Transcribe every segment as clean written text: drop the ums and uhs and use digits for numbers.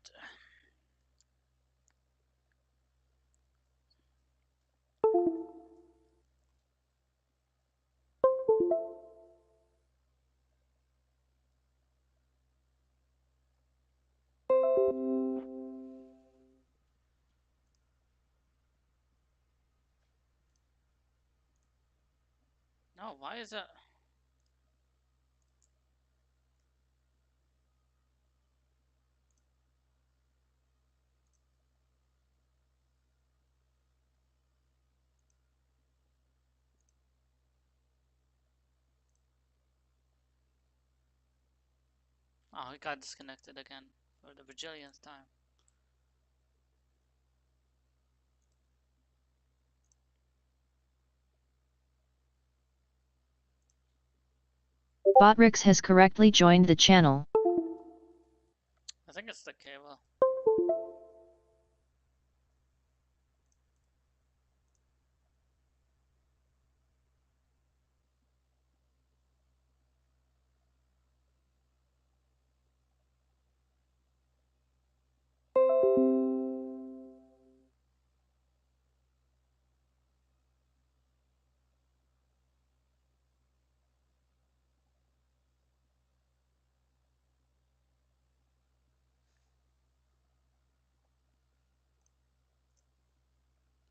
start. No, why is that? Oh, it got disconnected again for the bajillionth time. Botrix has correctly joined the channel. I think it's the cable.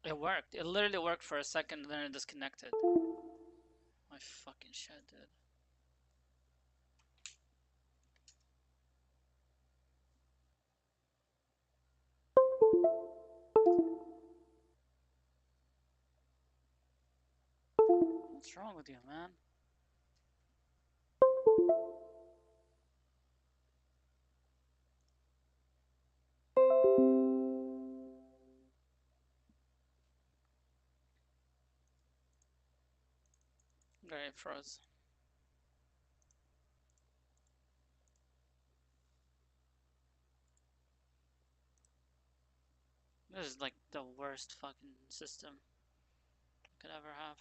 It worked. It literally worked for a second, then it disconnected. My fucking shit, dude. What's wrong with you, man? Okay, it froze. This is like the worst fucking system I could ever have.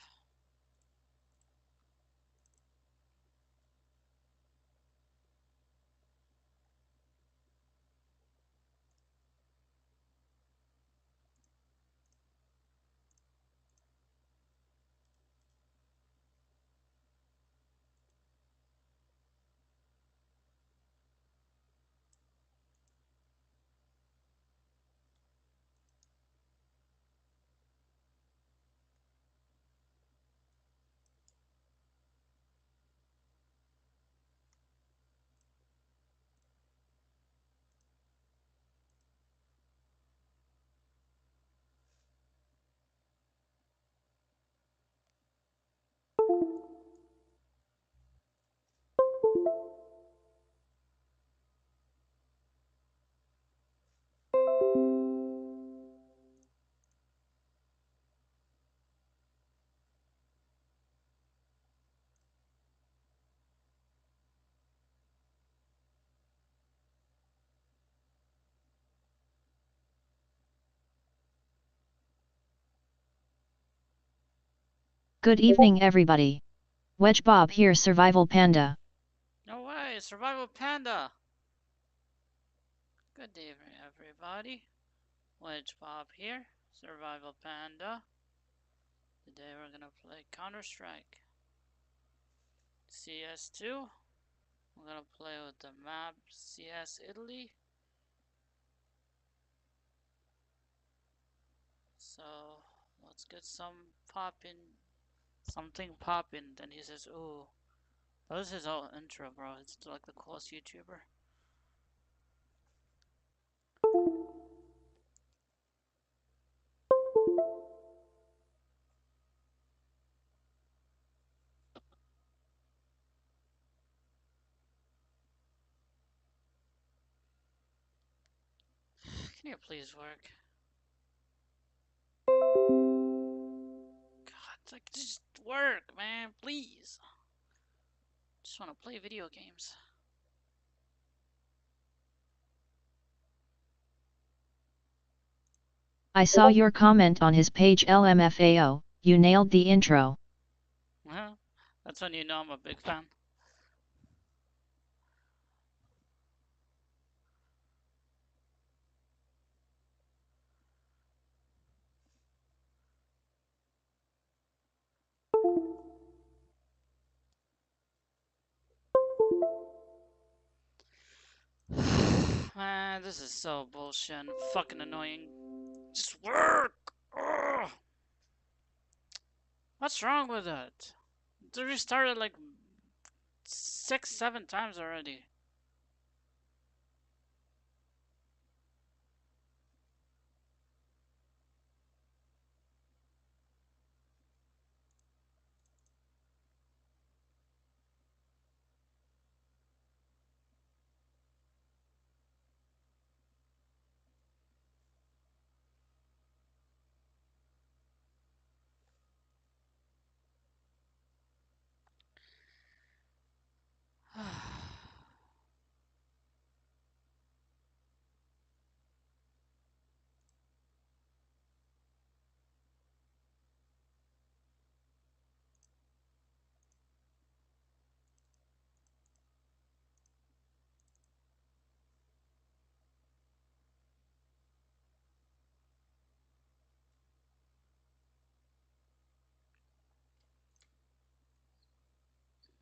Good evening everybody. Wedge Bob here, Survival Panda. No way, Survival Panda! Good evening, everybody. Wedge Bob here, Survival Panda. Today we're gonna play Counter-Strike. CS2. We're gonna play with the map CS Italy. So let's get some something poppin'. Then he says, "Ooh, that was his whole intro, bro. It's like the coolest YouTuber." Can you please work? God, like just work, man, please. Just want to play video games. I saw your comment on his page LMFAO, you nailed the intro. Well, that's when you know I'm a big fan. Man, this is so bullshit and fucking annoying. Just work! Ugh. What's wrong with it? They restarted like 6, 7 times already.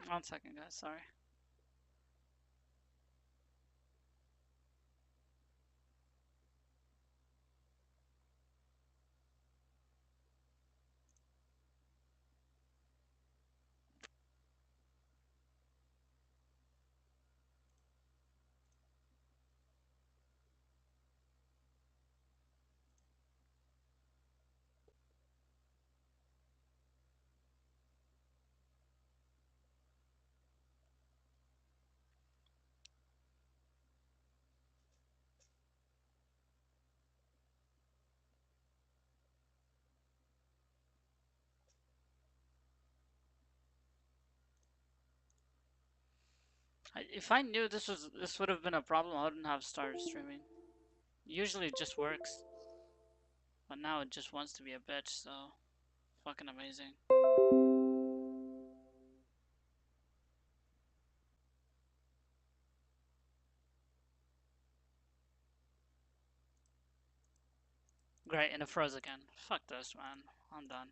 One second, guys, sorry. If I knew this would have been a problem, I wouldn't have started streaming. Usually it just works, but now it just wants to be a bitch, so fucking amazing. Great, and it froze again. Fuck this, man. I'm done.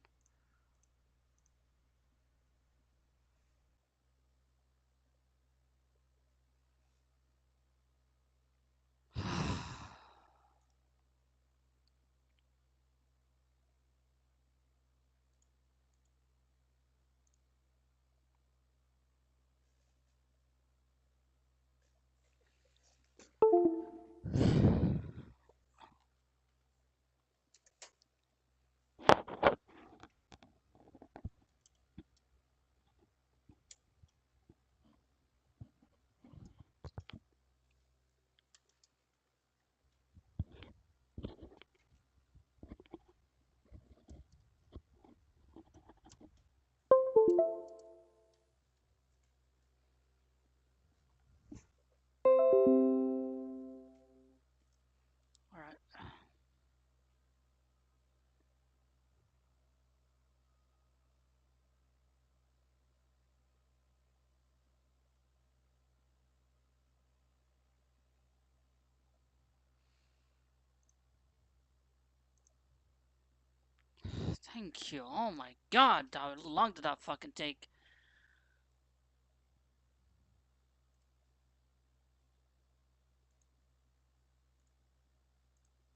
Alright. Thank you. Oh my god, how long did that fucking take?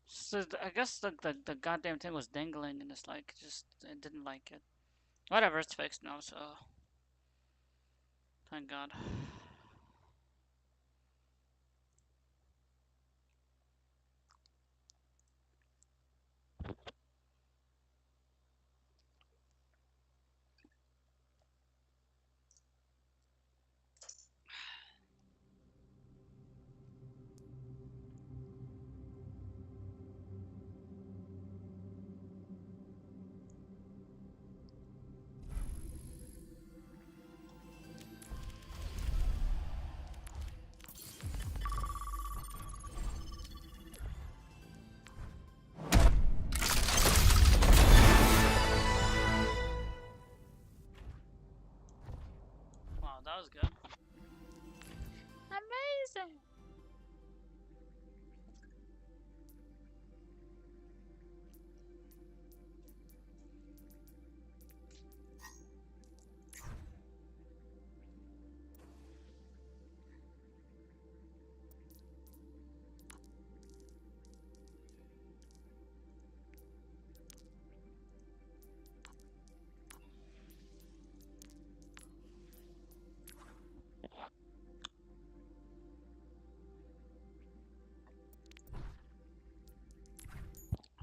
So I guess the goddamn thing was dangling and it's like, just, it didn't like it. Whatever, it's fixed now, so. Thank god.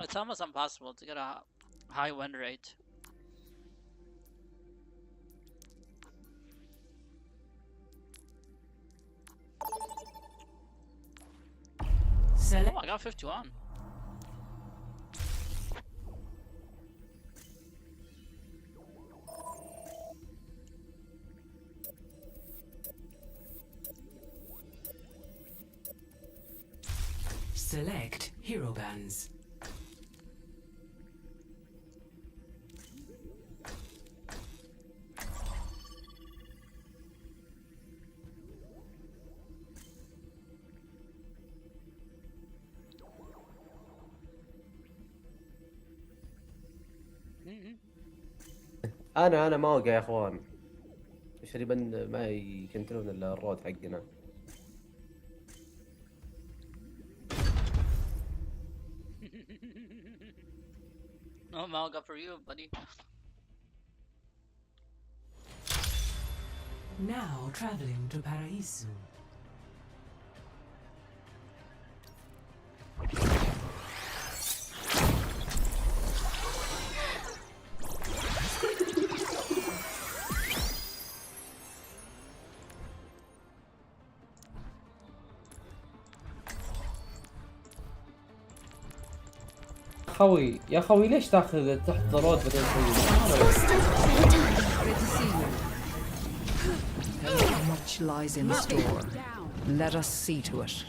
It's almost impossible to get a high win rate. Oh, I got 51. Select hero bands. انا ما اوقع يا اخوان. ايش اللي ما يكنترون الا الرود حقنا. No Malga for you, buddy. Now traveling to Paraiso. خوي يا خوي ليش تاخذ تحت رود بعدين How much lies in store? Let us see to it.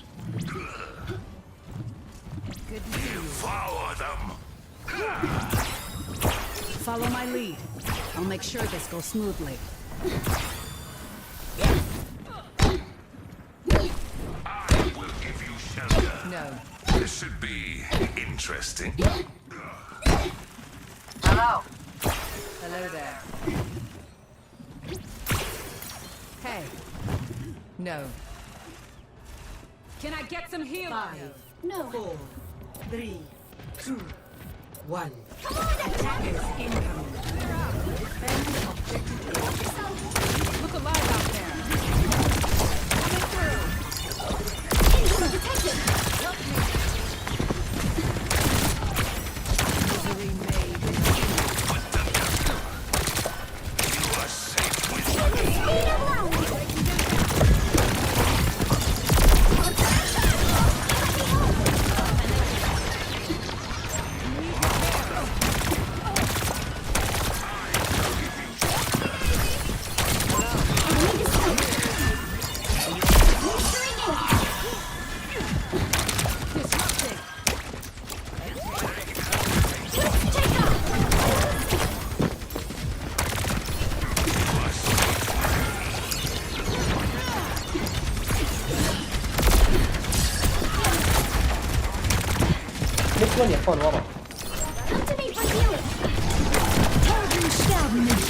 Devour them! Follow my lead. I'll make sure this goes smoothly. I will give you shelter. No. This should be interesting. Hello. Hello there. Hey. No. Can I get some healing? 5, No. 4, 3, 2, 1. Come on, Attackers incoming. Look alive out there. Coming through. Enemy detected. Help me. Misery may continue. You are safe with Speed of light. ليش وين يا اخوان ورا؟ Activate my healing. Terribly sterben mich.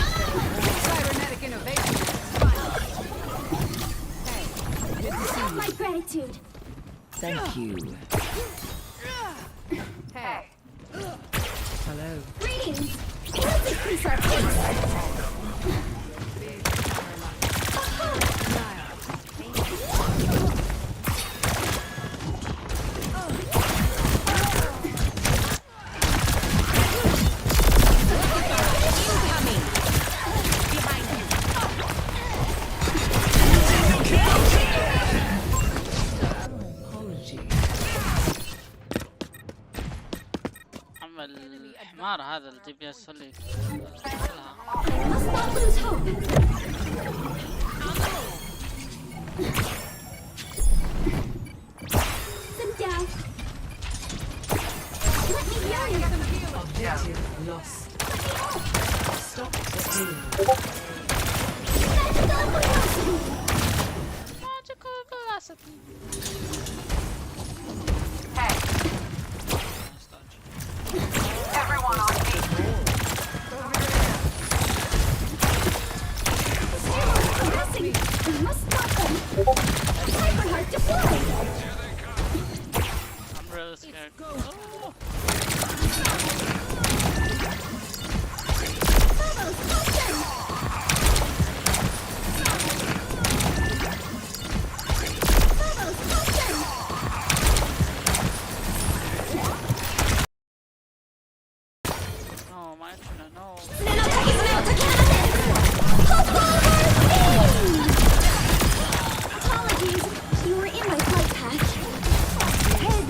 Cybernetic innovation is fun. Hey, good to see you. My gratitude. Thank you. Hey. Hello. Greetings. Let's increase our pace. عم الحمار هذا الدي بي اس اللي Must not lose hope. Sit down. Let me heal you. Objective lost. Stop the killing. Magical velocity. magical velocity. scared. Oh. Oh, my internet, no. Apologies, you were in my flight path. Head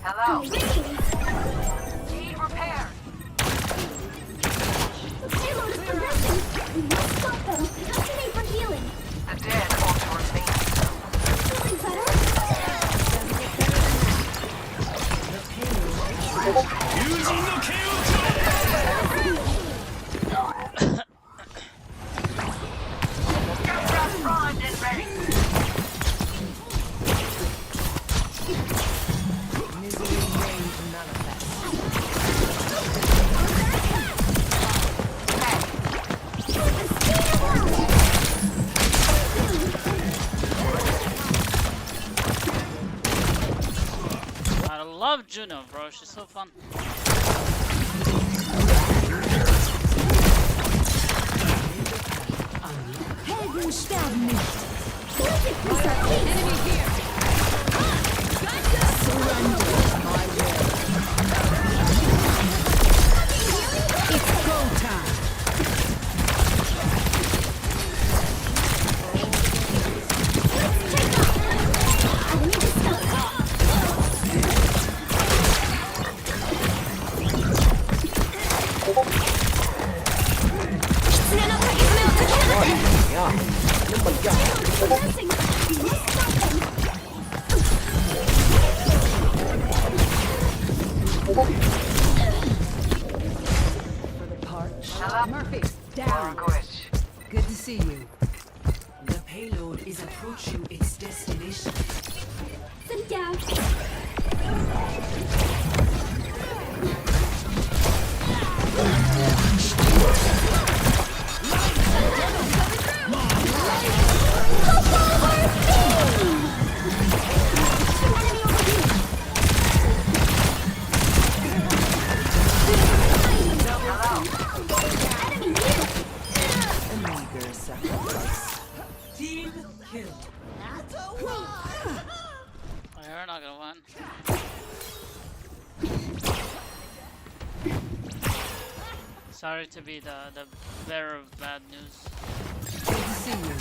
Hello. Need repair. The payload is progressing. We must stop them. Activate for healing. The dead ought to remain. Feeling better? Gas primed and ready. I love Juno, bro. She's so fun. Helden sterben nicht. Enemy here. Surrender my will. It's go time. I need to stop. Ya, lembal ya. Progressing. We must stop them. Murphy. Down. Good to see you. The payload is approaching its destination. Sit down. Team kill. Oh, you're not gonna win. Sorry to be the bearer of bad news. Good to see you.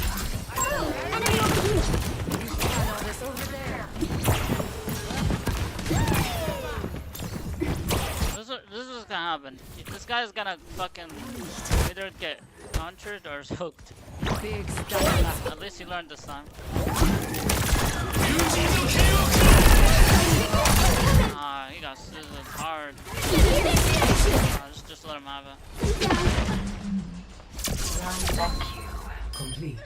This is gonna happen. This guy's gonna fucking either get countered or soaked. Big stuff. At least he learned this time. Ah, he got scissored hard. Just let him have it. Complete.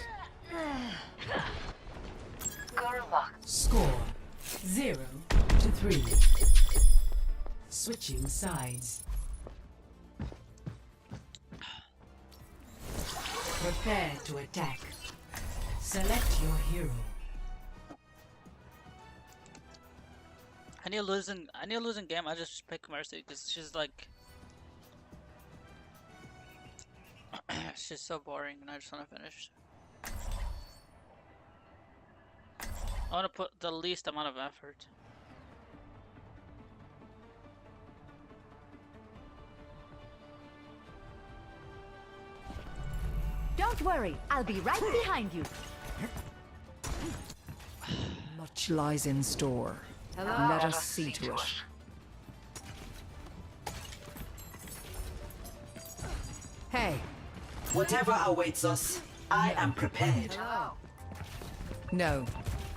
Good luck. Score 0-3. Switching sides. Prepare to attack. Select your hero. Any losing game, I just pick Mercy because she's like, she's so boring, and I just want to finish. I want to put the least amount of effort. Don't worry, I'll be right behind you. Much lies in store. Let us see to it. Hey, Whatever awaits us, I am prepared. no,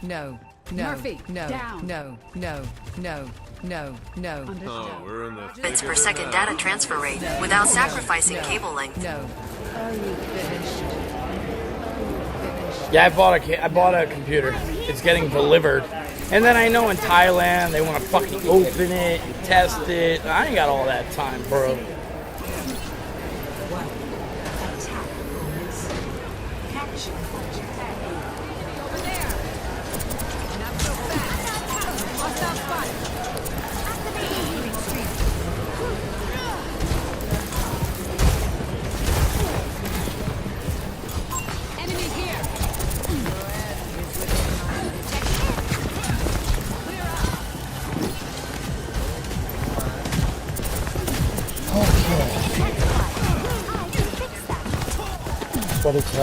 no. No, Murphy, no, down. no, no, no, no, no. Oh, we're in the Bits per second data transfer rate without sacrificing cable length. No. Are you finished? Yeah, I bought a computer. It's getting delivered. And then I know in Thailand they want to fucking open it and test it. I ain't got all that time, bro. But it's the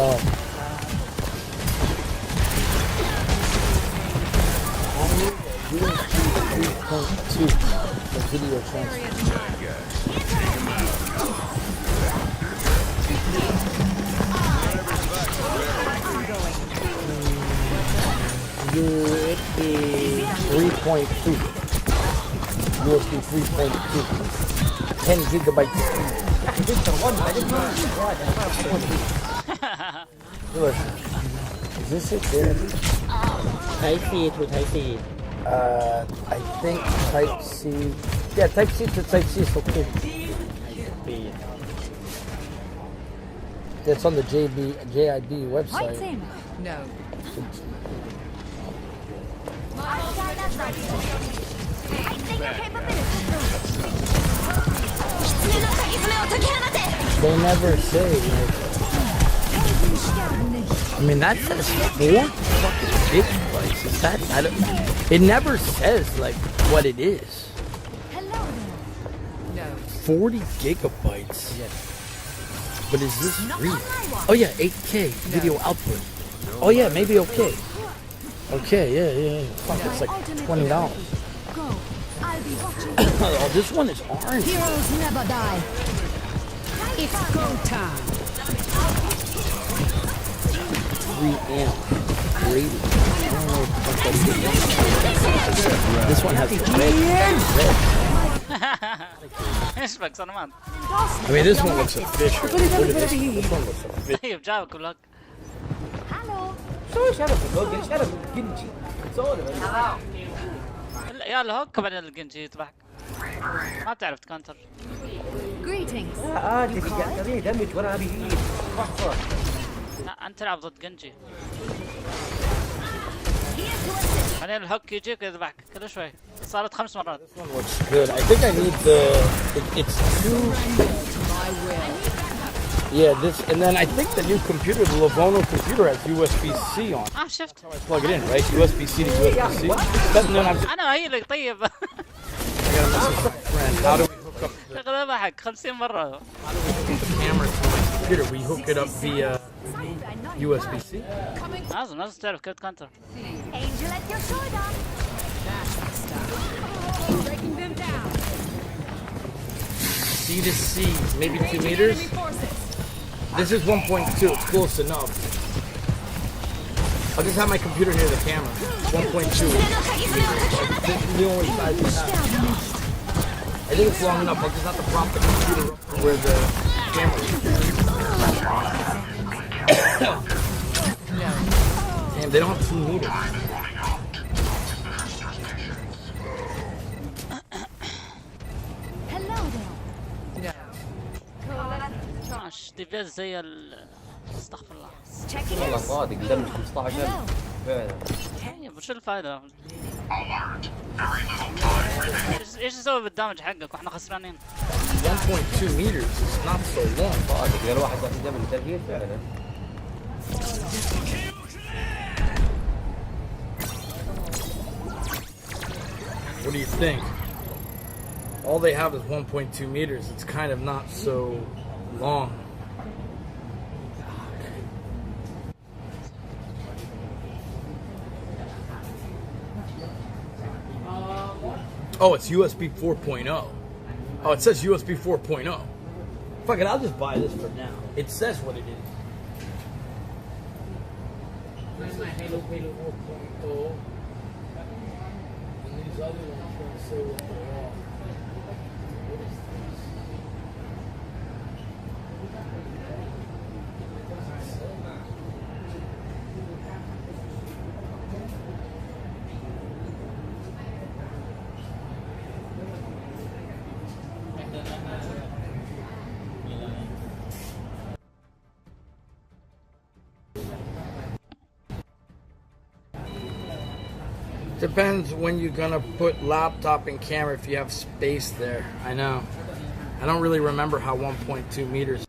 video transfer. It is 3.2. USB 3.2. 10 gigabytes speed. Look, is this it there? Type C to Type C. I think Type C. Yeah, Type C to Type C is okay. Speed. That's on the JIB website. No. They never say, like, I mean, that says 4 fucking gigabytes. Is that, I don't, it never says, like, what it is. No. 40 gigabytes. But is this real? Oh yeah, 8K video output. Oh yeah, maybe okay. Okay, yeah. Fuck, it's like $20. Oh, this one is orange. Heroes never die. It's go time. 3 amp rating. I don't know what the fuck that is. This one has ايش بك صنمان؟ I mean, this one looks official. Look at this. This one looks official. طيب جاوبك ولا شو شرف كنجي يا الهوك بعدين الجنجي يتبعك ما تعرف تكونتر. Greetings. عادي طبيعي دمج وانا ابي لا انت تلعب ضد جنجي بعدين الهوك يجيك يذبحك كل شوي صارت 5 مرات. This one looks good. I think I need the. It's too. Yeah, this, and then I think the new computer, the Lavono computer, has USB-C on. شفت. I plug it in, right? USB-C to USB-C. But then انا هي لك طيب. I gotta message my friend. How do we hook up the ذبحك 50 مرة. camera to my computer? We hook it up via USB-C. لازم تعرف كيف تكونتر. Angel at your shoulder. Breaking them down. C to C, maybe 2 meters. This is 1.2. It's close enough. I'll just have my computer near the camera. 1.2. This is the only size we have. I think it's long enough. I'll just have to prop the computer up where the camera is. Damn, they don't have 2 meters. Hello there. ماشي ديفيز زي استغفر الله. Checking والله in. صادق دمج 15 فعلا. طيب وش الفائدة؟ ايش نسوي بالدمج حقك واحنا خسرانين؟ 1.2 meters is not so long. صادق اذا الواحد ياخذ دمج تغيير فعلا. What do you think? All they have is 1.2 meters. It's kind of not so long. Oh, it's USB 4.0. Oh, it says USB 4.0. Fuck it, I'll just buy this for now. It says what it is. Where's my Halo 4.0? Depends when you're gonna put laptop and camera if you have space there. I know. I don't really remember how 1.2 meters.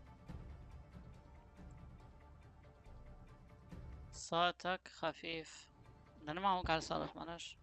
صوتك خفيف. أنا ما هو قاعد أصرخ معلش.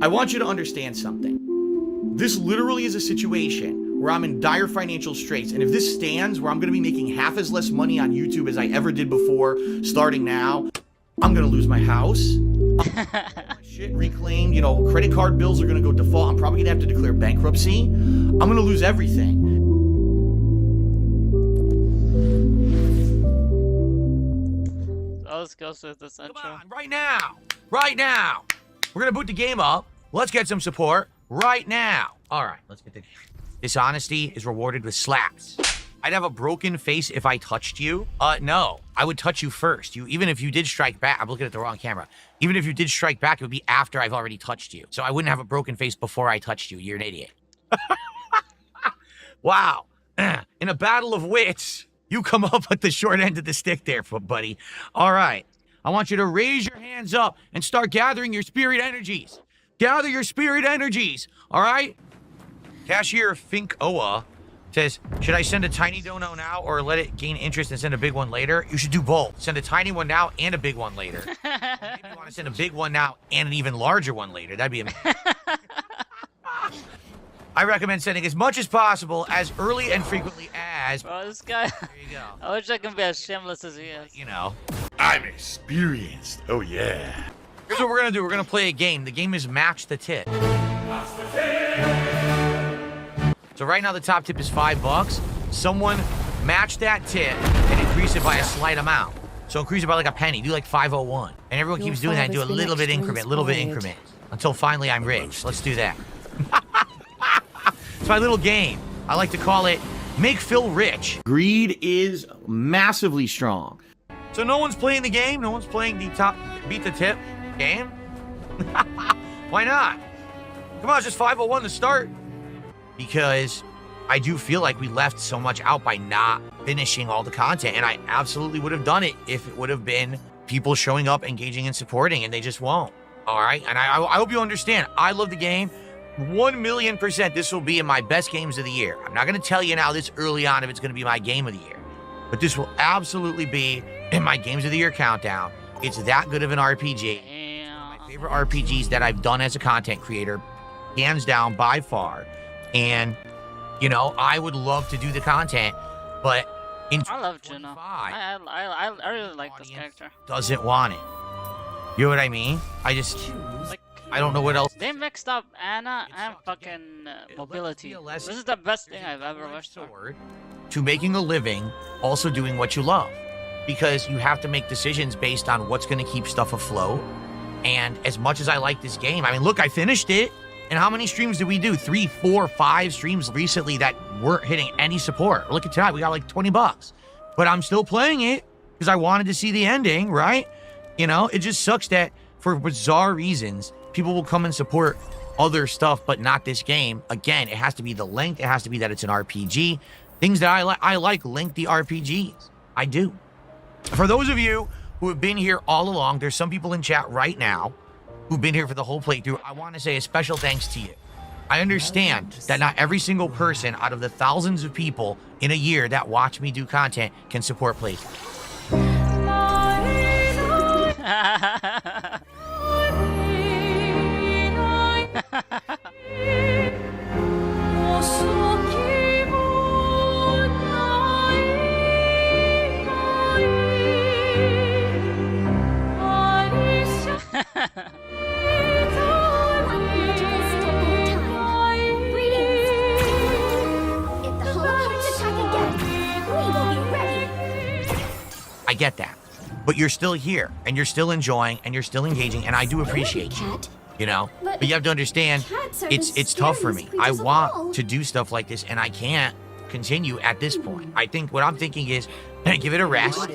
I want you to understand something. This literally is a situation where I'm in dire financial straits, and if this stands where I'm going to be making half as less money on YouTube as I ever did before, starting now, I'm going to lose my house. Shit reclaimed, credit card bills are going to go default. I'm probably going to have to declare bankruptcy. I'm going to lose everything. Let's go with this intro. Come on, right now. Right now. We're going to boot the game up. Let's get some support right now. All right, let's get the... Dishonesty is rewarded with slaps. I'd have a broken face if I touched you. No, I would touch you first. Even if you did strike back, I'm looking at the wrong camera. Even if you did strike back, it would be after I've already touched you. So I wouldn't have a broken face before I touched you. You're an idiot. Wow. In a battle of wits, you come up with the short end of the stick there, buddy. All right. I want you to raise your hands up and start gathering your spirit energies. Gather your spirit energies, all right? Cashier Fink Oa says, should I send a tiny dono now or let it gain interest and send a big one later? You should do both. Send a tiny one now and a big one later. Maybe you want to send a big one now and an even larger one later. That'd be amazing. I recommend sending as much as possible, as early and frequently as... Bro, this guy... There you go. I wish I could be as shameless as he is. I'm experienced. Oh, yeah. Here's what we're going to do. We're going to play a game. The game is Match the Tip. So right now the top tip is $5. Someone match that tip and increase it by a slight amount. So increase it by like a penny. Do like 501. And everyone keeps doing that and do a little bit increment, until finally I'm rich. Let's do that. It's my little game. I like to call it Make Phil Rich. Greed is massively strong. So no one's playing the game? No one's playing the top beat the tip game? Why not? Come on, it's just 501 to start. Because I do feel like we left so much out by not finishing all the content, and I absolutely would have done it if it would have been people showing up, engaging, and supporting, and they just won't. All right? And I hope you understand. I love the game. 1,000,000% this will be in my best games of the year. I'm not going to tell you now this early on if it's going to be my game of the year. But this will absolutely be in my games of the year countdown. It's that good of an RPG. My favorite RPGs that I've done as a content creator, hands down, by far. And, I would love to do the content, but I love Juno. I really like this character. Doesn't want it. You know what I mean? I don't know what else. They mixed up Anna and fucking mobility. This is the best thing I've ever watched. To making a living, also doing what you love. Because you have to make decisions based on what's going to keep stuff afloat. And as much as I like this game, look, I finished it. And how many streams did we do? 3, 4, 5 streams recently that weren't hitting any support. Look at tonight, we got like $20. But I'm still playing it because I wanted to see the ending, right? It just sucks that for bizarre reasons, people will come and support other stuff, but not this game. Again, it has to be the length. It has to be that it's an RPG. Things that I like lengthy RPGs. I do. For those of you who have been here all along, there's some people in chat right now who've been here for the whole playthrough. I want to say a special thanks to you. I understand that not every single person out of the thousands of people in a year that watch me do content can support playthroughs. get that. But you're still here, and you're still enjoying, and you're still engaging, and I do appreciate you. You know, but you have to understand, it's tough for me. I want to do stuff like this, and I can't continue at this point. I think what I'm thinking is, give it a rest.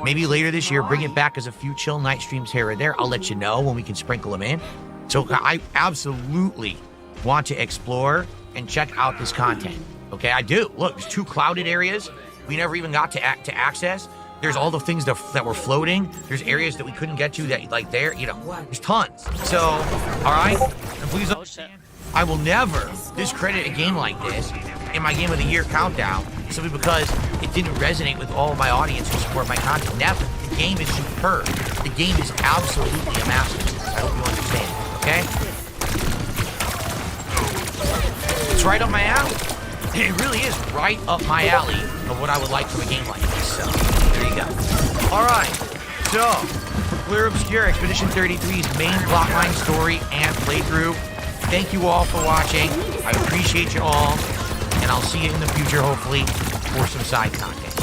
Maybe later this year, bring it back as a few chill night streams here or there. I'll let you know when we can sprinkle them in. So I absolutely want to explore and check out this content. Okay, I do. Look, there's 2 clouded areas we never even got to access. There's all the things that were floating. There's areas that we couldn't get to that, like there, you know, there's tons. So, all right, and please understand, I will never discredit a game like this in my Game of the Year countdown simply because it didn't resonate with all of my audience who support my content. Never. The game is superb. The game is absolutely a masterpiece. I hope you understand, okay? It's right up my alley. It really is right up my alley of what I would like from a game like this. So, there you go. All right. So, for Clear Obscure, Expedition 33's main plotline story and playthrough, thank you all for watching. I appreciate you all. And I'll see you in the future, hopefully, for some side content.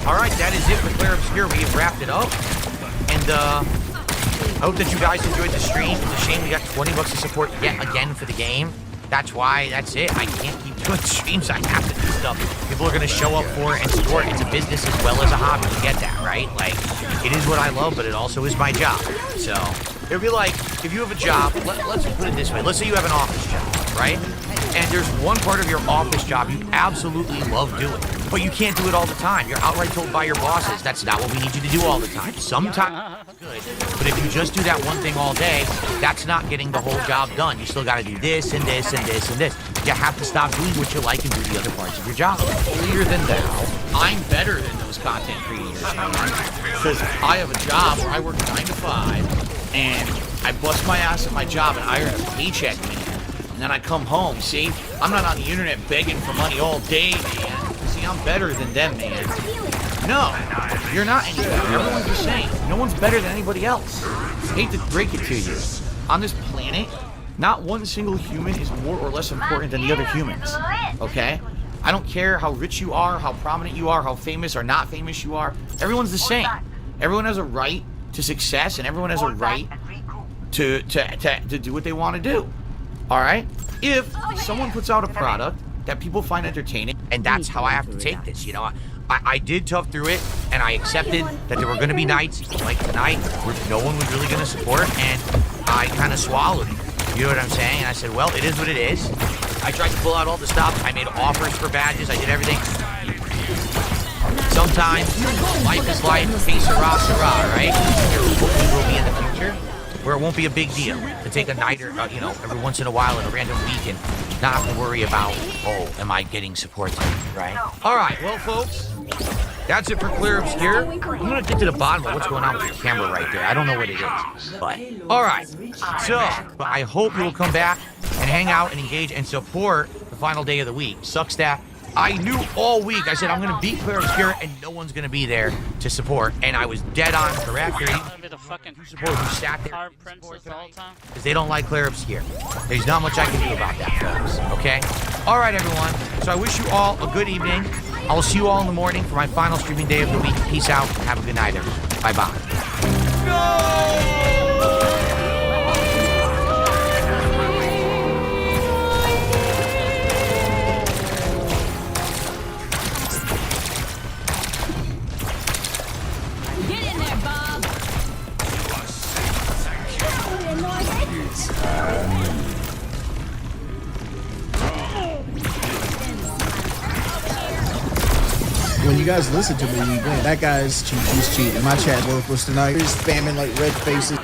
All right, that is it for Clear Obscure. We have wrapped it up. And I hope that you guys enjoyed the stream. It's a shame we got $20 to support yet again for the game. That's why, that's it. I can't keep doing streams. I have to do stuff. People are going to show up for it and support. It's a business as well as a hobby. You get that, right? Like, it is what I love, but it also is my job. So, it would be like, if you have a job, let's put it this way. Let's say you have an office job, right? And there's one part of your office job you absolutely love doing, but you can't do it all the time. You're outright told by your bosses, that's not what we need you to do all the time. Sometimes it's good, but if you just do that one thing all day, that's not getting the whole job done. You still got to do this and this and this and this. You have to stop doing what you like and do the other parts of your job. Holier than thou, I'm better than those content creators, because I have a job where I work 9 to 5, and I bust my ass at my job and I earn a paycheck, man. And then I come home, see? I'm not on the internet begging for money all day, man. See, I'm better than them, man. No, you're not any better. Everyone's the same. No one's better than anybody else. I hate to break it to you. On this planet, not one single human is more or less important than the other humans, okay? I don't care how rich you are, how prominent you are, how famous or not famous you are. Everyone's the same. Everyone has a right to success, and everyone has a right to do what they want to do. All right? If someone puts out a product that people find entertaining, and that's how I have to take this, you know, I did tough through it, and I accepted that there were going to be nights like tonight where no one was really going to support, and I kind of swallowed it. You know what I'm saying? And I said, well, it is what it is. I tried to pull out all the stuff. I made offers for badges. I did everything. Sometimes life is life. Hey, sarah, sarah, right? Hopefully we'll be in the future where it won't be a big deal to take a night or, you know, every once in a while in a random week and not have to worry about, oh, am I getting support tonight, right? All right, well, folks, that's it for Clear Obscure. I'm going to get to the bottom of what's going on with your camera right there. I don't know what it is, but all right. So I hope you will come back and hang out and engage and support the final day of the week. Sucks that I knew all week, I said I'm going to beat Clear Obscure and no one's going to be there to support. And I was dead on correct. There The fucking support who sat there car princess the whole time. because they don't like Clear Obscure. There's not much I can do about that, folks. Okay? All right, everyone. So I wish you all a good evening. I will see you all in the morning for my final streaming day of the week. Peace out and have a good night, everyone. Bye-bye. Get in there, Bob. When you guys listen to me, man, that guy's cheat. He's cheating. My chat worthless tonight. He's spamming like red faces.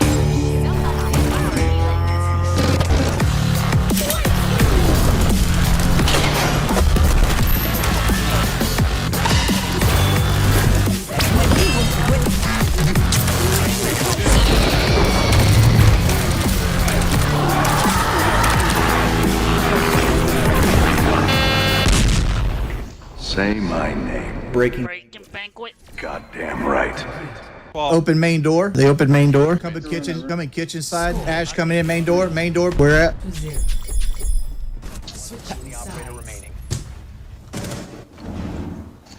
Say my name. Breaking banquet. Goddamn right. Open main door. They open main door. Come in kitchen. Come in kitchen side. Ash coming in main door. Main door. Where at?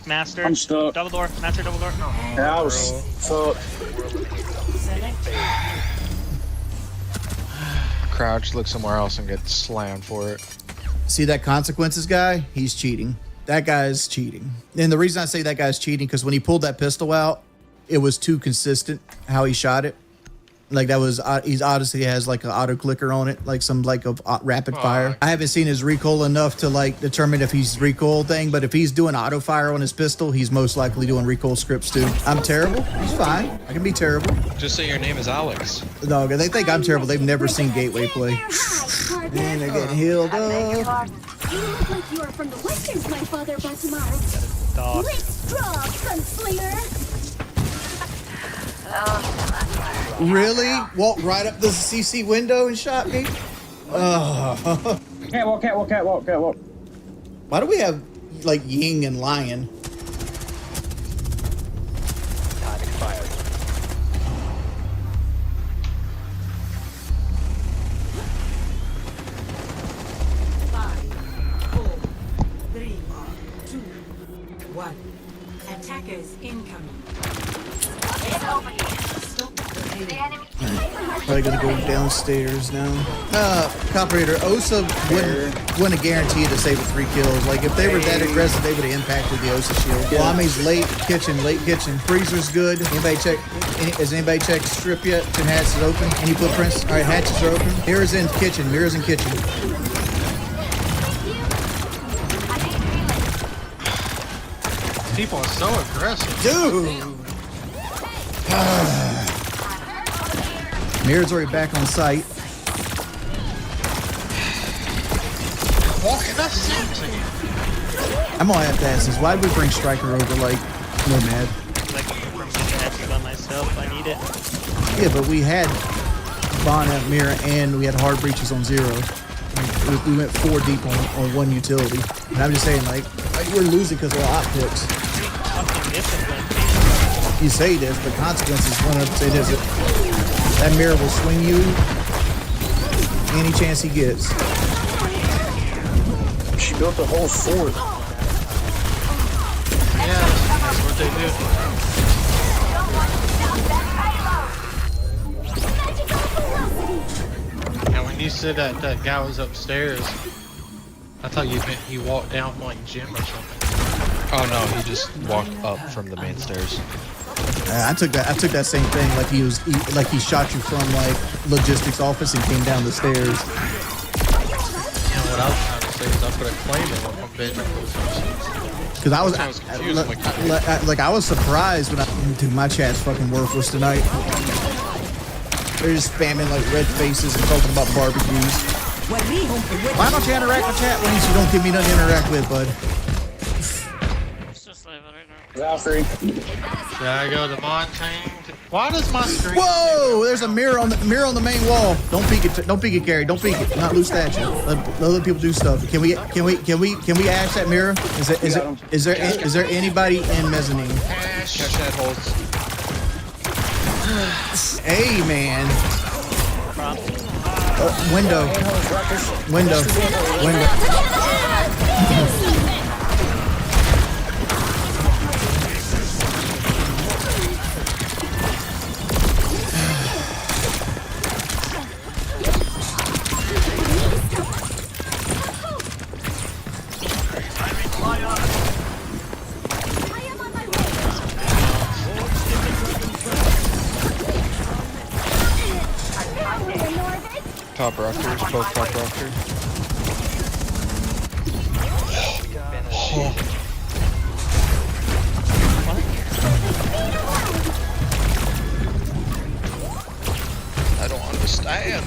Master. I'm stuck. Double door. Master double door. Oh, Yeah, I was fucked. Crouch, look somewhere else and get slammed for it. See that consequences guy? He's cheating. That guy's cheating. And the reason I say that guy's cheating, because when he pulled that pistol out, it was too consistent how he shot it. Like that was, he's obviously has like an auto clicker on it, like some like of rapid fire. I haven't seen his recoil enough to like determine if he's recoil thing, but if he's doing auto fire on his pistol, he's most likely doing recoil scripts too. I'm terrible. He's fine. I can be terrible. Just say your name is Alex. No, they think I'm terrible. They've never seen Gateway play. And they're getting healed up. You look like you are from the Westerns, my father, Baltimore. Let's draw, gunslinger. Really? Walked right up the CC window and shot me? Oh. Catwalk. Why do we have like Ying and Lion? Time expired. Attackers incoming. Probably gonna go downstairs now. Operator, Osa wouldn't have guaranteed to save with 3 kills. Like if they were that aggressive, they would have impacted the Osa shield. Lami's late kitchen. Freezer's good. Anybody check? Has anybody checked strip yet? Can hatches open? Any footprints? All right, hatches are open. Mirrors in kitchen. People are so aggressive. Dude! Mirror's already back on site. Walking us into you. I'm gonna have to ask this. Why did we bring Striker over like Nomad? Like from the by myself, I need it. Yeah, but we had Bond at Mirror and we had hard breaches on 0. We went 4 deep on 1 utility. And I'm just saying, like we're losing because of our optics. You say this, but consequences one of say this. That Mirror will swing you any chance he gets. She built a whole fort. Yeah, that's what they do. And when you said that guy was upstairs, I thought you meant he walked down from like gym or something. Oh no, he just walked up from the main stairs. I took that same thing, like he shot you from like logistics office and came down the stairs. You know what I was trying to say is I put a claim in on bedroom. Because I was surprised when dude, my chat's fucking worthless tonight. They're just spamming like red faces and talking about barbecues. Why don't you interact with chat when you don't give me nothing to interact with, bud? Valkyrie. Should I go to Montaigne? Why does my screen? Whoa! There's a mirror on the main wall. Don't peek it, Gary. Don't peek it. Not loose statue. Let other people do stuff. Can we ash that mirror? Is there anybody in mezzanine? Cash that holds. Hey man. Window. Top rafters, both top rafters. Oh. I don't understand.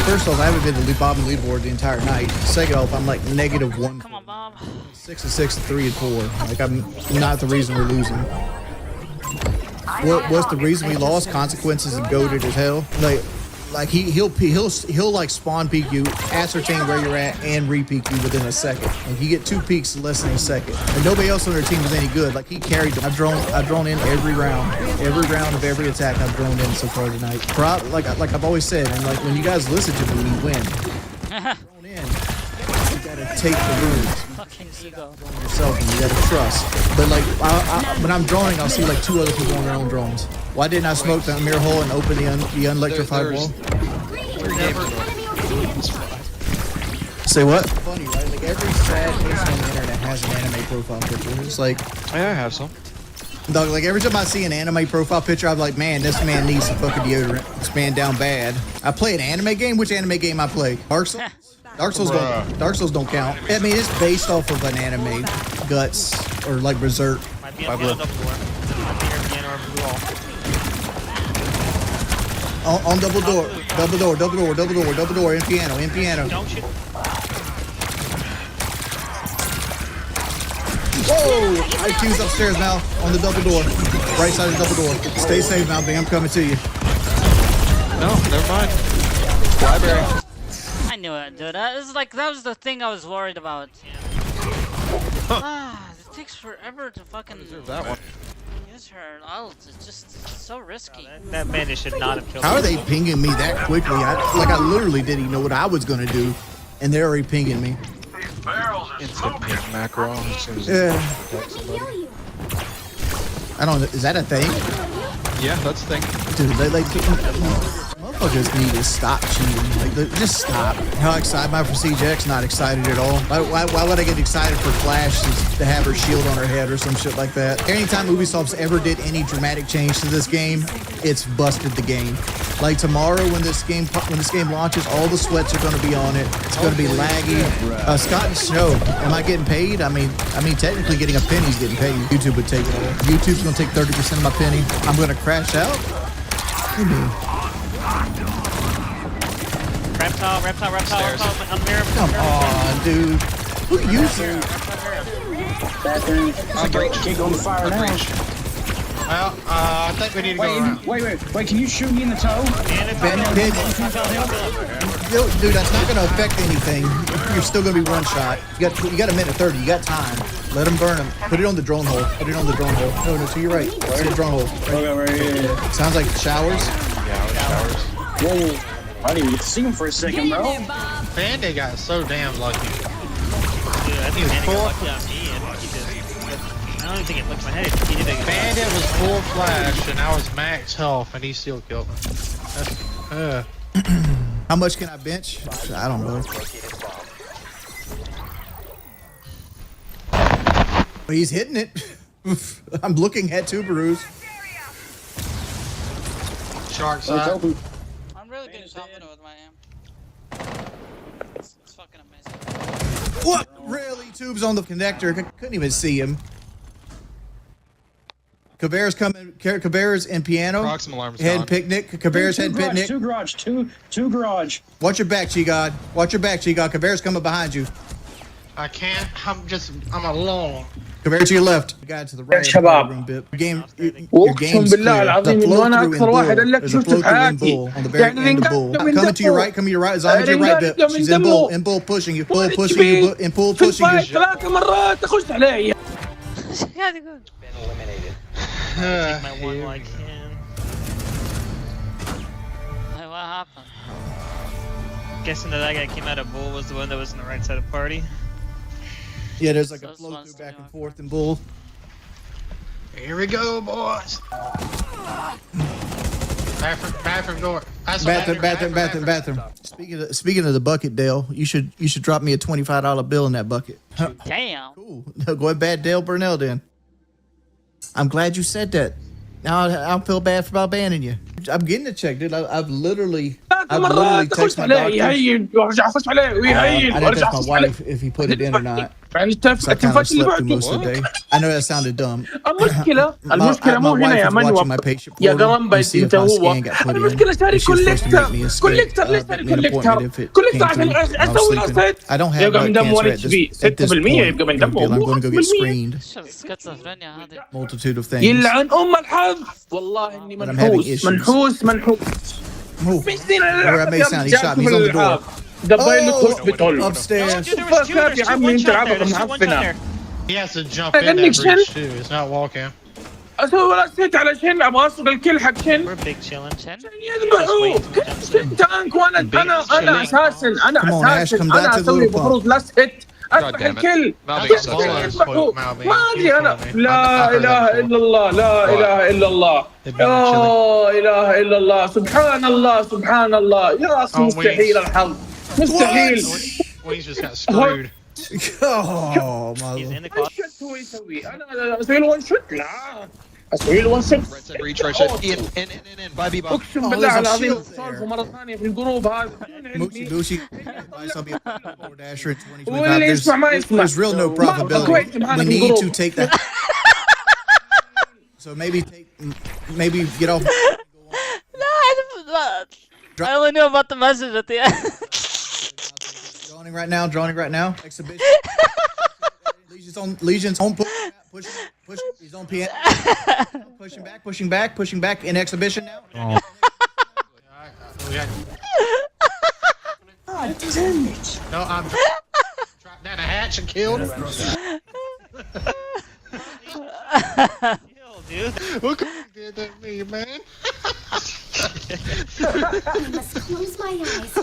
First off, I haven't been to the Bob and leaderboard the entire night. Second off, I'm like -1. Come on, Bob. 6 and 6 and 3 and 4. Like I'm not the reason we're losing. What's the reason we lost? Consequences and goaded as hell. Like he'll like spawn peek you, ascertain where you're at, and re-peek you within a second. Like you get 2 peeks in less than a second. And nobody else on their team is any good. Like he carried them. I've drawn in every round of every attack I've drawn in so far tonight. Like I've always said, and like when you guys listen to me, we win. Drawn in, you gotta take the rules. Fucking ego. Yourself, and you gotta trust. But like when I'm droning, I'll see like 2 other people on their own drones. Why didn't I smoke the mirror hole and open the unelectrified wall? Say what? Funny, right? Like every sad person on the internet has an anime profile picture. It's like, yeah, I have some. Dog, like every time I see an anime profile picture, I'm like, man, this man needs some fucking deodorant. This man down bad. I play an anime game. Which anime game I play? Dark Souls. Dark Souls don't count. I mean, it's based off of an anime, Guts or like Berserk. Might be on the double door. Might be near piano or blue wall. On double door, in piano. Don't shoot. Whoa! IQ's upstairs now, on the double door. Right side of the double door. Stay safe now, Bing. I'm coming to you. No, never mind. Library. I knew it, dude. That was the thing I was worried about. It takes forever to fucking That one. use her ult. It's just so risky. That bandit should not have killed How me. are they pinging me that quickly? I literally didn't even know what I was gonna do, and they're already pinging me. Instant ping macro as soon as Yeah. attack somebody. I don't. Is that a thing? Yeah, that's the thing. Dude, they like motherfuckers need to stop cheating. Like, just stop. How excited am I for Siege X? Not excited at all. Why would I get excited for Flash to have her shield on her head or some shit like that? Anytime Ubisoft's ever did any dramatic change to this game, it's busted the game. Like tomorrow when this game launches, all the sweats are going to be on it. It's going to be laggy. Scott and Snow, am I getting paid? I mean, technically getting a penny's getting paid. YouTube would take it all. YouTube's going to take 30% of my penny. I'm going to crash out. Reptile. I'm here. Come on, dude. Who used it? Bathroom. Can't go in the fire now. Well, I think we need to go around. Wait, can you shoot me in the toe? Dude, that's not going to affect anything. You're still going to be one shot. You got a minute 30. You got time. Let them burn them. Put it on the drone hole. No, to your right. See the drone hole. Right here. Sounds like showers. Yeah, showers. Whoa. I didn't even get to see him for a second, bro. Bandit got so damn lucky. Dude, I think Bandit got lucky on me. I don't even think it looked my head. He did it. Bandit was full flash and I was max health and he still killed me. How much can I bench? I don't know. But he's hitting it. I'm looking at Tuberoos. Shark side. I'm really getting confident with my aim. It's fucking amazing. What? Really? Tube's on the connector. Couldn't even see him. Cabrera's coming. Cabrera's in piano. Proxim alarm's head gone. Picnic. Cabrera's head picnic. Two garage. Watch your back, G-God. Watch your back, G-God. Cabrera's coming behind you. I can't. I'm alone. Cabrera to your left. The guy to the right. شباب. Your game's اقسم بالله العظيم انه انا اكثر واحد There's a شفته في flow through in حياتي. bull on the very end of bull. Coming to your right. Zombie to your right bit. She's in bull pushing you. Bull pushing you. In bull pushing you. 3 مرات تخش علي. Take my one while I can. Hey, what happened? Guessing that guy came out of bull was the one that was in the right side of party. Yeah, there's like a flow through back and forth in bull. Here we go, boys. Bathroom door. Bathroom. Speaking of the bucket, Dale, you should drop me a $25 bill in that bucket. Damn. Cool. Go ahead, bad Dale Burnell then. I'm glad you said that. Now I don't feel bad for about banning you. I'm getting a check, dude. I've literally texted my doctor. I didn't ask my wife if he put it in or not. So I kind of slept through most of the day. I know that sounded dumb. المشكلة مو هنا يا منوب يا قرنبس انت هو المشكلة شاري كوليكتر ليش شاري كوليكتر عشان اسوي الاسد يبقى من دم 1 اتش بي 6% يبقى من دم I'm going to go get screened. سكيزوفرينيا هذه. Multitude of things. يلعن ام الحظ والله اني منحوس Where I made sound, he shot me. He's on the door. The pilot hospital. Upstairs. He has to jump in that breach too. It's not walking. اسوي راسيت علشان ابغى اوصل الكل حق شن. We're big chillin'. عشان يذبحوا شن تانك وانا انا اساسا انا اسوي المفروض لاست هيت اذبح الكل يذبحوا ما ادري انا لا اله الا الله لا اله الا الله لا اله الا الله سبحان الله سبحان الله يا راس مستحيل الحظ مستحيل. Wings just got screwed. Oh my He's in the closet. ايش هو يسوي؟ انا اسوي له ون شوت لا اسوي له ون شوت. اقسم بالله العظيم صاروا مره ثانيه في الجروب هذا. واللي يسمع ما يسمع. There's real no probability. We need to take that. So maybe get off. No, I only knew about the message at the end. Drawing right now. Exhibition. Legion's on push. He's on piano. Pushing back in exhibition now. Oh. God damn it. No, I'm dropped down a hatch and killed him. Dude. Look who did that to me, man. I must close my eyes.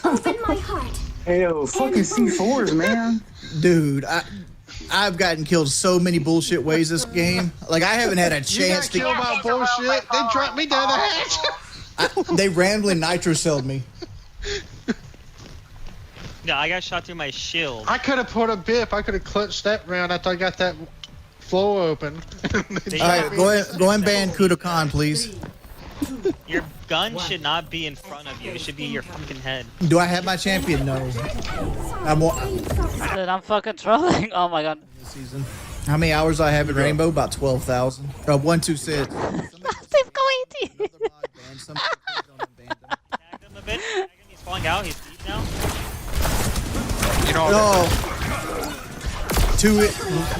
Open my heart. Hell, fucking C4s, man. Dude, I've gotten killed so many bullshit ways this game. Like I haven't had a chance to. You got killed by bullshit. They dropped me down the hatch. They randomly nitro celled me. Yeah, I got shot through my shield. I could have put a bip. I could have clutched that round after I got that flow open. All right, go and ban Kudokan, please. Your gun should not be in front of you. It should be your fucking head. Do I have my champion? No. Dude, I'm fucking trolling. Oh my god. This season. How many hours I have in Rainbow? About 12,000. 126. Steve going to you. Tag him a bit. He's falling out. He's deep now. You know. No.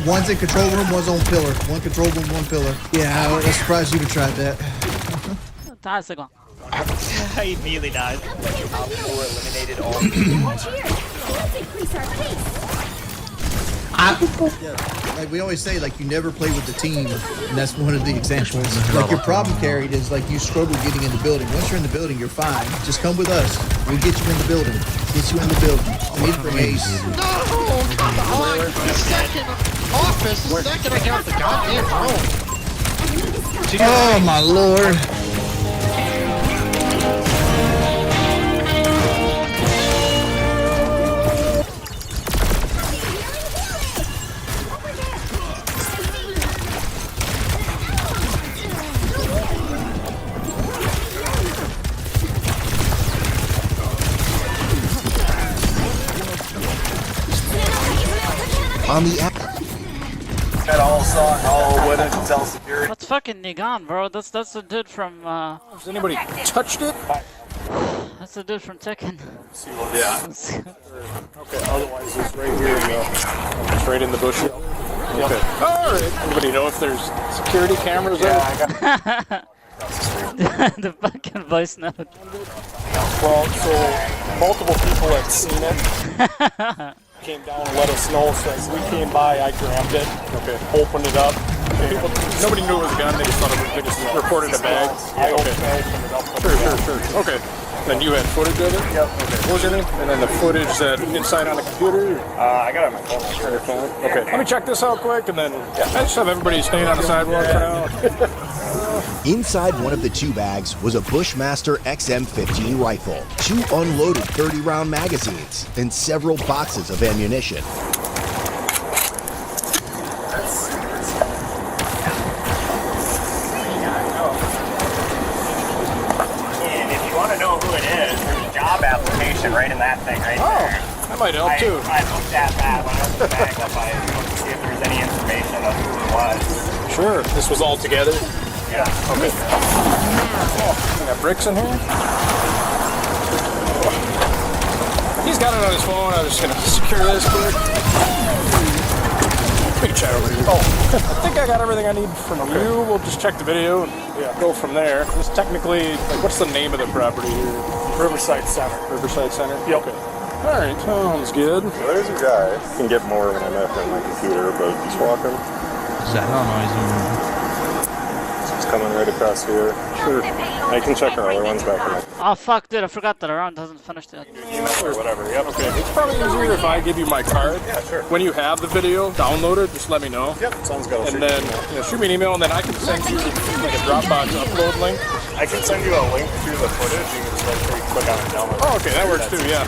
One's in control room, one's on pillar. One control room, one pillar. Yeah, I was surprised you even tried that. He immediately died. Eliminated all. Watch here. Let's increase our pace. Like we always say, like you never play with the team, and that's one of the examples. Like your problem carried is like you struggle getting in the building. Once you're in the building, you're fine. Just come with us. We'll get you in the building. Get you in the building. We need to bring Ace. No, come on. The second office, the second I got the goddamn room. Oh my lord. On the app. Got all saw and all with it to tell security. What's fucking Nigan, bro? That's the dude from Has anybody touched it? That's the dude from Tekken. Yeah. Okay, otherwise it's right here, it's right in the bush. Okay. Alright. Anybody know if there's security cameras there? Yeah, the fucking voice note. Well, so multiple people had seen it. Came down and let us know, so as we came by, I grabbed it, opened it up. People, nobody knew it was a gun, they just thought they just reported a bag. Sure. Okay. Then you had footage of it? Yep. Okay. What was your name? And then the footage that inside on the computer? I got it on my phone. On your phone? Okay. Let me check this out quick, and then I just have everybody staying on the sidewalk for now. Inside one of the two bags was a Bushmaster XM15 rifle, 2 unloaded 30-round magazines, and several boxes of ammunition. And if you want to know who it is, there's a job application right in that thing right there. That might help too. I looked at that when I was back up. I looked to see if there was any information of who it was. Sure. This was all together? Yeah. Okay. Oh, we got bricks in here? He's got it on his phone. I'm just going to secure this quick. speak chat over here. Oh, I think I got everything I need from you. We'll just check the video and go from there. Just technically, like, what's the name of the property here? Riverside Center. Riverside Center? Yep. Okay. All right, sounds good. Well, there's a guy. I can get more when I'm after my computer, but he's walking. He's coming right across here. Sure. I can check our other ones back in my Oh fuck, dude! I forgot that our round hasn't finished yet. email or whatever. Yep. Okay. It's probably easier if I give you my card. Yeah, sure. When you have the video downloaded, just let me know. Yep. Sounds good. And then shoot me an email, and then I can send you like a Dropbox upload link. I can send you a link to the footage. You can just like click on it and download. Oh, okay, that works too. Yeah,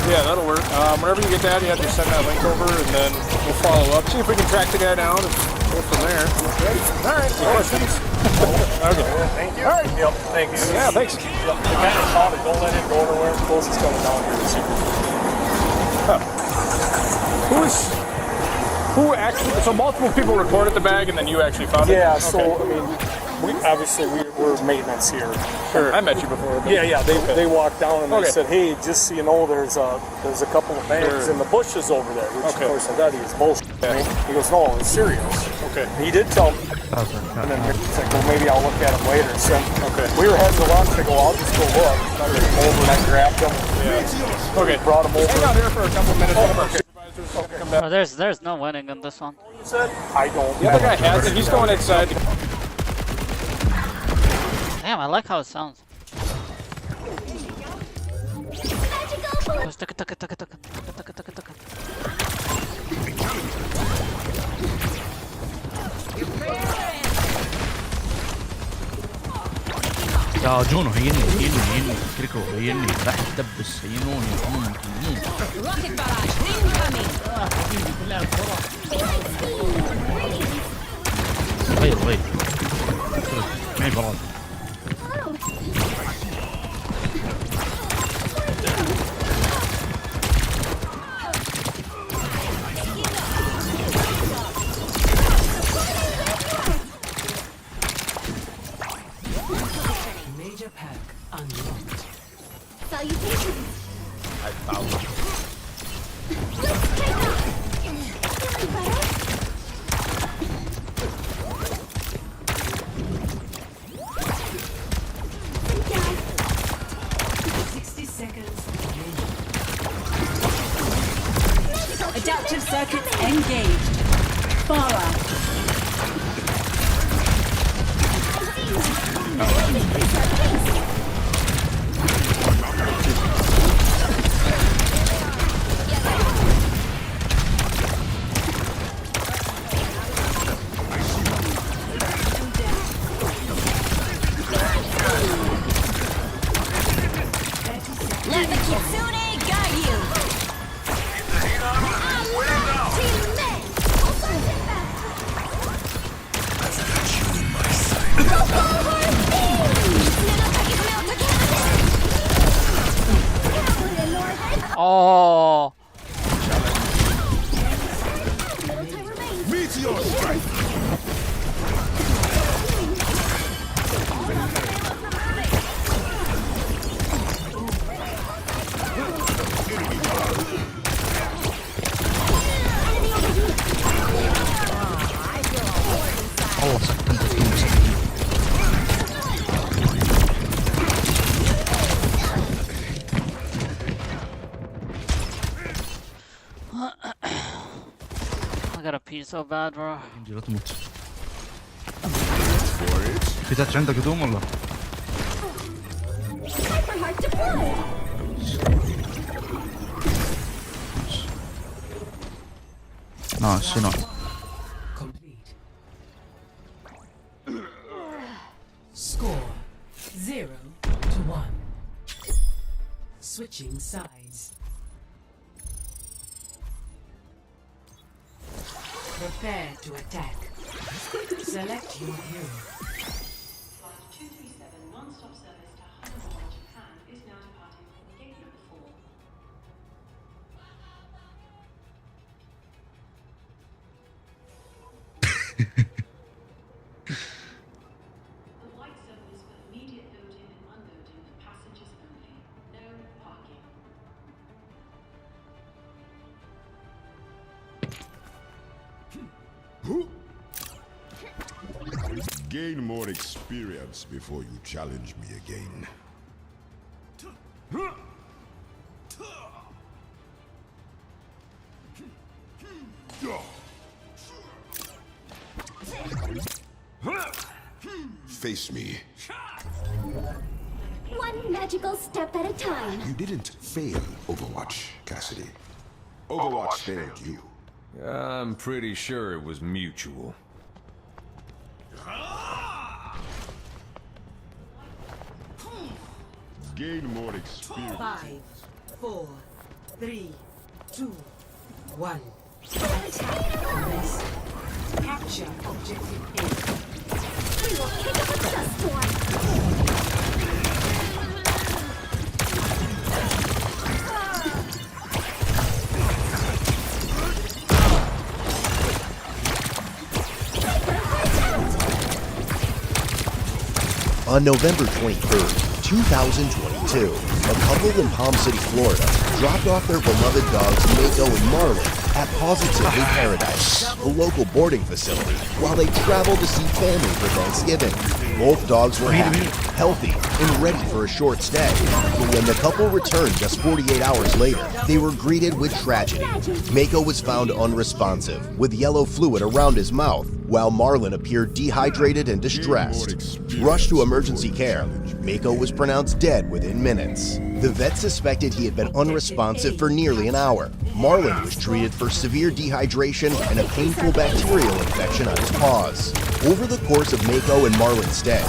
yeah, that'll work. Whenever you get that, you have to send that link over, and then we'll follow up. See if we can track the guy down and go from there. All right. Any questions? Okay. Thank you. All right. Yep. Thank you. Yeah. Thanks. Yep. The guy that called it, don't let him go anywhere. Close is coming down here to see. Who actually? So multiple people recorded the bag, and then you actually found it. Yeah. So I mean, we're maintenance here. Sure. I met you before. Yeah. They walked down and they said, "Hey, just so you know, there's a couple of bags in the bushes over there." Which of course I thought he was bullshit. He goes, "No, it's serious." Okay. He did tell me. And then he's like, "Well, maybe I'll look at him later." So we were heading to lunch. I go, "I'll just go look." I went over and I grabbed him. Yeah. Okay. Brought him over. Hang out here for a couple minutes. Oh, there's no winning in this one. You said? I don't. The other guy has it. He's going inside. Damn, I like how it sounds. يا جونو هيني كريكو هيني راح تدبس هينوني Rocket barrage incoming. غير معي براد Major pack unlocked. Salutations. I found it. Adaptive circuits engaged. Far out. Let the Kitsune guide you. Oh. Meteor strike. الله سكتت I gotta pee so bad, bro. لا تموت في تاتش عندك هدوم ولا؟ Hyperheart deployed. نايس نايس Complete. Score 0-1. Switching sides. Prepare to attack. Select your hero. Flight 237 non-stop service to Hanazaki, Japan is now departing from gate number 4. The white zone is for immediate loading and unloading for passengers only. No parking. Gain more experience before you challenge me again. Face me. One magical step at a time. You didn't fail Overwatch, Cassidy. Overwatch failed you. I'm pretty sure it was mutual. Gain more experience. 5, 4, 3, 2, 1. Capture objective A. We will kick up a dust storm. On November 23rd, 2022, a couple in Palm City, Florida, dropped off their beloved dogs Mako and Marlin at Positively Paradise, a local boarding facility, while they traveled to see family for Thanksgiving. Both dogs were happy, healthy, and ready for a short stay. But when the couple returned just 48 hours later, they were greeted with tragedy. Mako was found unresponsive, with yellow fluid around his mouth, while Marlin appeared dehydrated and distressed. Rushed to emergency care, Mako was pronounced dead within minutes. The vet suspected he had been unresponsive for nearly an hour. Marlin was treated for severe dehydration and a painful bacterial infection on his paws. Over the course of Mako and Marlin's stay,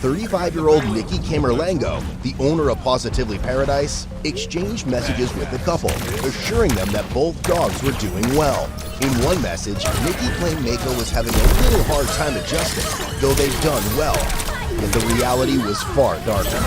35-year-old Nikki Camerlango, the owner of Positively Paradise, exchanged messages with the couple, assuring them that both dogs were doing well. In one message, Nikki claimed Mako was having a little hard time adjusting, though they've done well. Yet the reality was far darker.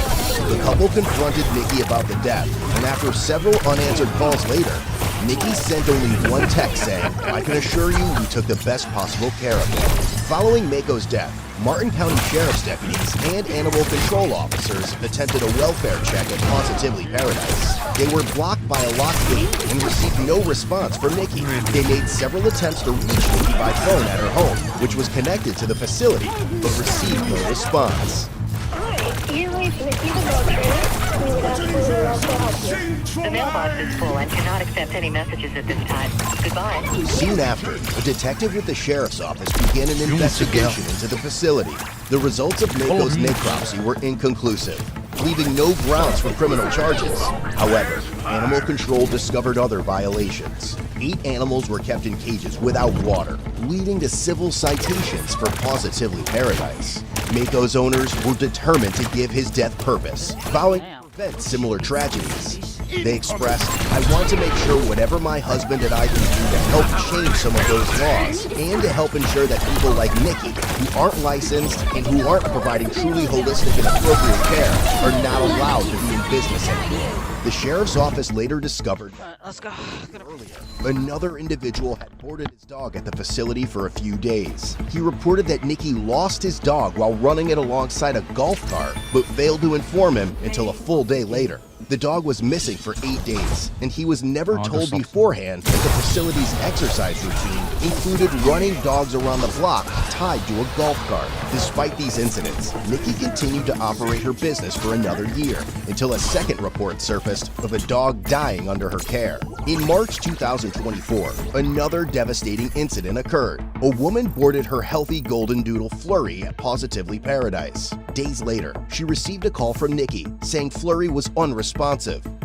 The couple confronted Nikki about the death, and after several unanswered calls later, Nikki sent only one text saying, "I can assure you we took the best possible care of him." Following Mako's death, Martin County Sheriff's deputies and animal control officers attempted a welfare check at Positively Paradise. They were blocked by a locked gate and received no response from Nikki. They made several attempts to reach Nikki by phone at her home, which was connected to the facility, but received no response. The mailbox is full and cannot accept any messages at this time. Goodbye. Soon after, a detective with the sheriff's office began an investigation into the facility. The results of Mako's necropsy were inconclusive, leaving no grounds for criminal charges. However, animal control discovered other violations. 8 animals were kept in cages without water, leading to civil citations for Positively Paradise. Mako's owners were determined to give his death purpose, vowing to prevent similar tragedies. They expressed, "I want to make sure whatever my husband and I can do to help change some of those laws, and to help ensure that people like Nikki, who aren't licensed and who aren't providing truly holistic and appropriate care, are not allowed to be in business anymore." The sheriff's office later discovered let's go. Another individual had boarded his dog at the facility for a few days. He reported that Nikki lost his dog while running it alongside a golf cart, but failed to inform him until a full day later. The dog was missing for 8 days, and he was never told beforehand that the facility's exercise routine included running dogs around the block tied to a golf cart. Despite these incidents, Nikki continued to operate her business for another year, until a second report surfaced of a dog dying under her care. In March 2024, another devastating incident occurred. A woman boarded her healthy golden doodle Flurry at Positively Paradise. Days later, she received a call from Nikki saying Flurry was unresponsive.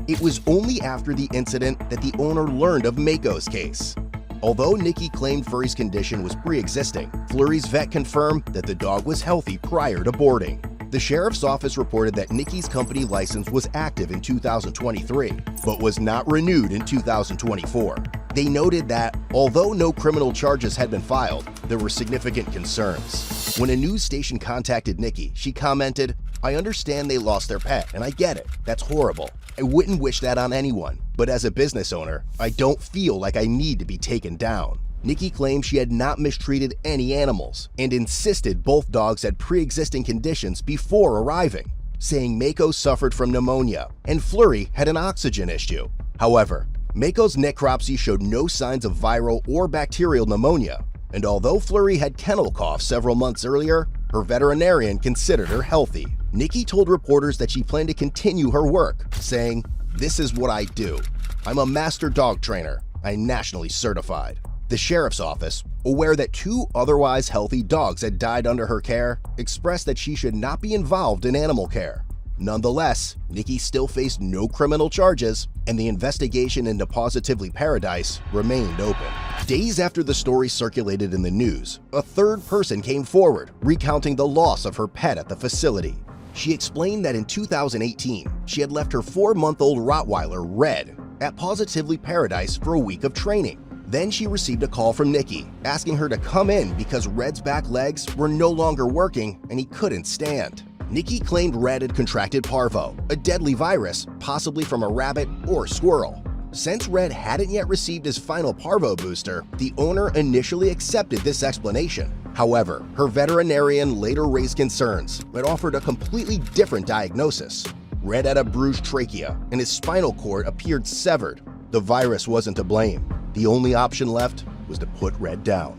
It was only after the incident that the owner learned of Mako's case. Although Nikki claimed Flurry's condition was pre-existing, Flurry's vet confirmed that the dog was healthy prior to boarding. The sheriff's office reported that Nikki's company license was active in 2023, but was not renewed in 2024. They noted that, although no criminal charges had been filed, there were significant concerns. When a news station contacted Nikki, she commented, "I understand they lost their pet, and I get it. That's horrible. I wouldn't wish that on anyone, but as a business owner, I don't feel like I need to be taken down." Nikki claimed she had not mistreated any animals and insisted both dogs had pre-existing conditions before arriving, saying Mako suffered from pneumonia and Flurry had an oxygen issue. However, Mako's necropsy showed no signs of viral or bacterial pneumonia. And although Fleury had kennel cough several months earlier, her veterinarian considered her healthy. Nikki told reporters that she planned to continue her work, saying, "This is what I do. I'm a master dog trainer. I'm nationally certified." The sheriff's office, aware that 2 otherwise healthy dogs had died under her care, expressed that she should not be involved in animal care. Nonetheless, Nikki still faced no criminal charges, and the investigation into Positively Paradise remained open. Days after the story circulated in the news, a third person came forward, recounting the loss of her pet at the facility. She explained that in 2018, she had left her 4-month-old Rottweiler, Red, at Positively Paradise for a week of training. Then she received a call from Nikki, asking her to come in because Red's back legs were no longer working and he couldn't stand. Nikki claimed Red had contracted parvo, a deadly virus, possibly from a rabbit or squirrel. Since Red hadn't yet received his final parvo booster, the owner initially accepted this explanation. However, her veterinarian later raised concerns, but offered a completely different diagnosis. Red had a bruised trachea, and his spinal cord appeared severed. The virus wasn't to blame. The only option left was to put Red down.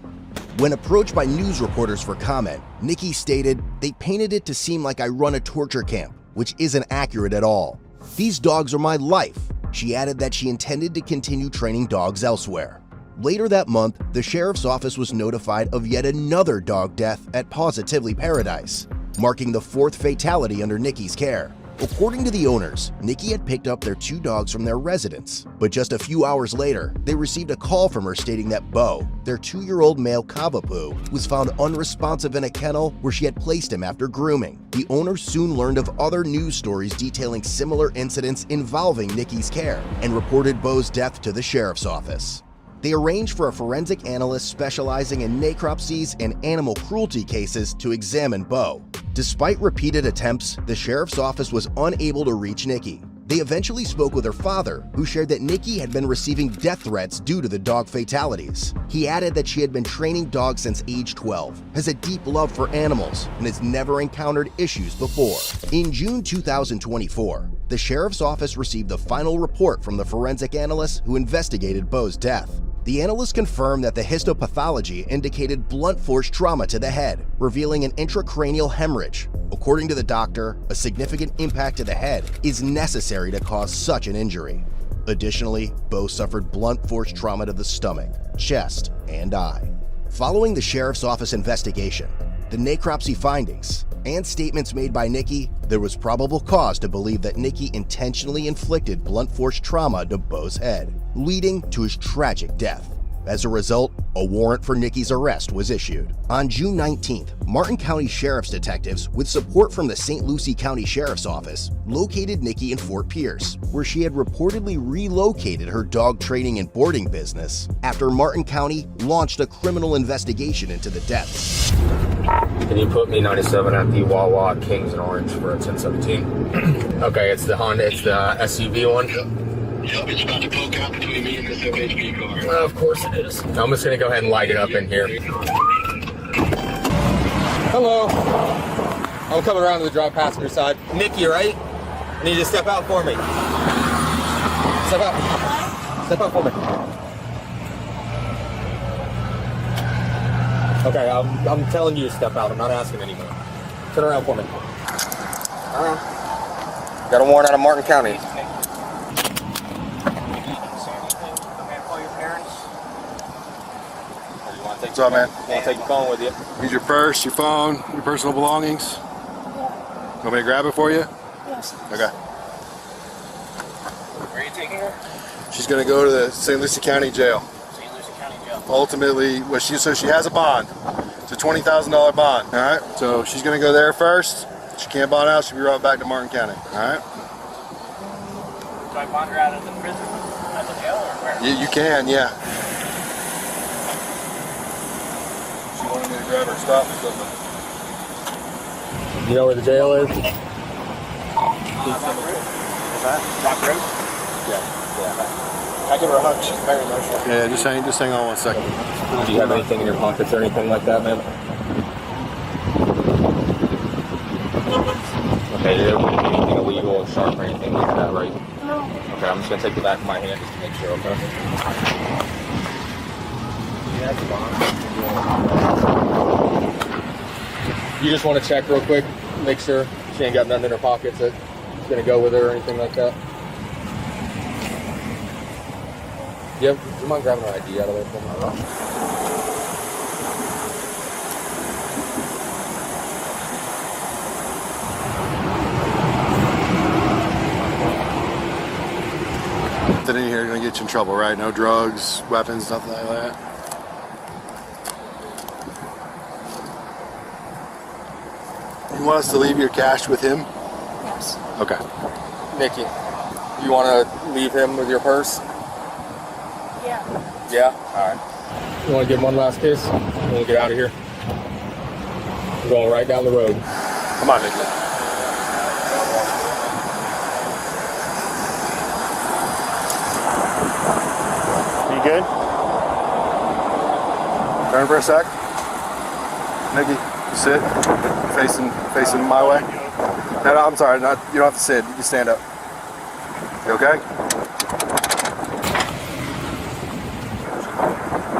When approached by news reporters for comment, Nikki stated, "They painted it to seem like I run a torture camp, which isn't accurate at all. These dogs are my life." She added that she intended to continue training dogs elsewhere. Later that month, the sheriff's office was notified of yet another dog death at Positively Paradise, marking the 4th fatality under Nikki's care. According to the owners, Nikki had picked up their 2 dogs from their residence, but just a few hours later, they received a call from her stating that Bo, their 2-year-old male Cavapoo, was found unresponsive in a kennel where she had placed him after grooming. The owners soon learned of other news stories detailing similar incidents involving Nikki's care and reported Bo's death to the sheriff's office. They arranged for a forensic analyst specializing in necropsies and animal cruelty cases to examine Bo. Despite repeated attempts, the sheriff's office was unable to reach Nikki. They eventually spoke with her father, who shared that Nikki had been receiving death threats due to the dog fatalities. He added that she had been training dogs since age 12, has a deep love for animals, and has never encountered issues before. In June 2024, the sheriff's office received the final report from the forensic analyst who investigated Bo's death. The analyst confirmed that the histopathology indicated blunt force trauma to the head, revealing an intracranial hemorrhage. According to the doctor, a significant impact to the head is necessary to cause such an injury. Additionally, Bo suffered blunt force trauma to the stomach, chest, and eye. Following the sheriff's office investigation, the necropsy findings, and statements made by Nikki, there was probable cause to believe that Nikki intentionally inflicted blunt force trauma to Bo's head, leading to his tragic death. As a result, a warrant for Nikki's arrest was issued. On June 19th, Martin County Sheriff's detectives, with support from the St. Lucie County Sheriff's Office, located Nikki in Fort Pierce, where she had reportedly relocated her dog training and boarding business after Martin County launched a criminal investigation into the deaths. Can you put me 97 at the Wawa Kings in Orange for a 1017? Okay, it's the Honda, it's the SUV one. Yep, it's about to poke out between me and this FHP car. Well, of course it is. I'm just gonna go ahead and light it up in here. Hello. I'm coming around to the drive passenger side. Nikki, right? I need you to step out for me. Step out. Step out for me. Okay, I'm telling you to step out. I'm not asking anymore. Turn around for me. Got a warrant out of Martin County. What's up, man? You want to take your phone with you? Here's your purse, your phone, your personal belongings. Want me to grab it for you? Yes. Okay. Where are you taking her? She's gonna go to the St. Lucie County Jail. St. Lucie County Jail. Ultimately, so she has a bond. It's a $20,000 bond. All right. So she's gonna go there first. She can't bond out. She'll be right back to Martin County. All right. Do I bond her out of the prison, at the jail, or where? You can, yeah. She wanted me to grab her stuff or something. You know where the jail is? Rock Road? Yeah. I give her a hug. She's very emotional. Yeah, just hang on 1 second. Do you have anything in your pockets or anything like that, man? Okay, you don't have anything illegal or sharp or anything like that, right? No. Okay, I'm just gonna take the back of my hand just to make sure, okay? You just want to check real quick, make sure she ain't got nothing in her pockets that's gonna go with her or anything like that. Yeah, do you mind grabbing her ID out of there for me? Nothing in here gonna get you in trouble, right? No drugs, weapons, nothing like that. You want us to leave your cash with him? Yes. Okay. Nikki, you want to leave him with your purse? Yeah. Yeah? Alright. You want to give him one last kiss? And we'll get out of here. We're going right down the road. Come on, Nikki. You good? Turn for a sec. Nikki, sit. Facing my way. No, I'm sorry. You don't have to sit. You can stand up. You okay?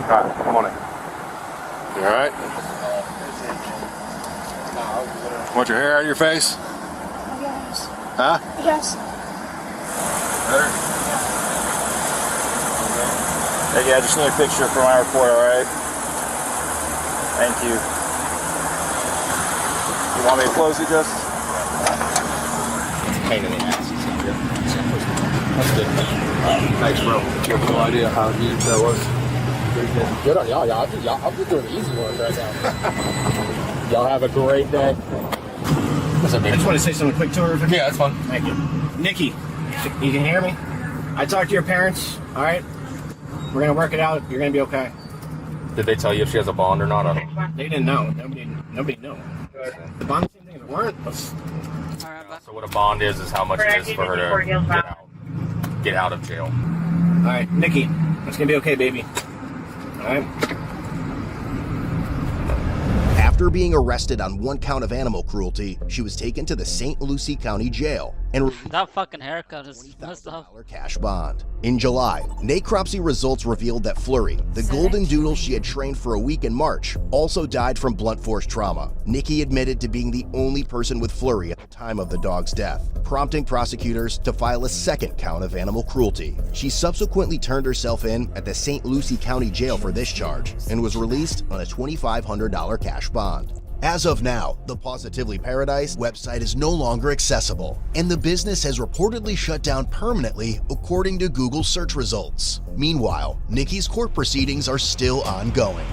All right, come on in. You all right? Want your hair out of your face? Yes. Huh? Yes. Better? Hey, yeah, just need a picture for my report, alright? Thank you. You want me to close it, just? Pain in the ass. That's good. Thanks, bro. You have no idea how huge that was. Good on y'all. I'm just doing the easy ones right now. Y'all have a great day. What's up, man? I just want to say something quick to her. Yeah, that's fine. Thank you. Nikki, you can hear me? I talked to your parents, all right? We're going to work it out. You're going to be okay. Did they tell you if she has a bond or not? I don't know. They didn't know. Nobody knew. The bond same thing as weren't. So what a bond is how much it is for her to get out of jail. All right, Nikki, it's going to be okay, baby. All right? After being arrested on one count of animal cruelty, she was taken to the St. Lucie County Jail and that fucking haircut is messed up. cash bond. In July, necropsy results revealed that Flurry, the golden doodle she had trained for a week in March, also died from blunt force trauma. Nikki admitted to being the only person with Flurry at the time of the dog's death, prompting prosecutors to file a second count of animal cruelty. She subsequently turned herself in at the St. Lucie County Jail for this charge and was released on a $2,500 cash bond. As of now, the Positively Paradise website is no longer accessible, and the business has reportedly shut down permanently according to Google search results. Meanwhile, Nikki's court proceedings are still ongoing.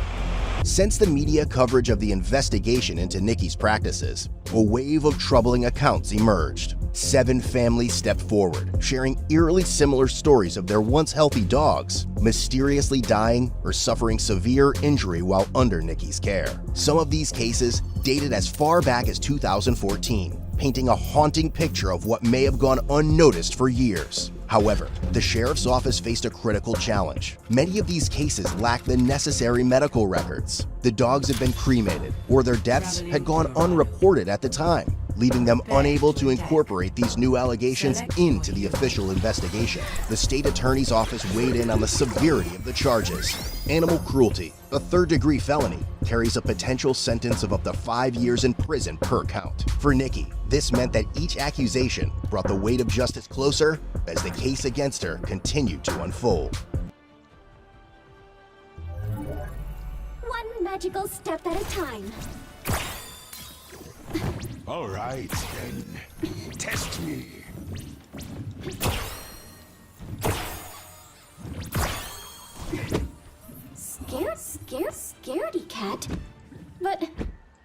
Since the media coverage of the investigation into Nikki's practices, a wave of troubling accounts emerged. 7 families stepped forward, sharing eerily similar stories of their once healthy dogs mysteriously dying or suffering severe injury while under Nikki's care. Some of these cases dated as far back as 2014, painting a haunting picture of what may have gone unnoticed for years. However, the sheriff's office faced a critical challenge. Many of these cases lacked the necessary medical records. The dogs had been cremated, or their deaths had gone unreported at the time, leaving them unable to incorporate these new allegations into the official investigation. The state attorney's office weighed in on the severity of the charges. Animal cruelty, a third-degree felony, carries a potential sentence of up to 5 years in prison per count. For Nikki, this meant that each accusation brought the weight of justice closer as the case against her continued to unfold. One magical step at a time. All right, then. Test me. Scaredy cat? But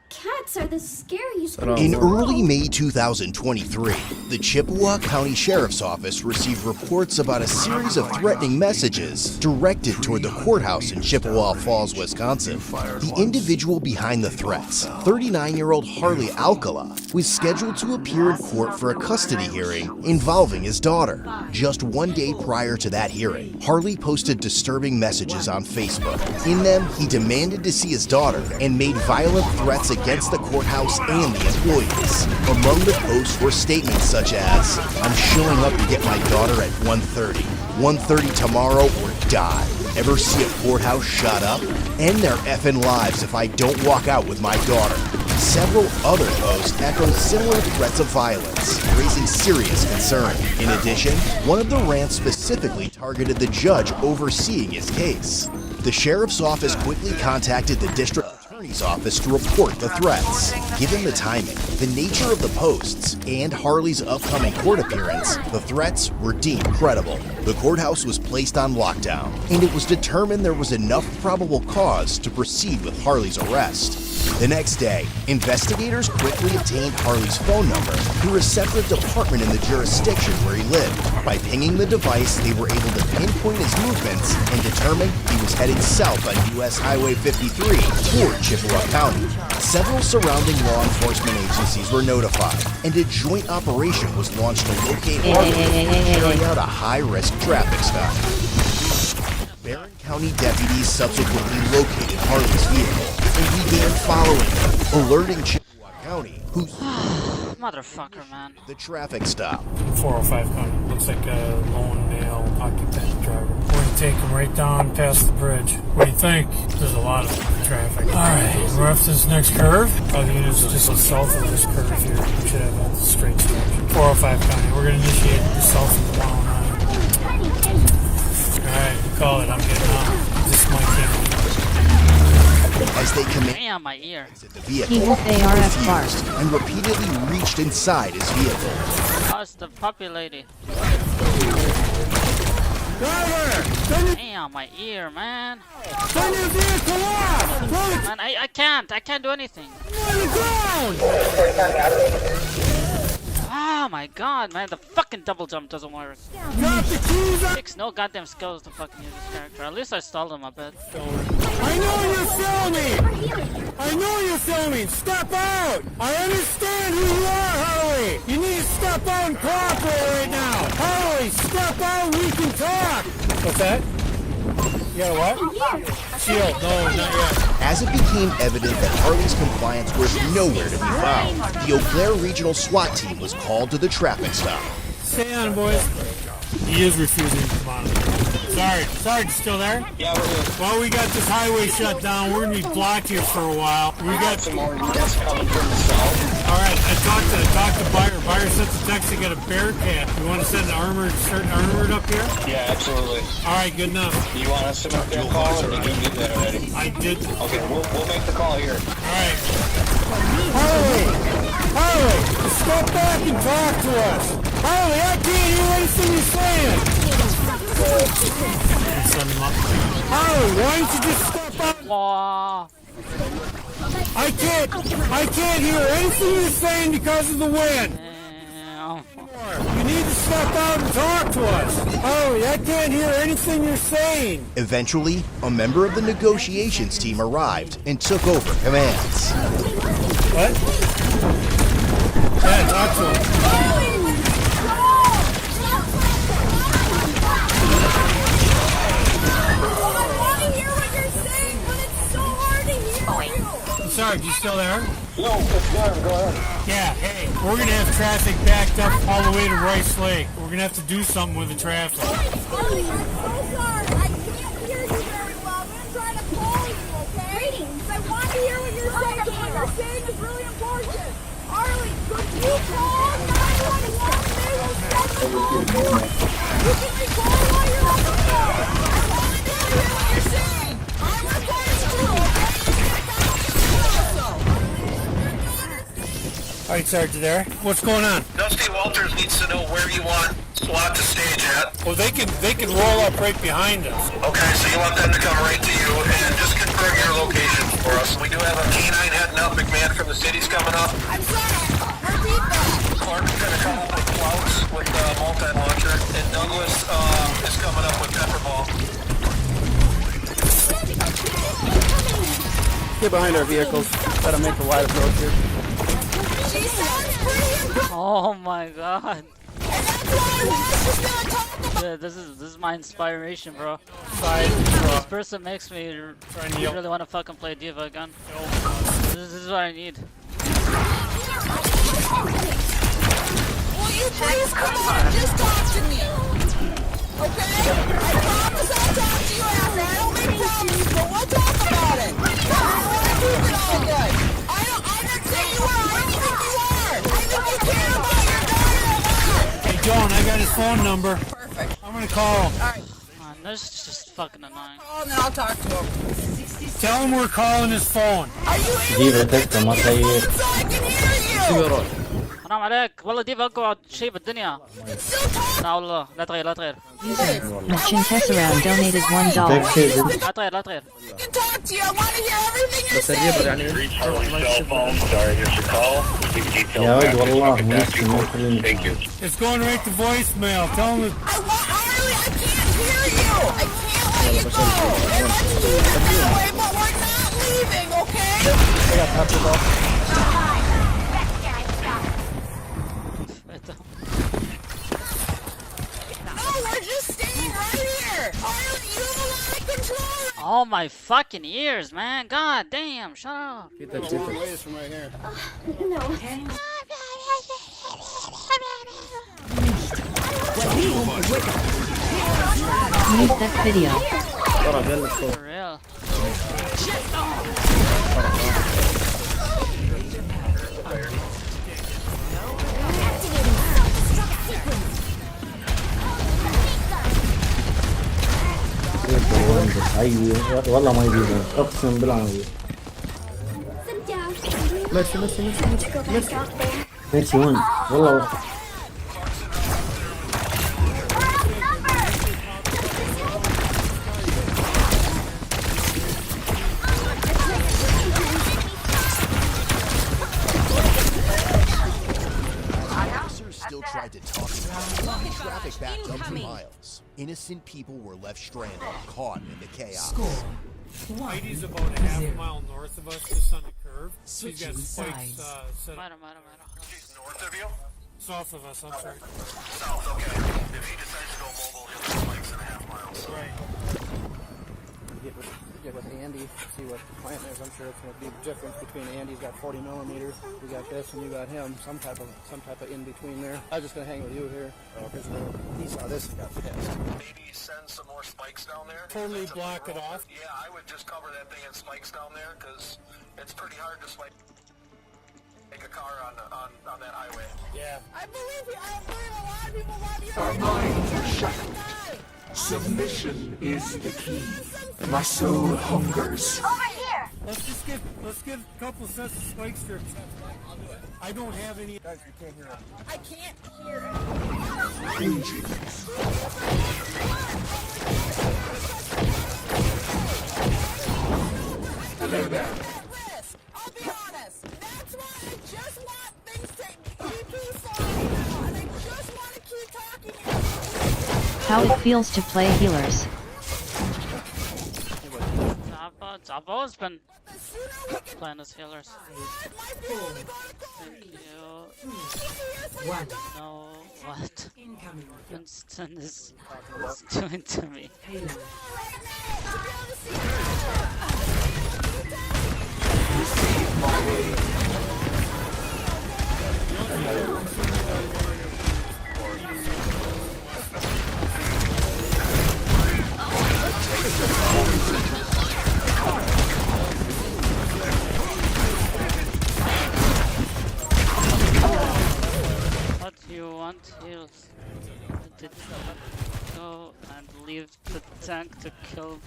cats are the scariest In early May 2023, the Chippewa County Sheriff's Office received reports about a series of threatening messages directed toward the courthouse in Chippewa Falls, Wisconsin. The individual behind the threats, 39-year-old Harley Alcala, was scheduled to appear in court for a custody hearing involving his daughter. Just 1 day prior to that hearing, Harley posted disturbing messages on Facebook. In them, he demanded to see his daughter and made violent threats against the courthouse and the employees. Among the posts were statements such as, "I'm showing up to get my daughter at 1:30. 1:30 tomorrow or die." Ever see a courthouse shut up? End their effing lives if I don't walk out with my daughter. Several other posts echoed similar threats of violence, raising serious concern. In addition, one of the rants specifically targeted the judge overseeing his case. The sheriff's office quickly contacted the district attorney's office to report the threats. Given the timing, the nature of the posts, and Harley's upcoming court appearance, the threats were deemed credible. The courthouse was placed on lockdown, and it was determined there was enough probable cause to proceed with Harley's arrest. The next day, investigators quickly obtained Harley's phone number through a separate department in the jurisdiction where he lived. By pinging the device, they were able to pinpoint his movements and determine he was headed south on US Highway 53 toward Chippewa County. Several surrounding law enforcement agencies were notified, and a joint operation was launched to locate Harley and carry out a high-risk traffic stop. Barron County deputies subsequently located Harley's vehicle and began following him, alerting Chippewa County, who's Motherfucker, man. the traffic stop. 405 County. Looks like a lone male occupant driver. We're going to take him right down past the bridge. What do you think? There's a lot of traffic. Alright, we're off this next curve. Probably use just south of this curve here. We should have a straight stretch. 405 County. We're going to initiate the south of the 109. Alright, we call it. I'm getting off. This is my camera. As they command Damn, my ear. the vehicle, refused and repeatedly reached inside his vehicle. How's the puppy lady? Damn, my ear, man. Turn your vehicle off! Man, I can't do anything. Oh my god, man, the fucking double jump doesn't work. Takes no goddamn skills to fucking use this character. At least I stalled him a bit. I know you're filming! I know you're filming! Step out! I understand who you are, Harley! You need to step out and cooperate right now! Harley, step out, we can talk! What's that? You got a what? Shield, no, not yet. As it became evident that Harley's compliance was nowhere to be found, the Eau Claire Regional SWAT team was called to the traffic stop. Stay on, boys. He is refusing to come on. Sorry, you still there? Yeah, we're here. Well, we got this highway shut down. We're gonna be blocked here for a while. We got some more units coming from the south. All right, I talked to Buyer. Buyer sent the text. They got a Bearcat. You want to send armored up here? Yeah, absolutely. All right, good enough. You want us to make that call, or did you do that already? I did. Okay, we'll make the call here. All right. Harley, step back and talk to us! Harley, I can't hear anything you're saying! Harley, why don't you just step out? I can't hear anything you're saying because of the wind! You need to step out and talk to us! Harley, I can't hear anything you're saying! Eventually, a member of the negotiations team arrived and took over commands. What? Yeah, talk to him. I'm sorry, you still there? No, it's good. Go ahead. Yeah, hey, we're going to have traffic backed up all the way to Rice Lake. We're going to have to do something with the traffic. I'm so sorry. I can't hear you very well. I'm going to try to call you, okay? I want to hear what you're saying. What you're saying is really important. Harley, could you call 911? They will send the call for you. You can record while you're on the phone. I want to hear what you're saying. I'm recording too, okay? All right, Sergeant, there. What's going on? Dusty Walters needs to know where you want SWAT to stage at. Well, they can roll up right behind us. Okay, so you want them to come right to you, and just confirm your location for us. We do have a K9 heading up. McMahon from the city's coming up. I'm sorry. Repeat that. Clark's going to come up with Clouds with multi-launcher, and Douglas is coming up with Pepperball. Get behind our vehicles. Gotta make a wide approach here. Oh my god. Yeah, this is my inspiration, bro. This person makes me really want to fucking play Diva again. This is what I need. Will you please come on? Just talk to me. okay? I promise I'll talk to you after. I don't make promises, but we'll talk about it. I want to keep it all good. I didn't say you were. I don't think you are. I think you care about your daughter a lot. Hey, John, I got his phone number. Perfect. I'm gonna call him. All right. Man, this is just fucking annoying. Call and then I'll talk to him. Tell him we're calling his phone. Are you able to pick up the phone so I can hear you? حرام عليك والله ديف اقوى شيء بالدنيا. لا والله لا تغير لا تغير. Machin Tesseraund donated $1. لا تغير لا تغير. I can talk to you. I want to hear everything you say. Cell phone, sorry, I missed your call. Give me details يا back. ولد والله Get back to you. Thank you. It's going right to voicemail. Tell him. Harley, I can't hear you. I can't let you go. And let's keep it that way, but we're not leaving, okay? I got pepper ball. No, we're just staying right here. Harley, you have a lot of control. Oh my fucking ears, man. God damn, shut up. Get that zipper. Ways from right here. Mute that video. For real. والله ما يجيبون اقسم بالله ماشي ماشي ماشي ماشي ماشي وين والله Still tried to talk to me. Traffic backed up to miles. Innocent people were left stranded, caught in the chaos. Heidi's about a half mile north of us, just on the curve. She's got spikes set up. She's north of you? South of us, I'm sorry. South, okay. If he decides to go mobile, he'll have spikes in a half mile. So. Right. Get with Andy, see what the plan is. I'm sure it's going to be the difference between Andy's got 40 millimeters, we got this, and you got him. Some type of in between there. I was just going to hang with you here. He saw this and got pissed. Maybe send some more spikes down there. Totally block it off. Yeah, I would just cover that thing in spikes down there because it's pretty hard to spike a car on that highway. Yeah. I believe you. I believe a lot of people love you. Our minds are shut. Submission is the key. My soul hungers. Over here. Let's get a couple sets of spike strips. I don't have any. Guys, we can't hear it. I can't hear I'll be honest. That's why I just want things to be peaceful right now, and I just want to keep talking. How it feels to play healers. I've always been playing as healers. Thank you. No, what? Winston is doing to me. What you want heals? Did go and leave the tank to kill.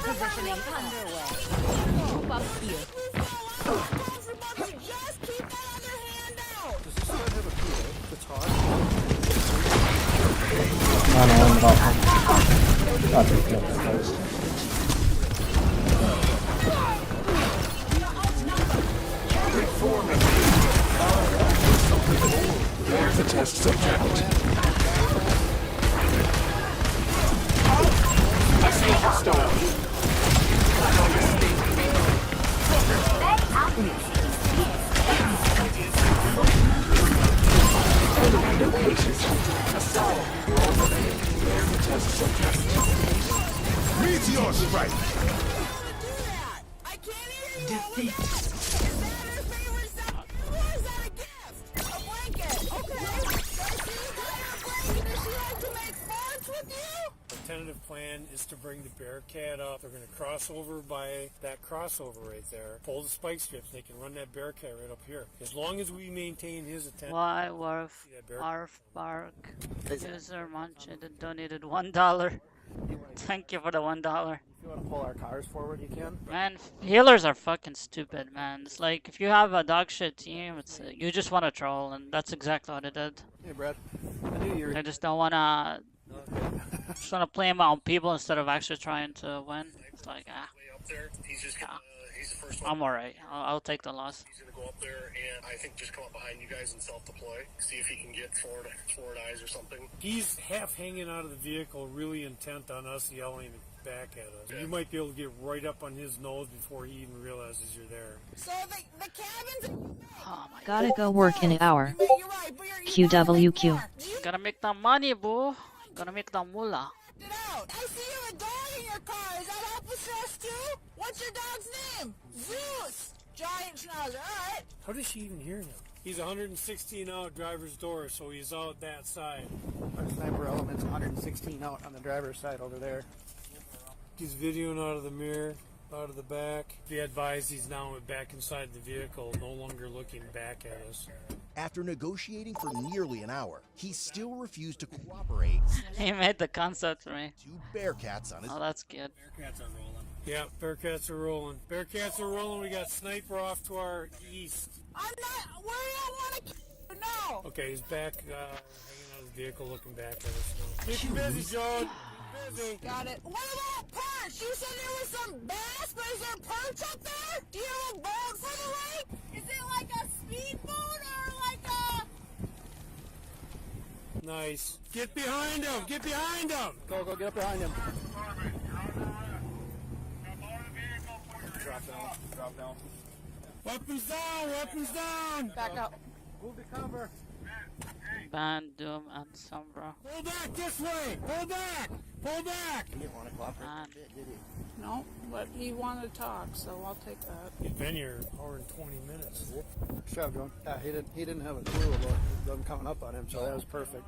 Positioning underway. Move up here. Just keep that other hand out. Does this guy have a PA? It's hard. There's a test subject. I see a hostile. Meteor strike! with you? The tentative plan is to bring the Bearcat up. They're going to cross over by that crossover right there. Pull the spike strips. They can run that Bearcat right up here. As long as we maintain his attention. Why Warf Arf Bark user Munchin donated $1. Thank you for the $1. If you want to pull our cars forward, you can. Man, healers are fucking stupid, man. It's like if you have a dog shit team, it's you just want to troll, and that's exactly what it did. Hey, Brad. I knew you were. They just don't wanna. Just wanna play him on people instead of actually trying to win. It's like I'm alright. I'll take the loss. He's gonna go up there and I think just come up behind you guys and self-deploy. See if he can get forward eyes or something. He's half hanging out of the vehicle, really intent on us yelling back at us. You might be able to get right up on his nose before he even realizes you're there. So the cabins. Oh my Gotta go work in an hour. You're right, but QWQ. Gotta make that money, boo. Gotta make that moolah. it out. I see you have a dog in your car. Is that help with stress too? What's your dog's name? Zeus. Giant schnauzer. All right. How does she even hear him? He's 116 out driver's door, so he's out that side. Our sniper element's 116 out on the driver's side over there. He's videoing out of the mirror, out of the back. Be advised he's now back inside the vehicle, no longer looking back at us. After negotiating for nearly an hour, he still refused to cooperate. He made the concept for me. 2 Bearcats on his. Oh, that's good. Bearcats are rolling. Yeah, Bearcats are rolling. Bearcats are rolling. We got Sniper off to our east. I'm not. Where do you want to? No. Okay, he's back, hanging out of the vehicle, looking back at us now. Keep busy, Joe. Busy. Got it. What about perch? You said there was some bass, but is there perch up there? Do you have a boat for the lake? Is it like a speedboat or like a? Nice. Get behind him. Get behind him. Go get up behind him. Drop down. Weapons down. Weapons down. Back up. Move the cover. Ban, Doom, and Sombra. Pull back this way. Pull back. Pull back. He didn't want to cooperate. Did he? No, but he wanted to talk, so I'll take that. He's been here an hour and 20 minutes. Shoved him. Yeah, he didn't have a clue about them coming up on him, so that was perfect.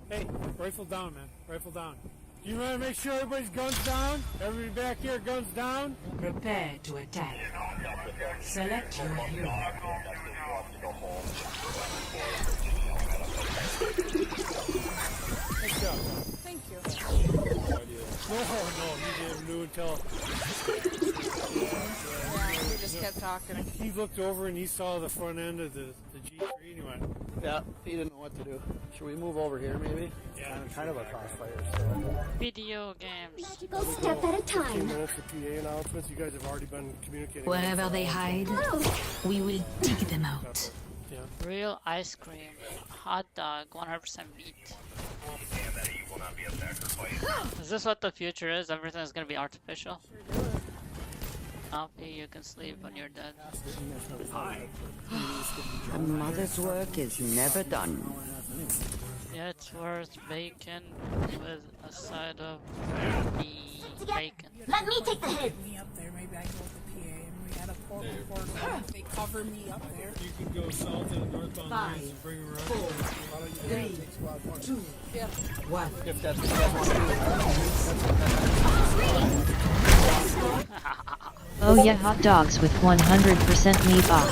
Hey, rifle down, man. Rifle down. You want to make sure everybody's guns down? Everybody back here, guns down? Prepare to attack. Select your hero. Nice job. Thank you. No, he didn't do until... Yeah, we just kept talking. He looked over and he saw the front end of the G3 and he went... Yeah, he didn't know what to do. Should we move over here, maybe? Yeah. Kind of a crossfire. So. Video games. Go step at a time. 2 minutes for PA announcements. You guys have already been communicating. Wherever they hide, we will dig them out. Yeah. Real ice cream. Hot dog, 100% meat. Is this what the future is? Everything is gonna be artificial? Alfie, you can sleep when you're dead. A mother's work is never done. Yeah, it's worth bacon with a side of bacon. Let me take the hit. Me up there, maybe I go with the PA and we had a portal. They cover me up there. You can go south and northbound lanes and bring her up. 3, 2, Yeah. 1. If that's what you want to do. Oh yeah, hot dogs with 100% meat off.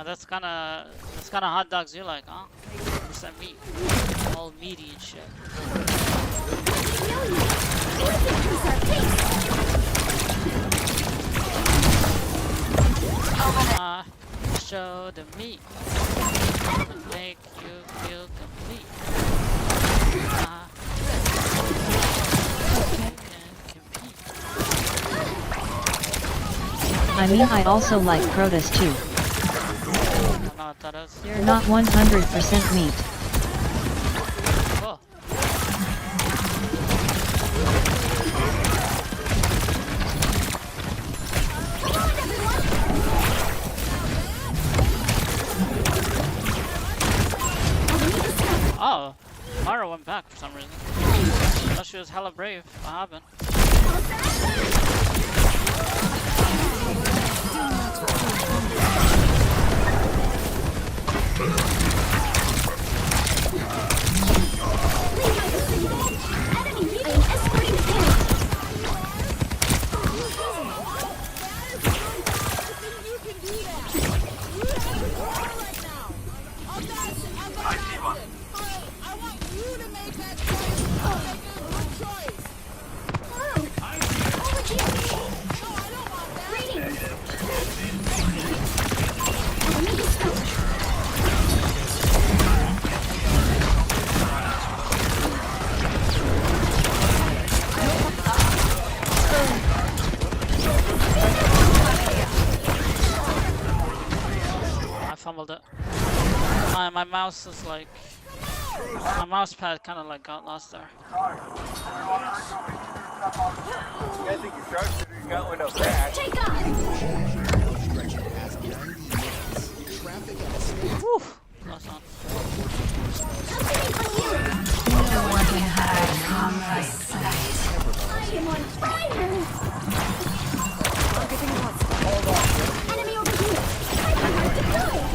That's kind of hot dogs you like, huh? 100% meat. All meaty and shit. Show the meat. Make you feel complete. I mean, I also like Protus too. They're not 100% meat. Oh. Oh, Mara went back for some reason. I thought she was hella brave. What happened? disabled it. My mouse is like... My mouse pad kind of like got lost there. I think you trusted her. You got one up back. Take off! Whew. Lost on. No one can hide from my sight. I am on fire! Enemy over here! Hyper deployed!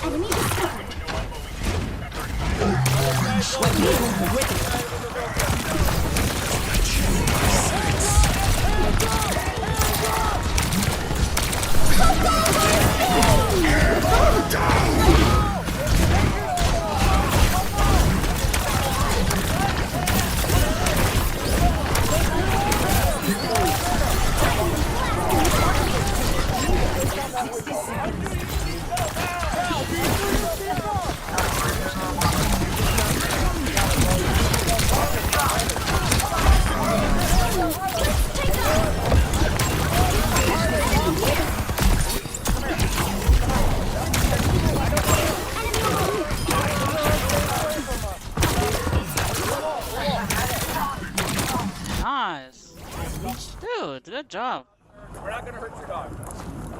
Enemy discovered! Nice. Dude, good job. We're not gonna hurt your dog.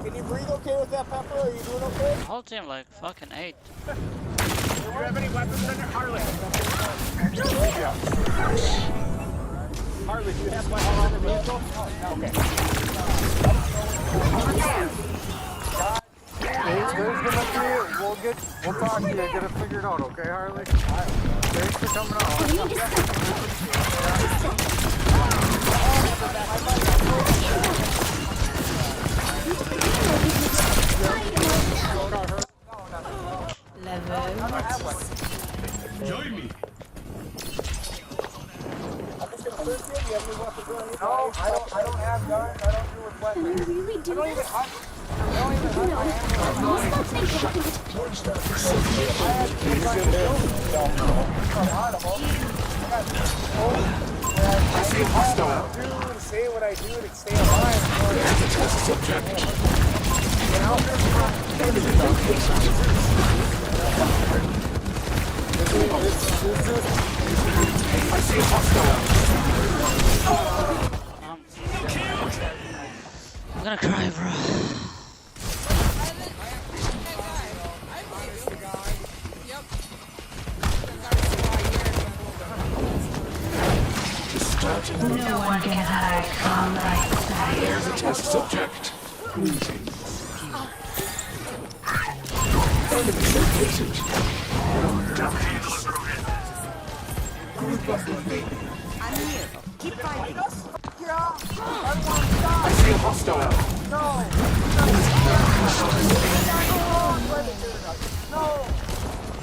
Can you breathe okay with that, Pepper? Are you doing okay? The whole team like fucking ate. Do you have any weapons in there? Harley. Harley, do you have weapons on the vehicle? Oh, okay. Thanks for you. We'll talk to you. Get it figured out, okay, Harley? Thanks for coming out. Join me. No, I don't have guns. I don't do with weapons. Can you really do this? I say hostile. Say what I do to stay alive. Test subject. I say hostile. I'm gonna cry, bro. No one can hide from my sight. There's a test subject. Greetings. Enemy located. I'm here. Keep fighting. I see a hostile. No!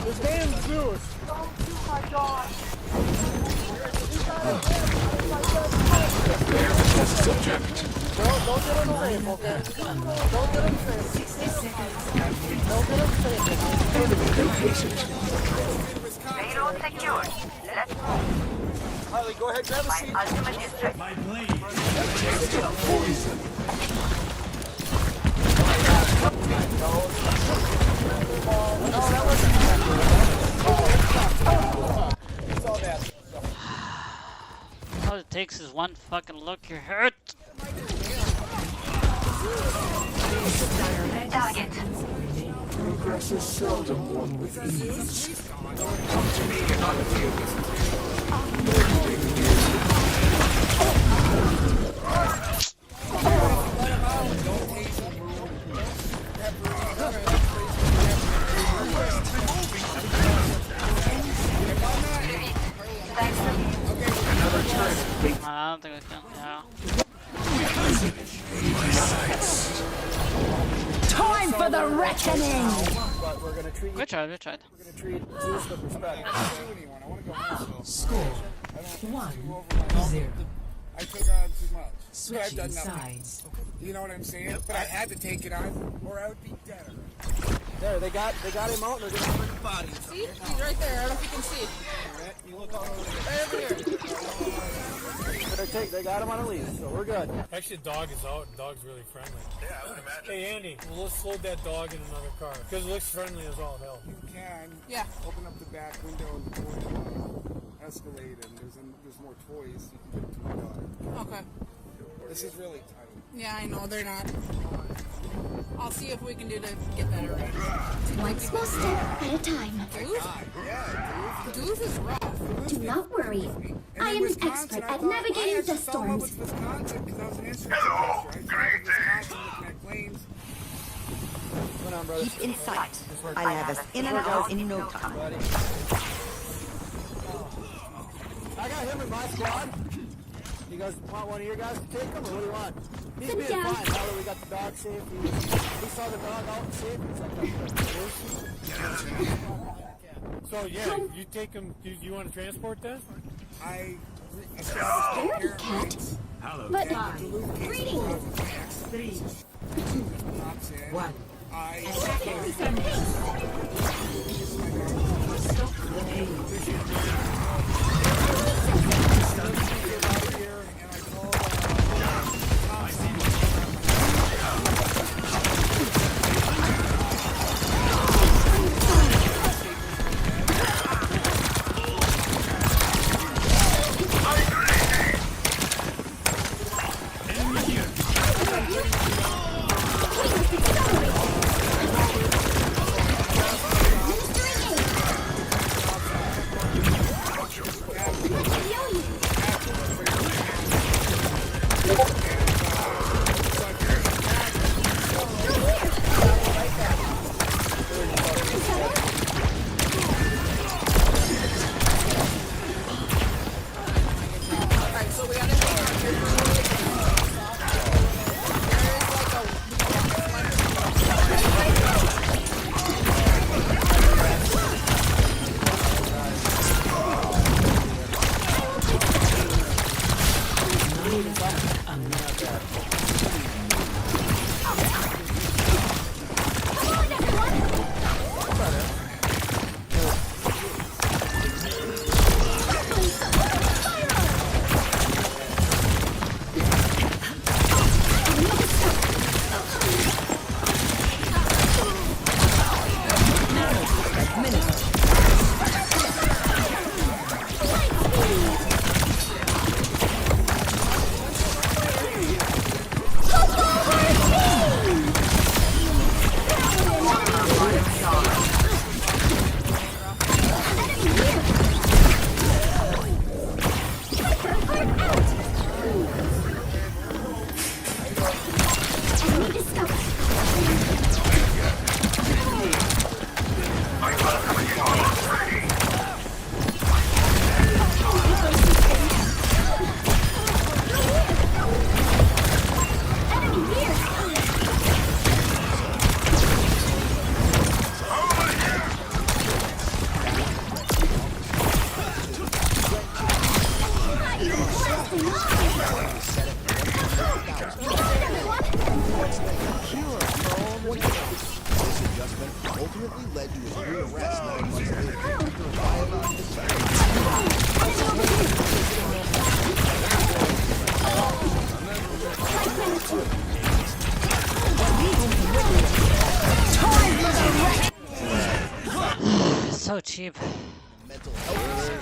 His name's Zeus! Don't shoot my dog! There's a test subject. Don't get him safe, okay? Don't get him safe. 60 seconds. Don't get him safe. Enemy located. Payload secured. Let's go. Harley, go ahead, grab a seat. My ultimate is ready. My blade. Tasting poison. All it takes is one fucking look, you're hurt. Target. Progress is seldom won with ease. Come to me and I'll deal with I don't think I can, yeah. Time for the reckoning! But we're gonna treat Good try, good try. We're gonna treat Zeus with respect. Score 1-0. I took on too much. Switching sides. You know what I'm saying? But I had to take it on, or I would be dead. There, they got him out and they're gonna bring the body. See? He's right there. I don't know if you can see. Alright, you look all over Right over here. They got him on a leash, so we're good. Actually, the dog is out, and the dog's really friendly. Yeah, I would imagine. Hey, Andy, well, let's load that dog in another car, because it looks friendly as all hell. You can. Yeah. Open up the back window and the toy escalade, and there's more toys you can get to the dog. Okay. This is really tight. Yeah, I know they're not. I'll see if we can do to get that arranged. One small step at a time. Doof is rough. Do not worry. I am an expert at navigating dust storms. Hello, Keep in sight. I'll have us in and out in no time. I got him in my squad. You guys want one of your guys to take him, or what do you want? He's Sit being down. fine now that we got the dog safe. We saw the dog out and safe. He's like, So, yeah, you take him, you want to transport that? I Scaredy cat. But greetings. 3, 2, 1. Attackers are Stop the payload. ultimately led to his rearrest 9 months later after a violent So cheap. mental health.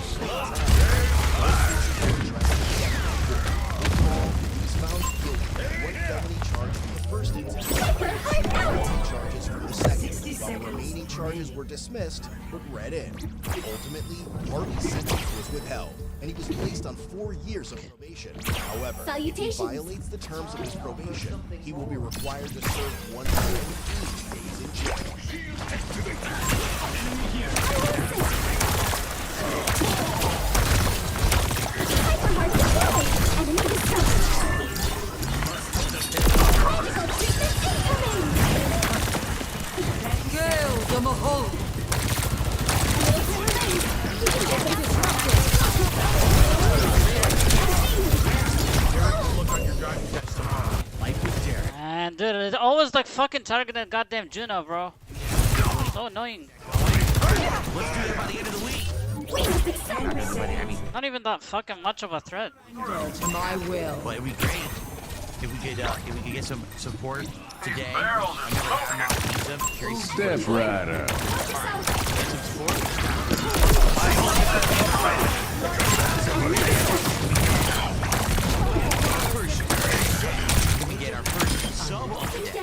He's found guilty of one felony charge from the first incident, and 2 felony charges from the second, while the remaining charges were dismissed but read in. Ultimately, Harvey's sentence was withheld, and he was placed on 4 years of probation. However, if he violates the terms of his probation, he will be required to serve 180 days in jail. Gale the Mahal. And dude, it always like fucking target that goddamn Juno, bro. So annoying. Let's do that by the end of the week. Not even that fucking much of a threat. To my will. Well, it'd be great if we could get some support today. Step right up. We get our first sub of the day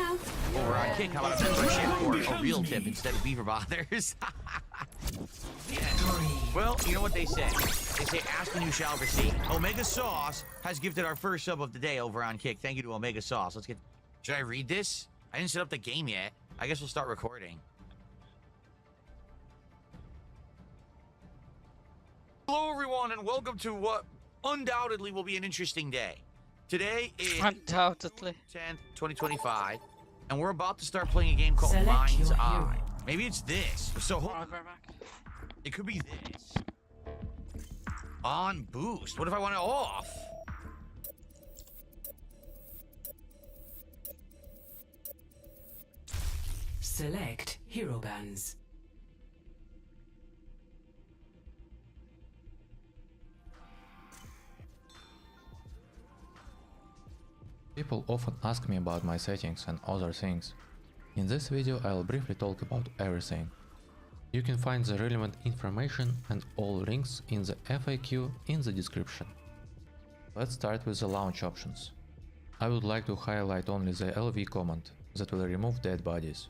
over on Kick. How about a membership or a real tip instead of beaver bothers? Yeah. Well, you know what they say. They say, ask and you shall receive. Omega Sauce has gifted our first sub of the day over on Kick. Thank you to Omega Sauce. Let's get... Should I read this? I didn't set up the game yet. I guess we'll start recording. Hello, everyone, and welcome to what undoubtedly will be an interesting day. Today is... Undoubtedly. 10th, 2025, and we're about to start playing a game called Select Mind's your Eye. hero. Maybe it's this. So, hold on. It could be this. On boost. What if I want it off? Select hero bands. People often ask me about my settings and other things. In this video I'll briefly talk about everything. You can find the relevant information and all links in the FAQ in the description. Let's start with the launch options. I would like to highlight only the LV command that will remove dead bodies,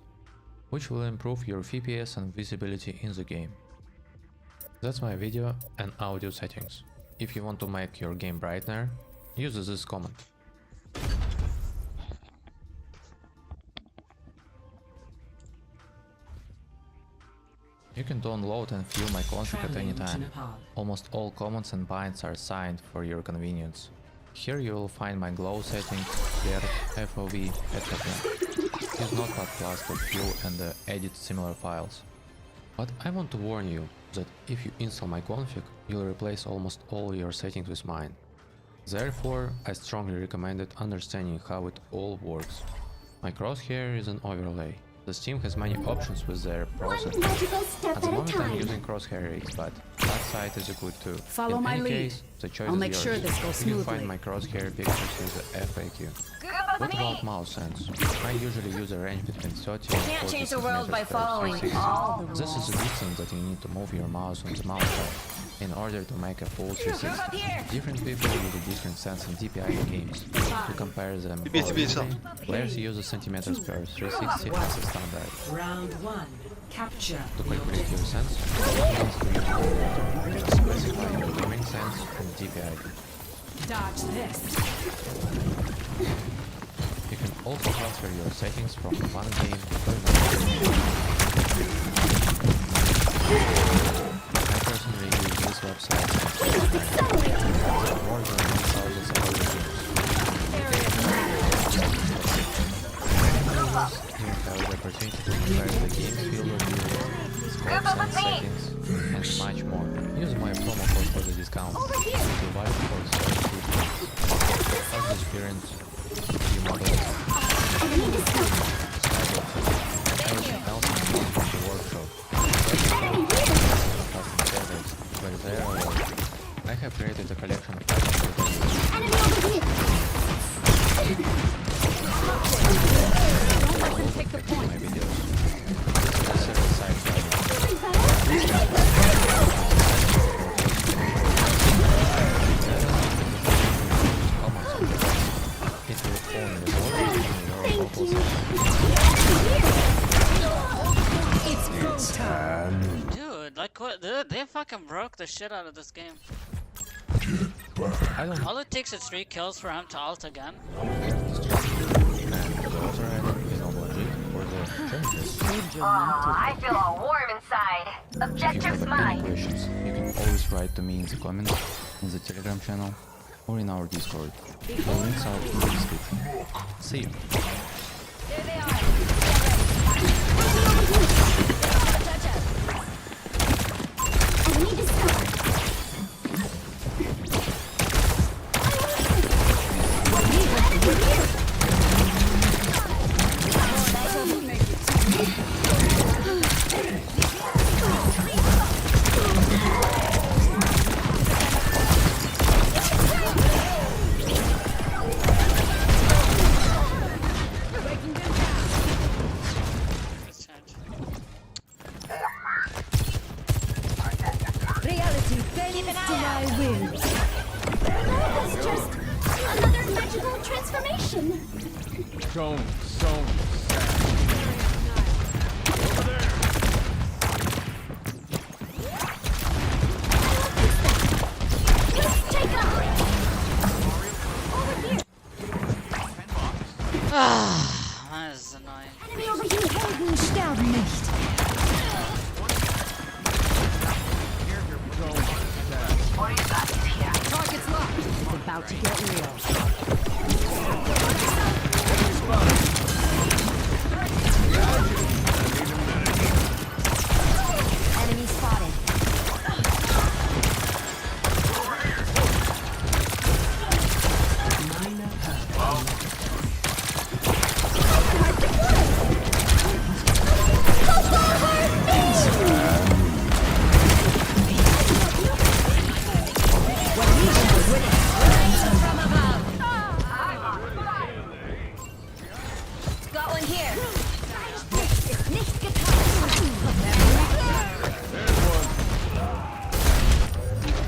which will improve your FPS and visibility in the game. That's my video and audio settings. If you want to make your game brighter, use this command. You can download and view my config at any time. Almost all commands and binds are signed for your convenience. Here you will find my glow settings, flare, FOV, etc. Use Notepad+, view and edit similar files. But I want to warn you that if you install my config, you'll replace almost all your settings with mine. Therefore, I strongly recommend understanding how it all works. My crosshair is an overlay. The Steam has many options with their process. At the moment I'm using Crosshair X, but that site is good too. Follow In my any lead. case, the choice I'll is make yours. sure this goes You can smoothly. find my Crosshair pictures in the FAQ. What about mouse sense? I usually use a range between 30 and 40 Can't change the world by centimeters per following 360. all the This is the distance that you need to move your mouse on the mouse pad in order to make a full 360. Different people use a different sense and DPI in games. To compare them accordingly, players use centimeters per 360 as a standard. Round 1. Capture. To calculate your sense, you need to specify your gaming sense and DPI. Dodge this. You can also transfer your settings from one game to another. I personally use this website for more than 1,000 other games. You have the opportunity to compare the game field of view, scopes and settings, and much more. Use my promo code for the discount. It will valid for search as experience, you model, everything else is from the workshop. Custom servers, where there are I have created a collection of items that I use. Take the point. My videos. This is a side it will only result in your local It's time. Dude, like what? They fucking broke the shit out of this game. All it takes is 3 kills for him to ult again. I feel all warm inside. If you Objectives have mine. any questions, you can always write to me in the comments, in the Telegram channel, or in our Discord. The links are in the description. See you! There they are. I need to stop. Do I win? That's just another magical transformation. Zone. That is annoying. Enemy over here. Helden sterben nicht. Target's locked. It's about to get real. Enemy spotted. Got one here. Ist nicht getan.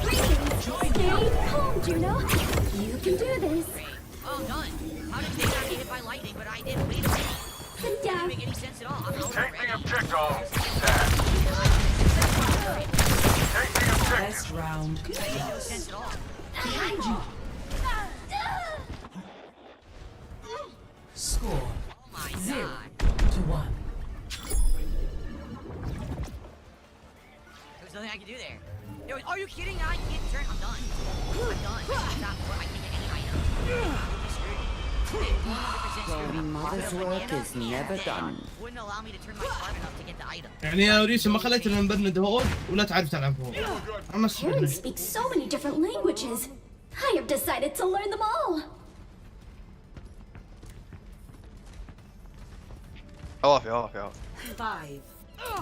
Stay calm, Juno. You can do this. Oh, done. How did they not get hit by lightning, but I did? Wait a minute. Sit Doesn't down. make any sense at all. I'm out Take the already. objective. Take the objective. Best round. Makes no sense at all. Behind you. Score. Oh my 0 god. to 1. There's nothing I can do there. Are you kidding? I can't turn. I'm done. I'm done. Stop. I can't get any item. Mother's work is never done. Wouldn't allow me to turn my carbon up to get the item. يعني يا أوريس ما خليتنا نبرد هون ولا تعرف تلعب هون. أما Parents speak so many different languages. I have decided to learn them all. off. 5,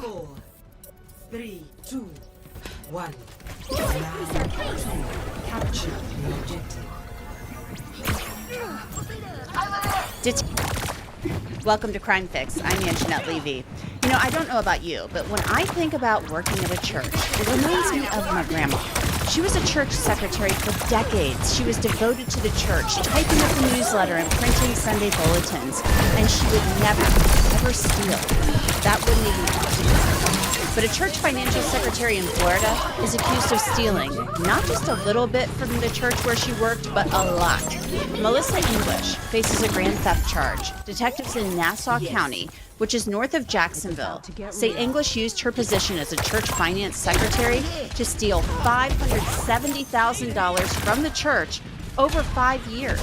4, 3, 2, 1. Capture the objective. Welcome to Crime Fix. I'm Anjanette Levy. You know, I don't know about you, but when I think about working at a church, it reminds me of my grandma. She was a church secretary for decades. She was devoted to the church, typing up the newsletter and printing Sunday bulletins. And she would never, ever steal. That wouldn't even cross her mind. But a church financial secretary in Florida is accused of stealing, not just a little bit from the church where she worked, but a lot. Melissa English faces a grand theft charge. Detectives in Nassau County, which is north of Jacksonville, say English used her position as a church finance secretary to steal $570,000 from the church over 5 years.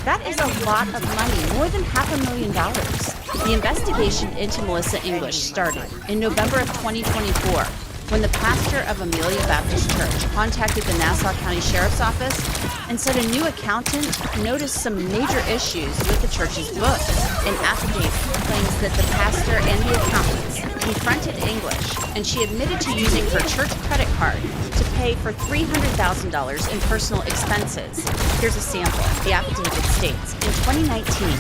That is a lot of money, more than $500,000. The investigation into Melissa English started in November of 2024 when the pastor of Amelia Baptist Church contacted the Nassau County Sheriff's Office and said a new accountant noticed some major issues with the church's books. An affidavit claims that the pastor and the accountants confronted English, and she admitted to using her church credit card to pay for $300,000 in personal expenses. Here's a sample. The affidavit states, in 2019,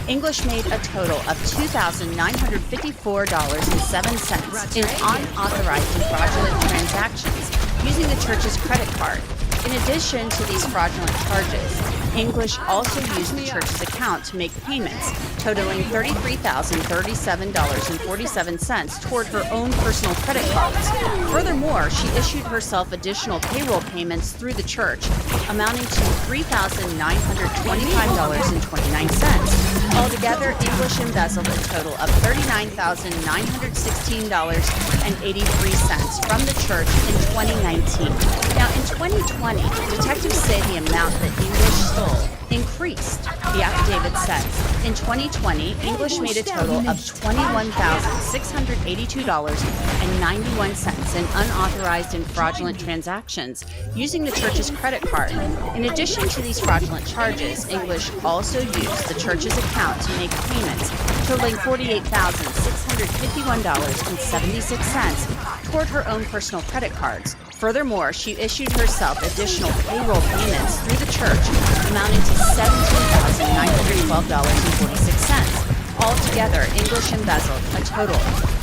English made a total of $2,954.07 in unauthorized and fraudulent transactions using the church's credit card. In addition to these fraudulent charges, English also used the church's account to make payments totaling $33,037.47 toward her own personal credit cards. Furthermore, she issued herself additional payroll payments through the church, amounting to $3,925.29. Altogether, English embezzled a total of $39,916.83 from the church in 2019. Now, in 2020, detectives say the amount that English stole increased. The affidavit says, in 2020, English made a total of $21,682.91 in unauthorized and fraudulent transactions using the church's credit card. In addition to these fraudulent charges, English also used the church's account to make payments totaling $48,651.76 toward her own personal credit cards. Furthermore, she issued herself additional payroll payments through the church, amounting to $17,912.46. Altogether, English embezzled a total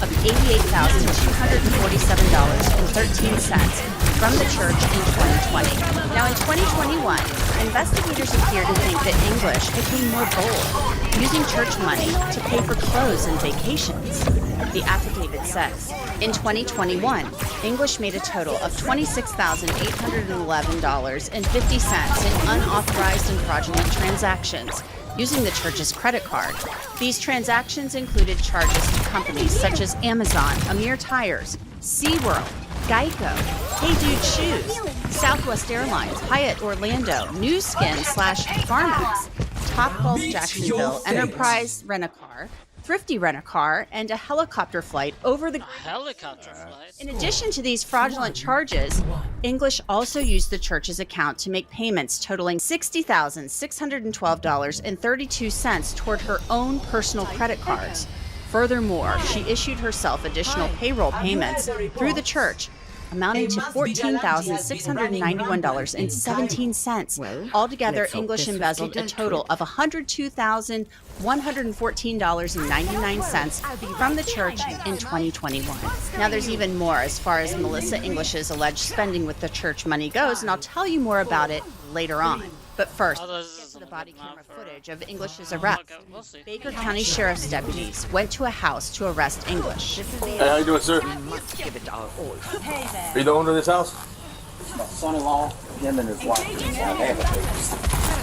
of $88,247.13 from the church in 2020. Now in 2021, investigators appear to think that English became more bold, using church money to pay for clothes and vacations. The affidavit says, in 2021, English made a total of $26,811.50 in unauthorized and fraudulent transactions, using the church's credit card. These transactions included charges to companies such as Amazon, Amir Tires, SeaWorld, Geico, Hey Dude Shoes, Southwest Airlines, Hyatt Orlando, Newskin/Pharmax, Topgolf Jacksonville, Enterprise Rent-A-Car, Thrifty Rent-A-Car, and a helicopter flight over the... Helicopter flight? In addition to these fraudulent charges, English also used the church's account to make payments totaling $60,612.32 toward her own personal credit cards. Furthermore, she issued herself additional payroll payments through the church, amounting to $14,691.17. Altogether, English embezzled a total of $102,114.99 from the church in 2021. Now, there's even more as far as Melissa English's alleged spending with the church money goes, and I'll tell you more about it later on. But first, let's get to the body camera footage of English's arrest. Baker County Sheriff's deputies went to a house to arrest English. Hey, how you doing, sir? Are you the owner of this house? My son-in-law, him and his wife.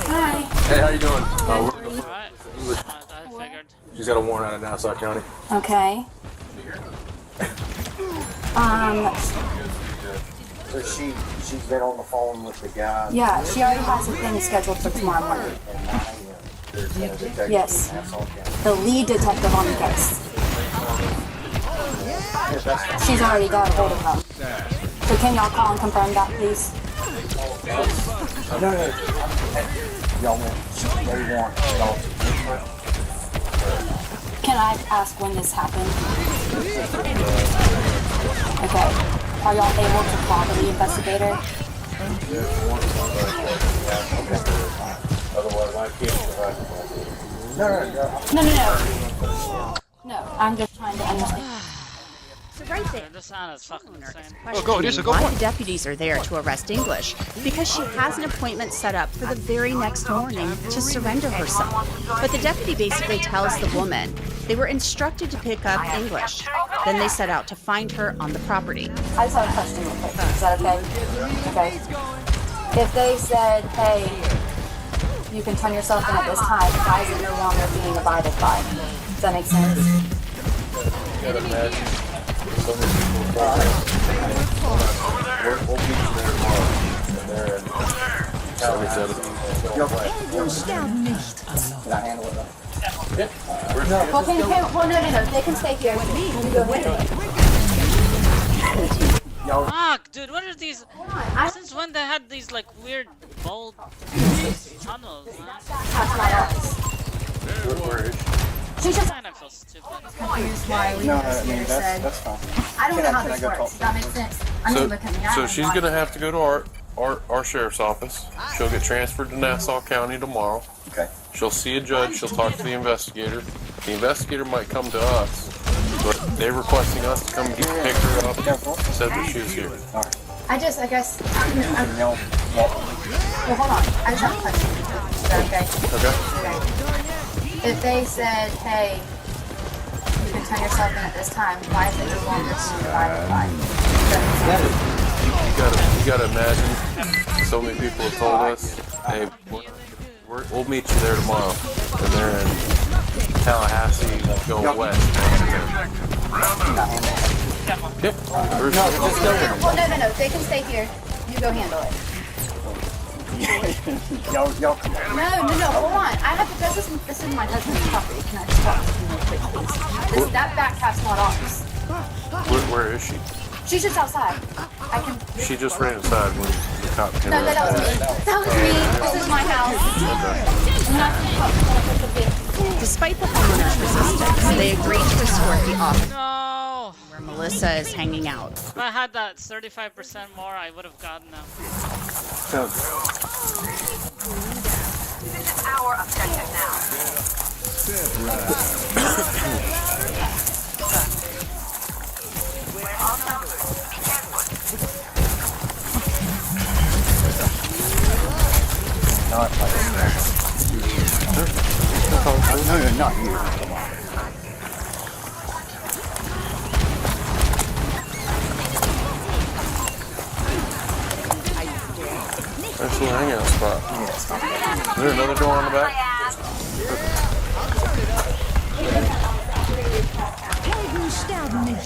Hi. Hey, how you doing? Alright. I figured. She's got a warrant out of Nassau County. Okay. So she's been on the phone with the guy. Yeah, she already has a thing scheduled for tomorrow morning. Yes. The lead detective on the case. She's already got a hold of him. So can y'all call and confirm that, please? No. Y'all want. Can I ask when this happened? Okay. Are y'all able to call the lead investigator? No, I'm just trying to understand. So right there, This sound is fucking insane. why the deputies are there to arrest English, because she has an appointment set up for the very next morning to surrender herself. But the deputy basically tells the woman they were instructed to pick up English. Then they set out to find her on the property. I just have a question real quick. Is that okay? Okay. If they said, hey, you can turn yourself in at this time, why is it no longer being abided by? Does that make sense? Can I handle it though? Well, no. They can stay here with me. You go ahead. Fuck, dude, what are these? Since when they had these like weird bold tunnels, man? That's my office. She's just kind of feel stupid. confused why we said. That's fine. I don't know how this works. Does that make sense? I mean, look at me. So she's gonna have to go to our sheriff's office. She'll get transferred to Nassau County tomorrow. Okay. She'll see a judge. She'll talk to the investigator. The investigator might come to us, but they're requesting us to come pick her up. Said that she was here. I guess. Well, hold on. I just have a question. Is that okay? Okay. If they said, hey, you can turn yourself in at this time, why is it no longer being divided by? You gotta imagine. So many people have told us, hey, we'll meet you there tomorrow, and they're in Tallahassee, going west. Yep. Well, no. They can stay here. You go handle it. Y'all come on. No, hold on. I have to, this is my husband's property. Can I just talk to him real quick, please? That back half's not ours. Where is she? She's just outside. I can... She just ran inside when the cop came No, that was me. That was me. This is my house. Despite the homeowner's resistance, they agreed to escort the officer No. where Melissa is hanging out. If I had that 35% more, I would have gotten them. This is our objective now. Not like no, not you. Come on. There's a little hangout spot. Is there another door on the back?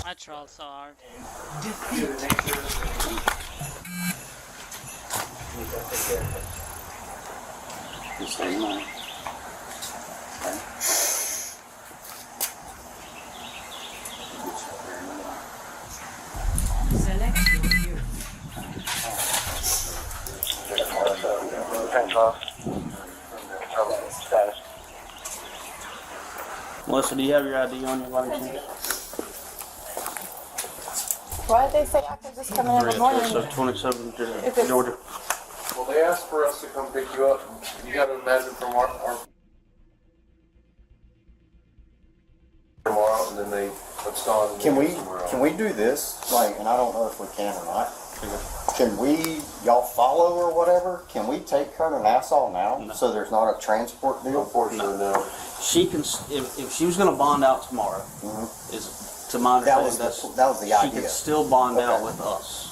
I trolled so hard. Select your hero. Melissa, do you have your ID on your license? Why did they say I could just come in the morning? So 27 to If it's- Georgia. Well, they asked for us to come pick you up. You got to imagine from our tomorrow, and then they abscond. Can we do this? Like, and I don't know if we can or not. Can we, y'all follow or whatever? Can we take her to Nassau now? No. So there's not a transport deal? Unfortunately, no. She can, if she was going to bond out tomorrow, is to my understanding That was the she idea. could still bond out with us.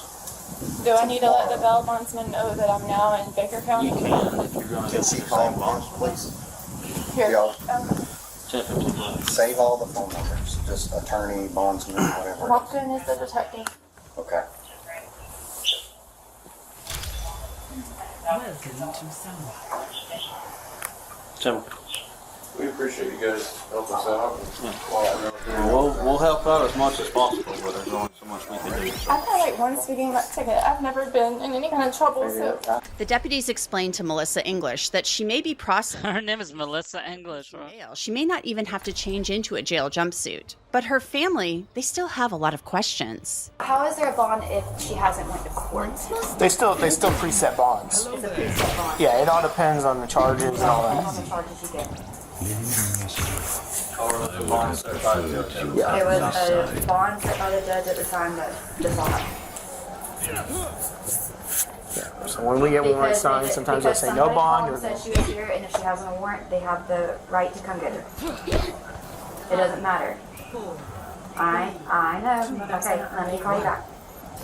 Do I need to let the bail bondsman know that I'm now in Baker County? You can if you're going to. Can she call bonds, please? Here. Y'all 10:15. save all the phone numbers. Just attorney, bondsman, whatever. Walkden is the detective. Okay. Welcome to summer. Tim. We appreciate you guys helping us out. We'll help out as much as possible, but there's only so much we can do. I've had like one speeding ticket. I've never been in any kind of trouble, so. The deputies explained to Melissa English that she may be processed. Her name is Melissa English, bro. She may not even have to change into a jail jumpsuit. But her family, they still have a lot of questions. How is there a bond if she hasn't went to court? They still preset bonds. It's a preset bond. Yeah, it all depends on the charges and all that. On the charges you get. Yeah. There was a bond set by the judge at the time that dissolved. So when we get warrants signed, sometimes they'll say no bond or said she was here, and if she has a warrant, they have the right to come get her. It doesn't matter. I know. Okay, let me call you back.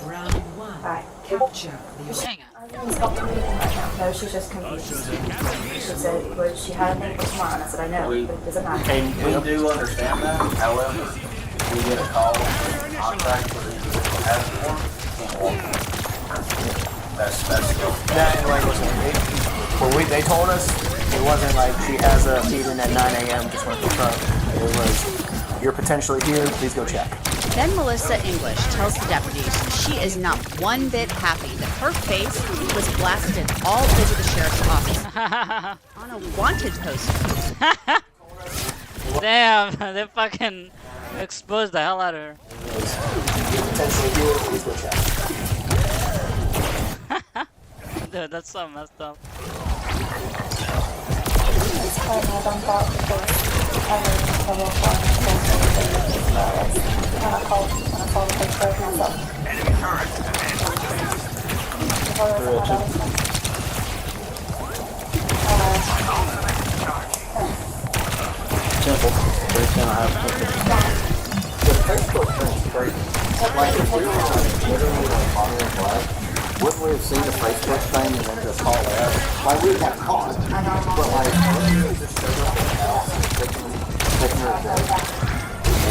Round one. Bye. Capture the No, she's just confused. She said she had a thing for tomorrow, and I said I know, but it doesn't matter. And we do understand that. However, we get a call from contract for the hazard warrant. That's they told us it wasn't like she has a feed-in at 9 a.m. just went to the truck. It was, you're potentially here, please go check. Then Melissa English tells the deputies she is not one bit happy that her face was blasted all over the sheriff's office on a wanted poster. Damn, they fucking exposed the hell out of her. Potentially here, please go check. Dude, that's so messed up. Simple. Every time I have to The Facebook thing's crazy. Like, if we were literally like Bonnie and Black, wouldn't we have seen the Facebook thing and then just call that? Like, we got caught. But like, just showed up at the house and taking her to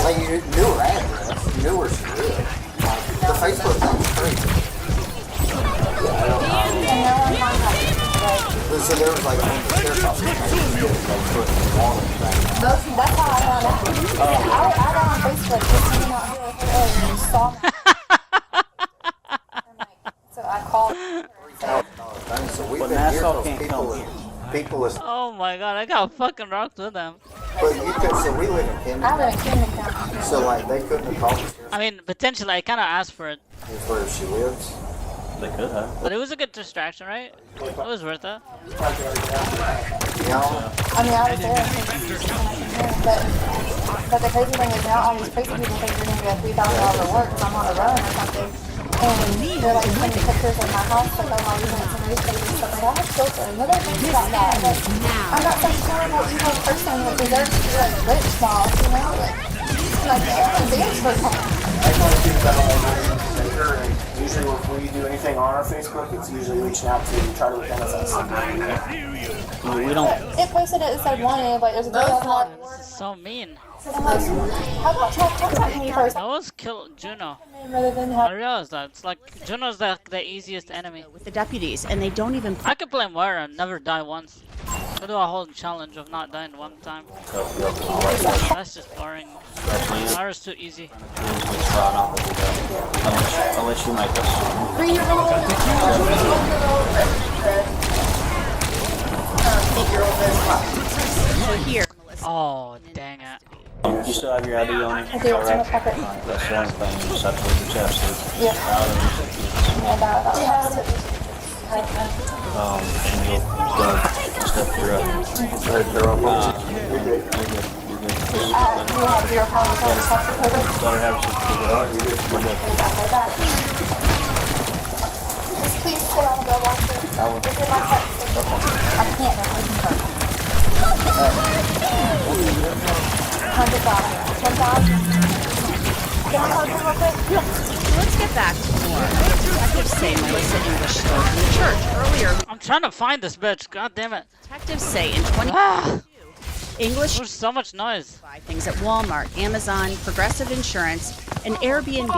like, you knew her address, you knew where she lived. Like, the Facebook thing's crazy. So there was like, when the sheriff's office came, they put warning thing. That's how I found out. I got on Facebook just hanging out here with her and saw me. So I called So we've But been here Nassau till can't people is, Oh my god, I got fucking rocked with them. but you could, so we live in Camden. I live in Camden County. So like, they couldn't have called us here I mean, potentially, I kind of asked for it. where she lives. They could have. But it was a good distraction, right? It was worth it. Yeah. I mean, I was there. But the crazy thing is now all these crazy people think you're going to get $3,000 reward because I'm on a run or something. And they're like sending pictures of my house, like I'm all using it to raise babies and stuff like that. I have children. Nobody thinks about that. Like, I'm not some horrible evil person that deserves to be like rich now, you know? Like everyone dance for him. I know people that are like, usually if we do anything on our Facebook, it's usually reaching out to try to attend us on Sunday. We don't. It posted it, it said one, like there's a girl on This is so mean. I'm like, how about talk me first? I was kill Juno. Rather than I realized that. It's like Juno's the easiest enemy. With the deputies, and they don't even. I could play Moira and never die once. I do a whole challenge of not dying one time. That's just boring. Moira's too easy. Unless you make us. So here. Oh, dang it. You still have your ID on you? I do, it's in the pocket. That's one thing. You just have to leave your chest. Yeah. And And you'll step through it. They're up on you. You're good. you have 0 pounds on the top of the Better have some. You're good. Just please stay on the bill watcher. This is my text. I can't, I'm looking for it. $100. $1,000. Can I talk to you real quick? Let's get back to more. Detectives say Melissa English stole from the church earlier. I'm trying to find this bitch. God damn it. Detectives say in 2022, English. There's so much noise. Buy things at Walmart, Amazon, Progressive Insurance, and Airbnb,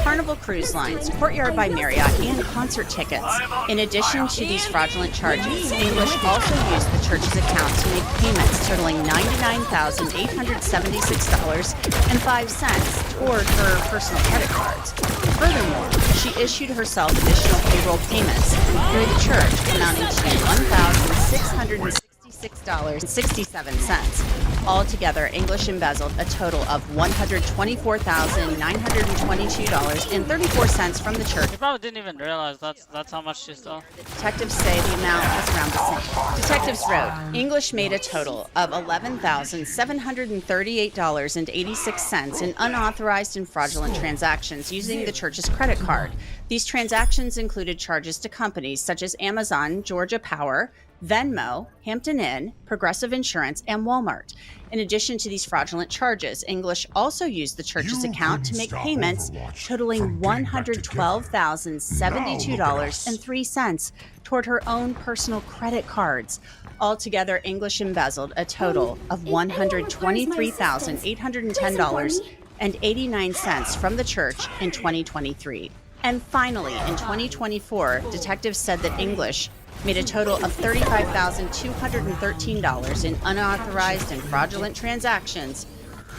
Carnival Cruise Lines, Courtyard by Marriott, and concert tickets. In addition to these fraudulent charges, English also used the church's account to make payments totaling $99,876.05 toward her personal credit cards. Furthermore, she issued herself additional payroll payments through the church amounting to $1,666.67. Altogether, English embezzled a total of $124,922.34 from the church. You probably didn't even realize that's how much she stole. Detectives say the amount was around the same. Detectives wrote, English made a total of $11,738.86 in unauthorized and fraudulent transactions using the church's credit card. These transactions included charges to companies such as Amazon, Georgia Power, Venmo, Hampton Inn, Progressive Insurance, and Walmart. In addition to these fraudulent charges, English also used the church's account to make payments totaling $112,072.03 toward her own personal credit cards. Altogether, English embezzled a total of $123,810.89 from the church in 2023. And finally, in 2024, detectives said that English made a total of $35,213 in unauthorized and fraudulent transactions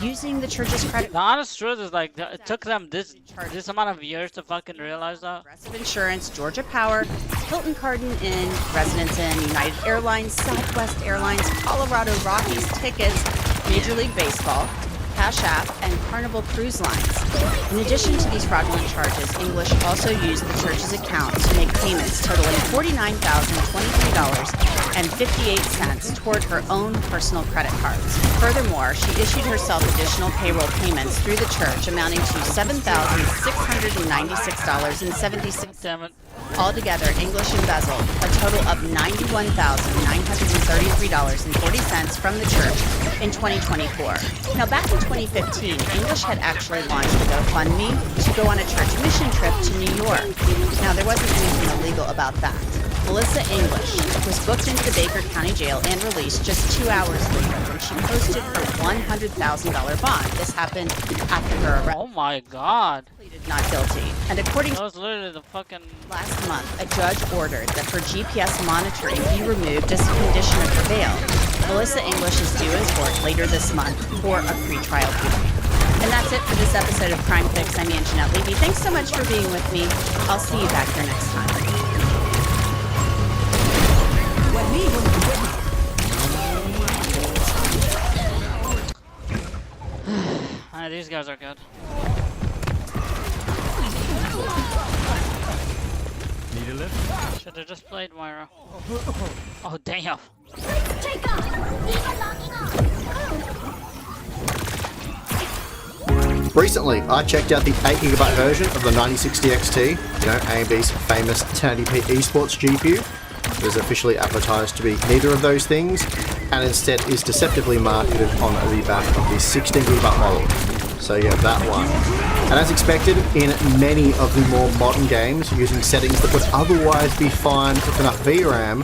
using the church's credit. The honest truth is, like, it took them this amount of years to fucking realize that. Progressive Insurance, Georgia Power, Hilton Garden Inn, Residence Inn, United Airlines, Southwest Airlines, Colorado Rockies Tickets, Major League Baseball, Cash App, and Carnival Cruise Lines. In addition to these fraudulent charges, English also used the church's account to make payments totaling $49,023.58 toward her own personal credit cards. Furthermore, she issued herself additional payroll payments through the church amounting to $7,696.76. Altogether, English embezzled a total of $91,933.40 from the church in 2024. Now, back in 2015, English had actually launched a GoFundMe to go on a church mission trip to New York. Now, there wasn't anything illegal about that. Melissa English was booked into the Baker County Jail and released just 2 hours later when she posted her $100,000 bond. This happened after her arrest. Oh my god. Pleaded not guilty. And according that was literally the fucking... Last month, a judge ordered that her GPS monitoring be removed as a condition of her bail. Melissa English is due in court later this month for a pretrial hearing. And that's it for this episode of Crime Fix. I'm Anjanette Levy. Thanks so much for being with me. I'll see you back here next time. These guys are good. Need a lift? Should have just played Moira. Oh damn. Recently, I checked out the 8GB version of the 9060 XT, you know, AMD's famous 1080p esports GPU. It was officially advertised to be neither of those things, and instead is deceptively marketed on the back of the 16GB model. So yeah, that one. And as expected, in many of the more modern games, using settings that would otherwise be fine with enough VRAM,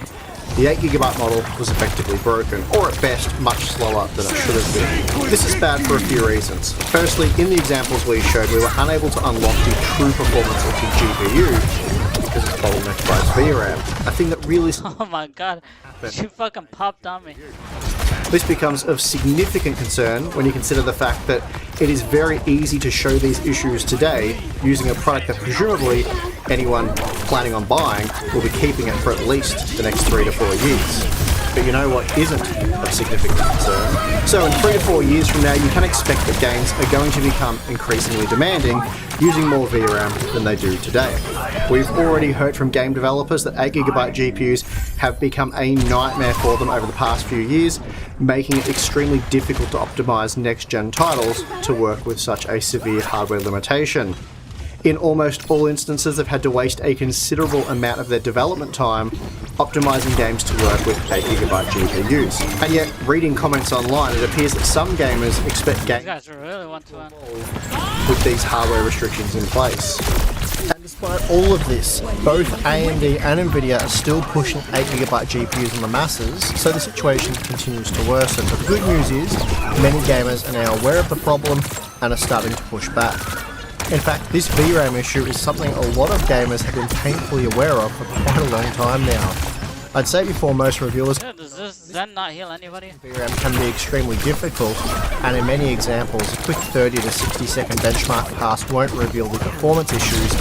the 8GB model was effectively broken, or at best, much slower than it should have been. This is bad for a few reasons. Firstly, in the examples we showed, we were unable to unlock the true performance of the GPU because it's bottlenecked by its VRAM. A thing that really... Oh my god, you fucking popped on me. This becomes of significant concern when you consider the fact that it is very easy to show these issues today using a product that presumably anyone planning on buying will be keeping it for at least the next 3 to 4 years. But you know what isn't of significant concern? So in 3 to 4 years from now, you can expect that games are going to become increasingly demanding, using more VRAM than they do today. We've already heard from game developers that 8GB GPUs have become a nightmare for them over the past few years, making it extremely difficult to optimize next-gen titles to work with such a severe hardware limitation. In almost all instances, they've had to waste a considerable amount of their development time optimizing games to work with 8GB GPUs. And yet, reading comments online, it appears that some gamers expect games with these hardware restrictions in place. And despite all of this, both AMD and Nvidia are still pushing 8GB GPUs on the masses, so the situation continues to worsen. But the good news is, many gamers are now aware of the problem and are starting to push back. In fact, this VRAM issue is something a lot of gamers have been painfully aware of for quite a long time now. I'd say before most reviewers, does this Zen not heal anybody? VRAM can be extremely difficult, and in many examples, a quick 30 to 60 second benchmark pass won't reveal the performance issues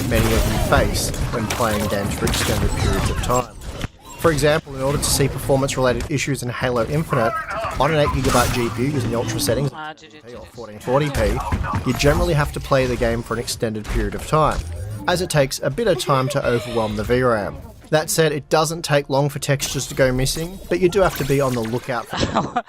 many of you face when playing games for extended periods of time. For example, in order to see performance-related issues in Halo Infinite, on an 8GB GPU using the Ultra settings, or 1440p, you generally have to play the game for an extended period of time, as it takes a bit of time to overwhelm the VRAM. That said, it doesn't take long for textures to go missing, but you do have to be on the lookout for them.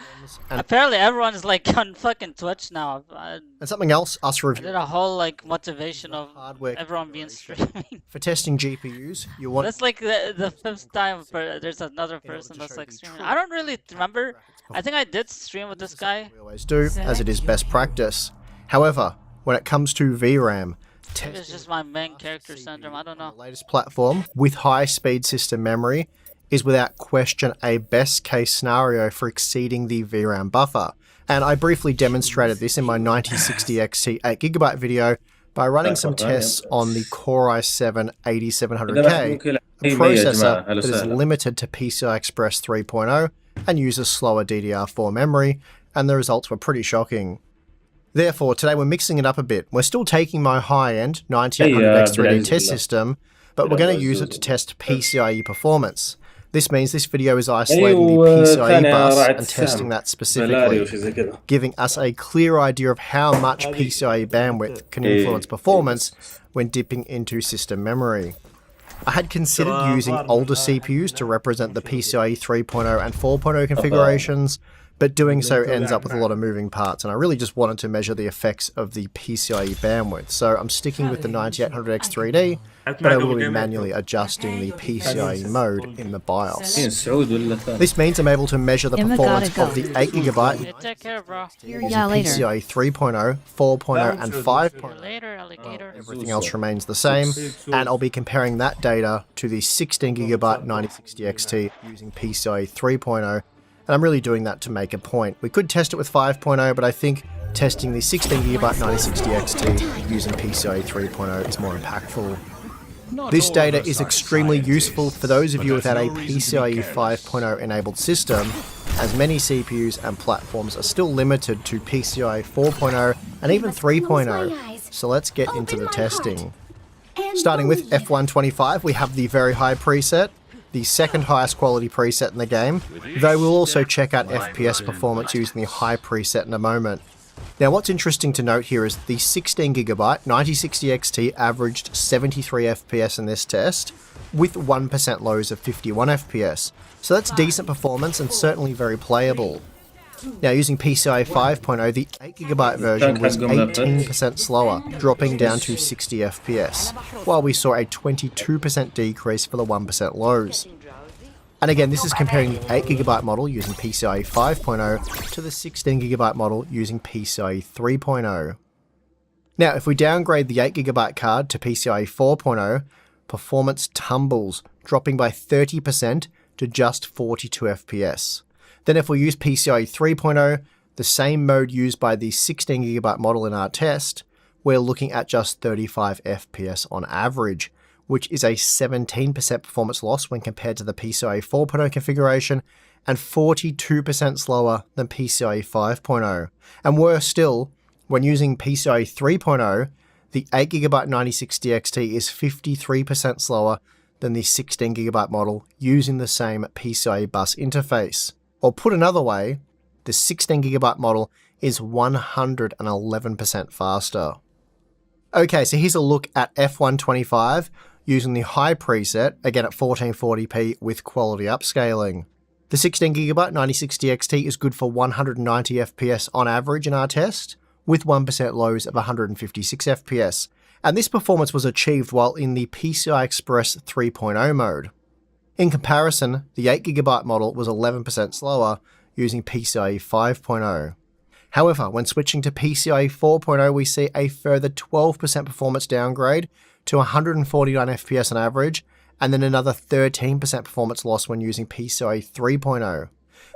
Apparently everyone's like on fucking Twitch now. And something else us I reviewers did a whole like motivation of everyone being streaming. for testing GPUs, you want... That's like the fifth time there's another person that's like streaming. I don't really remember. I think I did stream with this guy. Always do, as it is best practice. However, when it comes to VRAM, Maybe it's just my main character syndrome, I don't know. the latest platform with high-speed system memory is without question a best-case scenario for exceeding the VRAM buffer. And I briefly demonstrated this in my 9060 XT 8GB video by running some tests on the Core i7-8700K, a processor that is limited to PCI Express 3.0 and uses slower DDR4 memory, and the results were pretty shocking. Therefore, today we're mixing it up a bit. We're still taking my high-end 9800X3D test system, but we're going to use it to test PCIe performance. This means this video is isolating the PCIe bus and testing that specifically, giving us a clear idea of how much PCIe bandwidth can influence performance when dipping into system memory. I had considered using older CPUs to represent the PCIe 3.0 and 4.0 configurations, but doing so ends up with a lot of moving parts, and I really just wanted to measure the effects of the PCIe bandwidth. So I'm sticking with the 9800X3D, but I will be manually adjusting the PCIe mode in the BIOS. This means I'm able to measure the performance of the 8GB PCIe 3.0, 4.0 and 5.0. Everything else remains the same, and I'll be comparing that data to the 16GB 9060 XT using PCIe 3.0. And I'm really doing that to make a point. We could test it with 5.0, but I think testing the 16GB 9060 XT using PCIe 3.0 is more impactful. This data is extremely useful for those of you without a PCIe 5.0 enabled system, as many CPUs and platforms are still limited to PCIe 4.0 and even 3.0. So let's get into the testing. Starting with F125, we have the very high preset, the second highest quality preset in the game, though we'll also check out FPS performance using the high preset in a moment. Now what's interesting to note here is the 16GB 9060 XT averaged 73 FPS in this test, with 1% lows of 51 FPS. So that's decent performance and certainly very playable. Now using PCIe 5.0, the 8GB version was 18% slower, dropping down to 60 FPS, while we saw a 22% decrease for the 1% lows. And again, this is comparing the 8GB model using PCIe 5.0 to the 16GB model using PCIe 3.0. Now, if we downgrade the 8GB card to PCIe 4.0, performance tumbles, dropping by 30% to just 42 FPS. Then if we use PCIe 3.0, the same mode used by the 16GB model in our test, we're looking at just 35 FPS on average, which is a 17% performance loss when compared to the PCIe 4.0 configuration, and 42% slower than PCIe 5.0. And worse still, when using PCIe 3.0, the 8GB 9060 XT is 53% slower than the 16GB model using the same PCIe bus interface. Or put another way, the 16GB model is 111% faster. Okay, so here's a look at F125 using the high preset, again at 1440p with quality upscaling. The 16GB 9060 XT is good for 190 FPS on average in our test, with 1% lows of 156 FPS, and this performance was achieved while in the PCI Express 3.0 mode. In comparison, the 8GB model was 11% slower using PCIe 5.0. However, when switching to PCIe 4.0, we see a further 12% performance downgrade to 149 FPS on average, and then another 13% performance loss when using PCIe 3.0.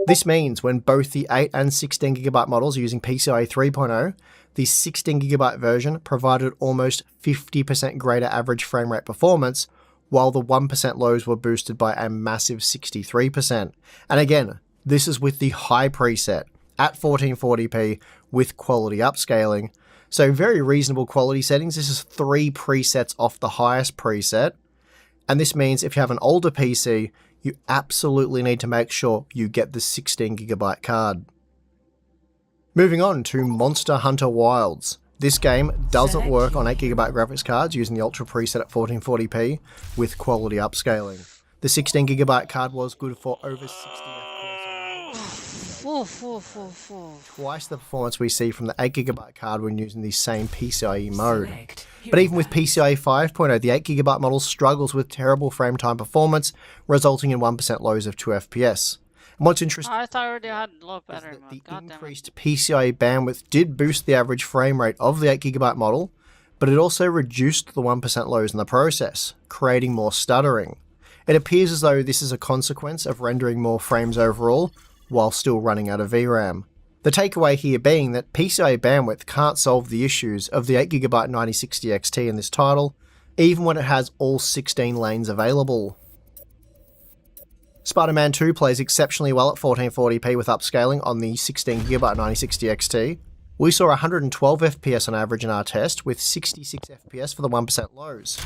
This means when both the 8 and 16GB models are using PCIe 3.0, the 16GB version provided almost 50% greater average frame rate performance, while the 1% lows were boosted by a massive 63%. And again, this is with the high preset at 1440p with quality upscaling. So very reasonable quality settings. This is 3 presets off the highest preset. And this means if you have an older PC, you absolutely need to make sure you get the 16GB card. Moving on to Monster Hunter Wilds. This game doesn't work on 8GB graphics cards using the Ultra preset at 1440p with quality upscaling. The 16GB card was good for over 60 FPS. Twice the performance we see from the 8GB card when using the same PCIe mode. But even with PCIe 5.0, the 8GB model struggles with terrible frame time performance, resulting in 1% lows of 2 FPS. And what's interesting I thought I already had low battery mode. the increased PCIe bandwidth did boost the average frame rate of the 8GB model, but it also reduced the 1% lows in the process, creating more stuttering. It appears as though this is a consequence of rendering more frames overall, while still running out of VRAM. The takeaway here being that PCIe bandwidth can't solve the issues of the 8GB 9060 XT in this title, even when it has all 16 lanes available. Spider-Man 2 plays exceptionally well at 1440p with upscaling on the 16GB 9060 XT. We saw 112 FPS on average in our test, with 66 FPS for the 1% lows.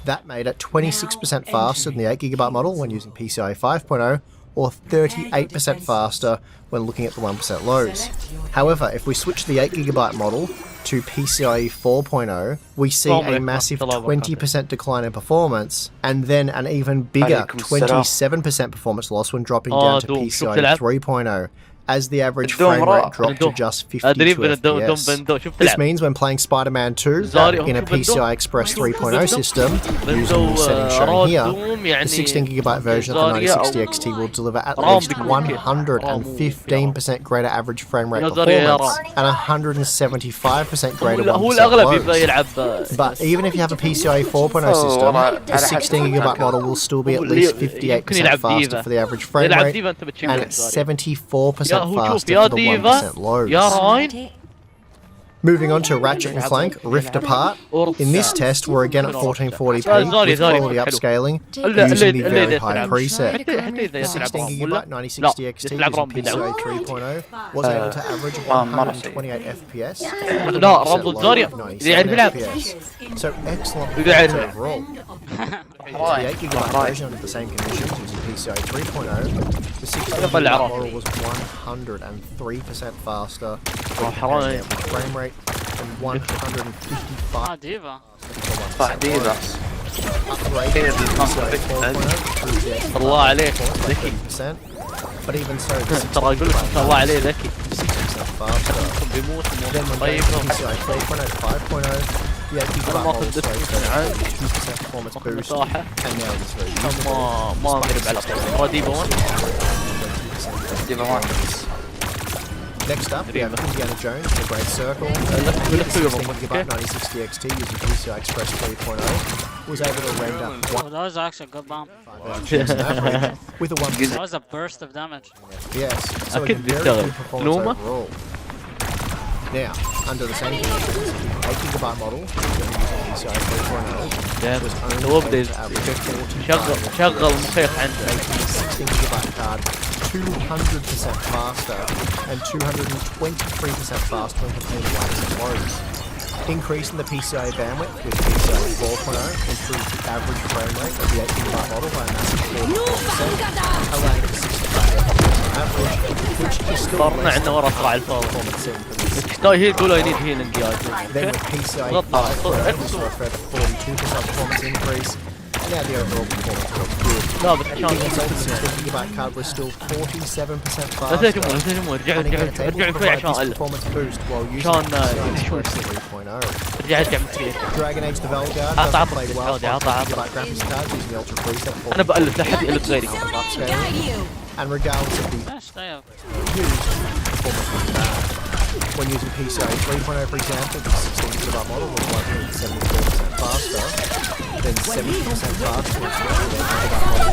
That made it 26% faster than the 8GB model when using PCIe 5.0, or 38% faster when looking at the 1% lows. However, if we switch the 8GB model to PCIe 4.0, we see a massive 20% decline in performance, and then an even bigger 27% performance loss when dropping down to PCIe 3.0, as the average frame rate dropped to just 52 FPS. This means when playing Spider-Man 2 in a PCI Express 3.0 system, using the settings shown here, the 16GB version of the 9060 XT will deliver at least 115% greater average frame rate performance and 175% greater 1% lows. But even if you have a PCIe 4.0 system, the 16GB model will still be at least 58% faster for the average frame rate and 74% faster for the 1% lows. Moving on to Ratchet & Clank Rift Apart. In this test, we're again at 1440p with quality upscaling using the very high preset. The 16GB 9060 XT using PCIe 3.0 was able to average 128 FPS with a 1% low of 97 FPS. So excellent performance overall. The 8GB version under the same conditions using PCIe 3.0, the The 16GB model was 103% faster frame rate and 155 Diva. صح ديفا الله عليك ذكي but even so ترى اقول لك ما شاء الله عليه ذكي بيموت طيب PCI 4.0 yeah, انا ماخذ دفع 2% performance boost and now it's very ما اقرب على طول ديفا 1 ديفا 1 Next up, we have Indiana Jones, The Great Circle. The 16GB 9060 XT using PCI Express 3.0 was able to render Oh, that was actually a good bomb. with a 1%. That was a burst of damage. Yes, so a very good performance overall. Now, under the same conditions, the 8GB model using PCI 3.0 was only able to average 40 شغل مخيخ عنده 16GB card 200% faster and 223% faster when compared to Wax and Lows. Increasing the PCI bandwidth with PCI 4.0 improved the average frame rate of the 8GB model by a massive 44%, allowing for 65 FPS on average, which is still less than performance seen from Then with PCI 5.0 we saw a further 42% performance increase. Now the overall performance was good. لا بس عشان The 16GB card was still 47% faster. And again, it's able to provide this performance boost while using PCI Express 3.0. Dragon Age the Vanguard doesn't play well with 16GB graphics cards using the Ultra preset for انا بألف لا حد يألف غيري upscaling. And regardless of the used performance was bad. When using PCI 3.0 for example, the 16GB model was 174% faster, then 70% faster with the 8GB model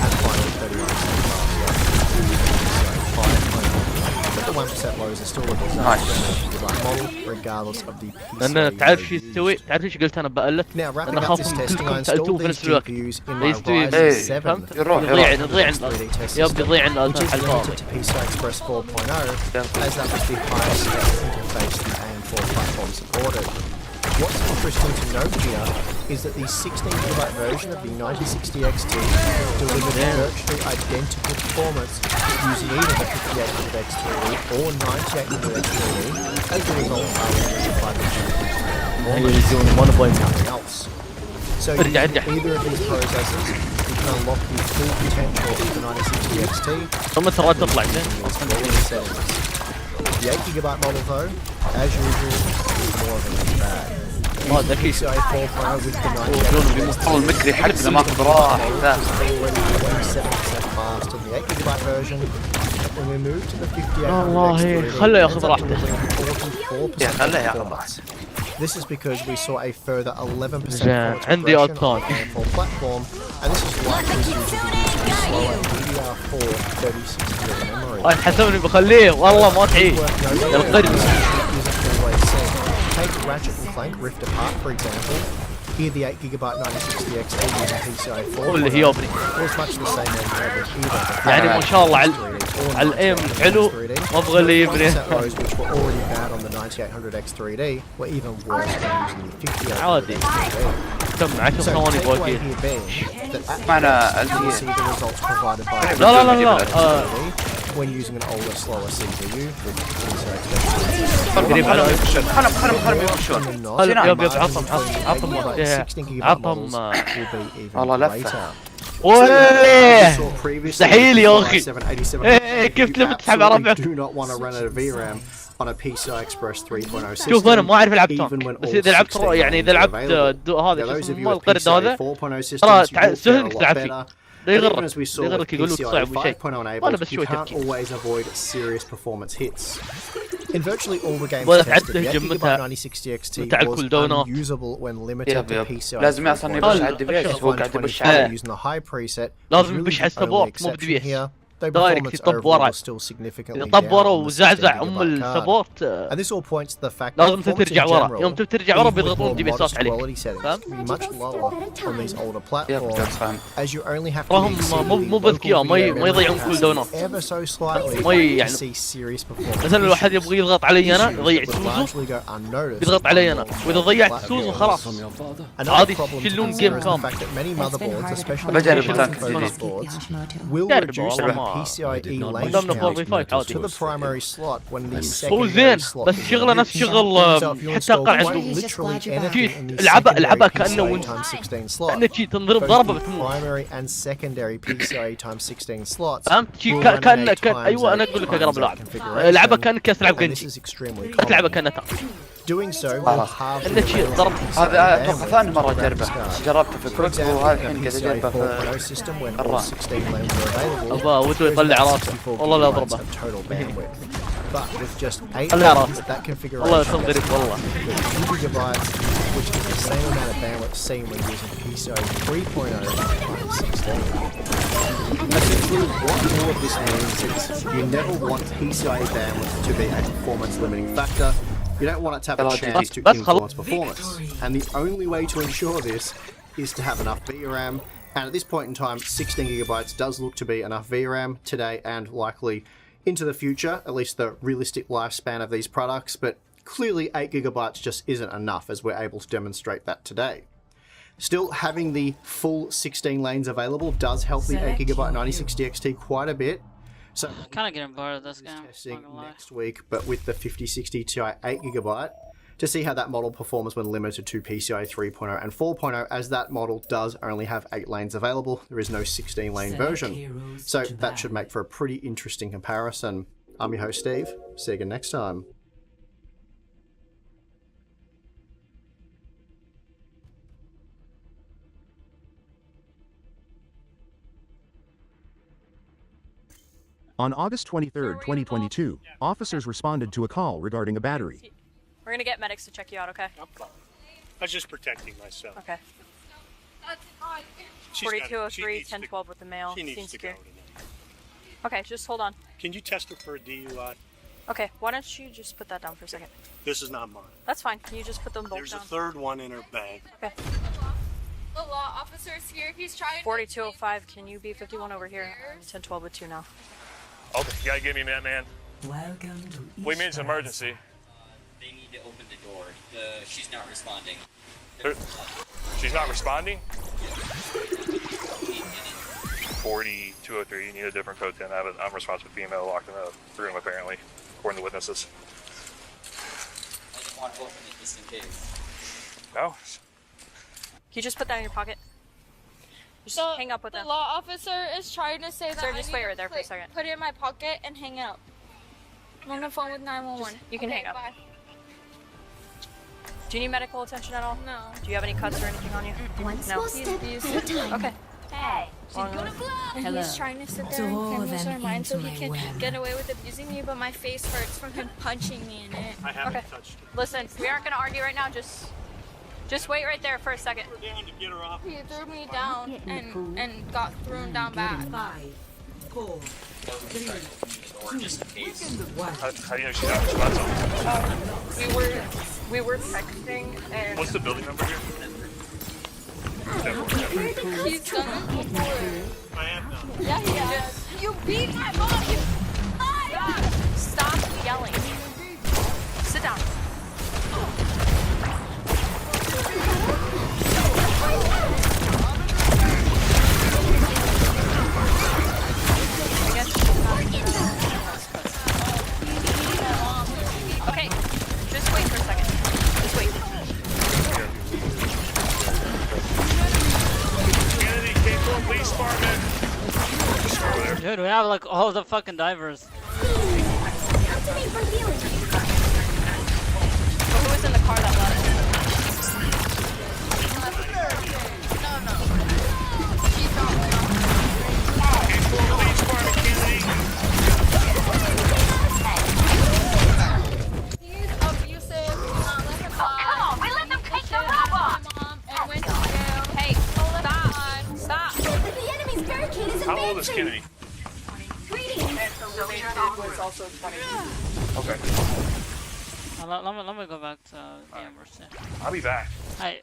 and finally 31% faster. But the 1% lows are still a disaster model, regardless of the PCI. لأن تعرف شو تسوي؟ تعرف ايش قلت أنا بألف؟ Now, wrapping أنا up أخاف this من testing, I كلكم سألتوه installed في these نفس الوقت. GPUs in my يستوي Ryzen 7 يضيع يضيع يضيع which is limited to PCI Express 4.0 as that was the highest interface the AM4 platform supported. What's interesting to note here is that the 16GB version of the 9060 XT delivered virtually identical performance using either the 5800 X3D or 9800 X3D as the result of our nothing else. So using either of these processors, you can unlock the full potential of the 9060 XT. The 8GB model though, as usual, is more of a mixed bag. PCI 4.0 with the 9060 المكري حلفنا ماخذ راح already 27% fast in the 8GB version. When we move to the 5800 خله ياخذ راحته. خله ياخذ راحته. This is because we saw a further 11% performance عندي progression on the AM4 platform, and this is likely due to the use of slower DDR4 36GB memory. حسبني بخليه والله ما تعيش القرد. Take Ratchet and Clank Rift Apart for example. Here the 8GB 9060 XT using PCI 4 اللي هي يابني was much the same on either. يعني ما شاء الله على الايم الحلو ما ابغى اللي يبني. Which were already bad on the 9800 X3D were even worse when using the 5800 عادي كم 10 ثواني باقي. معنا see the results provided by لا when using an older slower CPU with قريب على خلهم يمشون يب عطهم والله لفه وله مستحيل يا اخي كيف لما تسحب على ربعك. Do not want to run a VRAM on a PCI Express 3.0 system. شوف انا ما اعرف العب تانك بس اذا لعبت يعني اذا لعبت هذا شو اسمه القرد هذا ترى سهل انك تلعب فيه. لا يغرك يقول لك صعب وشيء وانا بس شوي تفكير. In virtually all the games ولا tested, تعدل the 8GB جمتها 9060 XT بتاع was الكولداونات. unusable when limited to PCI. لازم اصلا يبش على الدبيش هو قاعد يبش عليه using the high preset. لازم يبش على السبورت مو بدبيش. though دايركت performance يطب overall وراك was still significantly اذا طب down ورا on the وزعزع 16 ام gigabyte card. السبورت And this all points to the fact that لازم performance ترجع in ورا general, يوم ترجع ورا even with بيضغطون more دي بيصات modest عليك quality settings, فاهم؟ can be much lower on these older platforms, that's fine. as you only have to راهم مو بذكياء ما يضيعون كل دونات ever so slightly ما to يعني see serious performance مثلا الواحد issues. يبغى يضغط علي انا يضيع Issues that would سوزو largely go unnoticed يضغط علي انا on واذا more ضيعت platforms. سوزو خلاص Another عادي problem to يشيلون consider جيم is the كامل fact that many motherboards, especially بجرب traditional التانك focus الجديد. boards, will جرب reduce والله the ما PCIe lane قدامنا count 4v5 to the primary slot when the هو secondary زين slot بس is شغله نفس reduced. شغل So if you حتى install قاع quite عنده literally anything جيت in the العبها secondary كانه PCIe وين times 16 slot, كانه شي تنضرب both ضربه the بتموت primary and secondary PCIe times 16 slots فهمت شي will run in a كان times ايوه انا 8 اقول لك times اقرب 8 لاعب configuration, لعبه كانك كاس تلعب and this جنجي is extremely تلعبه common. كانها Doing so will halve انه شي ضرب هذا اتوقع ثاني مرة اجربه جربته في For كويك example, وهذا in a الحين قاعد PCIe اجربه 4.0 في system when all الران 16 lanes are available, ابا ودو there's يطلع about راسه 64 والله لا gigabytes اضربه of total bandwidth. But with just 8 طلع lanes, راسه that configuration والله يصير غريب gets والله 2 gigabytes, which is the same amount of bandwidth seen when using PCIe 3.0 times 16. Essentially, what all of this means is you never want PCIe bandwidth to be a performance limiting factor. You don't want it to have a chance to influence performance. And the only way to ensure this is to have enough VRAM. And at this point in time, 16 gigabytes does look to be enough VRAM today and likely into the future, at least the realistic lifespan of these products. But clearly 8 gigabytes just isn't enough, as we're able to demonstrate that today. Still, having the full 16 lanes available does help the 8 gigabyte 9060 XT quite a bit. So I'm kind of getting bored of this game. Testing next week, but with the 5060 Ti 8 gigabyte, to see how that model performs when limited to PCIe 3.0 and 4.0, as that model does only have 8 lanes available. There is no 16 lane version. So that should make for a pretty interesting comparison. I'm your host Steve. See you again next time. On August 23, 2022, officers responded to a call regarding a battery. We're gonna get medics to check you out, okay? I was just protecting myself. Okay. She's 4203, needs 1012 with the mail. She needs Seems to go secure. tonight. Okay, just hold on. Can you test her for a DUI? Okay, why don't you just put that down for a second? This is not mine. That's fine. Can you just put them both There's down? a third one in her bag. Okay. The law officer's here. He's trying 4205, can you be 51 over here? 1012 with 2 now. Okay, you gotta give me that, man. Welcome to We mean it's an emergency. They need to open the door. She's not responding. She's not responding? 4203, you need a different code 10. I'm responsible for female locked in a room, apparently, according to witnesses. I just want to open it just in case. No? Can you just put that in your pocket? Just hang up with them. The law officer is trying to say that Sir, I just need wait to right there for a second. Put it in my pocket and hang up. I'm on the phone with 911. You can hang up. Bye. Do you need medical attention at all? No. Do you have any cuts or anything on you? One No. small step at a time. Okay. Hey, she's gonna blow. And Hello. he's trying to sit To there and all confuse them our mind so he into can my web. get away with abusing me, but my face hurts from him punching me in it. I haven't Okay. touched her. Listen, we aren't gonna argue right now. Just wait right there for a second. Put her down to get her off. He threw me down and got thrown down back. 5, 4, 3, Just in case. How do you know she's not responsive? We were texting and. What's the building number here? He's done it before. I have not. Yeah, he has. You beat my mom. You Stop yelling. Sit down. Okay, just wait for a second. Just wait. Kennedy, Capable Police Department. Dude, we have like all the fucking divers. Activate for healing. So who was in the car that left? Capable Police Department, Kennedy. He's abusive. Not let him lie. Come on, we let them kick the robot. My mom and went to jail. Hey, stop. Stop. The enemy's barricade is How old is advancing. Kennedy? We was also 20. Okay. Let me go back to the Emerson. I'll be back. Hey,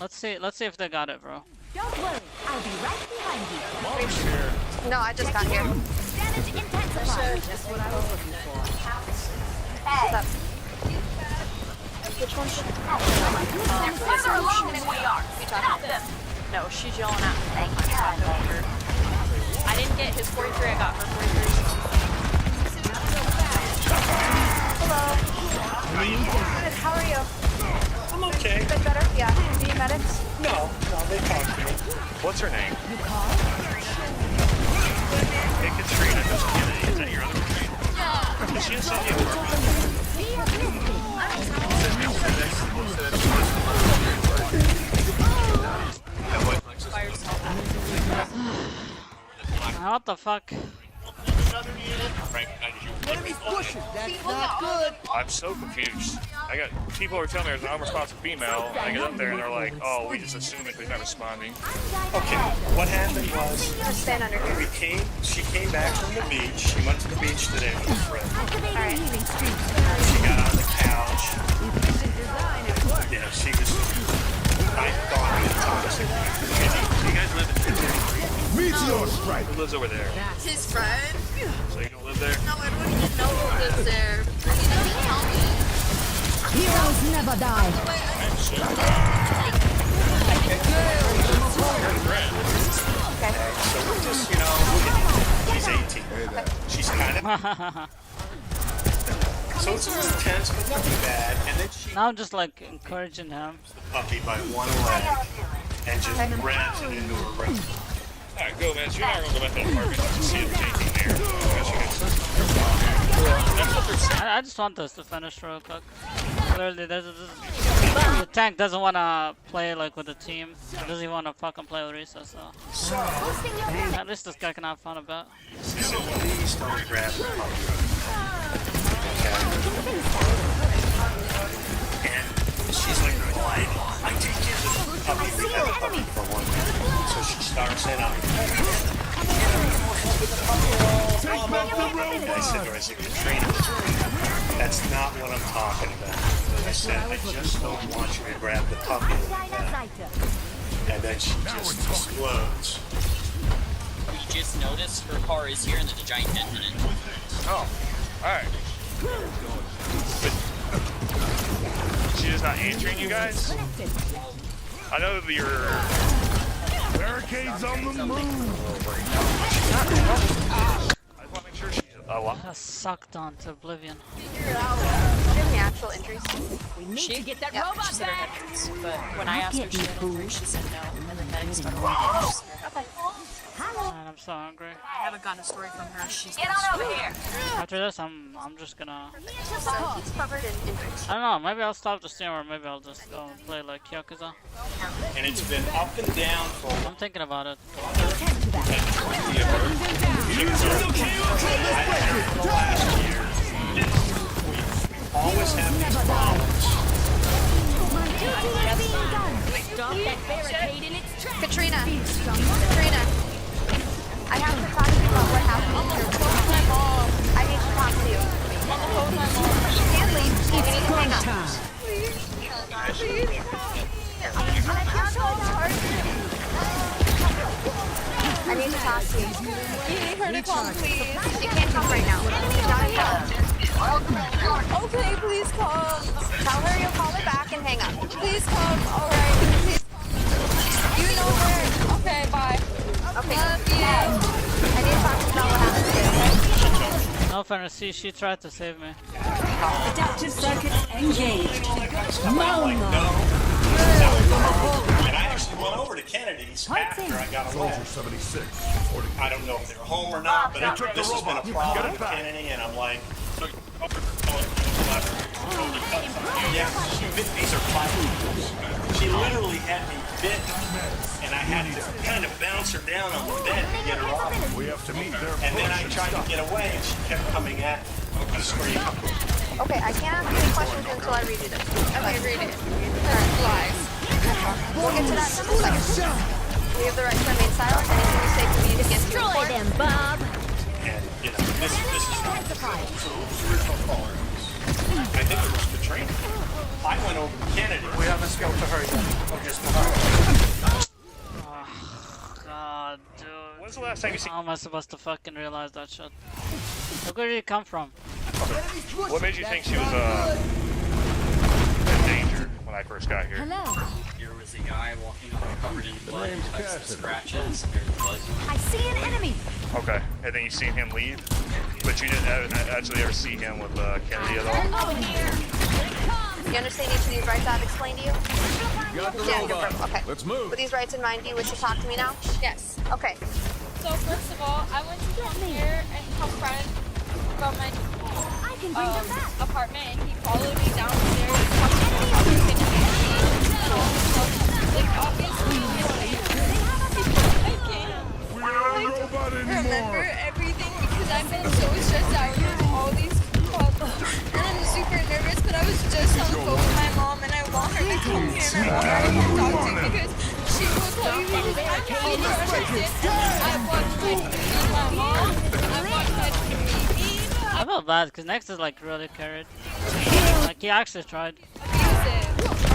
let's see if they got it, bro. Don't worry, I'll be right behind you. No, I just got here. Damage intensified. Just what I was looking for. What's up? Which one? You talking? No, she's yelling at me. I didn't get his 43, I got her 43. Hello. Good, how are you? I'm okay. Bit better? Yeah. Do you medics? No, they talked to me. What's her name? You called? Hey, Katrina. Is that your other Katrina? Yeah. Did she just send you a What the fuck? Enemy's pushing. That's not good. I'm so confused. I got people are telling me there's an unresponsive female. I get up there and they're like, "Oh, we just assume that they're not responding." Okay, what happened was she came back from the beach. She went to the beach today with a friend. She got on the couch. Yeah, she was. I thought it was toxic. You guys live in Meteor strike. Who lives over there? His friend? So you don't live there? No, I don't even know who lives there. He doesn't tell me. Heroes never die. Okay. So we're just, you know, she's 18. She's kind of. So it's a little tense, but nothing bad. And then she. Now I'm just like encouraging him. Puppy by one leg and just grabs it into her room. Alright, go, man. So you're not going to go back to the apartment to see if anything there. I just want this to finish real quick. Clearly, the tank doesn't want to play like with the team. He doesn't even want to fucking play with Risa, so. At least this guy can have fun a bit. So please don't grab the puppy. And she's like, oh, I take care of the puppy. We have a puppy for 1 minute. So she starts in on and I said to her, Katrina, that's not what I'm talking about. I said, I just don't want you to grab the puppy like that. And then she just explodes. We just noticed her car is here and there's a giant dent in it. Oh, alright. She's just not answering you guys? I know that you're... Barricades on the move! I just want to make sure she's alive. Got sucked on to oblivion. Figure it out. Do you have any actual injuries? We need to get that Yep, robot she said her back. head hurts, but when I asked her if she had injuries, she said no. And then medics started walking and she said, okay. Man, I'm so hungry. I haven't gotten a story from her. She's Get on over here. After this, I'm just gonna. So he's covered in injuries. I don't know. Maybe I'll stop the stream, or maybe I'll just go and play like Yakuza. And it's been up and down for I'm thinking about it. last year. We always have these problems. Stop that barricade in its tracks. Katrina, I have to talk to you about what happened with your phone. My mom. I need to talk to you. On the phone, my mom. You can't leave. You need to hang up. Please. Please. I need to talk to you. You need her to come, please. She can't come right now. She's not in town. Okay, please come. Tell her you'll call her back and hang up. Please come. All right. Please. You know where. Okay, bye. Okay. Love you. I need to talk to you about what happened to you, okay? No, fantasy. She tried to save me. Adaptive circuits engaged. And I actually went over to Kennedy's after I got a letter. 76. I don't know if they're home or not, but this has been a problem with Kennedy, and I'm like, yeah, these are fighting. She literally had me bit, and I had to kind of bounce her down on the bed to get her off. We have to meet their And then I tried to get away, and she kept coming at the screen. Okay, I can't ask you any questions until I read you this. Okay, read it. Alright, lies. We'll get to that in a second. We have the right to remain silent. Anything you say can be used against you in court. Destroy them, Bob. And, you know, this is not the original caller. I think it was Katrina. I went over to Kennedy. We haven't scoped to her yet. Or just to her. Oh, God, dude. When's the last time you seen? How am I supposed to fucking realize that shit? Look where did it come from? What made you think she was in danger when I first got here? There was a guy walking up covered in blood, scratches, and blood. I see an enemy. Okay, and then you seen him leave, but you didn't actually ever see him with Kennedy at all. Over here. You understand each of these rights I've explained to you? Yeah, okay. Let's move. With these rights in mind, do you wish to talk to me now? Yes. Okay. So first of all, I went to come here and help friend from my apartment, and he followed me downstairs. Like obviously, I can't remember everything because I've been so stressed out with all these problems, and I'm super nervous. But I was just on the phone with my mom, and I want her to come here, and I want her to talk to me because she will tell you because I can't even understand. I watched my TV, my mom. I watched my TV. I felt bad because Next is like really carried. Like he actually tried.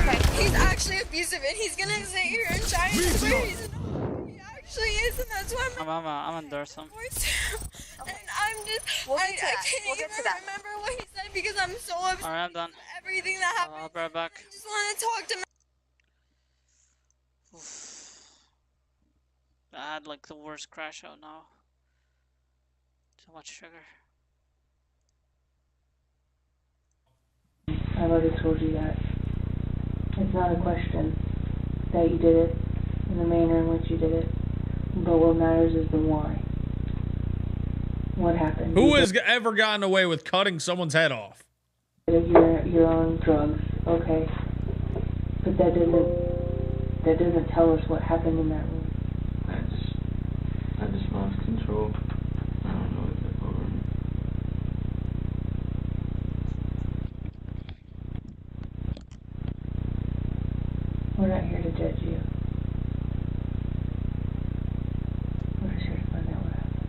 Okay, he's actually abusive, and he's gonna sit here and try and swear he's not. He actually is, and that's why I'm endorse him. And I'm just, I can't even remember what he said because I'm so upset. Alright, I'm done. Everything that happened. I'll be right back. I just want to talk to him. I had like the worst crash out now. So much sugar. I've already told you that. It's not a question that you did it in the manner in which you did it, but what matters is the why. What happened? Who has ever gotten away with cutting someone's head off? Your own drugs, okay, but that doesn't tell us what happened in that room. I just lost control. I don't know what took over me. We're not here to judge you. We're just here to find out what happened.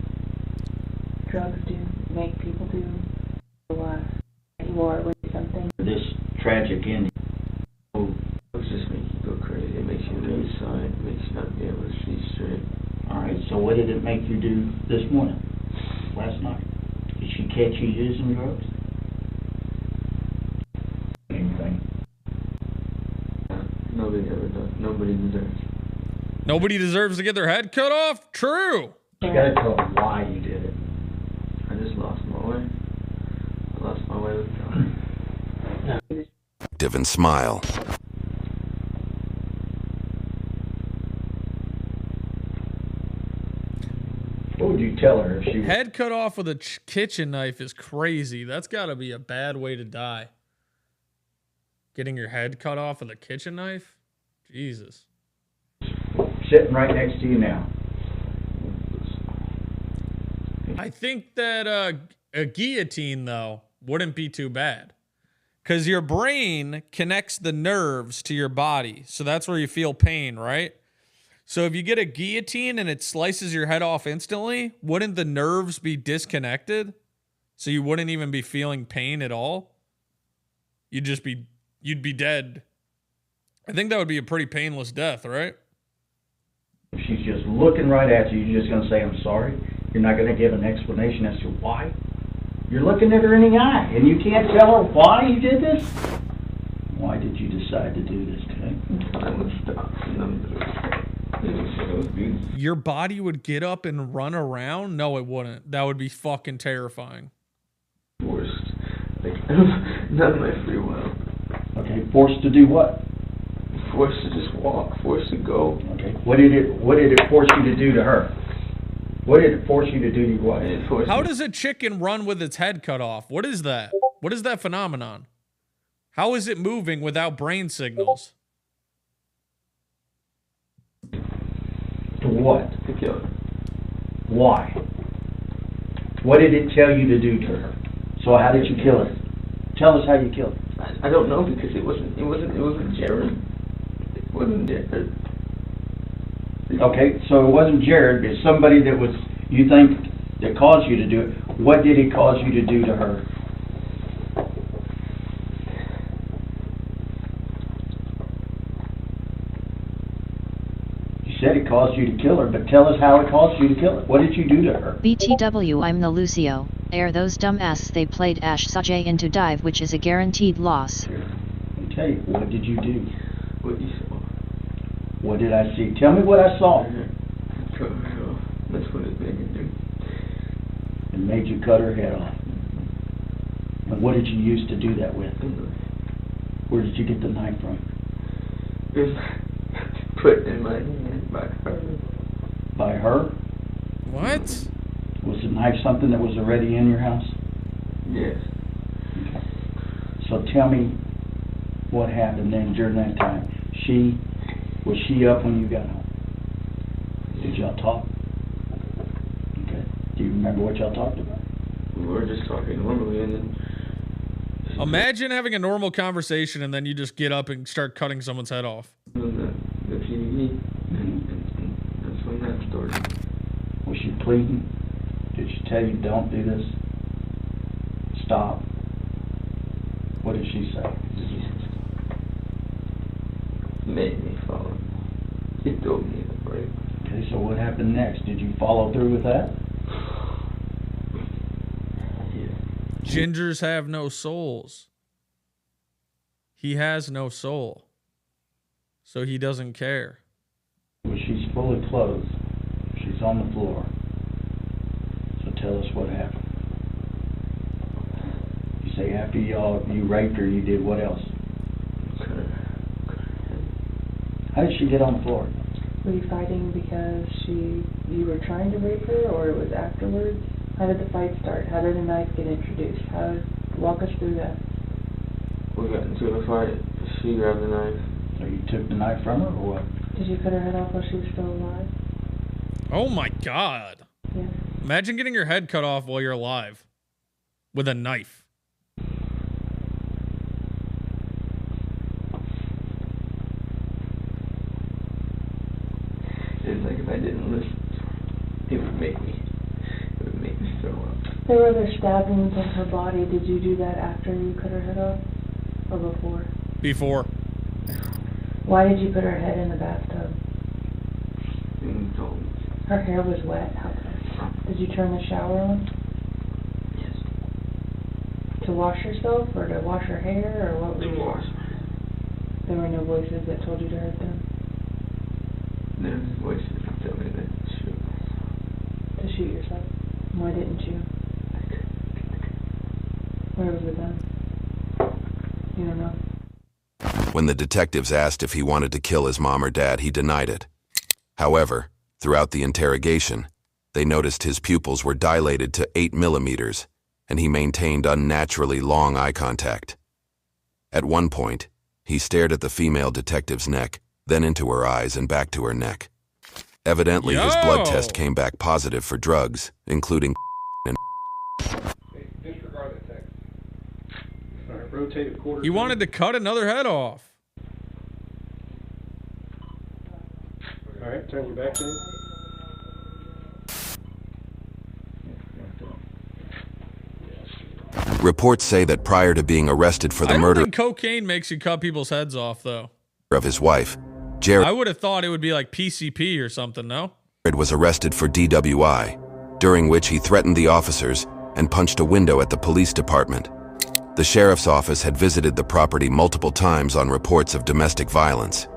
Drugs do make people do a lot. You are with something. This tragic ending. Oh, it just makes you go crazy. It makes you lose sight. It makes you not be able to see straight. Alright, so what did it make you do this morning? Last night? Did she catch you using drugs? Anything? Nobody ever does. Nobody deserves. Nobody deserves to get their head cut off? True. You gotta tell them why you did it. I just lost my way. I lost my way with God. Active and smile. What would you tell her if she was... Head cut off with a kitchen knife is crazy. That's got to be a bad way to die. Getting your head cut off with a kitchen knife? Jesus. Sitting right next to you now. I think that a guillotine, though, wouldn't be too bad. Because your brain connects the nerves to your body. So that's where you feel pain, right? So if you get a guillotine and it slices your head off instantly, wouldn't the nerves be disconnected? So you wouldn't even be feeling pain at all? You'd be dead. I think that would be a pretty painless death, right? If she's just looking right at you, you're just going to say, I'm sorry? You're not going to give an explanation as to why? You're looking at her in the eye, and you can't tell her why you did this? Why did you decide to do this today? Time would stop. Your body would get up and run around? No, it wouldn't. That would be fucking terrifying. Forced. Like, not of my free will. Okay, forced to do what? Forced to just walk. Forced to go. Okay. What did it force you to do to her? What did it force you to do to your wife? How does a chicken run with its head cut off? What is that? What is that phenomenon? How is it moving without brain signals? To what? To kill her. Why? What did it tell you to do to her? So how did you kill her? Tell us how you killed her. I don't know because it wasn't Jared. It wasn't Jared. Okay, so it wasn't Jared, but somebody that was, you think that caused you to do it. What did he cause you to do to her? You said it caused you to kill her, but tell us how it caused you to kill her. What did you do to her? BTW, I'm the Lucio. Air those dumbasses, they played Ash Sajay into dive, which is a guaranteed loss. I tell you, what did you do? What you saw? What did I see? Tell me what I saw. That's what it made me do. It made you cut her head off. And what did you use to do that with? Where did you get the knife from? It was put in my hand by her. By her? What? Was the knife something that was already in your house? Yes. Okay. So tell me what happened then during that time. Was she up when you got home? Did y'all talk? Okay. Do you remember what y'all talked about? We were just talking normally, and then... Imagine having a normal conversation and then you just get up and start cutting someone's head off. The TV, and that's when that started. Was she pleading? Did she tell you, don't do this? Stop. What did she say? Made me follow. He told me to break. Okay, so what happened next? Did you follow through with that? Gingers have no souls. He has no soul. So he doesn't care. Well, she's fully clothed. She's on the floor. So tell us what happened. You say after you raped her, you did what else? How did she get on the floor? Were you fighting because you were trying to rape her, or it was afterwards? How did the fight start? How did the knife get introduced? Walk us through that. We got into a fight. She grabbed the knife. So you took the knife from her, or what? Did you cut her head off while she was still alive? Oh my God. Yeah. Imagine getting your head cut off while you're alive. With a knife. It's like if I didn't listen, it would make me throw up. There were other stab wounds on her body. Did you do that after you cut her head off? Or before? Before. Why did you put her head in the bathtub? Told me. Her hair was wet. How come? Did you turn the shower on? Yes. To wash yourself, or to wash her hair, or what? To wash. There were no voices that told you to hurt them? There were voices that told me to shoot. To shoot yourself? Why didn't you? Where was the gun? You don't know? When the detectives asked if he wanted to kill his mom or dad, he denied it. However, throughout the interrogation, they noticed his pupils were dilated to 8 millimeters, and he maintained unnaturally long eye contact. At one point, he stared at the female detective's neck, then into her eyes and back to her neck. Evidently, his blood test came back positive for drugs, including and Disregard that text. All right, rotate a quarter. He wanted to cut another head off. All right, turn your back to me. Reports say that prior to being arrested for the I don't murder think cocaine makes you cut people's heads off, though. of his wife, Jared I would have thought it would be like PCP or something, no? was arrested for DWI, during which he threatened the officers and punched a window at the police department. The sheriff's office had visited the property multiple times on reports of domestic violence.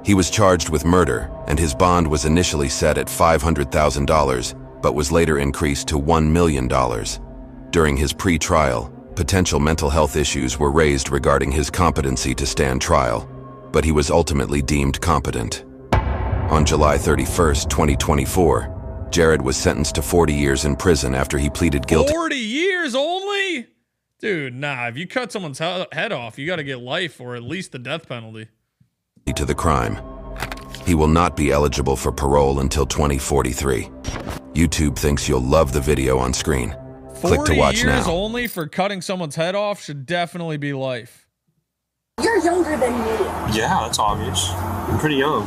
He was charged with murder, and his bond was initially set at $500,000, but was later increased to $1 million. During his pre-trial, potential mental health issues were raised regarding his competency to stand trial, but he was ultimately deemed competent. On July 31st, 2024, Jared was sentenced to 40 years in prison after he pleaded guilty. 40 years only? Dude, nah, if you cut someone's head off, you gotta get life or at least the death penalty. To the crime. He will not be eligible for parole until 2043. YouTube thinks you'll love the video on screen. Click to watch 40 years now. only for cutting someone's head off should definitely be life. You're younger than me. Yeah, that's obvious. I'm pretty young.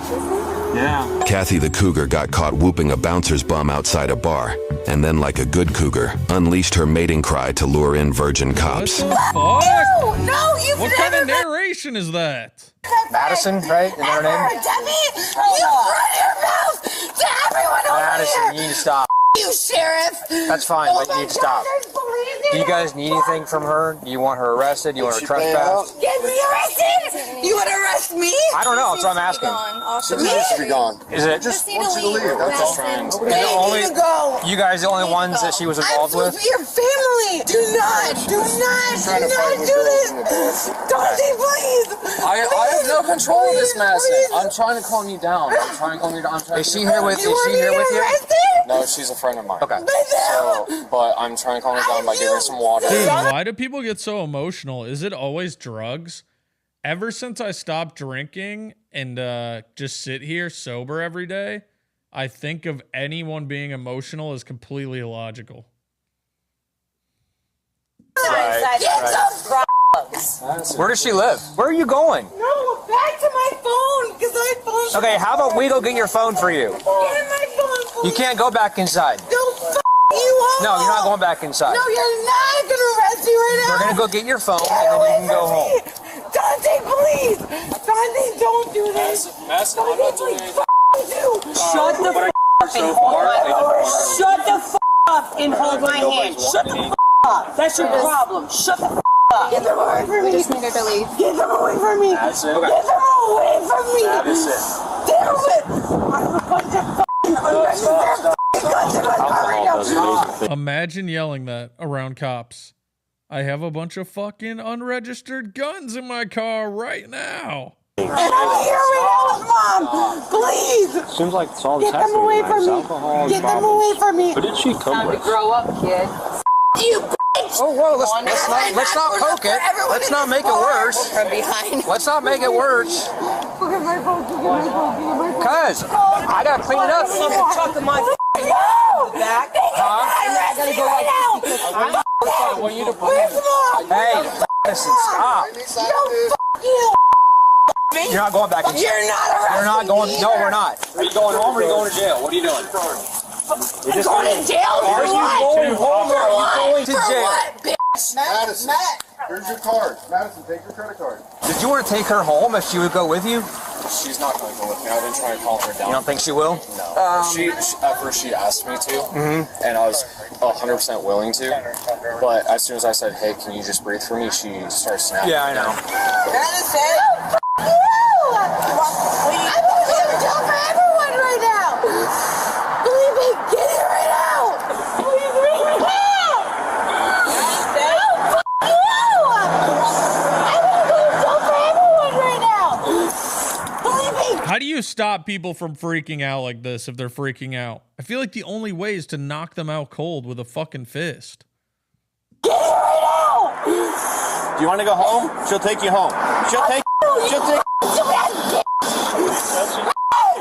Yeah. Kathy the cougar got caught whooping a bouncer's bum outside a bar, and then like a good cougar, unleashed her mating cry to lure in virgin cops. What the fuck? No, you've What kind of narration is that? Madison, right? Is that her name? Debbie, you run your mouth to everyone over Madison, here. you need to stop. You sheriff. That's fine, Oh but you my need to stop. God, there's police Do you in guys need anything from her? Do you want her arrested? Do you want her trespassed? Get me arrested? You would arrest me? I don't know. That's what I'm asking. Me? be gone. Is it? Just need to leave. That's They need to go. You guys the only ones that she was involved with? Your family. Do not do this. Dante, please. I have no control of this, Madison. I'm trying to calm you down. Is she here with you? No, she's a friend of mine. Okay. So, but I'm trying to calm her down by giving her some water. Dude, why do people get so emotional? Is it always drugs? Ever since I stopped drinking and just sit here sober every day, I think of anyone being emotional as completely illogical. Where does she live? Where are you going? No, back to my phone, because my phone. Okay, how about we go get your phone for you? Get my phone, You can't go back inside. No, you all. No, you're not going back inside. No, you're not going to arrest me right now. We're gonna go get your phone and then you can go home. Dante, please. Dante, don't do this. Madison, I'm not doing anything. Shut the f up and hold my hand. Shut the f up and hold my hand. Shut the f up. That's your problem. Shut the f up. Get them away from me. Just needed to leave. Get them away from me. That's it. Get them away from me. That is it. Damn it. I'm a bunch of f***ing unregistered guns in my car right now. Imagine yelling that around cops. I have a bunch of fucking unregistered guns in my car right now. And I'm here right now with Mom. Please. Seems like it's all that's Get them happening. away Tonight. from It's me. alcohol, Get them problems. away from me. What did she come with? Grow up, kid. You bitch. Oh, whoa, let's not poke it. Let's not make it worse. From behind. Let's not make it worse. Look at my phone. Look at my phone. Look at my phone. Cuz, I gotta clean it up. Chuck in my back. I gotta go right now. I want you to Where's Mom? Hey, listen, stop. No, fuck you. You're not going back inside. You're not arresting You're not going. me No, either. we're not. Are you going home or are you going to jail? What are you doing? You're going to jail Are for you what? going home or are you going to For jail? what, bitch? Madison, here's your card. Madison, take your credit card. Did you want to take her home if she would go with you? She's not going to go with me. I've been trying to calm her down. You don't think she will? No. She at first she asked me to, and I was 100% willing to. But as soon as I said, "Hey, can you just breathe for me?" she starts snapping. Yeah, I know. Madison, fuck you! I'm going to jail for everyone right now. Believe me, get it right now. Believe me right now. No, fuck you! I'm going to go to jail for everyone right now. Believe me. How do you stop people from freaking out like this if they're freaking out? I feel like the only way is to knock them out cold with a fucking fist. Get it right now. Do you want to go home? She'll take you home. She'll take.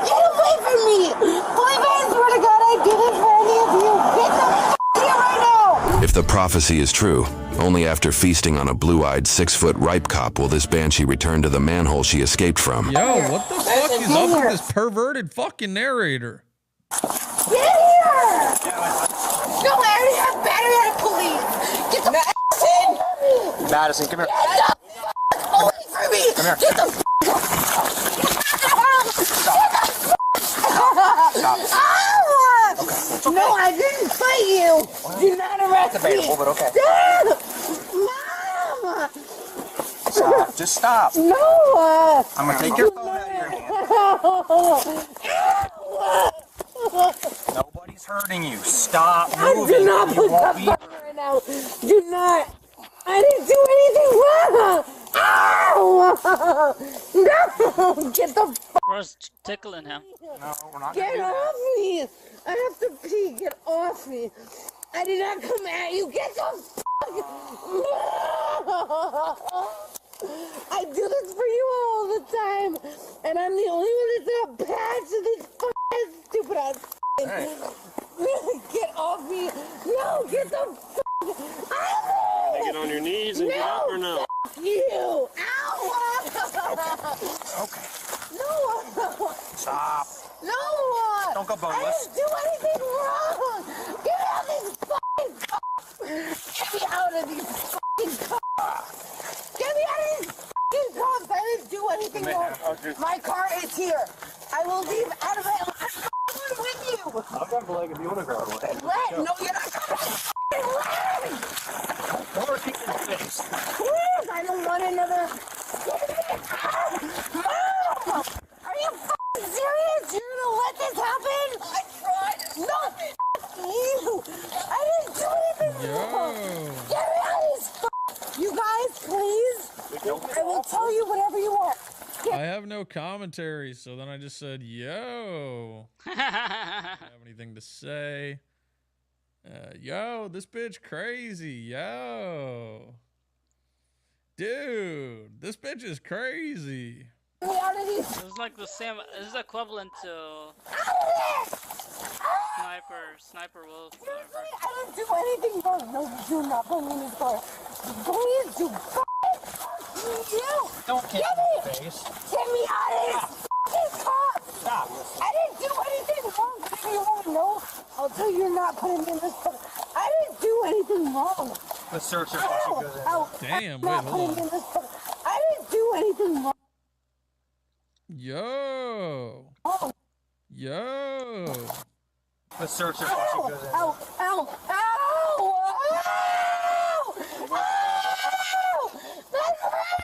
Get away from me! Believe me, I swear to God, I did it for any of you. Get the f here right now! If the prophecy is true, only after feasting on a blue-eyed 6-foot ripe cop will this banshee return to the manhole she escaped from. Yo, what the fuck is up with this perverted fucking narrator? Get here! No, I already have battery on police! Get the f in! Madison, come here. Get the f away from me! Come here. Get the f Stop. No, I didn't fight you! Do not arrest me! Debatable, but okay. Mom! Stop. Just stop. No! I'm gonna take your phone out of your hand. Nobody's hurting you. Stop moving. Do not You put won't that be. phone right now. Do not. I didn't do anything wrong. Ow! No! Get the f Where's tickling him? No, we're not Get off me! I have to pee. Get off me. I did not come at you. Get the f I do this for you all the time, and I'm the only one that's not patched to this f stupid ass. Get off me! No, get the f Get on your knees and get up or no? F you! Ow! Don't go I boneless. didn't do anything wrong! Get me out of these fucking cars! Get me out of these fucking cars! Get me out of these fucking cars! I didn't do anything wrong. My car is here. I will leave out of it. I'm with you. I'll grab the leg if you want to grab the leg. No, you're not grabbing the leg! Don't repeat your face. Please, I don't want another. Mom! Are you fucking serious? You're gonna let this happen? I tried. No, you. I didn't do anything wrong. Get me out of this. You guys, please. I will tell you whatever you want. I have no commentary, so then I just said, yo. I don't have anything to say. Yo, this bitch crazy. Yo. Dude, this bitch is crazy. It's like the same. It's equivalent to Sniper Wolf. Whatever. I didn't do anything wrong. No, do not put me in this car. Please do. You. Don't kick me in the face. Get me out of this fucking car. Stop. I didn't do anything wrong. If you want to know, I'll tell you you're not putting me in this car. I didn't do anything wrong. Let's search her before she goes in. Damn, wait, hold on. I didn't do anything wrong. Yo. Yo. Let's search her before she goes in. Ow! Ow! Ow! Ow! Ow! That hurt!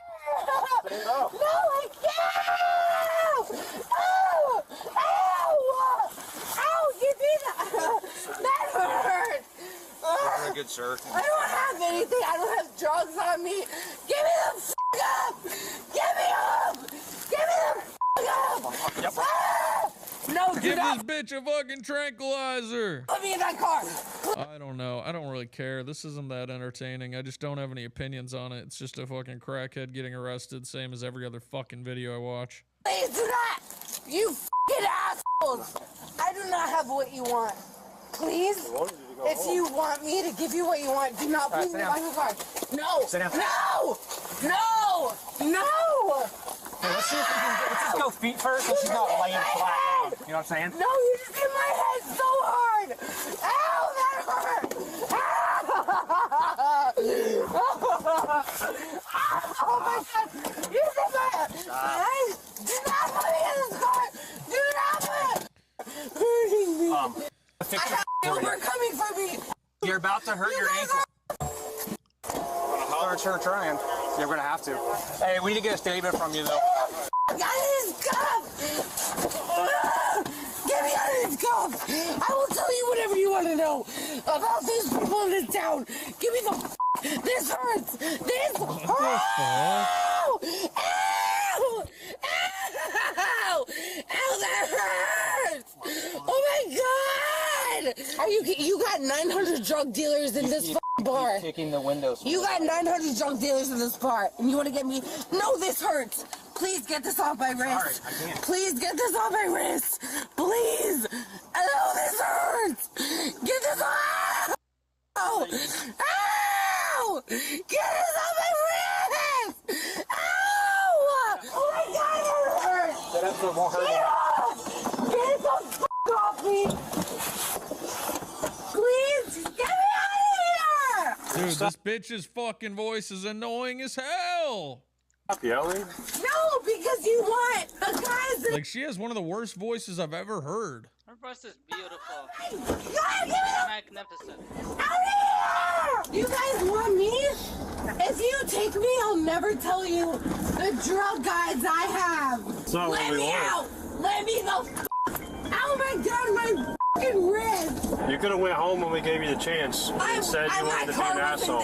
No, I can't! Ow! Ow! Ow! Give me that! That hurt! You're a good sir. I don't have anything. I don't have drugs on me. Give me the f*** up! Give me up! Give me the f*** up! Yep. Ah! No, do Give not this bitch a fucking tranquilizer. put me in that car. I don't know. I don't really care. This isn't that entertaining. I just don't have any opinions on it. It's just a fucking crackhead getting arrested, same as every other fucking video I watch. Please do not! You f***ing assholes! I do not have what you want. Please? If you want me to give you what you want, do not put me in my car. No! Sit down. No! No! No! Hey, let's see if we can let's just go feet first so she's not laying flat. You know what I'm saying? No, you just hit my head so hard! Ow, that hurt! Oh my god! You hit my head! Guys, do not put me in this car! Do not put it! Hurting me! I have Uber coming for me! You're about to hurt your ankle. Start her trying. You're gonna have to. Hey, we need to get a statement from you though. Get out of this cup! Get me out of this cup! I will tell you whatever you want to know about these people in this town. Give me the this hurts! This hurts! Ow! Ow! Ow! Ow, that hurts! Oh my god! Are you got 900 drug dealers in this bar. Kicking the windows. You got 900 drug dealers in this bar, and you want to get me? No, this hurts. Please get this off my wrist. Sorry, I can't. Please get this off my wrist. Please. Oh, this hurts. Get this off. Ow! Ow! Get this off my wrist. Ow! Oh my god, it hurts. That episode won't hurt. Get off. Get the f off me. Please get me out of here. Dude, this bitch's fucking voice is annoying as hell. Stop yelling. No, because you want the guys that... Like, she has one of the worst voices I've ever heard. Her voice is beautiful. God, Magnificent. out of here! You guys want me? If you take me, I'll never tell you the drug guides I have. It's not what Let we me want. out. Let me the f***. Oh my god, my f***ing wrist. You could have went home when we gave you the chance and said you wanted to be an asshole.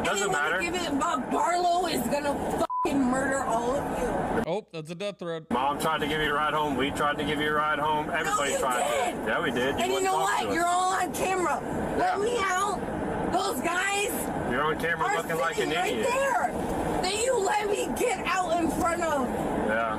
Doesn't matter. Give it, Barlow is gonna fucking murder all of you. Oh, that's a death threat. Mom tried to give you a ride home. We tried to give you a ride home. Everybody you tried did. to. Yeah, we did. And you wouldn't know talk what? to us. You're all on camera. Let me out. Those guys You're on camera are looking like an sitting right idiot. there. That you let me get out in front of. Yeah.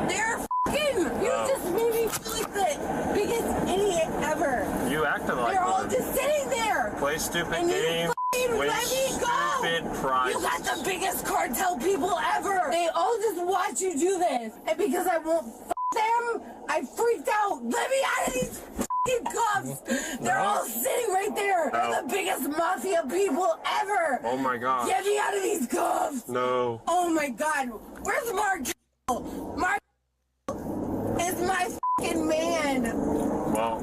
They're fucking. You just made me feel like the biggest idiot ever. You acted like They're all one. just sitting there. Play stupid And you games. fucking Win let me go. stupid prizes. You got the biggest cartel people ever. They all just watch you do this. And because I won't f them, I freaked out. Let me out of these fucking cuffs. They're all sitting right there. They're the biggest mafia people ever. Oh my God. Get me out of these cuffs. No. Oh my God. Where's Mark? Mark is my fucking man. Well,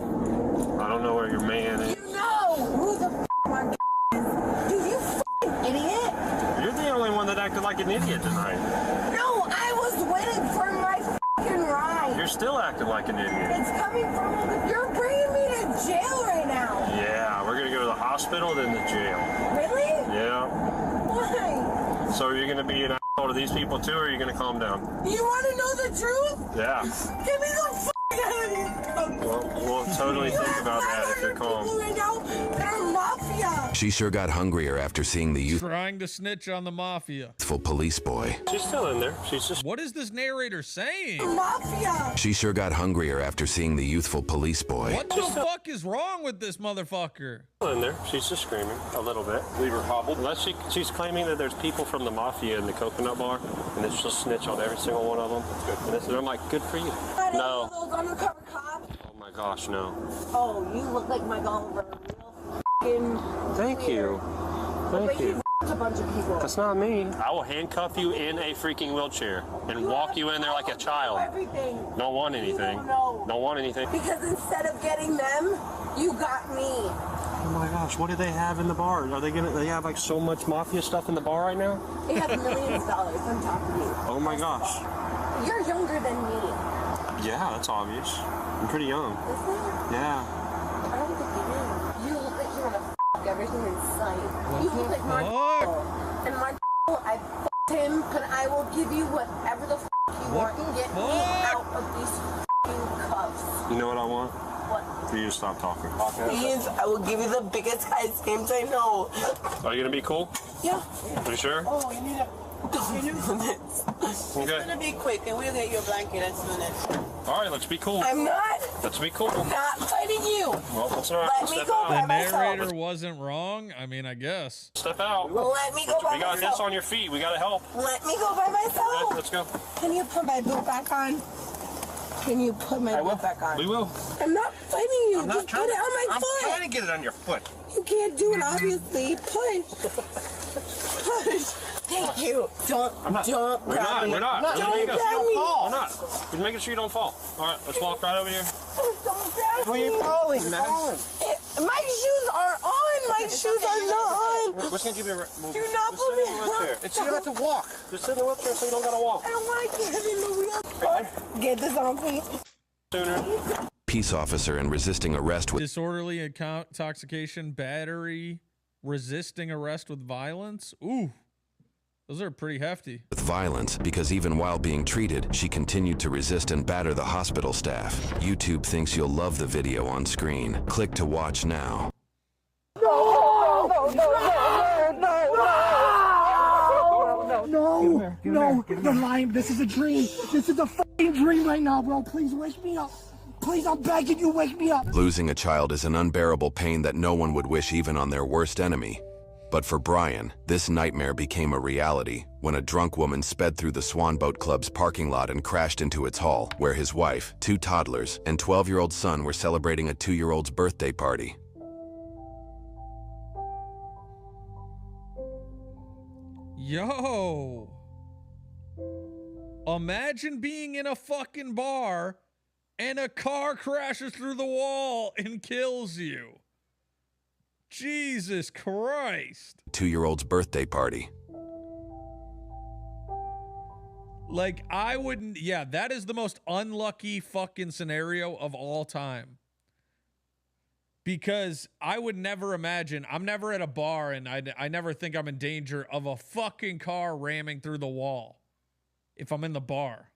I don't know where your man is. You know who the Mark is. You fucking idiot. You're the only one that acted like an idiot tonight. No, I was waiting for my fucking ride. You're still acting like an idiot. It's coming from. You're bringing me to jail right now. Yeah, we're gonna go to the hospital, then to jail. Really? Yeah. Why? So are you gonna be an asshole to these people too, or are you gonna calm down? You want to know the truth? Yeah. Get me the fuck out of these. Well, we'll totally think about that if you're calm. People right now that are mafia. She sure got hungrier after seeing the Trying to snitch on the mafia. youthful police boy. She's still in there. She's just. What is this narrator saying? Mafia. She sure got hungrier after seeing the youthful police boy. What the fuck is wrong with this motherfucker? Still in there. She's just screaming a little bit. Leave her hobbled. Unless she's claiming that there's people from the mafia in the coconut bar, and that she'll snitch on every single one of them. And I'm like, good for you. No. Those undercover cops. Oh my gosh, no. Oh, you look like Mike Oliver. Real fucking. Thank you. Thank you. A bunch of people. That's not me. I will handcuff you in a freaking wheelchair and walk you in there like a child. Everything. Don't want anything. Don't want anything. Because instead of getting them, you got me. Oh my gosh, what do they have in the bar? Are they gonna? They have like so much mafia stuff in the bar right now? They have millions of dollars on top of you. Oh my gosh. You're younger than me. Yeah, that's obvious. I'm pretty young. Yeah. I don't think you do. You look like you're gonna f everything in sight. You look like Mark. And Mark, I f***ed him, but I will give you whatever the f you want. Get me out of these f***ing cuffs. You know what I want? What? For you to stop talking. Please, I will give you the biggest ice games I know. Are you gonna be cool? Yeah. Are you sure? Oh, you need a... It's gonna be quick, and we'll get you a blanket as soon as. All right, let's be cool. I'm not. Let's be cool. Not fighting you. Well, that's all right. Let me Step go out. by The myself. narrator wasn't wrong. I mean, I guess. Step out. Let me go by We got myself. this on your feet. We gotta help. Let me go by myself. Let's go. Can you put my boot back on? Can you put my boot back on? We will. I'm not fighting you. I'm not Just trying put it to- on my I'm foot. trying to get it on your foot. You can't do it, obviously. Push. Push. Thank you. Don't. I'm not. Don't We're grab not. me. We're not. Don't We're making grab sure you me. don't fall. We're not. We're making sure you don't fall. All right, let's walk right over here. Don't grab Where me. you falling, man? My shoes are on. My shoes are not on. We're just gonna give you a move. Do not put me in the wheelchair. It's you have to walk. Just sit in the wheelchair so you don't gotta walk. I don't want to get in the wheel. Get this on, please. Sooner. Peace officer and resisting arrest with Disorderly intoxication, battery, resisting arrest with violence. Ooh, those are pretty hefty. violence because even while being treated, she continued to resist and batter the hospital staff. YouTube thinks you'll love the video on screen. Click to watch now. No, you're lying. This is a dream. This is a fucking dream right now, bro. Please wake me up. Please, I'm begging you, wake me up. Losing a child is an unbearable pain that no one would wish even on their worst enemy. But for Brian, this nightmare became a reality when a drunk woman sped through the Swan Boat Club's parking lot and crashed into its hall, where his wife, 2 toddlers, and 12-year-old son were celebrating a 2-year-old's birthday party. Yo. Imagine being in a fucking bar and a car crashes through the wall and kills you. Jesus Christ. 2-year-old's birthday party. Like, I wouldn't, yeah, that is the most unlucky fucking scenario of all time. Because I would never imagine, I'm never at a bar and I never think I'm in danger of a fucking car ramming through the wall if I'm in the bar.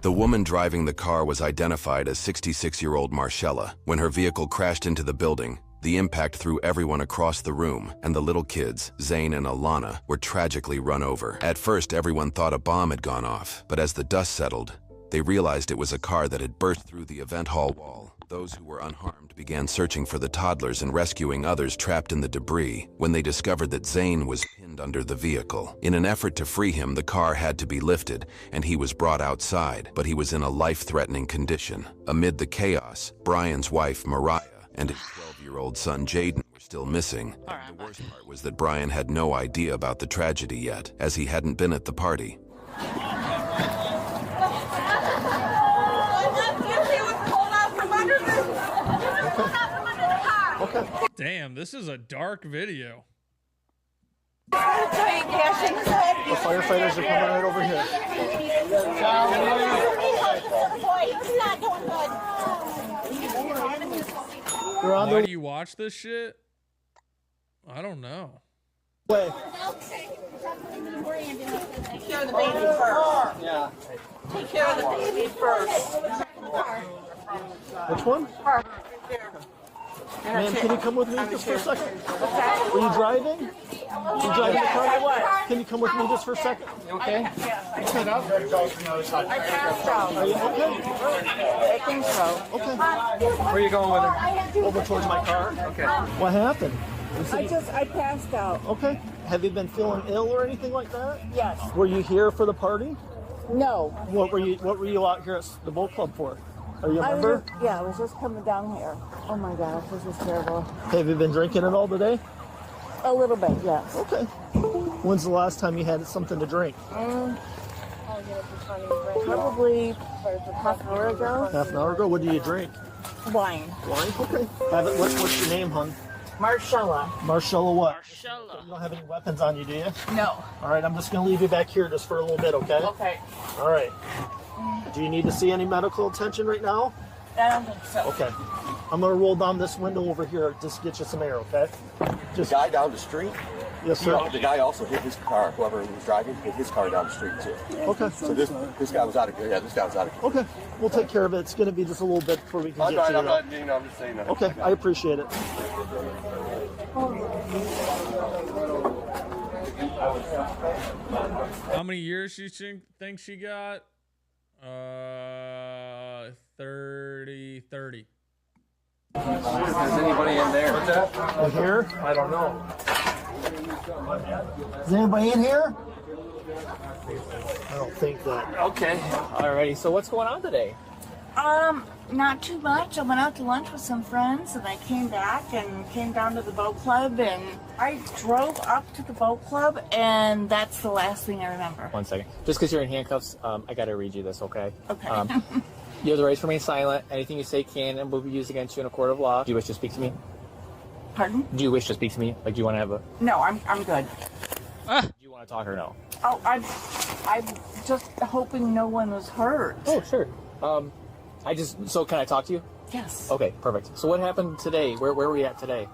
The woman driving the car was identified as 66-year-old Marcella. When her vehicle crashed into the building, the impact threw everyone across the room, and the little kids, Zane and Alana, were tragically run over. At first, everyone thought a bomb had gone off, but as the dust settled, they realized it was a car that had burst through the event hall wall Those who were unharmed began searching for the toddlers and rescuing others trapped in the debris when they discovered that Zane was pinned under the vehicle. In an effort to free him, the car had to be lifted and he was brought outside, but he was in a life-threatening condition. Amid the chaos, Brian's wife, Mariah, and his 12-year-old son, Jaden, were still missing. The worst part was that Brian had no idea about the tragedy yet, as he hadn't been at the party. Damn, this is a dark video. The firefighters are coming right over here. Why do you watch this shit? I don't know. Wait. Take care of the baby first. Yeah. Take care of the baby first. Which one? Man, can you come with me just for a second? Are you driving? You driving the car? Can you come with me just for a second? You okay? Sit up. I passed out. Are you okay? I think so. Okay. Where are you going with her? Over towards my car? Okay. What happened? I passed out. Okay. Have you been feeling ill or anything like that? Yes. Were you here for the party? No. What were you out here at the boat club for? Are you a member? I was just coming down here. Oh my gosh, this is terrible. Have you been drinking it all today? A little bit, yes. Okay. When's the last time you had something to drink? Probably half an hour ago. Half an hour ago? What do you drink? Wine. Wine? Okay. Have it. What's your name, hon? Marcella. Marcella what? Marcella. You don't have any weapons on you, do you? No. All right, I'm just going to leave you back here just for a little bit, okay? Okay. All right. Do you need to see any medical attention right now? I don't think so. Okay. I'm going to roll down this window over here just to get you some air, okay? The guy down the street? Yes, sir. The guy also hit his car. Whoever was driving hit his car down the street, too. Okay. So this guy was out of good. Yeah, this guy was out of good. Okay. We'll take care of it. It's going to be just a little bit before we can get to I'm it. just saying that. Okay. I appreciate it. How many years she thinks she got? 30. Is anybody in there? What's that? In here? I don't know. Is anybody in here? I don't think that. Okay. Alrighty. So what's going on today? Not too much. I went out to lunch with some friends and I came back and came down to the boat club and I drove up to the boat club and that's the last thing I remember. 1 second. Just because you're in handcuffs, I gotta read you this, okay? Okay. You have the right to remain silent. Anything you say can and will be used against you in a court of law. Do you wish to speak to me? Pardon? Do you wish to speak to me? Like, do you want to have a... No, I'm good. Do you want to talk or no? Oh, I'm just hoping no one was hurt. Oh, sure. So can I talk to you? Yes. Okay, perfect. So what happened today? Where were we at today?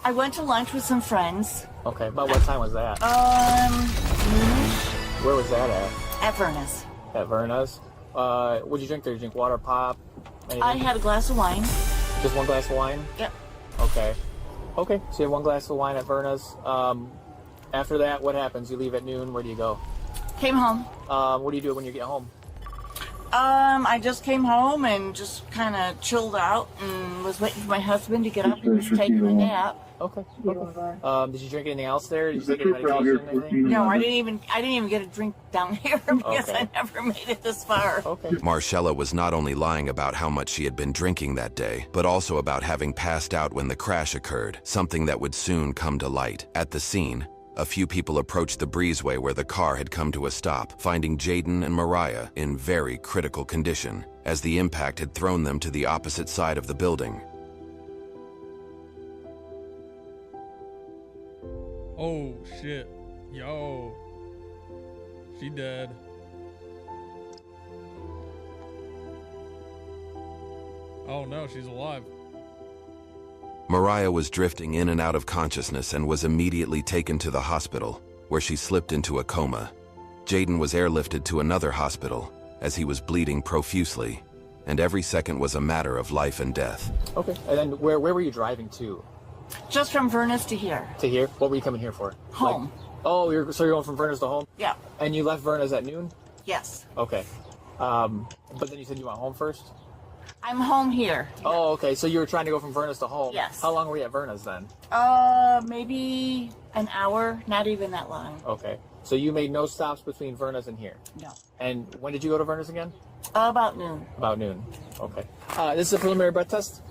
I went to lunch with some friends. Okay, about what time was that? Where was that at? At Verna's. At Verna's? What'd you drink there? Did you drink water, pop? Anything? I had a glass of wine. Just one glass of wine? Yep. Okay. Okay, so you have one glass of wine at Verna's. After that, what happens? You leave at noon. Where do you go? Came home. What do you do when you get home? I just came home and just kind of chilled out and was waiting for my husband to get up. He was taking a nap. Okay. Did you drink anything else there? Did you take any medication or anything? No, I didn't even get a drink down here because Okay. I never made it this far. Okay. Marcella was not only lying about how much she had been drinking that day, but also about having passed out when the crash occurred, something that would soon come to light. At the scene, a few people approached the breezeway where the car had come to a stop, finding Jaden and Mariah in very critical condition, as the impact had thrown them to the opposite side of the building. Oh, shit. Yo. She dead. Oh, no, she's alive. Mariah was drifting in and out of consciousness and was immediately taken to the hospital, where she slipped into a coma. Jaden was airlifted to another hospital, as he was bleeding profusely, and every second was a matter of life and death. Okay. And then where were you driving to? Just from Verna's to here. To here? What were you coming here for? Home. You're going from Verna's to home? Yeah. And you left Verna's at noon? Yes. Okay. But then you said you went home first? I'm home here. Oh, okay. So you were trying to go from Verna's to home. Yes. How long were you at Verna's then? Maybe an hour, not even that long. Okay. So you made no stops between Verna's and here? No. And when did you go to Verna's again? About noon. About noon. Okay. This is a preliminary breath test.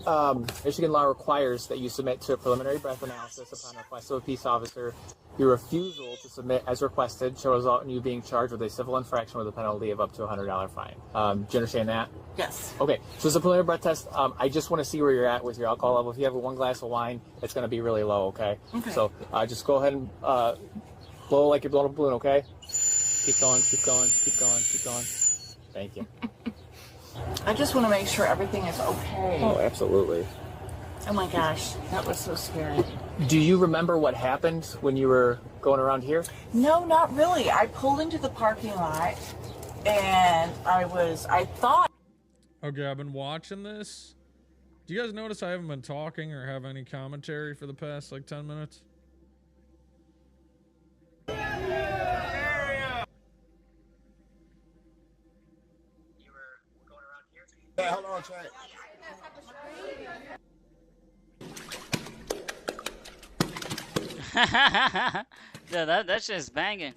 Michigan law requires that you submit to a preliminary breath analysis upon request of a peace officer. Your refusal to submit as requested shall result in you being charged with a civil infraction with a penalty of up to a $100 fine. Do you understand that? Yes. Okay. So it's a preliminary breath test. I just want to see where you're at with your alcohol level. If you have one glass of wine, it's going to be really low, okay? Okay. So just go ahead and blow like you're blowing a balloon, okay? Keep going, keep going, keep going, keep going. Thank you. I just want to make sure everything is okay. Oh, absolutely. Oh my gosh, that was so scary. Do you remember what happened when you were going around here? No, not really. I pulled into the parking lot and I thought. Okay, I've been watching this. Do you guys notice I haven't been talking or have any commentary for the past like 10 minutes? Yeah, hold on, chat. Yeah, that shit is banging.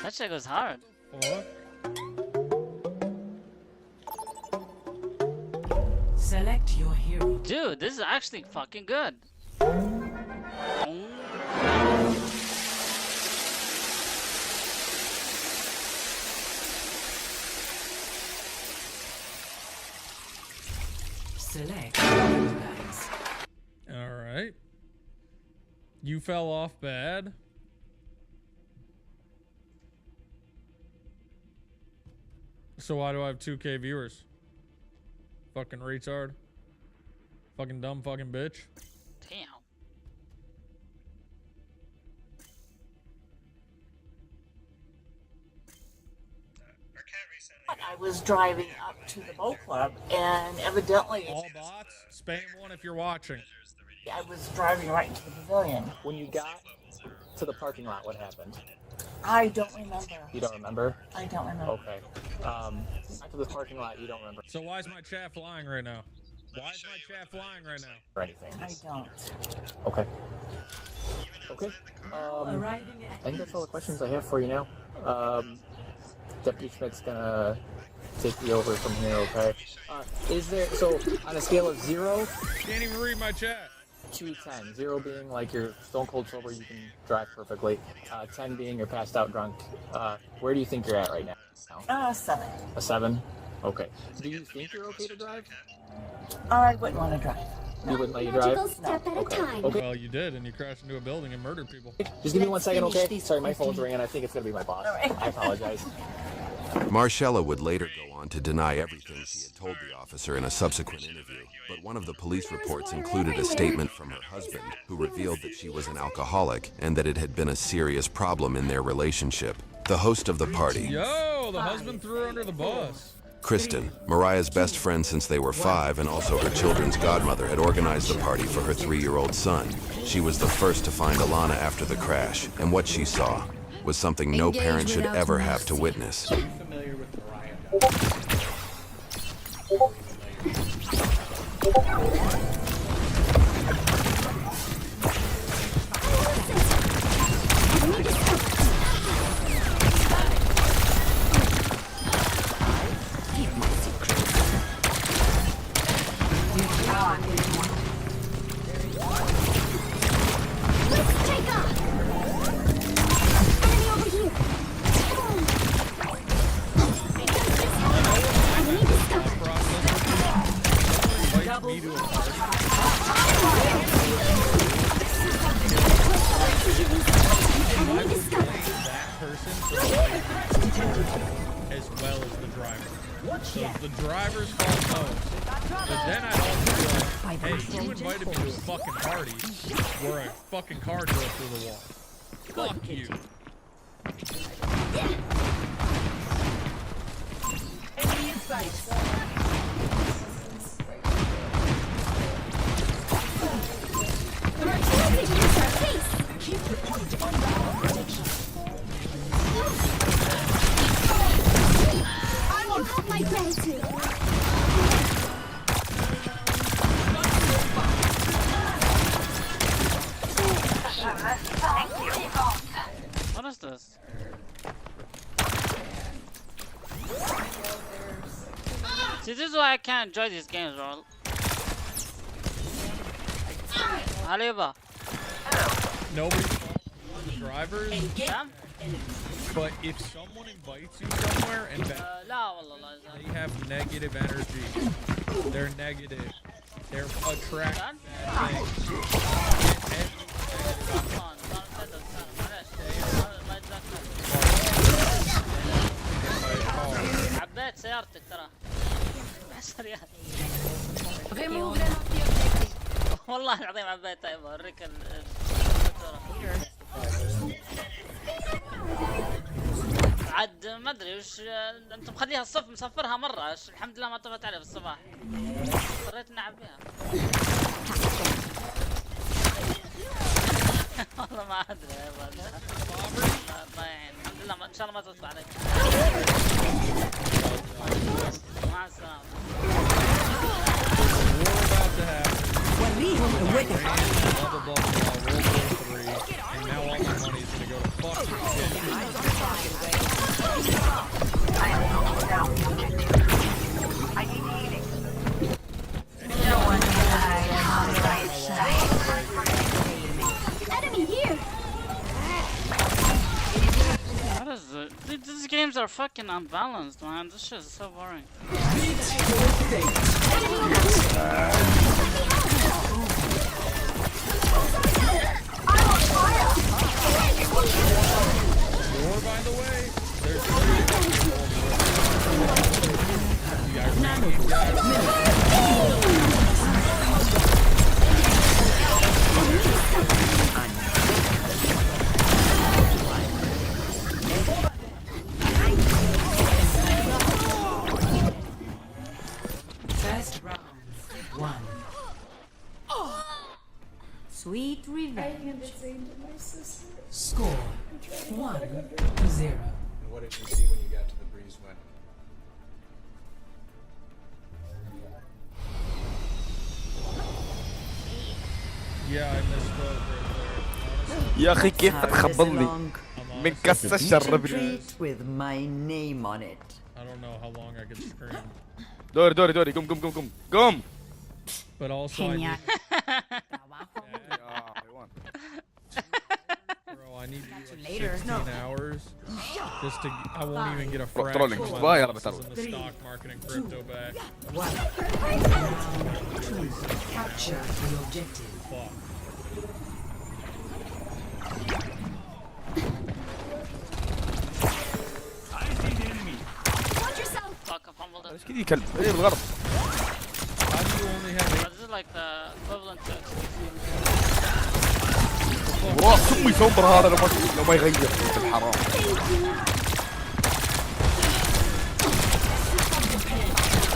That shit goes hard. Select your hero. Dude, this is actually fucking good. Select. All right. You fell off bad. So why do I have 2K viewers? Fucking retard. Fucking dumb fucking bitch. Damn. I was driving up to the boat club and evidently. All bots, spam one if you're watching. I was driving right into the pavilion. When you got to the parking lot, what happened? I don't remember. You don't remember? I don't remember. Okay. After the parking lot, you don't remember. So why is my chat flying right now? Why is my chat flying right now? Or anything. I don't. Okay. Okay. I think that's all the questions I have for you now. Deputy Schmidt's gonna take you over from here, okay? Is there, so on a scale of 0 Can't even read my chat. to 10, 0 being like you're stone cold sober, you can drive perfectly, 10 being you're passed out drunk, where do you think you're at right now? 7. A 7? Okay. Do you think you're okay to drive? I wouldn't want to drive. You wouldn't let you drive? Okay. Well, you did, and you crashed into a building and murdered people. Just give me 1 second, okay? Sorry, my phone's ringing. I think it's gonna be my boss. I apologize. Marcella would later go on to deny everything she had told the officer in a subsequent interview, but one of the police reports included a statement from her husband, who revealed that she was an alcoholic and that it had been a serious problem in their relationship. The host of the party, Yo, the husband threw her under the bus. Kristen, Mariah's best friend since they were 5 and also her children's godmother, had organized the party for her 3-year-old son. She was the first to find Alana after the crash, and what she saw was something no parent should ever have to witness. Familiar with Mariah? As well as the driver. So if the driver's fault most, but then I'd also be like, hey, you invited me to a fucking party where a fucking car drove through the wall. Fuck you. Enemy in sight. See, this is why I can't enjoy these games, bro. Aliba. Nobody on the drivers. Yeah? But if someone invites you somewhere and لا والله they have negative energy, they're negative. They're attracted عبيت سيارتك ترى. 10 ريال. والله العظيم عبيتها يبا اوريك عاد ما ادري وش انت مخليها الصف مسفرها مره الحمد لله ما طفت عليه في الصباح اضطريت اني اعبيها والله ما ادري يا يبا الله يعين الحمد لله ان شاء الله ما تطفى عليك مع السلامه وريهم قوتك. And now all my money is gonna go to fucking shit. I need healing. No one dies on the right side. Enemy here. What is it? Dude, these games are fucking unbalanced, man. This shit is so boring. Or by the way, there's First round, 1. Sweet revenge. Score 1-0. What did you see when you got to the breeze wedding? Yeah, I misspoke right there. يا أخي كيف تخبلني من كسة شربني. with my name on it. I don't know how long I could scream. دوري قم. But also I need... Bro, I need to do like 16 hours just to... I won't even get a fraction of my losses in the stock market and crypto back. Capture the objective. Fuck. Watch yourself! Fuck, I fumbled it. ايش كذي كلب؟ ايه بالغلط. This is like the equivalent to وراس امي سوبر هذا لو ما يغير الحرام.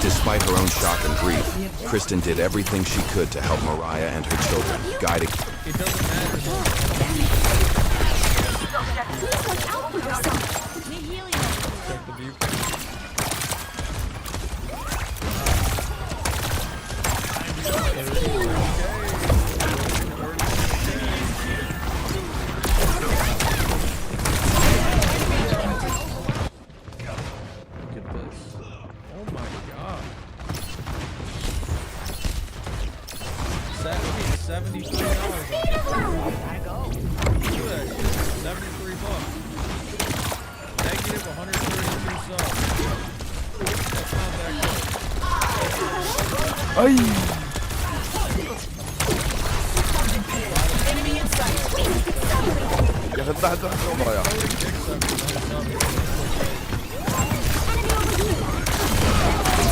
Despite her own shock and grief, Kristen did everything she could to help Mariah and her children, guiding... It doesn't matter. Check the view. Look at this. Oh my god. 73 dollars on this. Look at that shit. 73 bucks. Negative 132 subs. That's not that good. Ay. يا اخي تحت عمره يا اخي.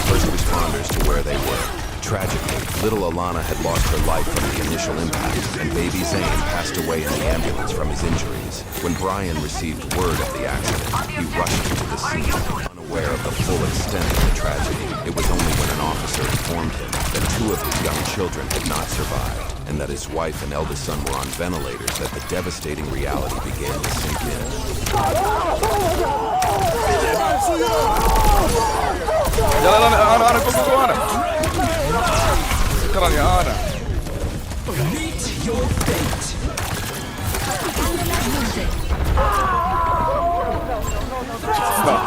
First responders to where they were. Tragically, little Alana had lost her life from the initial impact, and baby Zane passed away in the ambulance from his injuries. When Brian received word of the accident, he rushed to the scene, unaware of the full extent of the tragedy. It was only when an officer informed him that 2 of his young children had not survived, and that his wife and eldest son were on ventilators that the devastating reality began to sink in. يلا انا كوكو انا. شكرا يا انا. Meet your fate. Stop.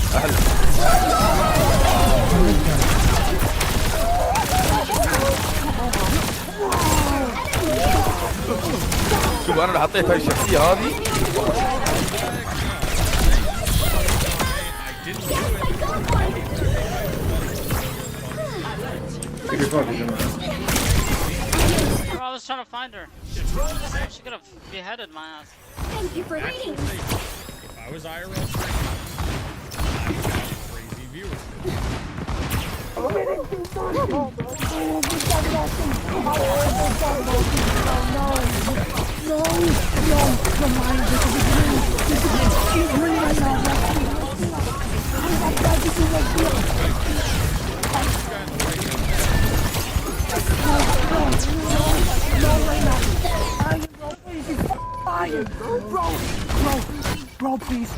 شوف انا اللي حطيت هاي الشخصيه هذه. Bro, I was trying to find her. She could have beheaded my ass. Thank you for waiting. If I was IRL, crazy viewers. Bro, please,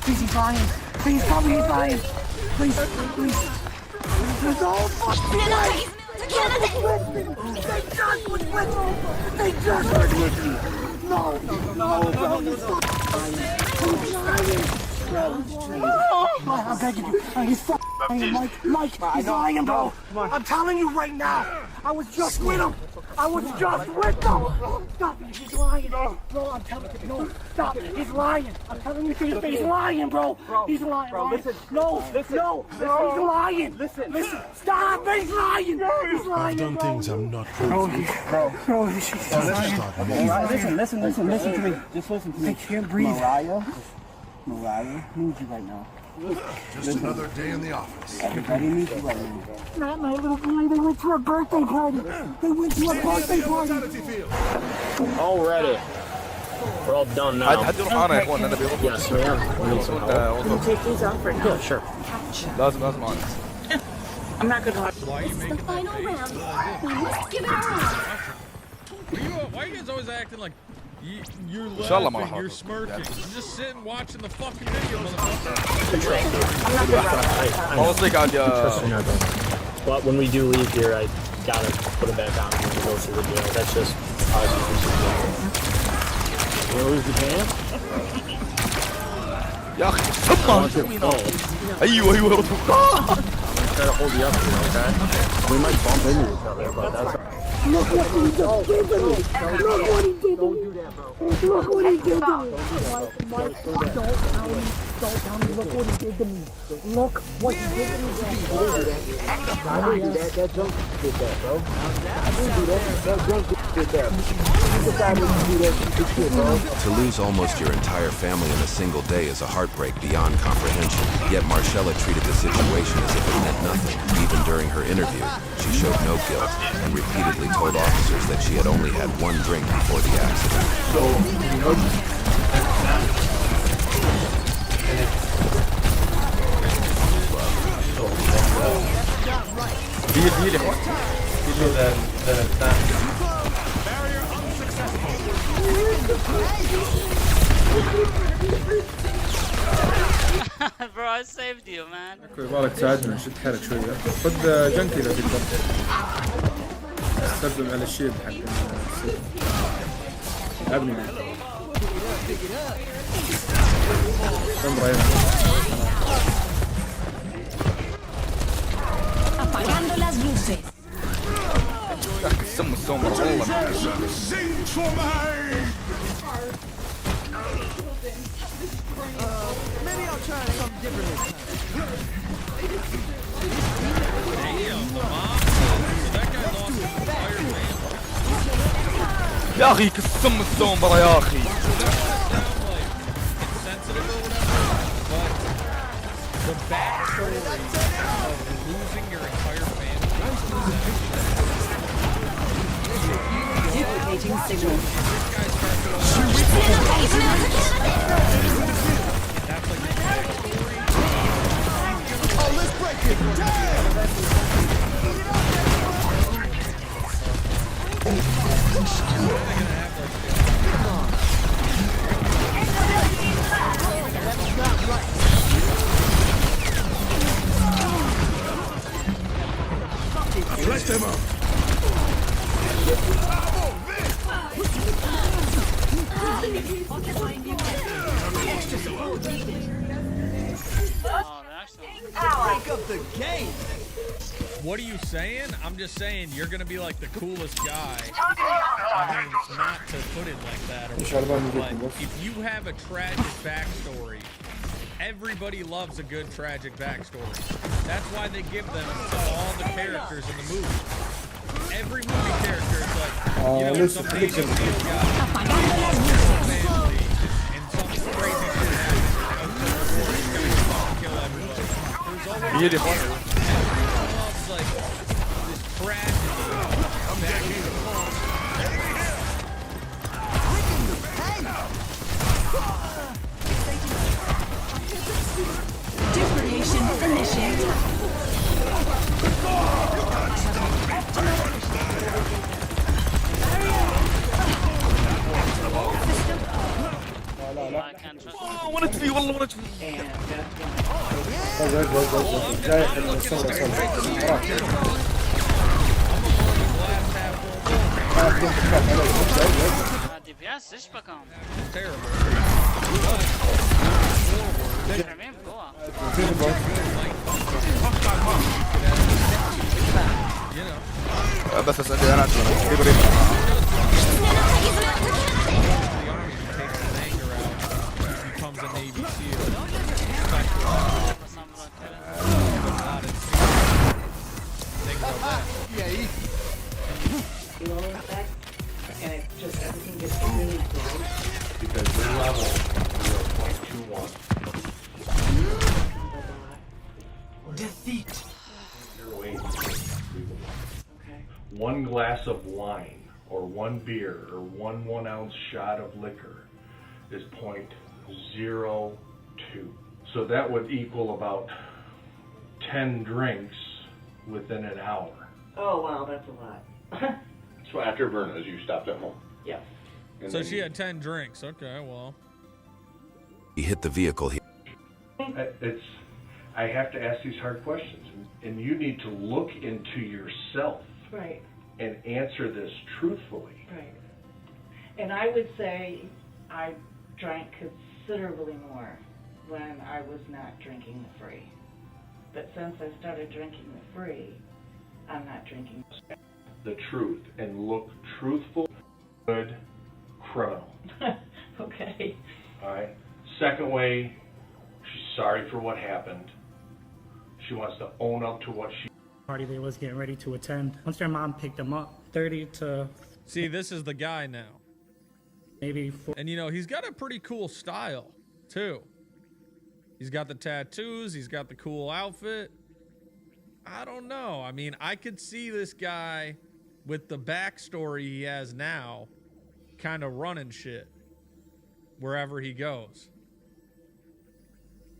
he's lying. Please tell me he's lying. Please. No, fuck me. They just went with me. No, bro, he's lying. I'm begging you. He's lying, Mike. He's lying, bro. I'm telling you right now. I was just with him. Stop it. He's lying. Bro, I'm telling you. No, stop it. He's lying. I'm telling you to your face. He's lying, bro. He's lying. Bro, listen. No. He's lying. Listen. Stop. He's lying. He's lying. I've done things I'm not Bro, she's lying. Listen to me. Just listen to me. I can't breathe. Mariah needs you right now. Just another day in the office. Everybody needs you right now. Not my little boy. They went to a birthday party. Already. We're all done now. هدوا معانا يا اخوان انا بيروحوا. Yes, we have. Can you take these out for Yeah, sure. لازم معانا. I'm not gonna lie. Why are you making The final round. We must give it our all. Why are you guys always acting like you're شاء الله ما laughing, راح you're smirking? You're just sitting watching the fucking video, motherfucker. Honestly, God, But when we do leave here, I gotta put him back on when we go through the deal. That's just us. You lose the game? يا أخي أيوه Try to hold you up here, okay? We might bump into each other, but that's. Look what he just did to me! Look what he did to me! Look what he did to me! Mike, don't tell me, look what he did to me! Look what he did to me! I didn't do that, that junk did that, bro. I didn't do that, that junk did that. You decided to do that stupid shit, bro. To lose almost your entire family in a single day is a heartbreak beyond comprehension. Yet Marcella treated the situation as if it meant nothing. Even during her interview, she showed no guilt and repeatedly told officers that she had only had one drink before the accident. Bro, I saved you, man. يبغالك تساعدنا شد حالك شوية. خذ جنكي إذا تقدر. استخدم على الشيب حق ابني. Apagando las luces. السم والله. Maybe I'll try something different this time. يا أخي كسم السومبرا يا أخي. The backstory of losing your entire family. Duplicating signal. Oh, let's break it! Let them up. Oh, they're the game. What are you saying? I'm just saying you're gonna be like the coolest guy. I mean, not to put it like that, or whatever, but if you have a tragic backstory, everybody loves a good tragic backstory. That's why they give them to all the characters in the movie. Every movie character is like, you know, some Navy SEAL guy, family, and some crazy shit happens. He's gonna fucking kill everybody. There's always everyone loves like this tragedy. Deprecation initiated. وانا تفي والله وانا تفي جاي DPS ايش بكم؟ بس اسالي انا Becomes a Navy SEAL. Think about that. And it just everything gets really close. Because your level 0.21. Defeat. 0.8. One glass of wine, or one beer, or one 1 ounce shot of liquor is 0.02. So that would equal about 10 drinks within an hour. Oh wow, that's a lot. So after Verna's, you stopped at home? Yes. So she had 10 drinks. Okay, well. He hit the vehicle. I have to ask these hard questions, and you need to look into yourself. Right. And answer this truthfully. Right. And I would say I drank considerably more when I was not drinking the free. But since I started drinking the free, I'm not drinking the truth and look truthful, good criminal. Okay. All right. Second way, she's sorry for what happened. She wants to own up to what she party they was getting ready to attend. Once their mom picked them up, 30 to... See, this is the guy now. Maybe 4. And you know, he's got a pretty cool style, too. He's got the tattoos, he's got the cool outfit. I don't know. I mean, I could see this guy with the backstory he has now kind of running shit wherever he goes.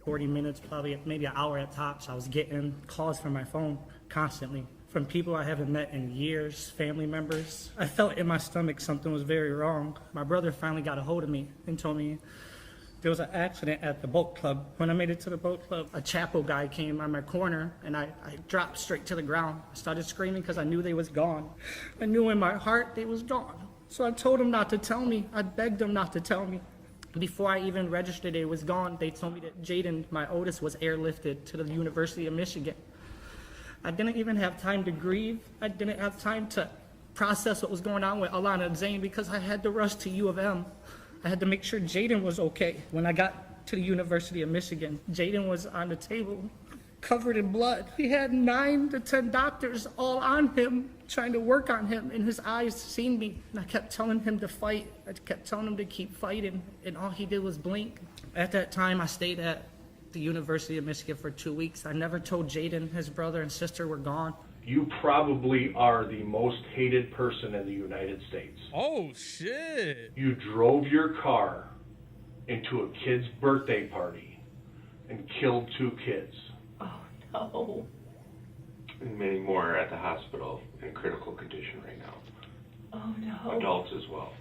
40 minutes, probably maybe an hour at tops. I was getting calls from my phone constantly from people I haven't met in years, family members. I felt in my stomach something was very wrong. My brother finally got a hold of me and told me there was an accident at the boat club. When I made it to the boat club, a chapel guy came on my corner and I dropped straight to the ground. I started screaming because I knew they was gone. I knew in my heart they was gone. So I told him not to tell me. I begged him not to tell me. Before I even registered it was gone, they told me that Jaden, my oldest, was airlifted to the University of Michigan. I didn't even have time to grieve. I didn't have time to process what was going on with Alana and Zane because I had to rush to U of M. I had to make sure Jaden was okay. When I got to the University of Michigan, Jaden was on the table, covered in blood. He had 9 to 10 doctors all on him, trying to work on him, and his eyes seen me. And I kept telling him to fight. I kept telling him to keep fighting, and all he did was blink. At that time, I stayed at the University of Michigan for 2 weeks. I never told Jaden his brother and sister were gone. You probably are the most hated person in the United States. Oh, shit. You drove your car into a kid's birthday party and killed 2 kids. Oh, no. And many more are at the hospital in critical condition right now. Oh, no. Adults as well.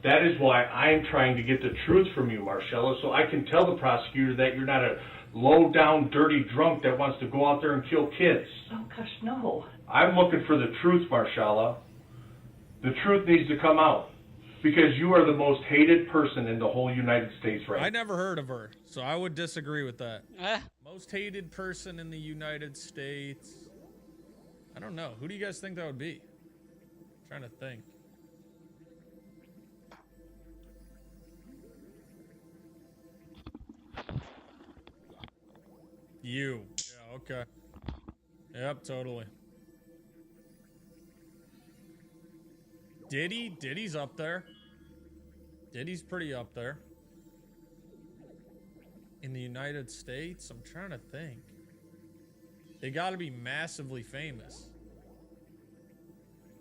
That is why I'm trying to get the truth from you, Marcella, so I can tell the prosecutor that you're not a low-down, dirty drunk that wants to go out there and kill kids. Oh, gosh, no. I'm looking for the truth, Marcella. The truth needs to come out. Because you are the most hated person in the whole United States right now. I never heard of her, so I would disagree with that. Eh? Most hated person in the United States. I don't know. Who do you guys think that would be? I'm trying to think. You. Yeah, okay. Yep, totally. Diddy's up there. Diddy's pretty up there. In the United States, I'm trying to think. They gotta be massively famous.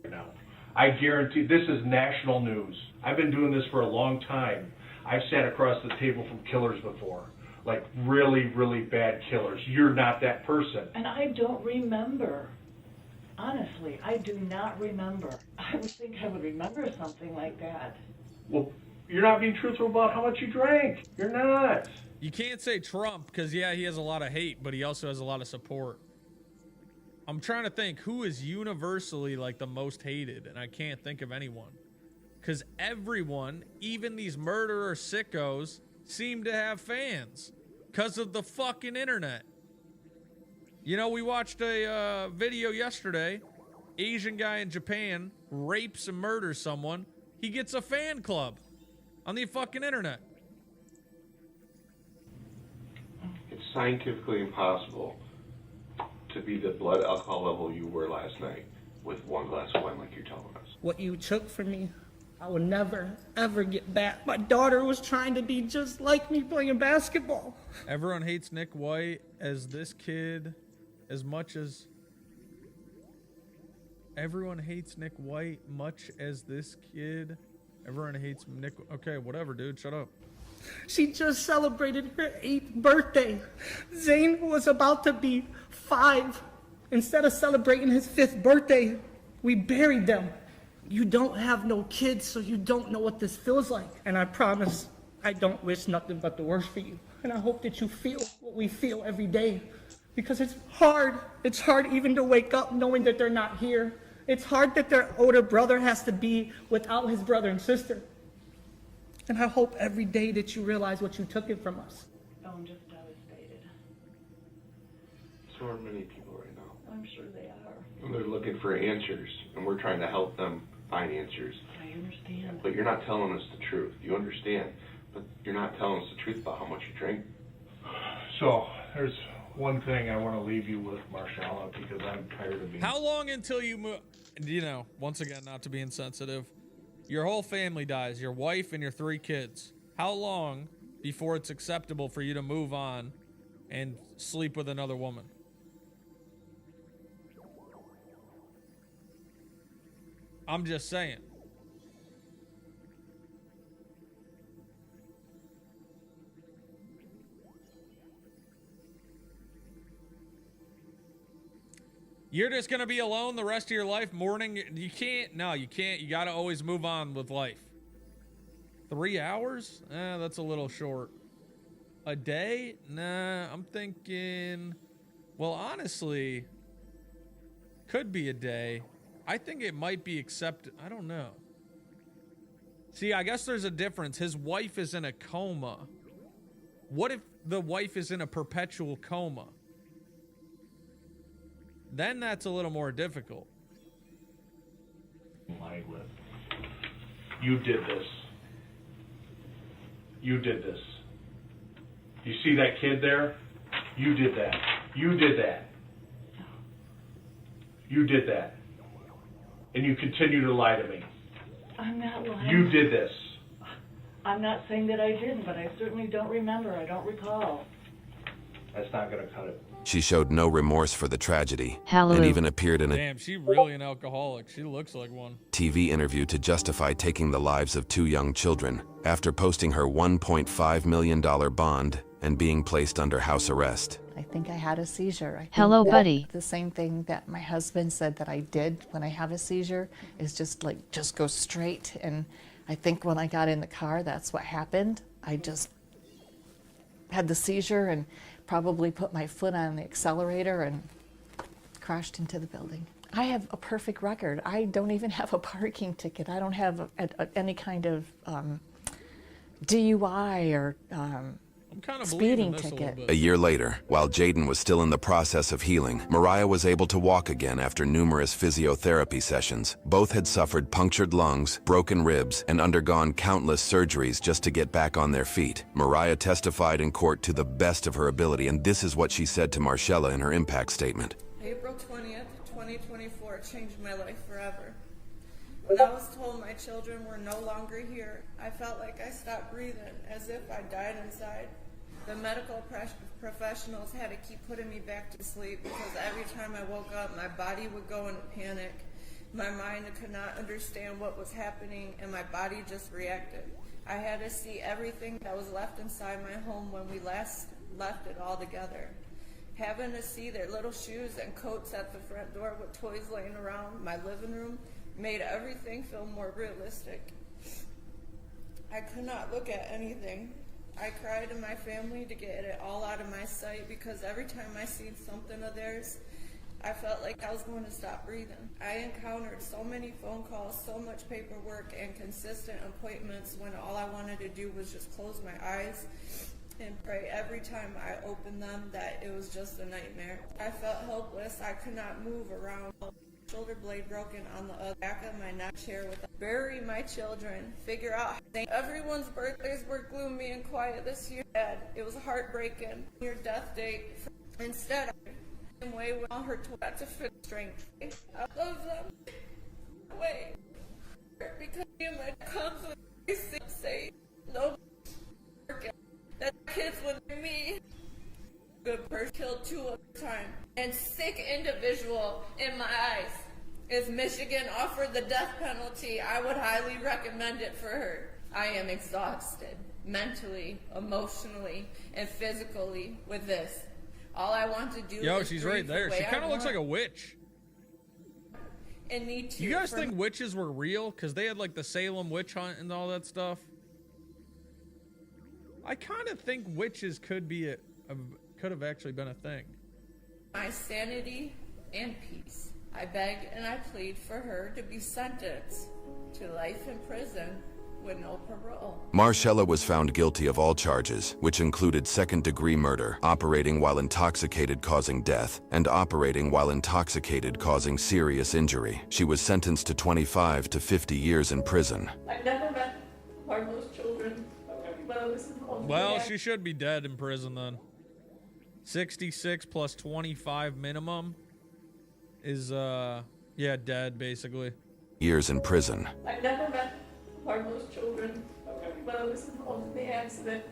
Now, I guarantee this is national news. I've been doing this for a long time. I've sat across the table from killers before. Like really, really bad killers. You're not that person. And I don't remember. Honestly, I do not remember. I would think I would remember something like that. Well, you're not being truthful about how much you drank. You're not. You can't say Trump, because yeah, he has a lot of hate, but he also has a lot of support. I'm trying to think who is universally like the most hated, and I can't think of anyone. Because everyone, even these murderer sickos, seem to have fans because of the fucking internet. You know, we watched a video yesterday. Asian guy in Japan rapes and murders someone. He gets a fan club on the fucking internet. It's scientifically impossible to be the blood alcohol level you were last night with one glass of wine like you're telling us. What you took from me, I will never, ever get back. My daughter was trying to be just like me playing basketball. Everyone hates Nick White as this kid as much as... Everyone hates Nick White much as this kid. Everyone hates Nick... Okay, whatever, dude. Shut up. She just celebrated her 8th birthday. Zane was about to be 5. Instead of celebrating his 5th birthday, we buried them. You don't have no kids, so you don't know what this feels like. And I promise, I don't wish nothing but the worst for you. And I hope that you feel what we feel every day. Because it's hard. It's hard even to wake up knowing that they're not here. It's hard that their older brother has to be without his brother and sister. And I hope every day that you realize what you took it from us. Oh, I'm just devastated. So are many people right now. I'm sure they are. And they're looking for answers, and we're trying to help them find answers. I understand. But you're not telling us the truth. You understand, but you're not telling us the truth about how much you drink. So, there's one thing I want to leave you with, Marshalla, because I'm tired of being... How long until you move... You know, once again, not to be insensitive. Your whole family dies, your wife and your 3 kids. How long before it's acceptable for you to move on and sleep with another woman? I'm just saying. You're just gonna be alone the rest of your life, mourning. You can't. No, you can't. You gotta always move on with life. 3 hours? That's a little short. A day? Nah, I'm thinking. Well, honestly, could be a day. I think it might be accepted. I don't know. See, I guess there's a difference. His wife is in a coma. What if the wife is in a perpetual coma? Then that's a little more difficult. Lied with. You did this. You did this. You see that kid there? You did that. You did that. You did that. And you continue to lie to me. I'm not lying. You did this. I'm not saying that I didn't, but I certainly don't remember. I don't recall. That's not going to cut it. She showed no remorse for the tragedy Hallelujah. and even appeared in a Damn, she really an alcoholic. She looks like one. TV interview to justify taking the lives of 2 young children after posting her $1.5 million bond and being placed under house arrest. I think I had a seizure. I think Hello, that buddy. The same thing that my husband said that I did when I have a seizure is just go straight. And I think when I got in the car, that's what happened. I just had the seizure and probably put my foot on the accelerator and crashed into the building. I have a perfect record. I don't even have a parking ticket. I don't have any kind of DUI or speeding ticket. A year later, while Jaden was still in the process of healing, Mariah was able to walk again after numerous physiotherapy sessions. Both had suffered punctured lungs, broken ribs, and undergone countless surgeries just to get back on their feet. Mariah testified in court to the best of her ability, and this is what she said to Marcella in her impact statement. April 20th, 2024 changed my life forever. When I was told my children were no longer here, I felt like I stopped breathing, as if I died inside. The medical professionals had to keep putting me back to sleep because every time I woke up, my body would go into panic. My mind could not understand what was happening, and my body just reacted. I had to see everything that was left inside my home when we last left it all together. Having to see their little shoes and coats at the front door with toys laying around my living room made everything feel more realistic. I could not look at anything. I cried to my family to get it all out of my sight because every time I seen something of theirs, I felt like I was going to stop breathing. I encountered so many phone calls, so much paperwork, and consistent appointments when all I wanted to do was just close my eyes and pray every time I opened them that it was just a nightmare. I felt helpless. I could not move around. Shoulder blade broken on the other back of my neck chair with bury my children, figure out everyone's birthdays were gloomy and quiet this year. It was heartbreaking. Your death date. Instead, I way with all her to fit strength. I love them. Wait, because human comes with everything safe. No that kids with me. Good person killed 2 at a time. And sick individual in my eyes. If Michigan offered the death penalty, I would highly recommend it for her. I am exhausted, mentally, emotionally, and physically with this. All I want to do is she's breathe right there. the way She kind I of looks like want. a witch. And need to. You guys think witches were real? Because they had like the Salem witch hunt and all that stuff. I kind of think witches could have actually been a thing. My sanity and peace. I beg and I plead for her to be sentenced to life in prison with no parole. Marcella was found guilty of all charges, which included second-degree murder, operating while intoxicated causing death, and operating while intoxicated causing serious injury. She was sentenced to 25 to 50 years in prison. I never met one of those children, but I was involved. Well, she should be dead in prison then. 66 plus 25 minimum is, dead basically. Years in prison. I never met one of those children, but I was involved in the accident.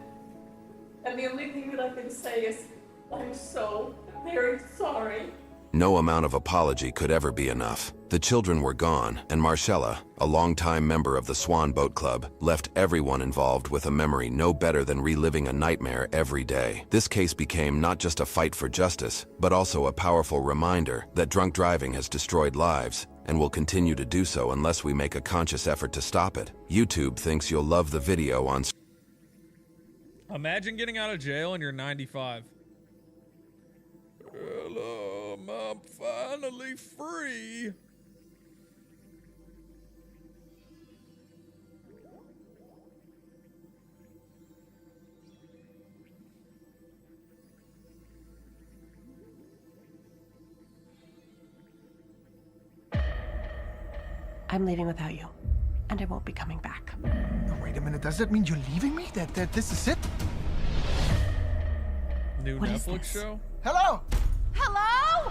And the only thing that I can say is, I'm so very sorry. No amount of apology could ever be enough. The children were gone, and Marcella, a longtime member of the Swan Boat Club, left everyone involved with a memory no better than reliving a nightmare every day. This case became not just a fight for justice, but also a powerful reminder that drunk driving has destroyed lives and will continue to do so unless we make a conscious effort to stop it. YouTube thinks you'll love the video on... Imagine getting out of jail and you're 95. Hello, I'm finally free. I'm leaving without you, and I won't be coming back. No, wait a minute. Does that mean you're leaving me? That this is it? New What is Netflix this? show? Hello? Hello?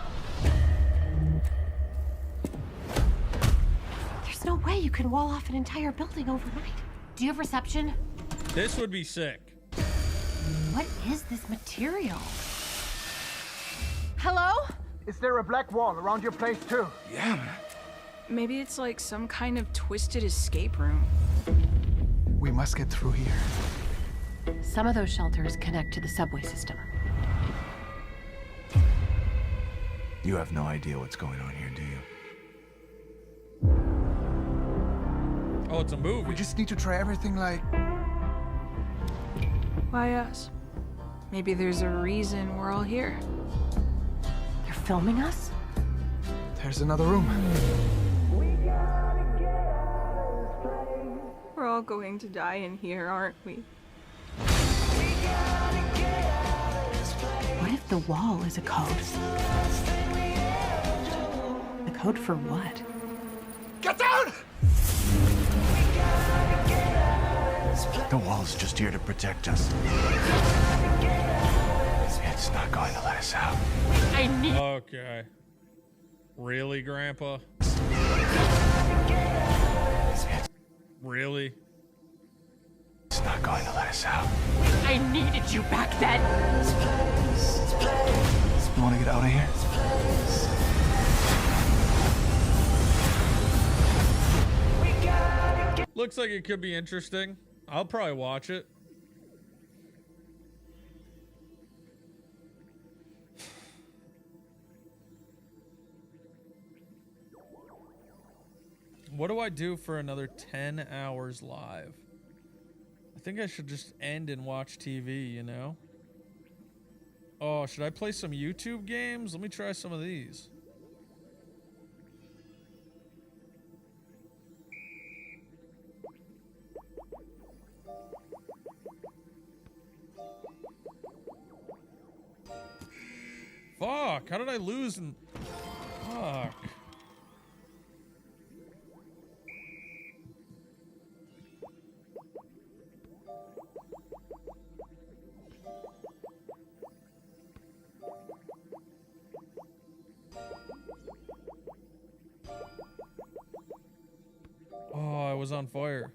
There's no way you can wall off an entire building overnight. Do you have reception? This would be sick. What is this material? Hello? Is there a black wall around your place too? Yeah, man. Maybe it's like some kind of twisted escape room. We must get through here. Some of those shelters connect to the subway system. You have no idea what's going on here, do you? Oh, it's a movie. We just need to try everything like... Why us? Maybe there's a reason we're all here. They're filming us? There's another room. We're all going to die in here, aren't we? What if the wall is a code? A code for what? Get down! The wall's just here to protect us. It's not going to let us out. I need. Okay. Really, Grandpa? Really? It's not going to let us out. I needed you back then. You want to get out of here? Looks like it could be interesting. I'll probably watch it. What do I do for another 10 hours live? I think I should just end and watch TV, you know? Oh, should I play some YouTube games? Let me try some of these. Fuck, how did I lose in... Fuck. Oh, I was on fire.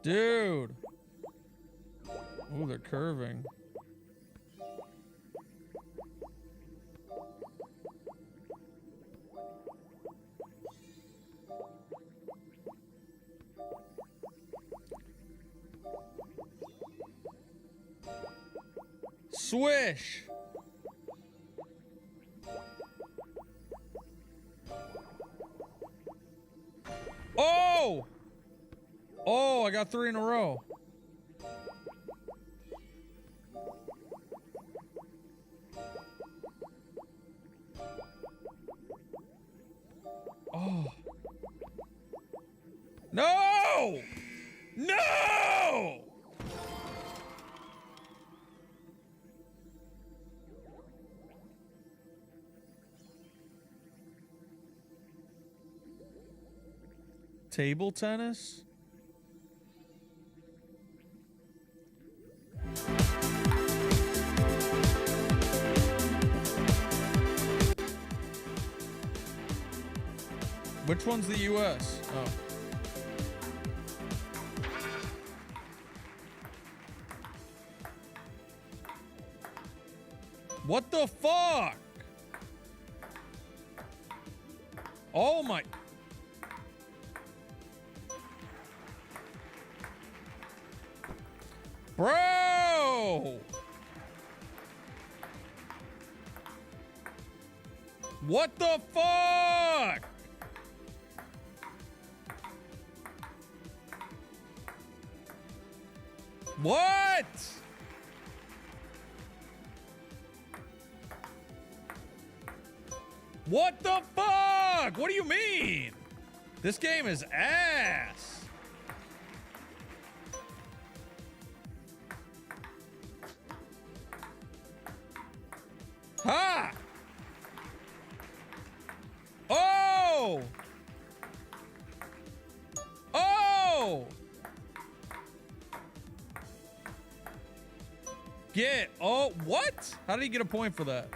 Dude. Ooh, they're curving. Swish. Oh! Oh, I got 3 in a row. Oh. No! No! Table tennis? Which one's the US? Oh. What the fuck? Oh my... Bro! What the fuck? What? What the fuck? What do you mean? This game is ass. Ha! Oh! Oh! Get. Oh, what? How did he get a point for that?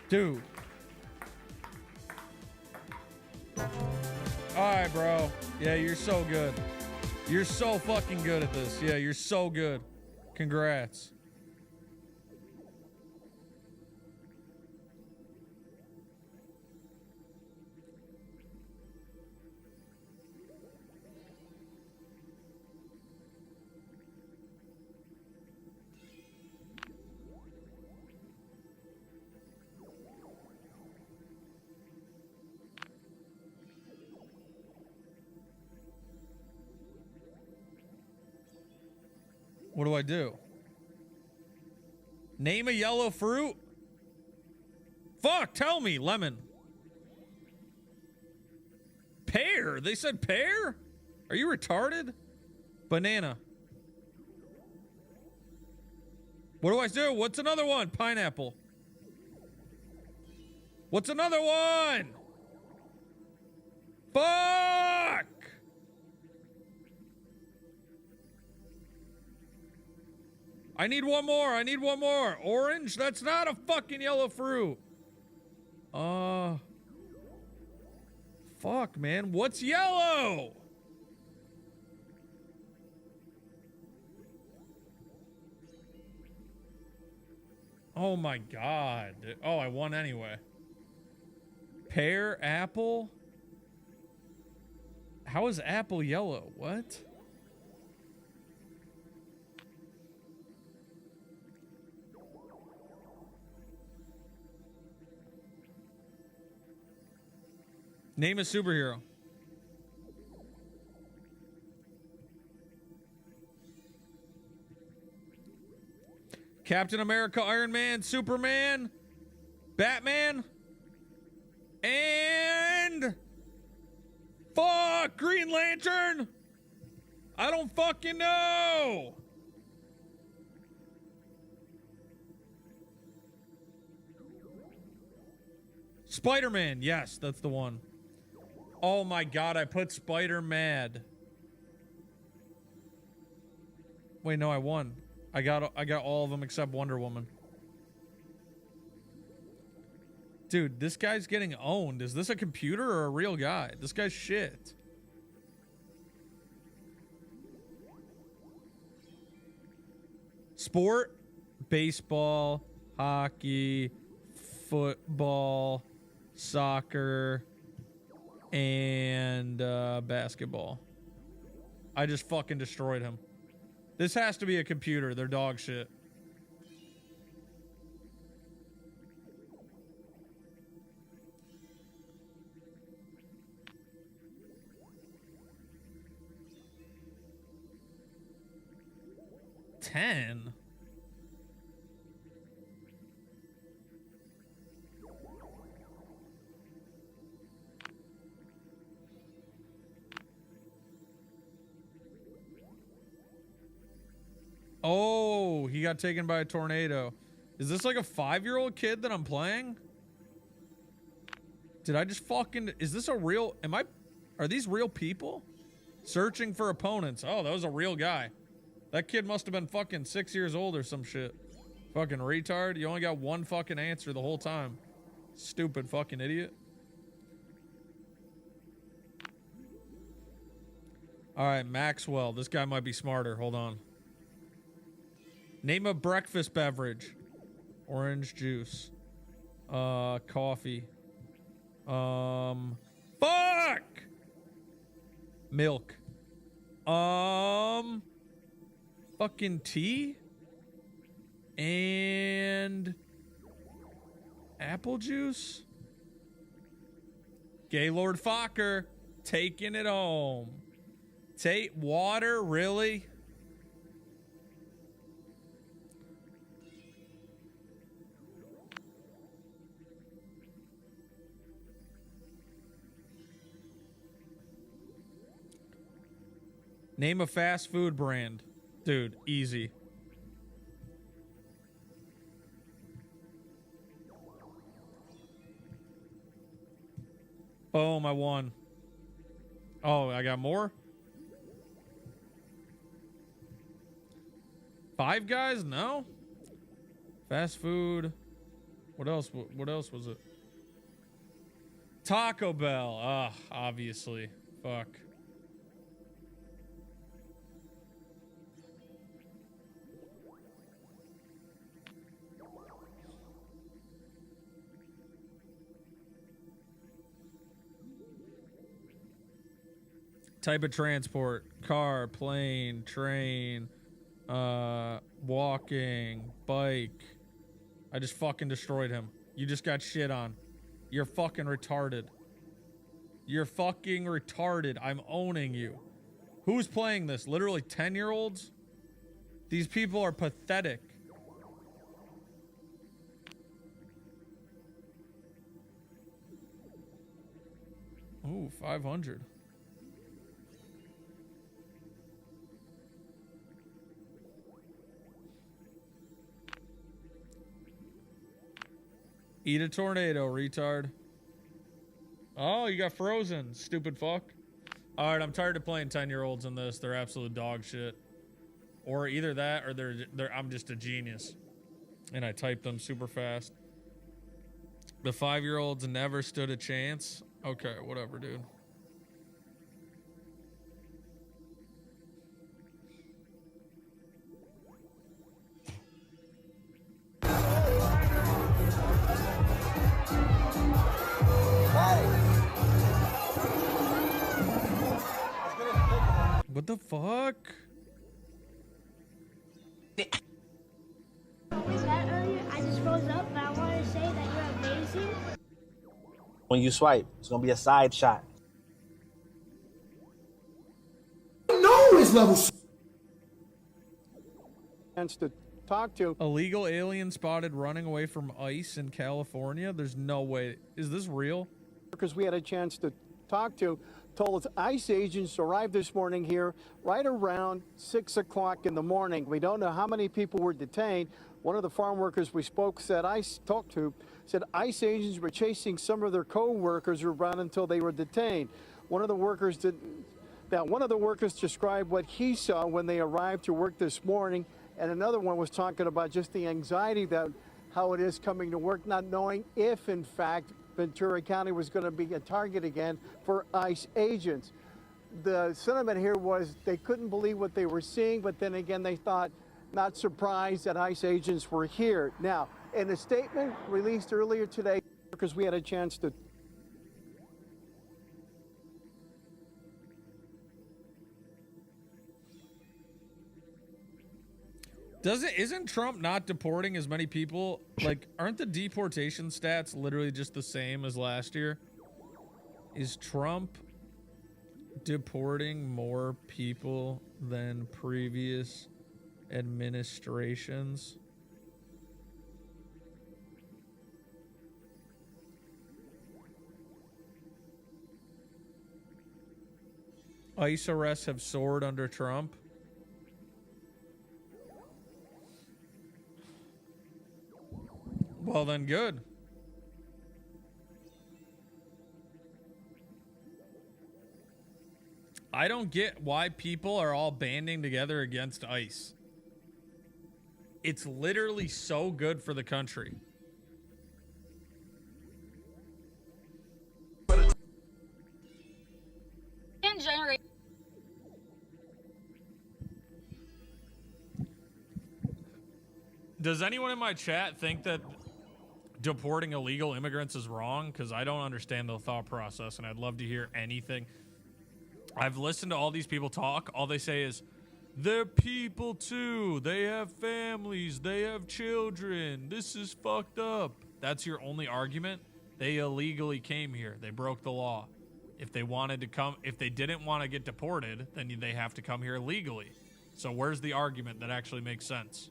Dude. Alright, bro. Yeah, you're so good. You're so fucking good at this. Yeah, you're so good. Congrats. What do I do? Name a yellow fruit? Fuck, tell me. Lemon. Pear? They said pear? Are you retarded? Banana. What do I do? What's another one? Pineapple. What's another one? Fuck! I need one more. I need one more. Orange? That's not a fucking yellow fruit. Fuck, man. What's yellow? Oh my god. Oh, I won anyway. Pear, apple? How is apple yellow? What? Name a superhero. Captain America, Iron Man, Superman, Batman, and fuck, Green Lantern. I don't fucking know. Spider-Man, yes, that's the one. Oh my god, I put Spider-Man. Wait, no, I won. I got all of them except Wonder Woman. Dude, this guy's getting owned. Is this a computer or a real guy? This guy's shit. Sport, baseball, hockey, football, soccer, and basketball. I just fucking destroyed him. This has to be a computer. They're dog shit. $10? Oh, he got taken by a tornado. Is this like a 5-year-old kid that I'm playing? Did I just fucking... Is this a real... Are these real people? Searching for opponents. Oh, that was a real guy. That kid must have been fucking 6 years old or some shit. Fucking retard. You only got one fucking answer the whole time. Stupid fucking idiot. Alright, Maxwell. This guy might be smarter. Hold on. Name a breakfast beverage. Orange juice. Coffee. Fuck! Milk. Fucking tea? And apple juice? Gaylord Fokker taking it home. Take water, really? Name a fast food brand. Dude, easy. Boom, I won. Oh, I got more? 5 Guys? No. Fast food. What else? What else was it? Taco Bell. Ah, obviously. Fuck. Type of transport: car, plane, train, walking, bike. I just fucking destroyed him. You just got shit on. You're fucking retarded. You're fucking retarded. I'm owning you. Who's playing this? Literally 10-year-olds? These people are pathetic. Ooh, 500. Eat a tornado, retard. Oh, you got frozen, stupid fuck. All right, I'm tired of playing 10-year-olds in this. They're absolute dog shit. Or either that, or I'm just a genius. And I typed them super fast. The 5-year-olds never stood a chance. Okay, whatever, dude. What the fuck? Was that earlier? I just froze up, but I wanted to say that you're amazing. When you swipe, it's gonna be a side shot. No, it's level. Chance to talk to. Illegal alien spotted running away from ICE in California. There's no way. Is this real? Because we had a chance to talk to, told us ICE agents arrived this morning here right around 6 o'clock in the morning. We don't know how many people were detained. One of the farm workers we spoke said, talked to, said ICE agents were chasing some of their co-workers around until they were detained. One of the workers described what he saw when they arrived to work this morning, and another one was talking about just the anxiety that how it is coming to work, not knowing if in fact Ventura County was going to be a target again for ICE agents. The sentiment here was they couldn't believe what they were seeing, but then again they thought, not surprised that ICE agents were here. Now, in a statement released earlier today, because we had a chance to Isn't Trump not deporting as many people? Like, aren't the deportation stats literally just the same as last year? Is Trump deporting more people than previous administrations? ICE arrests have soared under Trump. Well, then good. I don't get why people are all banding together against ICE. It's literally so good for the country. Generate. Does anyone in my chat think that deporting illegal immigrants is wrong? Because I don't understand the thought process, and I'd love to hear anything. I've listened to all these people talk. All they say is, they're people too. They have families. They have children. This is fucked up. That's your only argument? They illegally came here. They broke the law. If they wanted to come, if they didn't want to get deported, then they have to come here legally. So where's the argument that actually makes sense?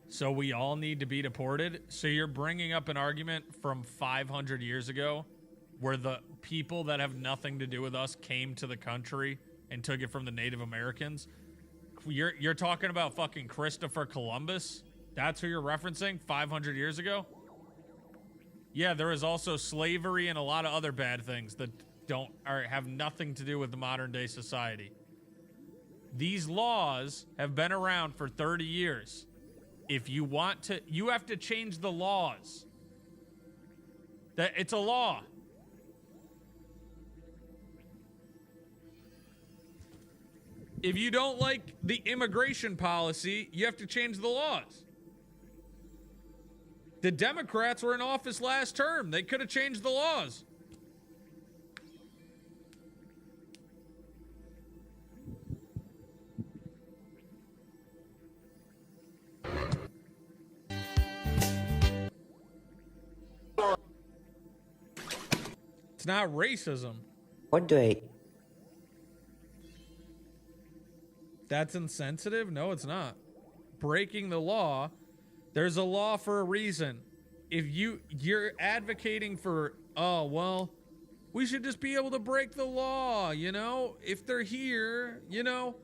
So we all need to be deported? So you're bringing up an argument from 500 years ago where the people that have nothing to do with us came to the country and took it from the Native Americans? You're talking about fucking Christopher Columbus? That's who you're referencing 500 years ago? Yeah, there is also slavery and a lot of other bad things that have nothing to do with the modern day society. These laws have been around for 30 years. If you want to, you have to change the laws. That it's a law. If you don't like the immigration policy, you have to change the laws. The Democrats were in office last term. They could have changed the laws. It's not racism. What do I... That's insensitive? No, it's not. Breaking the law, there's a law for a reason. If you're advocating for, oh, well, we should just be able to break the law, you know? If they're here, you know,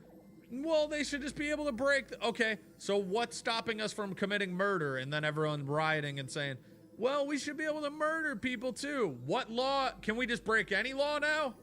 well, they should just be able to break okay, so what's stopping us from committing murder? And then everyone rioting and saying, well, we should be able to murder people too. What law? Can we just break any law now?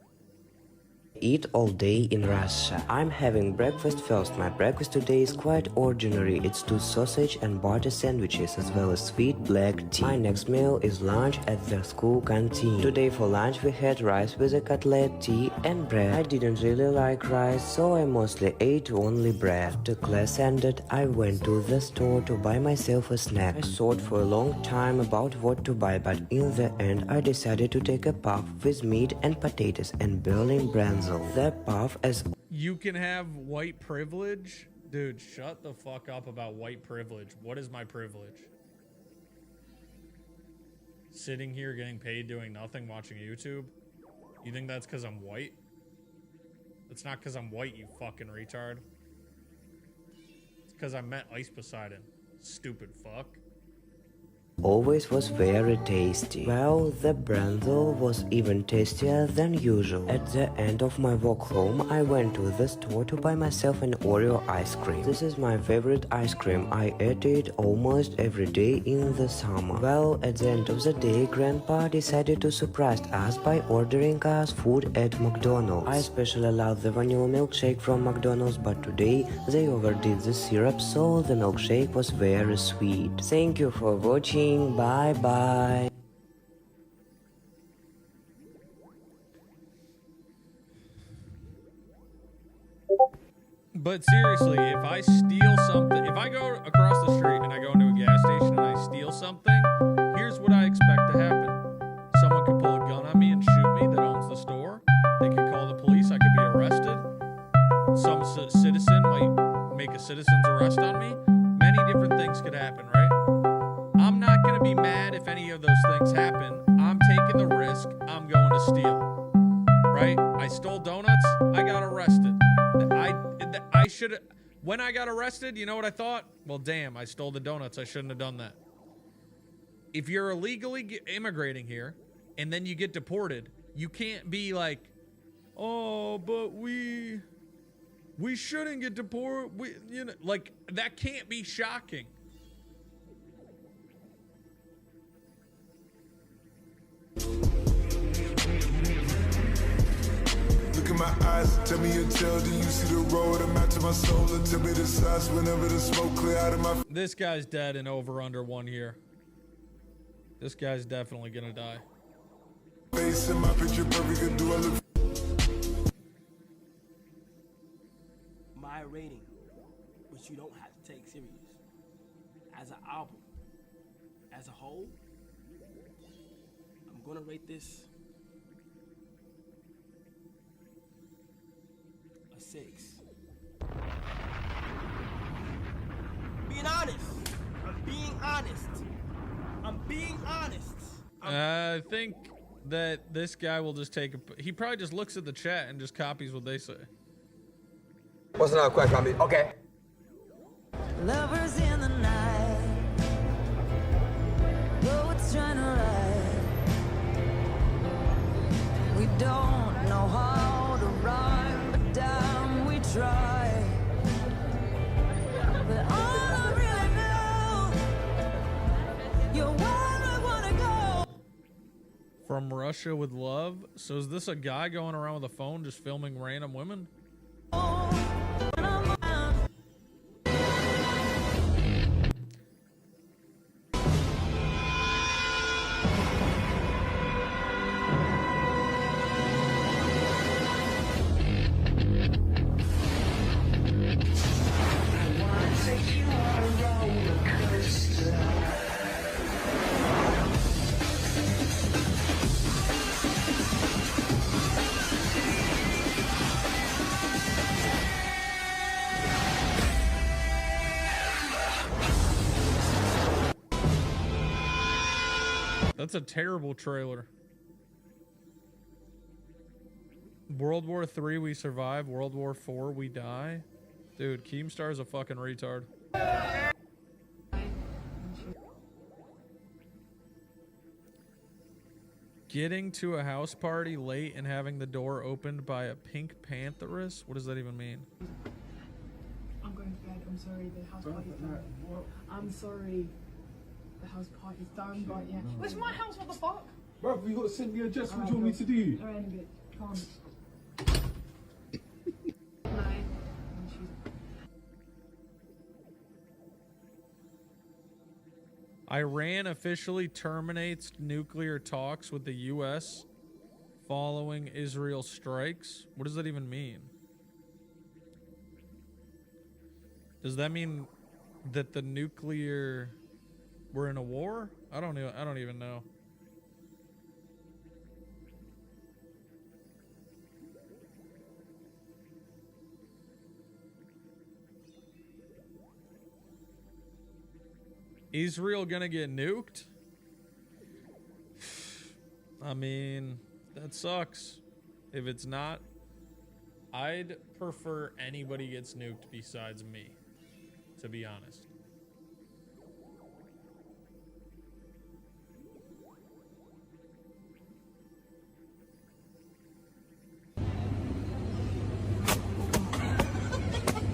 Eat all day in Russia. I'm having breakfast first. My breakfast today is quite ordinary. It's 2 sausage and butter sandwiches as well as sweet black tea. My next meal is lunch at the school canteen. Today for lunch we had rice with a cutlet, tea and bread. I didn't really like rice, so I mostly ate only bread. After class ended, I went to the store to buy myself a snack. I thought for a long time about what to buy, but in the end I decided to take a puff with meat and potatoes and Berlin brenzel. The puff as... You can have white privilege? Dude, shut the fuck up about white privilege. What is my privilege? Sitting here getting paid doing nothing watching YouTube? You think that's because I'm white? It's not because I'm white, you fucking retard. It's because I met Ice Poseidon. Stupid fuck. Always was very tasty. Well, the brenzel was even tastier than usual. At the end of my walk home, I went to the store to buy myself an Oreo ice cream. This is my favorite ice cream. I ate it almost every day in the summer. Well, at the end of the day, Grandpa decided to surprise us by ordering us food at McDonald's. I especially love the vanilla milkshake from McDonald's, but today they overdid the syrup, so the milkshake was very sweet. Thank you for watching. Bye bye. But seriously, if I steal something, if I go across the street and I go into a gas station and I steal something, here's what I expect to happen. Someone could pull a gun on me and shoot me that owns the store. They could call the police. I could be arrested. Some citizen might make a citizen's arrest on me. Many different things could happen, right? I'm not going to be mad if any of those things happen. I'm taking the risk. I'm going to steal. Right? I stole donuts. I got arrested. I should have... When I got arrested, you know what I thought? Well, damn, I stole the donuts. I shouldn't have done that. If you're illegally immigrating here and then you get deported, you can't be like, oh, but we shouldn't get deported. You know, like, that can't be shocking. Look in my eyes, tell me your tale. Do you see the road? I'm out to my soul. And tell me the size whenever the smoke clear out of my... This guy's dead in over under 1 year. This guy's definitely gonna die. Face in my picture perfect. Do I look... My rating, which you don't have to take serious. As an album, as a whole, I'm gonna rate this a 6. Being honest. I'm being honest. I'm being honest. I think that this guy will just take a... He probably just looks at the chat and just copies what they say. What's another question on me? Okay. Lovers in the night, boats trying to ride. We don't know how to rhyme, but damn, we try. But all I really know, you're where I wanna go. From Russia with love. So is this a guy going around with a phone just filming random women? That's a terrible trailer. World War III, we survive. World War IV, we die. Dude, Keemstar's a fucking retard. Getting to a house party late and having the door opened by a pink pantheress? What does that even mean? I'm going to bed. I'm sorry. The house party's done. I'm sorry. The house party's done, but yeah. It's my house. What the fuck? Bro, you got to send me a address. What do you want me to do? Alright, in a bit. Calm. Iran officially terminates nuclear talks with the U.S. following Israel strikes. What does that even mean? Does that mean that the nuclear... we're in a war? I don't even know. Israel gonna get nuked? I mean, that sucks. If it's not, I'd prefer anybody gets nuked besides me, to be honest.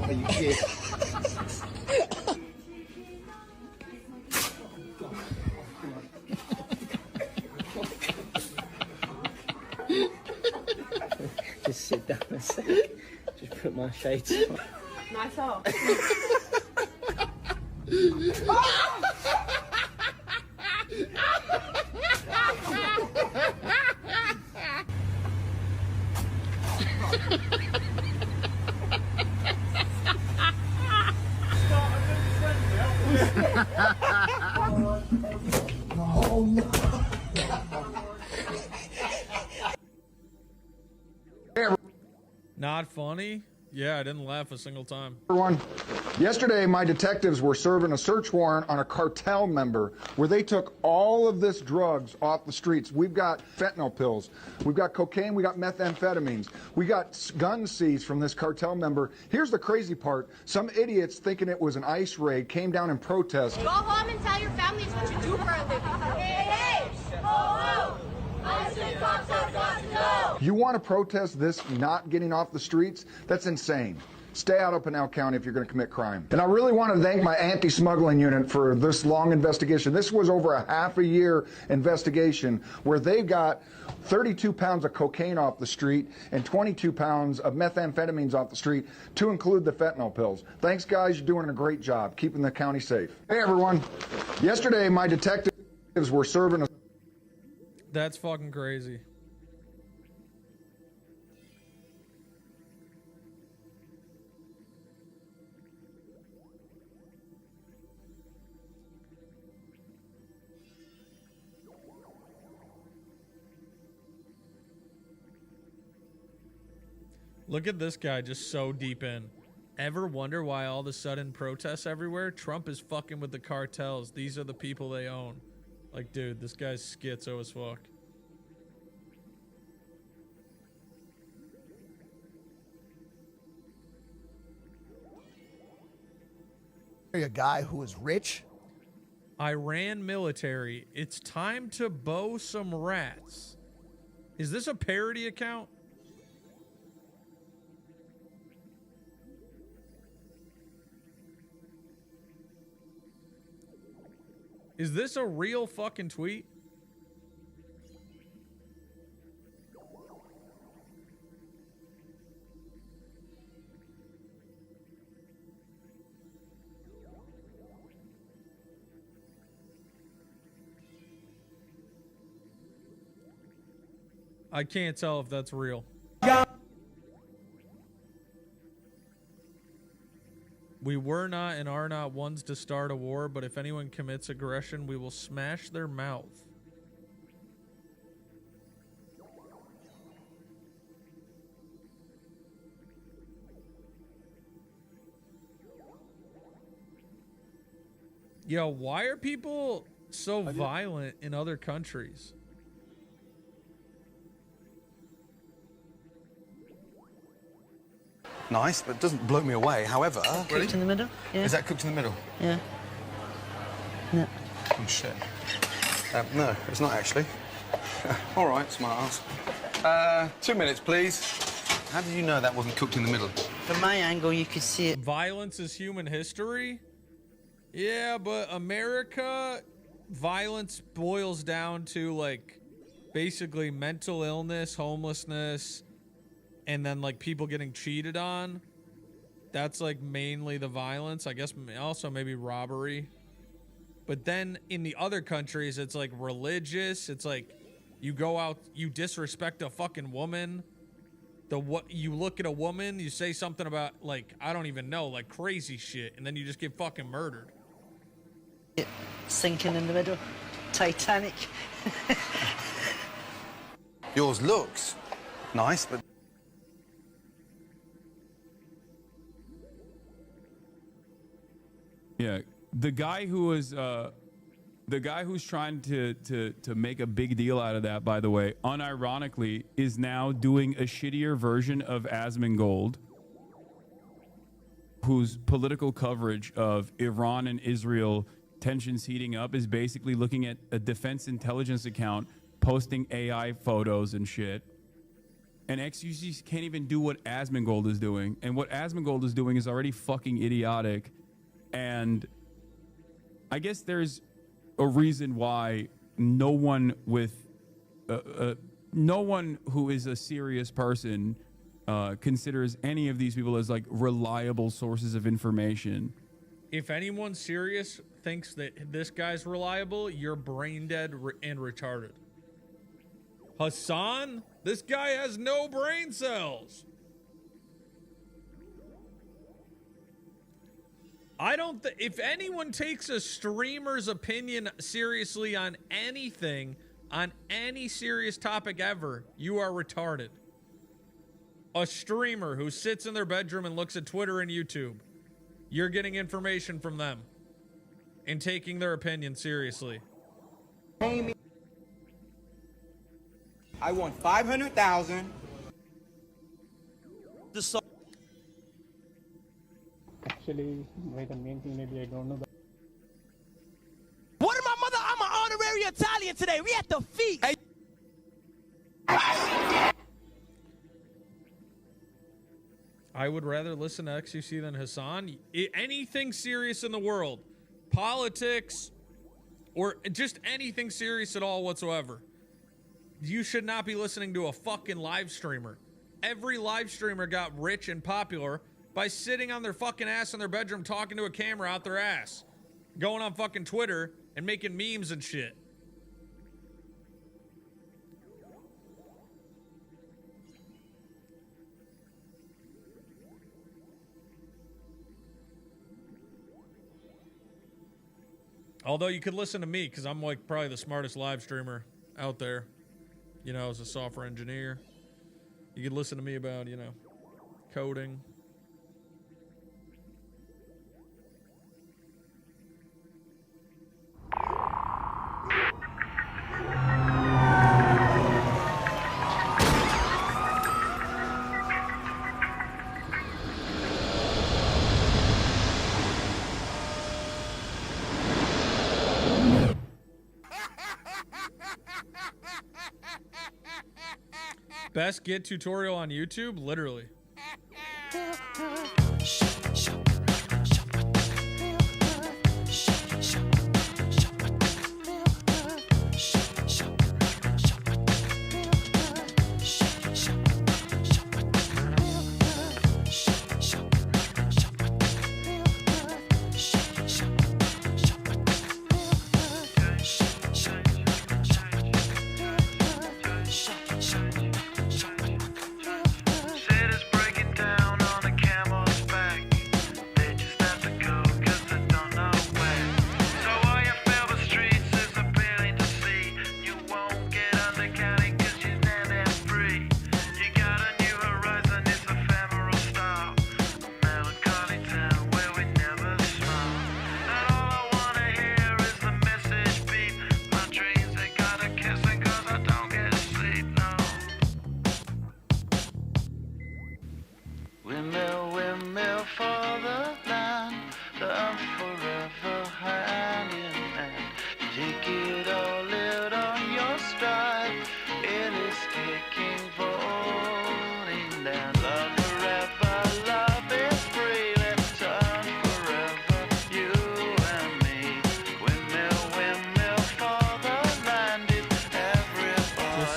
Are you kidding? Just sit down a sec. Just put my shades on. Nice off. Oh no. Not funny? Yeah, I didn't laugh a single time. Everyone, yesterday my detectives were serving a search warrant on a cartel member where they took all of this drugs off the streets. We've got fentanyl pills, we've got cocaine, we got methamphetamines, we got guns seized from this cartel member. Here's the crazy part. Some idiots thinking it was an ICE raid came down in protest. Go home and tell your families what you do for a living. Hey, hey! Ho, ho! ICE and cops have got to go! You want to protest this not getting off the streets? That's insane. Stay out of Pinal County if you're going to commit crime. And I really want to thank my anti-smuggling unit for this long investigation. This was over a half-a-year investigation where they got 32 pounds of cocaine off the street and 22 pounds of methamphetamines off the street, to include the fentanyl pills. Thanks, guys. You're doing a great job keeping the county safe. Hey, everyone. Yesterday, my detectives were serving a... That's fucking crazy. Look at this guy just so deep in. Ever wonder why all of a sudden protests everywhere? Trump is fucking with the cartels. These are the people they own. Like, dude, this guy's schizo as fuck. A guy who is rich. Iran military. It's time to bow some rats. Is this a parody account? Is this a real fucking tweet? I can't tell if that's real. We were not and are not ones to start a war, but if anyone commits aggression, we will smash their mouth. Yo, why are people so violent in other countries? Nice, but doesn't blow me away. However... Cooked in the middle? Yeah. Is that cooked in the middle? Yeah. No. Oh, shit. No, it's not actually. All right, smart ass. 2 minutes, please. How did you know that wasn't cooked in the middle? From my angle, you could see it. Violence is human history? Yeah, but America, violence boils down to, like, basically mental illness, homelessness, and then, like, people getting cheated on. That's, like, mainly the violence. I guess also maybe robbery. But then in the other countries, it's, like, religious. It's, like, you go out, you disrespect a fucking woman. You look at a woman, you say something about, like, I don't even know, like, crazy shit, and then you just get fucking murdered. Sinking in the middle. Titanic. Yours looks nice, but... Yeah, the guy who was the guy who's trying to make a big deal out of that, by the way, unironically, is now doing a shittier version of Asmongold, whose political coverage of Iran and Israel tensions heating up is basically looking at a defense intelligence account posting AI photos and shit. And XUC can't even do what Asmongold is doing. And what Asmongold is doing is already fucking idiotic. And I guess there's a reason why no one with no one who is a serious person considers any of these people as like reliable sources of information. If anyone serious thinks that this guy's reliable, you're brain dead and retarded. Hassan, this guy has no brain cells. I don't if anyone takes a streamer's opinion seriously on anything, on any serious topic ever, you are retarded. A streamer who sits in their bedroom and looks at Twitter and YouTube, you're getting information from them and taking their opinion seriously. I want 500,000. Actually, wait, the main thing maybe I don't know. What am I, mother? I'm an honorary Italian today. We at the feast. Hey. I would rather listen to XUC than Hassan. Anything serious in the world, politics, or just anything serious at all whatsoever, you should not be listening to a fucking live streamer. Every live streamer got rich and popular by sitting on their fucking ass in their bedroom talking to a camera out their ass, going on fucking Twitter and making memes and shit. Although you could listen to me, because I'm like probably the smartest live streamer out there, you know, as a software engineer. You could listen to me about, you know, coding. Best Git tutorial on YouTube? Literally. Said it's breaking down on the camel.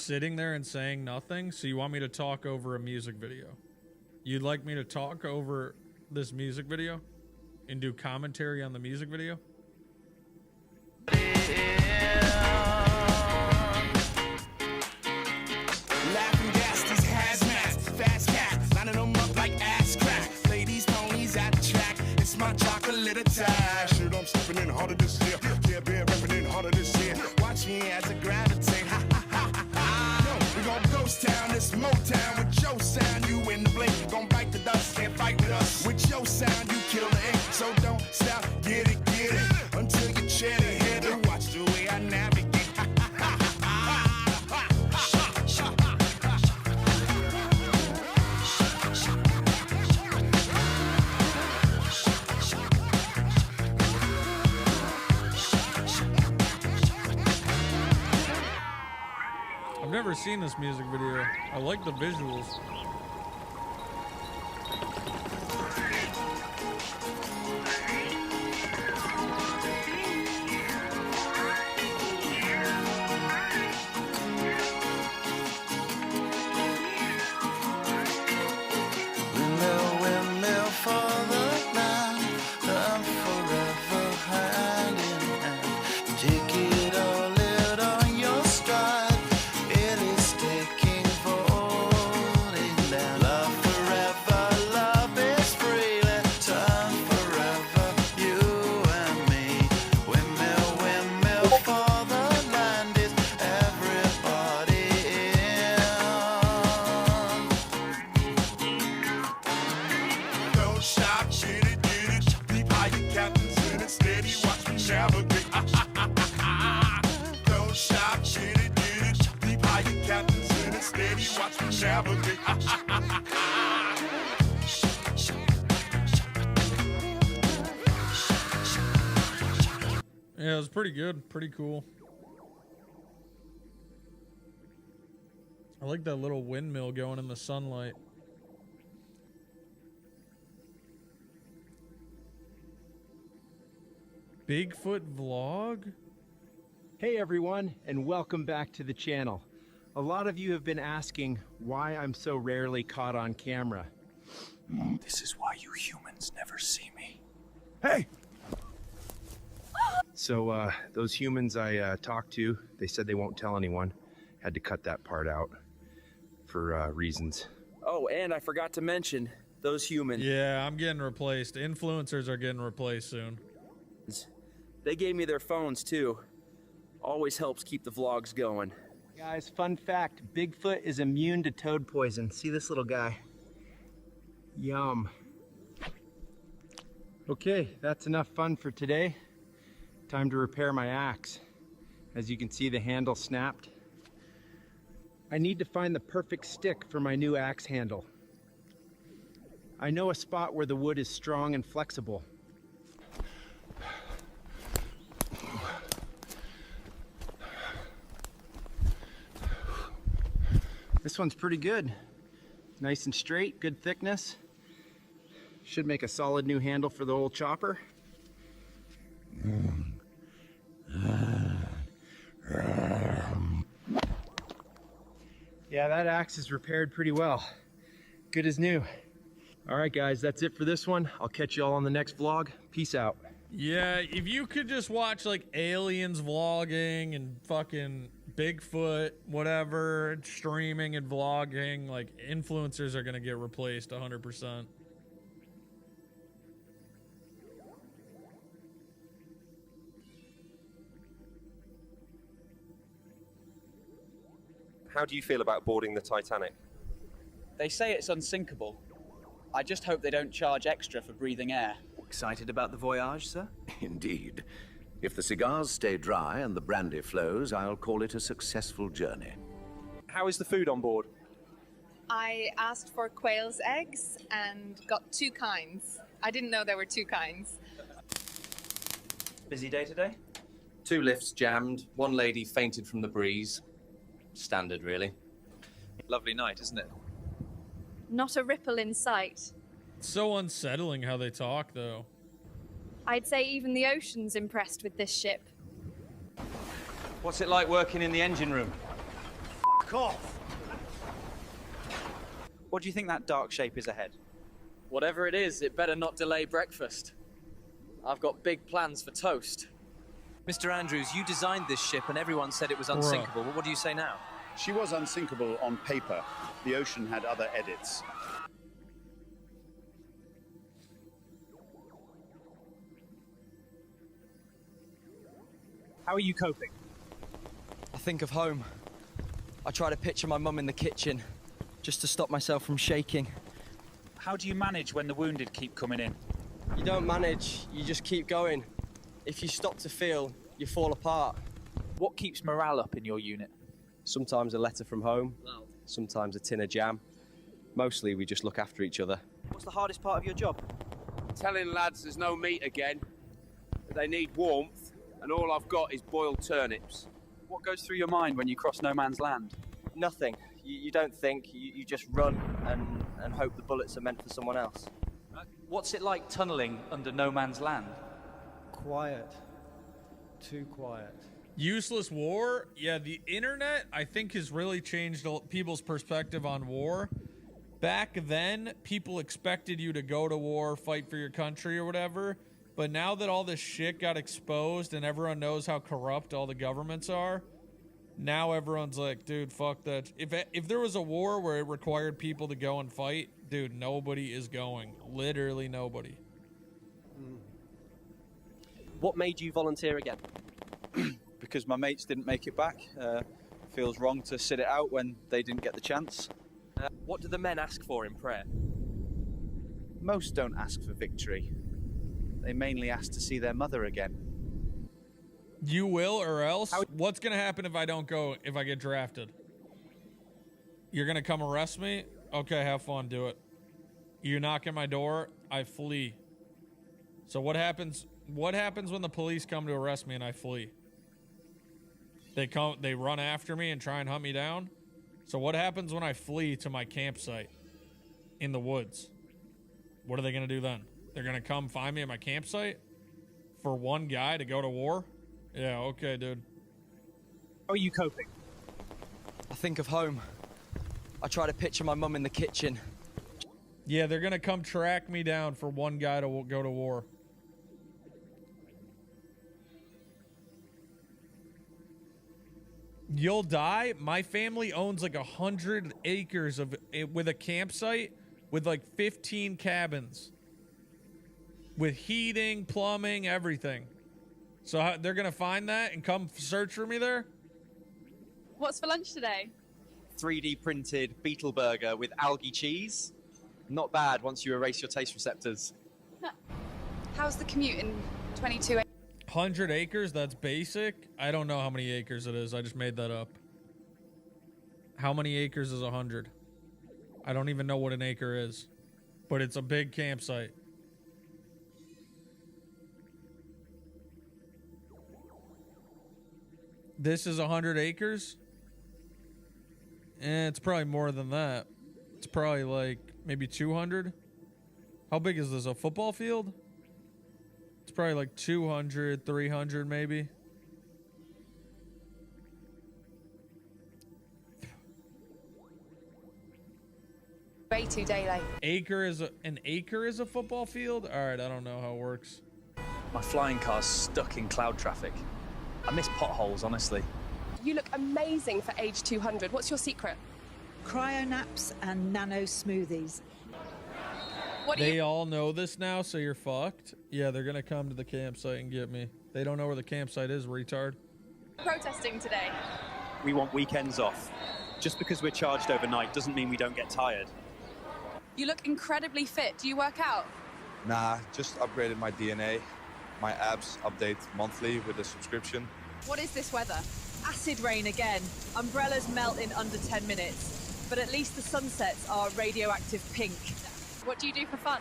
sitting there and saying nothing, so you want me to talk over a music video. You'd like me to talk over this music video and do commentary on the music video? Laughing gas, these hazmats, fast cat, lining them up like ass crack. Ladies, ponies at the track, it's my chocolate attack. Shit, I'm stepping in harder this year. Yeah, been repping in harder this year. Watch me as I gravitate, ha ha ha ha ha. Yo, we gon' ghost town, this Motown with your sound. You in the blink, gon' bite the dust, can't fight with us. With your sound, you kill the ink, so don't stop, get it, until you cheddar hit it. Watch the way I navigate. I've never seen this music video. I like the visuals. Windmill for the land, I'm forever hand in hand. Take it all out on your stride. It is taking voting land. Love forever, love is freely. Time forever, you and me. Windmill for the land is everybody in. Don't stop, get it. Deep high, your captain's in it. Steady, watch me navigate. Don't stop, get it. Deep high, your captain's in it. Steady, watch me navigate. Yeah, it was pretty good. Pretty cool. I like that little windmill going in the sunlight. Bigfoot vlog? Hey everyone, and welcome back to the channel. A lot of you have been asking why I'm so rarely caught on camera. This is why you humans never see me. Hey! So, those humans I talked to, they said they won't tell anyone. Had to cut that part out for reasons. Oh, and I forgot to mention those humans. Yeah, I'm getting replaced. Influencers are getting replaced soon. They gave me their phones too. Always helps keep the vlogs going. Guys, fun fact, Bigfoot is immune to toad poison. See this little guy? Yum. Okay, that's enough fun for today. Time to repair my axe. As you can see, the handle snapped. I need to find the perfect stick for my new axe handle. I know a spot where the wood is strong and flexible. This one's pretty good. Nice and straight, good thickness. Should make a solid new handle for the old chopper. Yeah, that axe is repaired pretty well. Good as new. All right, guys, that's it for this one. I'll catch you all on the next vlog. Peace out. Yeah, if you could just watch like aliens vlogging and fucking Bigfoot, whatever, streaming and vlogging, like influencers are gonna get replaced 100%. How do you feel about boarding the Titanic? They say it's unsinkable. I just hope they don't charge extra for breathing air. Excited about the voyage, sir? Indeed. If the cigars stay dry and the brandy flows, I'll call it a successful journey. How is the food on board? I asked for quail's eggs and got 2 kinds. I didn't know there were 2 kinds. Busy day today? 2 lifts jammed, 1 lady fainted from the breeze. Standard, really. Lovely night, isn't it? Not a ripple in sight. So unsettling how they talk, though. I'd say even the ocean's impressed with this ship. What's it like working in the engine room? Fuck off! What do you think that dark shape is ahead? Whatever it is, it better not delay breakfast. I've got big plans for toast. Mr. Andrews, you designed this ship and everyone said it was unsinkable. What do you say now? She was unsinkable on paper. The ocean had other edits. How are you coping? I think of home. I try to picture my mum in the kitchen, just to stop myself from shaking. How do you manage when the wounded keep coming in? You don't manage, you just keep going. If you stop to feel, you fall apart. What keeps morale up in your unit? Sometimes a letter from home, sometimes a tin of jam. Mostly we just look after each other. What's the hardest part of your job? Telling lads there's no meat again, that they need warmth, and all I've got is boiled turnips. What goes through your mind when you cross no man's land? Nothing. You don't think, you just run and hope the bullets are meant for someone else. What's it like tunneling under no man's land? Quiet. Too quiet. Useless war? Yeah, the internet, I think, has really changed people's perspective on war. Back then, people expected you to go to war, fight for your country or whatever. But now that all this shit got exposed and everyone knows how corrupt all the governments are, now everyone's like, dude, fuck that. If there was a war where it required people to go and fight, dude, nobody is going. Literally nobody. What made you volunteer again? Because my mates didn't make it back. Feels wrong to sit it out when they didn't get the chance. What do the men ask for in prayer? Most don't ask for victory. They mainly ask to see their mother again. You will, or else? What's gonna happen if I don't go, if I get drafted? You're gonna come arrest me? Okay, have fun, do it. You knock at my door, I flee. So what happens when the police come to arrest me and I flee? They run after me and try and hunt me down? So what happens when I flee to my campsite in the woods? What are they gonna do then? They're gonna come find me at my campsite for one guy to go to war? Yeah, okay, dude. How are you coping? I think of home. I try to picture my mum in the kitchen. Yeah, they're gonna come track me down for one guy to go to war. You'll die? My family owns like 100 acres with a campsite with like 15 cabins. With heating, plumbing, everything. So they're gonna find that and come search for me there? What's for lunch today? 3D printed beetle burger with algae cheese. Not bad once you erase your taste receptors. How's the commute in 22? 100 acres? That's basic? I don't know how many acres it is. I just made that up. How many acres is 100? I don't even know what an acre is. But it's a big campsite. This is 100 acres? It's probably more than that. It's probably like maybe 200. How big is this? A football field? It's probably like 200, 300 maybe. Way too daylight. An acre is a football field? All right, I don't know how it works. My flying car's stuck in cloud traffic. I miss potholes, honestly. You look amazing for age 200. What's your secret? Cryo naps and nano smoothies. They all know this now, so you're fucked. Yeah, they're gonna come to the campsite and get me. They don't know where the campsite is, retard. Protesting today. We want weekends off. Just because we're charged overnight doesn't mean we don't get tired. You look incredibly fit. Do you work out? Nah, just upgraded my DNA. My abs update monthly with a subscription. What is this weather? Acid rain again. Umbrellas melt in under 10 minutes. But at least the sunsets are radioactive pink. What do you do for fun?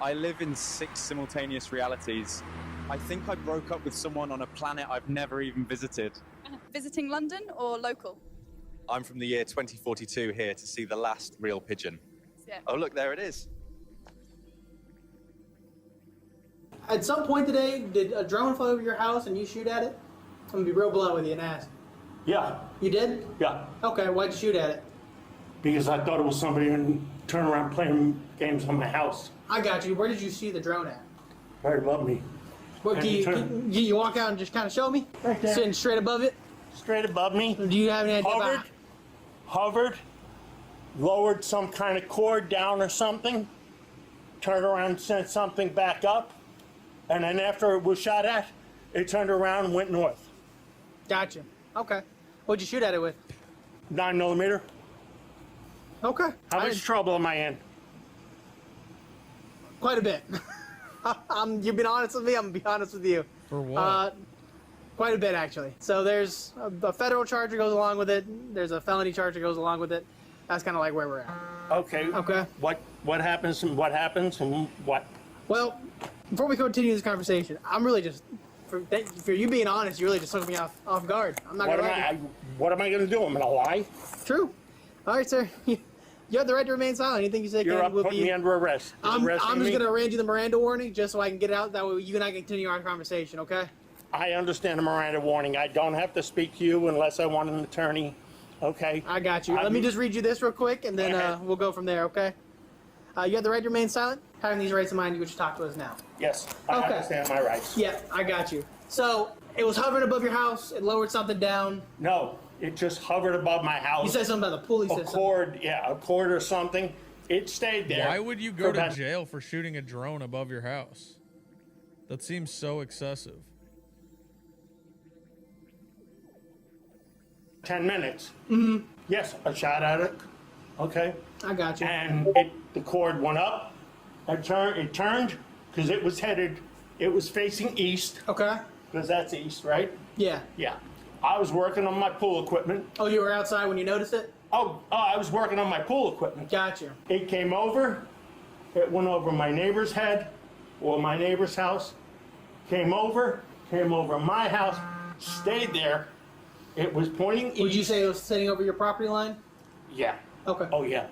I live in 6 simultaneous realities. I think I broke up with someone on a planet I've never even visited. Visiting London or local? I'm from the year 2042 here to see the last real pigeon. Yeah. Oh, look, there it is. At some point today, did a drone fly over your house and you shoot at it? I'm gonna be real blunt with you and ask. Yeah. You did? Yeah. Okay, why'd you shoot at it? Because I thought it was somebody and turn around playing games on my house. I got you. Where did you see the drone at? Right above me. What, can you walk out and just kind of show me? Right there. Sitting straight above it? Straight above me. Do you have any idea Hovered, lowered some kind of cord down or something, turned around, sent something back up, and then after it was shot at, it turned around and went north. Gotcha. Okay. What'd you shoot at it with? 9mm. Okay. How much trouble am I in? Quite a bit. You've been honest with me, I'm gonna be honest with you. For what? Quite a bit, actually. So there's a federal charge that goes along with it. There's a felony charge that goes along with it. That's kind of like where we're at. Okay. Okay. What happens and what happens and what? Well, before we continue this conversation, I'm really just, for you being honest, you really just took me off guard. I'm not gonna What am I going to do? I'm going to lie? True. All right, sir. You have the right to remain silent. Anything you say You're putting me under arrest. I'm just going to arrange you the Miranda warning just so I can get it out. That way you and I can continue our conversation, okay? I understand the Miranda warning. I don't have to speak to you unless I want an attorney, okay? I got you. Let me just read you this real quick, and then we'll go from there, okay? You have the right to remain silent. Having these rights in mind, you would talk to us now. Yes, I understand my rights. Yeah, I got you. So, it was hovering above your house. It lowered something down. No, it just hovered above my house. You said something about the pulley system. A cord or something. It stayed there. Why would you go to jail for shooting a drone above your house? That seems so excessive. 10 minutes. Mm-hmm. Yes, I shot at it. Okay. I got you. And the cord went up. It turned because it was facing east. Okay. Because that's east, right? Yeah. Yeah. I was working on my pool equipment. Oh, you were outside when you noticed it? Oh, I was working on my pool equipment. Gotcha. It came over. It went over my neighbor's head or my neighbor's house. Came over my house, stayed there. It was pointing east. Would you say it was sitting over your property line? Yeah. Okay. Oh, yeah.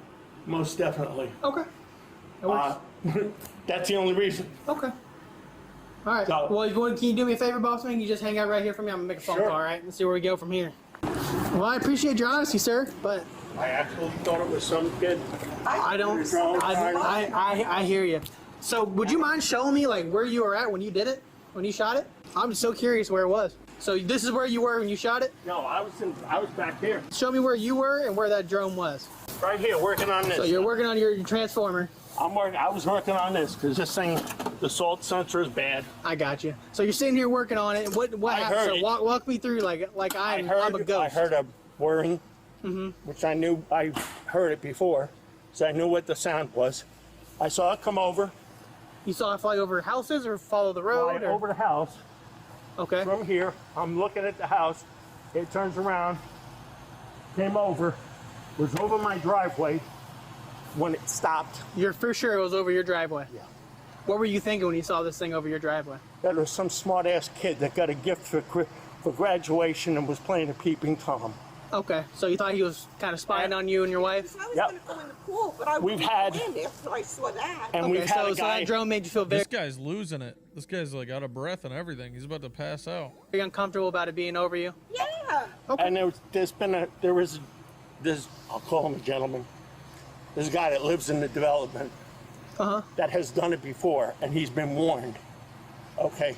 Most definitely. Okay. That works. That's the only reason. Okay. All right. So, Well, can you do me a favor, boss man? Can you just hang out right here for me? I'm going to make a phone call, all right? Let's see where we go from here. Well, I appreciate your honesty, sir, but... I actually thought it was some kid. I hear you. So, would you mind showing me, like, where you were at when you did it? When you shot it? I'm just so curious where it was. So, this is where you were when you shot it? No, I was back here. Show me where you were and where that drone was. Right here, working on this. So, you're working on your transformer. I was working on this because this thing, the salt sensor is bad. I got you. So you're sitting here working on it. What happened? So walk me through like I'm a ghost. I heard a whirring, which I knew. I heard it before, so I knew what the sound was. I saw it come over. You saw it fly over houses or follow the road? Fly over the house. Okay. From here, I'm looking at the house. It turns around, came over, was over my driveway. When it stopped. You're for sure it was over your driveway? Yeah. What were you thinking when you saw this thing over your driveway? That was some smart-ass kid that got a gift for graduation and was playing a peeping Tom. Okay, so you thought he was kind of spying on you and your wife? I was going to go in the pool, but I wasn't in there, so I saw that. And we've had a guy, so that drone made you feel very... This guy's losing it. This guy's like out of breath and everything. He's about to pass out. Are you uncomfortable about it being over you? Yeah. Okay. And there was this, I'll call him a gentleman. There's a guy that lives in the development that has done it before, and he's been warned. Okay.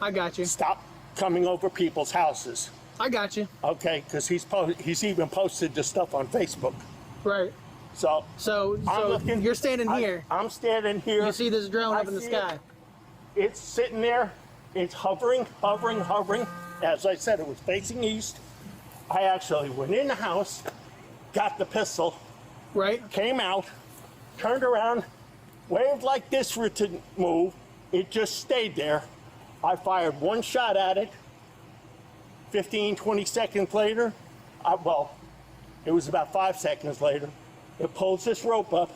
I got you. Stop coming over people's houses. I got you. Okay, because he's even posted this stuff on Facebook. Right. So you're standing here. I'm standing here. You see this drone up in the sky. It's sitting there. It's hovering. As I said, it was facing east. I actually went in the house, got the pistol. Right. Came out, turned around, waved like this for it to move. It just stayed there. I fired one shot at it. 15, 20 seconds later, it was about 5 seconds later, it pulls this rope up.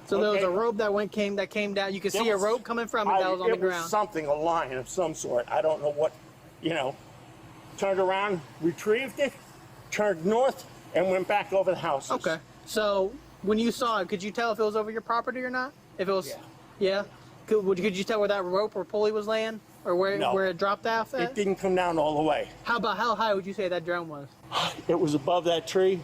So there was a rope that came down. You could see a rope coming from it that was on the ground. It was something, a line of some sort. I don't know what, Turned around, retrieved it, turned north, and went back over the houses. Okay. So when you saw it, could you tell if it was over your property or not? If it was, yeah. Could you tell where that rope or pulley was laying? Or where No. where it dropped off at? It didn't come down all the way. How high would you say that drone was? It was above that tree.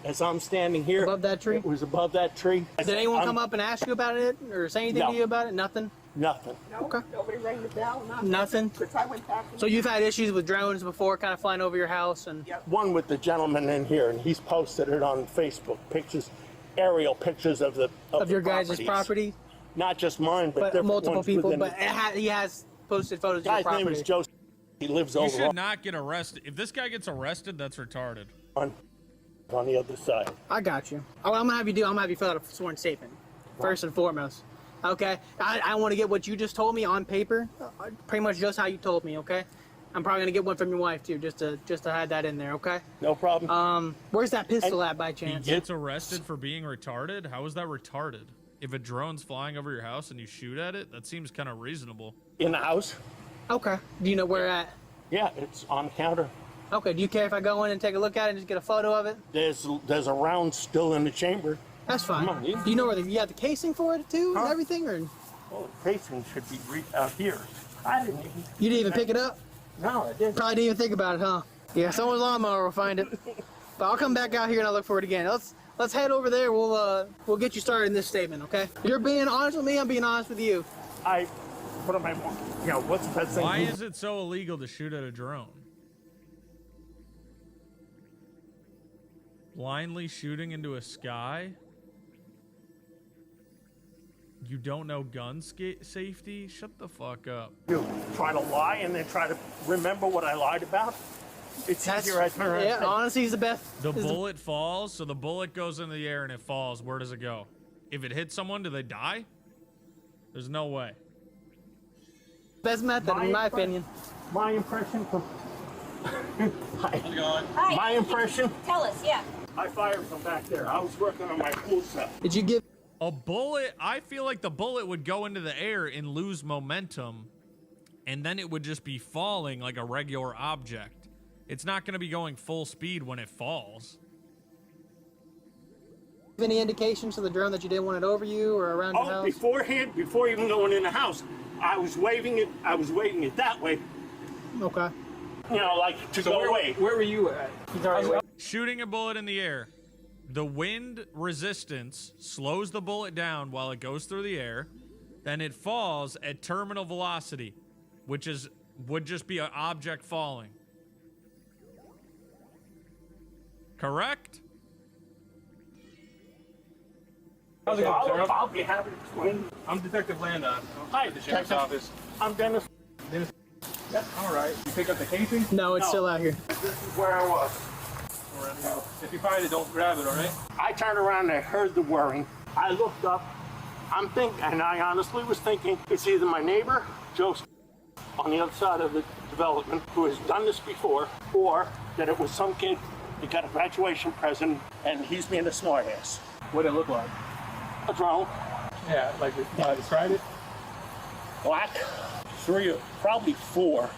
As I'm standing here. Above that tree? It was above that tree. Did anyone come up and ask you about it or say anything No. to you about it? Nothing? Nothing. Okay. Nobody rang the bell, nothing. Nothing? Because I went back. So you've had issues with drones before, kind of flying over your house and... One with the gentleman in here, and he's posted it on Facebook. Pictures, aerial pictures of the Of your the guys' properties. property? Not just mine, but different multiple ones people. within But he has posted photos of your Guy's property. name is Joe. He lives You over should not get arrested. If this guy gets arrested, that's retarded. on the other side. I got you. Oh, I'm gonna have you fill out a sworn statement, first and foremost. Okay? I want to get what you just told me on paper, pretty much just how you told me, okay? I'm probably gonna get one from your wife too, just to add that in there, okay? No problem. Where's that pistol at by He chance? gets arrested for being retarded? How is that retarded? If a drone's flying over your house and you shoot at it, that seems kind of reasonable. In the house. Okay. Do you know where at? Yeah, it's on the counter. Okay. Do you care if I go in and take a look at it and just get a photo of it? There's a round still in the chamber. That's fine. Come on, Do you know where you have the casing for it too and everything, or? Well, the casing should be out here. I didn't even. You didn't even pick it up? No, I didn't. Probably didn't even think about it, huh? Yeah, someone's lawnmower will find it. But I'll come back out here and I'll look for it again. Let's head over there. We'll get you started in this statement, okay? You're being honest with me. I'm being honest with you. What am I? You know, what's the best thing? Why is it so illegal to shoot at a drone? Blindly shooting into a sky? You don't know gun safety? Shut the fuck up. You try to lie and then try to remember what I lied about? It's easier as Yeah, honesty is the best. The bullet falls, so the bullet goes into the air and it falls. Where does it go? If it hits someone, do they die? There's no way. Best method, in my opinion. My impression from... How's it going? Hi. My impression... Tell us, yeah. I fired from back there. I was working on my pool set. Did you give... A bullet, I feel like the bullet would go into the air and lose momentum, and then it would just be falling like a regular object. It's not going to be going full speed when it falls. Any indications to the drone that you didn't want it over you or around your house? Beforehand, before even going in the house, I was waving it that way. Okay. You know, like to go away. Where were you at? Shooting a bullet in the air. The wind resistance slows the bullet down while it goes through the air. Then it falls at terminal velocity, which would just be an object falling. Correct? How's it going, sir? I'll be happy to explain. I'm Detective Landa. Hi, the sheriff's office. I'm Dennis. Dennis. Yep. All right. You pick up the casing? No, it's still out here. This is where I was. All right, here you go. If you find it, don't grab it, all right? I turned around and I heard the whirring. I looked up. I'm thinking, and I honestly was thinking, it's either my neighbor, Joe, on the other side of the development, who has done this before, or that it was some kid that got a graduation present and he's being a smartass. What did it look like? A drone. Yeah, like describe it. Black, probably 4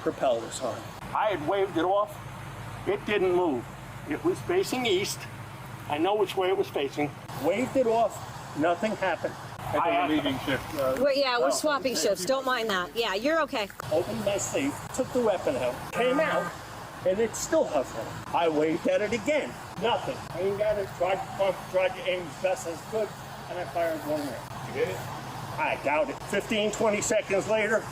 propellers on it. I had waved it off. It didn't move. It was facing east. I know which way it was facing. Waved it off. Nothing happened. I think we're leaving shift. We're swapping shifts. Don't mind that. Yeah, you're okay. Opened my safe, took the weapon out, came out, and it's still hovering. I waved at it again. Nothing. I ain't got it. Tried to pump, tried to aim as best as could, and I fired one there. You hit it? I doubt it. 15, 20 seconds later,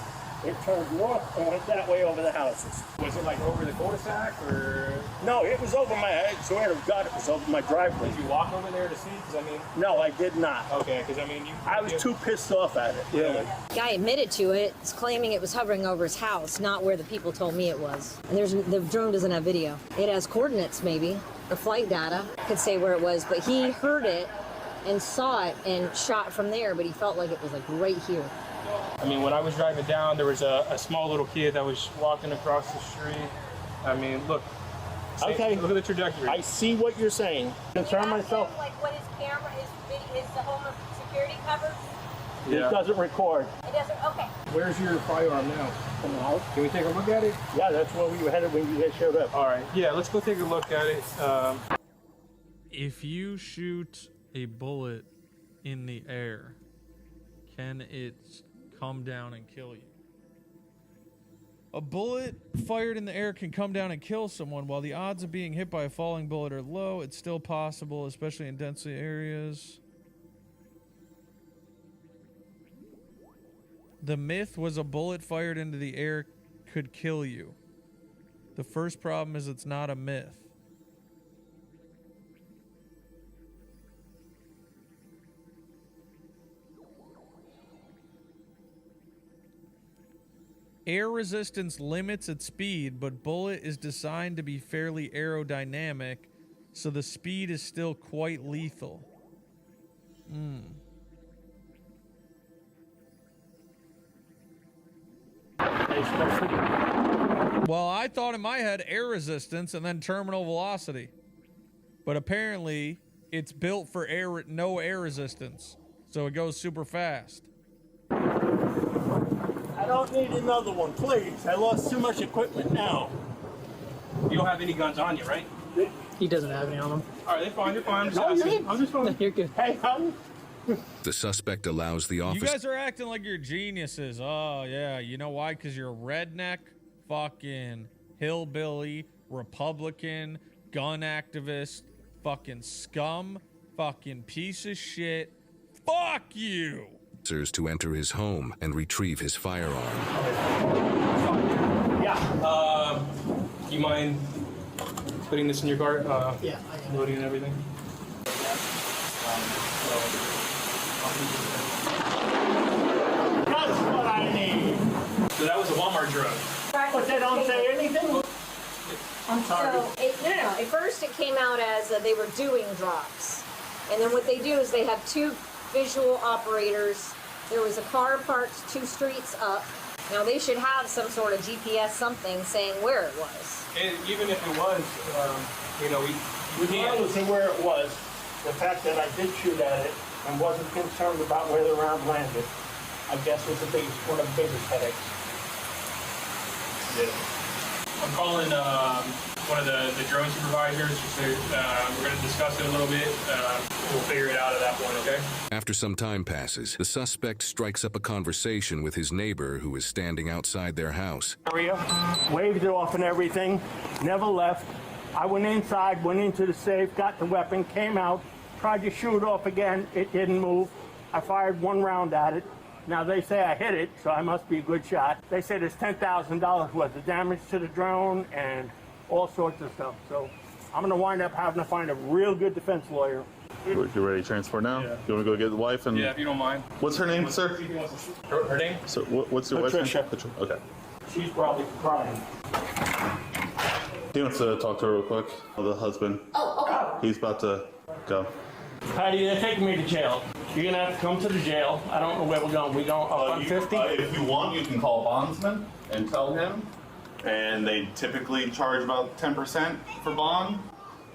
it turned north and went that way over the houses. Was it like over the cul-de-sac or? No, it was over I swear to God, it was over my driveway. Did you walk over there to see? Because I mean. No, I did not. Okay, because I mean I was too pissed off at it. Really. Guy admitted to it, claiming it was hovering over his house, not where the people told me it was. And the drone doesn't have video. It has coordinates, maybe. The flight data could say where it was, but he heard it and saw it and shot from there, but he felt like it was like right here. I mean, when I was driving down, there was a small little kid that was walking across the street. I mean, look. Okay. Look at the trajectory. I see what you're saying. Concern myself. Like what his camera is the home security covered? Yeah. It doesn't record. It doesn't. Okay. Where's your firearm now? In the house. Can we take a look at it? Yeah, that's where we were headed when you guys showed up. All right. Yeah, let's go take a look at it. If you shoot a bullet in the air, can it come down and kill you? A bullet fired in the air can come down and kill someone. While the odds of being hit by a falling bullet are low, it's still possible, especially in dense areas. The myth was a bullet fired into the air could kill you. The first problem is it's not a myth. Air resistance limits its speed, but bullet is designed to be fairly aerodynamic, so the speed is still quite lethal. Well, I thought in my head air resistance and then terminal velocity. But apparently, it's built for no air resistance, so it goes super fast. I don't need another one, please. I lost too much equipment now. You don't have any guns on you, right? He doesn't have any on him. All right, they're fine. You're fine. I'm just fine. You're good. Hey, The suspect allows the You officer. guys are acting like you're geniuses. Oh, yeah. You know why? Because you're a redneck, fucking hillbilly, Republican, gun activist, fucking scum, fucking piece of shit. Fuck you! To enter his home and retrieve his firearm. Yeah. You mind putting this in your car? Yeah. Loading and everything. That's what I need. So that was a Walmart drug. But they don't say anything? I'm sorry. So, at first it came out as they were doing drops. And then what they do is they have two visual operators. There was a car parked 2 streets up. Now they should have some sort of GPS something saying where it was. And even if it was, we Regardless of where it was, the fact that I did shoot at it and wasn't concerned about where the round landed, I guess was one of the biggest headaches. I'm calling one of the drone supervisors. Just to, we're going to discuss it a little bit. We'll figure it out at that point, okay? After some time passes, the suspect strikes up a conversation with his neighbor who is standing outside their house. Waved it off and everything, never left. I went inside, went into the safe, got the weapon, came out, tried to shoot off again. It didn't move. I fired 1 round at it. Now they say I hit it, so I must be a good shot. They say there's $10,000 worth of damage to the drone and all sorts of stuff. So I'm going to wind up having to find a real good defense lawyer. You ready to transport now? Yeah. You want to go get the wife? And yeah, if you don't mind. What's her name, sir? Her name? So what's your wife's name? Patricia. Okay. She's probably crying. He wants to talk to her real quick. The husband. Oh, okay. He's about to go. Patty, they're taking me to jail. You're going to have to come to the jail. I don't know where we're going. We going up on 50? If you want, you can call a bondsman and tell him. And they typically charge about 10% for bond.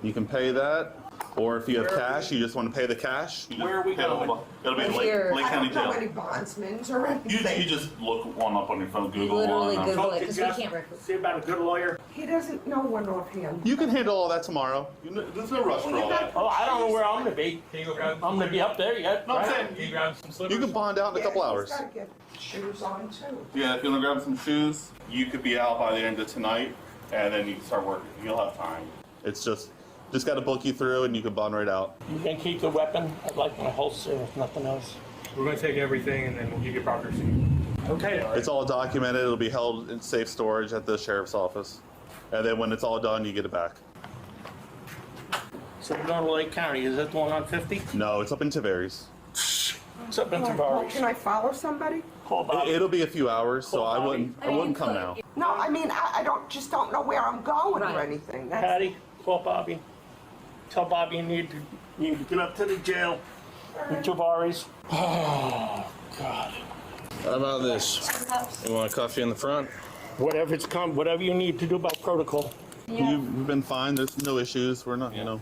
You can pay that. Or if you have cash, you just want to pay the cash. Where are we going? It'll be Lake County Jail. I don't know any bondsmen or anything. You just look one up on your phone, Google Literally one. Google it, because we can't record. See about a good lawyer. He doesn't know one offhand. You can handle all that tomorrow. There's no rush for all that. Oh, I don't know where I'm going to be. I'm going to be up there yet. No, I'm right? saying Can you grab some slippers? you can bond out in a couple hours. He's got to get shoes on too. Yeah, if you want to grab some shoes, you could be out by the end of tonight, and then you can start working. You'll have time. It's just got to book you through, and you can bond right out. You can keep the weapon. I'd like my holster, if nothing else. We're going to take everything and then we'll give you a proper receipt. Okay. It's all documented. It'll be held in safe storage at the sheriff's office. And then when it's all done, you get it back. So we're going to Lake County. Is that the one on 50? No, it's up in Tavares. It's up in Well, Tavares. can I follow somebody? Call Bobby. It'll be a few hours, so I wouldn't come now. No, I mean, I don't know where I'm going or anything. That's, Patty, call Bobby. Tell Bobby you need to get up to the jail in Tavares. Oh, God. How about this? You want a coffee in the front? Whatever you need to do about protocol. You've been fine. There's no issues. We're not, Yeah.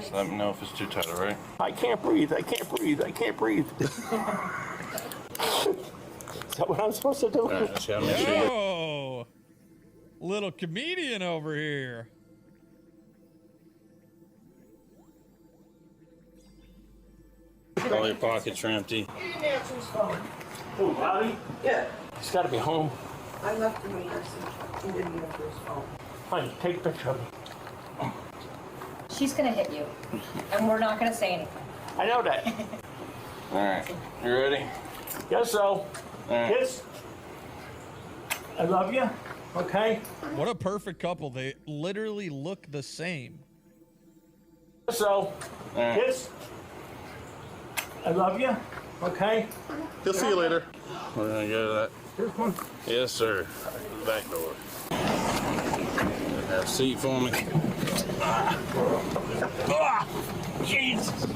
So let me know if it's too tight, all right? I can't breathe. Is that what I'm supposed to do? All right, let's make sure you're- Oh, little comedian over here. All your pockets are empty. Who, Bobby? Yeah. He's got to be home. I left him a message. He didn't answer his phone. Honey, take a picture of me. She's gonna hit you, and we're not gonna say anything. I know that. All right, you ready? Guess so. All right. Kiss. I love you. Okay. What a perfect couple. They literally look the same. Guess so. Kiss. I love you. Okay. He'll see you later. We're gonna go to that. This one. Yes, sir. The back door. Have a seat for me. Ah, Jesus.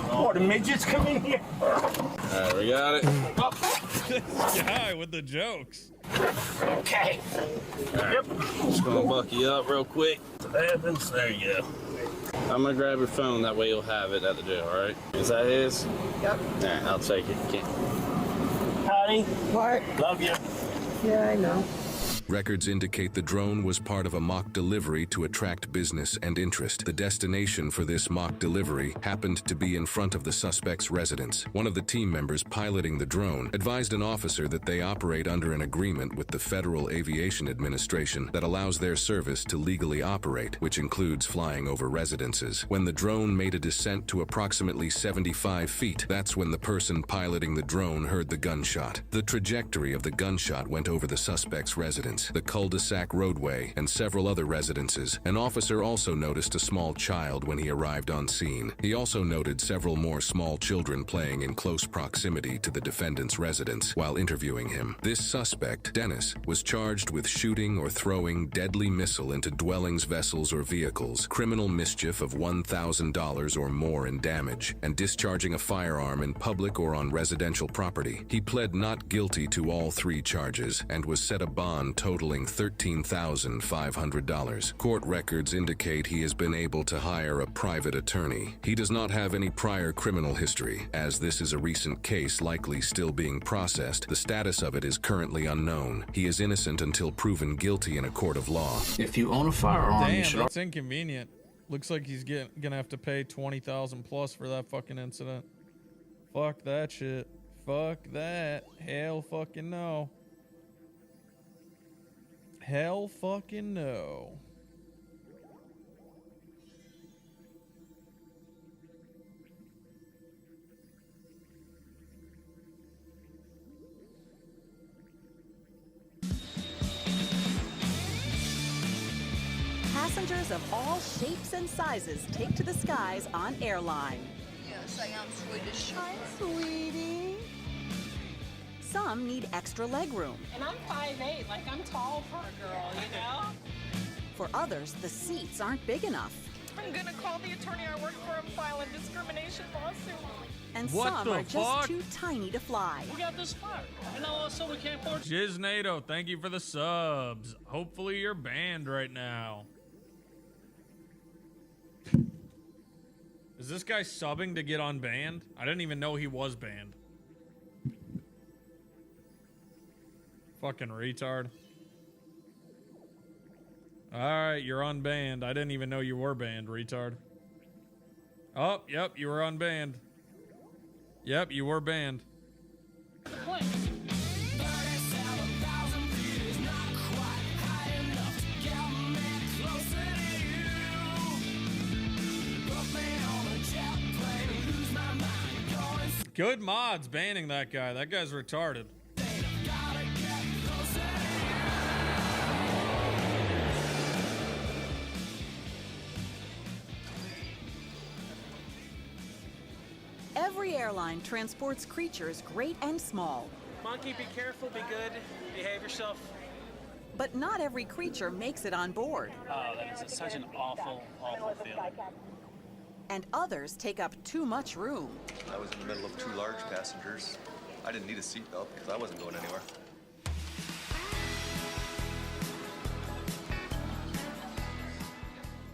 Oh, the midgets come in here. All right, we got it. This guy with the jokes. Okay. All right. Yep. Just gonna buck you up real quick. Evans, there you go. I'm gonna grab your phone. That way you'll have it at the jail. All right? Is that his? Yep. All right, I'll take it. Honey. What? Love you. Yeah, I know. Records indicate the drone was part of a mock delivery to attract business and interest. The destination for this mock delivery happened to be in front of the suspect's residence. One of the team members piloting the drone advised an officer that they operate under an agreement with the Federal Aviation Administration that allows their service to legally operate, which includes flying over residences. When the drone made a descent to approximately 75 feet, that's when the person piloting the drone heard the gunshot. The trajectory of the gunshot went over the suspect's residence, the cul-de-sac roadway, and several other residences. An officer also noticed a small child when he arrived on scene. He also noted several more small children playing in close proximity to the defendant's residence while interviewing him. This suspect, Dennis, was charged with shooting or throwing deadly missile into dwellings, vessels, or vehicles, criminal mischief of $1,000 or more in damage, and discharging a firearm in public or on residential property. He pled not guilty to all three charges and was set a bond totaling $13,500. Court records indicate he has been able to hire a private attorney. He does not have any prior criminal history. As this is a recent case likely still being processed, the status of it is currently unknown. He is innocent until proven guilty in a court of law. If you own a firearm, you Damn, should. that's inconvenient. Looks like he's gonna have to pay $20,000 plus for that fucking incident. Fuck that shit. Fuck that. Hell fucking no. Hell fucking no. Passengers of all shapes and sizes take to the skies on airline. Yes, I am Swedish. Hi, sweetie. Some need extra legroom. And I'm 5'8", like I'm tall for a girl, you know? For others, the seats aren't big enough. I'm gonna call the attorney I work for and file a discrimination lawsuit. And What some the are just fuck? too tiny to fly. We got this far, and now so we can't afford. Jiznado, thank you for the subs. Hopefully you're banned right now. Is this guy subbing to get unbanned? I didn't even know he was banned. Fucking retard. Alright, you're unbanned. I didn't even know you were banned, retard. Oh, yep, you were unbanned. Yep, you were banned. Good mods banning that guy. That guy's retarded. Every airline transports creatures great and small. Monkey, be careful, be good, behave yourself. But not every creature makes it on board. Oh, that is such an awful, awful feeling. And others take up too much room. I was in the middle of two large passengers. I didn't need a seatbelt because I wasn't going anywhere.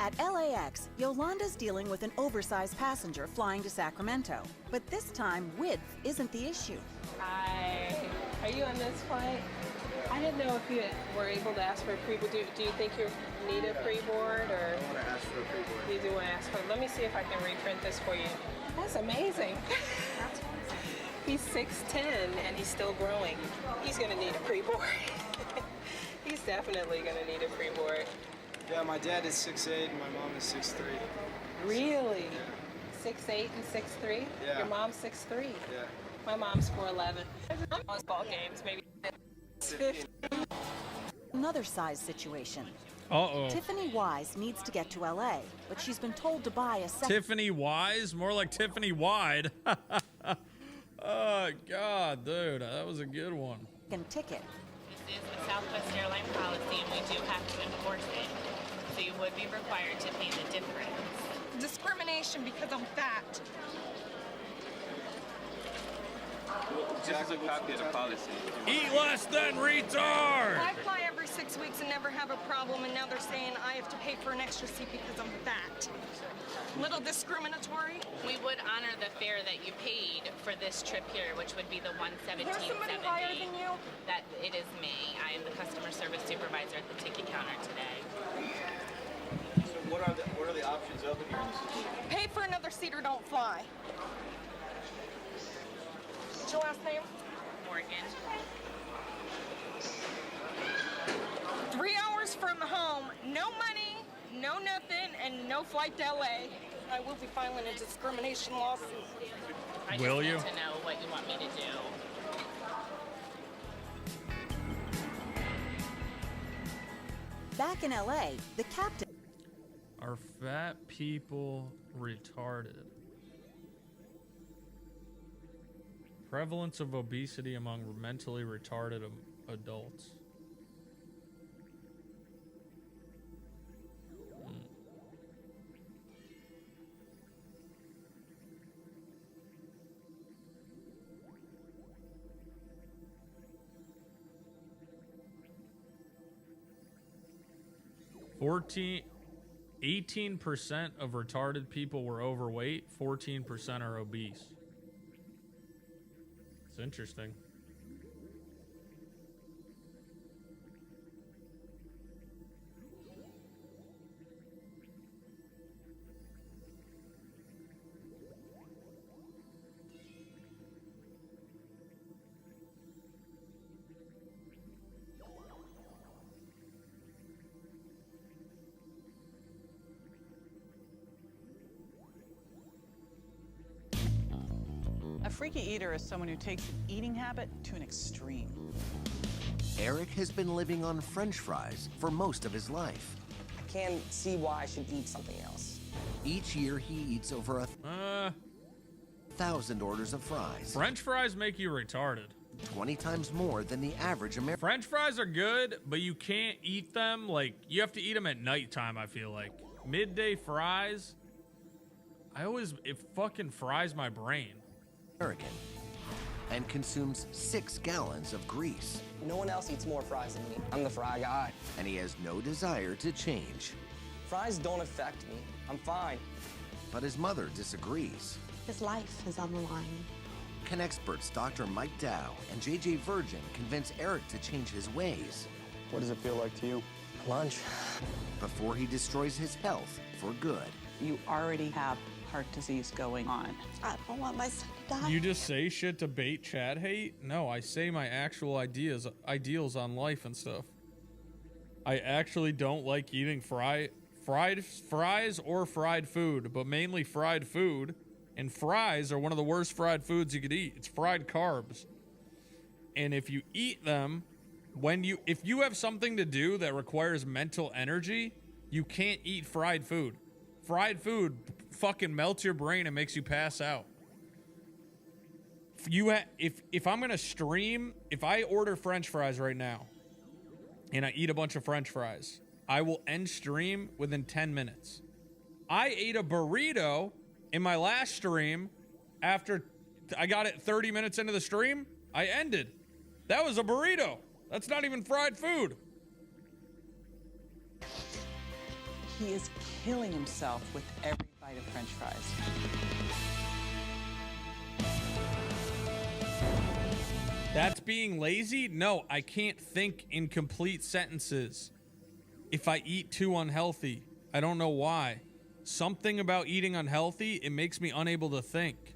At LAX, Yolanda's dealing with an oversized passenger flying to Sacramento. But this time, width isn't the issue. Hi. Are you on this flight? I didn't know if you were able to ask for a pre-board. Do you think you need a pre-board, or? I want to ask for a pre-board. You do want to ask for it. Let me see if I can reprint this for you. That's amazing. That's amazing. He's 6'10", and he's still growing. He's going to need a pre-board. definitely gonna need a pre-board. Yeah, my dad is 6'8" and my mom is 6'3". Really? 6'8" and 6'3"? Yeah. Your mom's 6'3". Yeah. My mom's 4'11". Ball games, maybe 50. Another size situation. Uh-oh. Tiffany Wise needs to get to LA, but she's been told to buy a second Tiffany Wise? More like Tiffany Wide. Oh, God, dude. That was a good one. ticket. This is a Southwest airline policy, and we do have to enforce it. So you would be required to pay the difference. Discrimination because I'm fat. This is a copy of the policy. Eat less than retard! I fly every 6 weeks and never have a problem, and now they're saying I have to pay for an extra seat because I'm fat. Little discriminatory. We would honor the fare that you paid for this trip here, which would be the $117.70. There's somebody higher than you? That it is me. I am the customer service supervisor at the ticket counter today. So what are the options open here in this situation? Pay for another seat or don't fly. What's your last name? Morgan. 3 hours from home, no money, no nothing, and no flight to LA. I will be filing a discrimination lawsuit. I Will just you? need to know what you want me to do. Back in LA, the captain. Are fat people retarded? Prevalence of obesity among mentally retarded adults. Hmm. $18% of retarded people were overweight, 14% are obese. It's interesting. A freaky eater is someone who takes an eating habit to an extreme. Eric has been living on French fries for most of his life. I can't see why I should eat something else. Each year, he eats over 1,000 orders of fries. French fries make you retarded. 20 times more than the average American. French fries are good, but you can't eat them. Like, you have to eat them at nighttime, I feel like. Midday fries, it fucking fries my brain. American, and consumes 6 gallons of grease. No one else eats more fries than me. I'm the fry guy. And he has no desire to change. Fries don't affect me. I'm fine. But his mother disagrees. His life is on the line. Can experts Dr. Mike Dow and JJ Virgin convince Eric to change his ways? What does it feel like to you? Lunch. Before he destroys his health for good. You already have heart disease going on. I don't want my son to die. You just say shit to bait Chad hate? No, I say my actual ideals on life and stuff. I actually don't like eating fries or fried food, but mainly fried food. And fries are one of the worst fried foods you could eat. It's fried carbs. And if you eat them, if you have something to do that requires mental energy, you can't eat fried food. Fried food fucking melts your brain and makes you pass out. If I'm gonna stream, if I order French fries right now and I eat a bunch of French fries, I will end stream within 10 minutes. I ate a burrito in my last stream after I got it 30 minutes into the stream. I ended. That was a burrito. That's not even fried food. He is killing himself with every bite of French fries. That's being lazy? No, I can't think in complete sentences if I eat too unhealthy. I don't know why. Something about eating unhealthy, it makes me unable to think.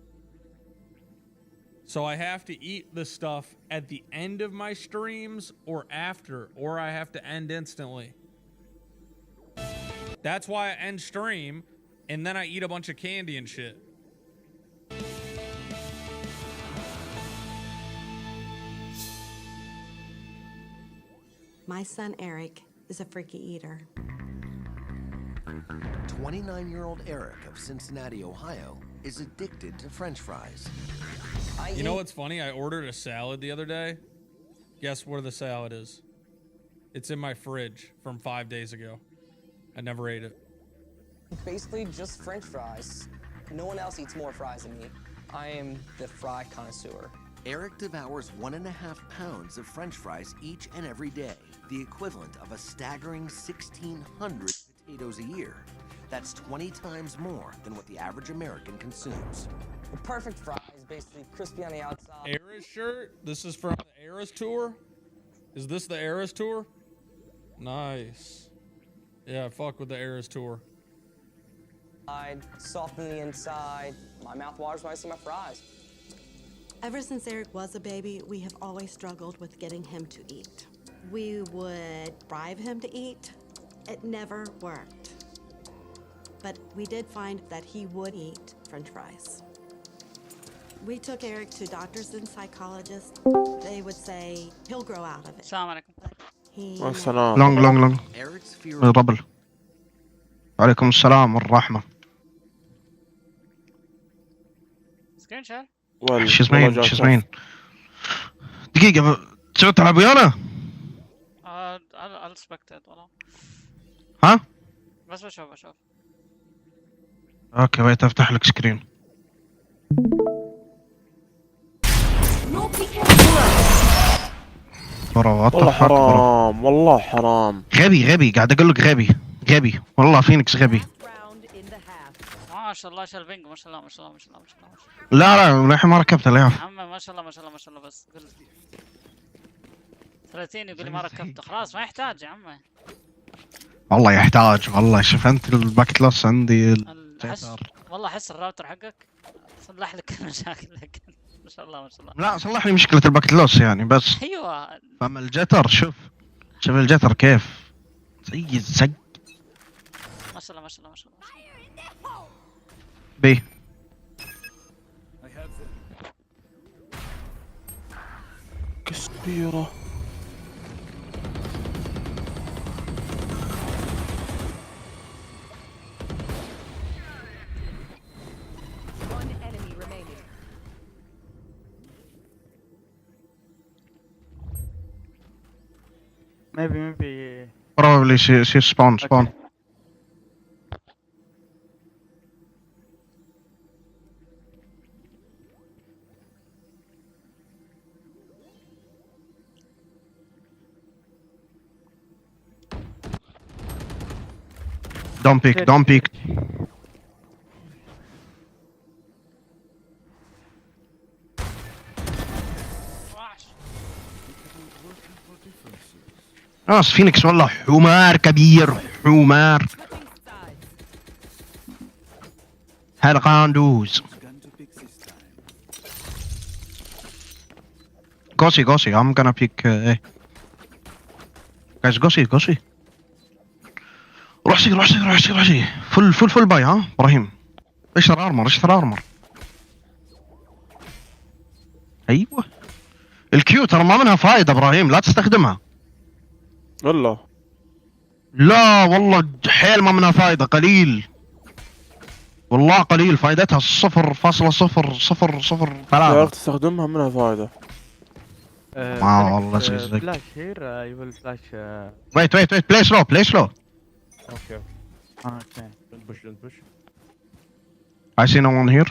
So I have to eat the stuff at the end of my streams or after, or I have to end instantly. That's why I end stream and then I eat a bunch of candy and shit. My son Eric is a freaky eater. 29-year-old Eric of Cincinnati, Ohio, is addicted to French fries. You know what's funny? I ordered a salad the other day. Guess where the salad is? It's in my fridge from 5 days ago. I never ate it. Basically just French fries. No one else eats more fries than me. I am the fry connoisseur. Eric devours 1.5 pounds of French fries each and every day, the equivalent of a staggering 1,600 potatoes a year. That's 20 times more than what the average American consumes. The perfect fry is basically crispy on the outside. Eras shirt? This is from the Eras tour? Is this the Eras tour? Nice. Yeah, fuck with the Eras tour. Soft on the inside. My mouth waters when I see my fries. Ever since Eric was a baby, we have always struggled with getting him to eat. We would bribe him to eat. It never worked. But we did find that he would eat French fries. We took Eric to doctors and psychologists. They would say he'll grow out of it. السلام. long. Eric's fear of double. عليكم السلام والرحمة. سكرين شير. She's main. دقيقة تسوي تلعب ويانا؟ I'll spectate والله. ها؟ بس بشوف. اوكي ويت افتح لك سكرين. والله حرام والله حرام. غبي قاعد اقول لك غبي والله فينيكس غبي. ما شاء الله شال بينج ما شاء الله. لا للحين ما ركبته لا يا عمي ما شاء الله بس قل 30 يقول لي ما ركبته خلاص ما يحتاج يا عمي. والله يحتاج والله. شوف انت الباكت لوس عندي والله احس الراوتر حقك صلح لك مشاكلك. ما شاء الله لا صلح لي مشكلة الباكت لوس يعني بس. ايوه اما الجتر شوف الجتر كيف زي الزق. ما شاء الله بي كسبيرة. Maybe. Probably she spawn. Okay. Don't peek. فينيكس والله حمار كبير حمار. هالقاندوز. Gossy, I'm gonna pick guys Gossy. روح سي فل باي ها ابراهيم. اشتري ارمر. ايوه الكيو ترى ما منها فايدة ابراهيم لا تستخدمها. والله لا والله حيل ما منها فايدة قليل. والله قليل فايدتها 0.000 لا تستخدمها منها فايدة. ما والله زي فلاش هير you will flash wait play slow. Okay. Don't push. I see no one here.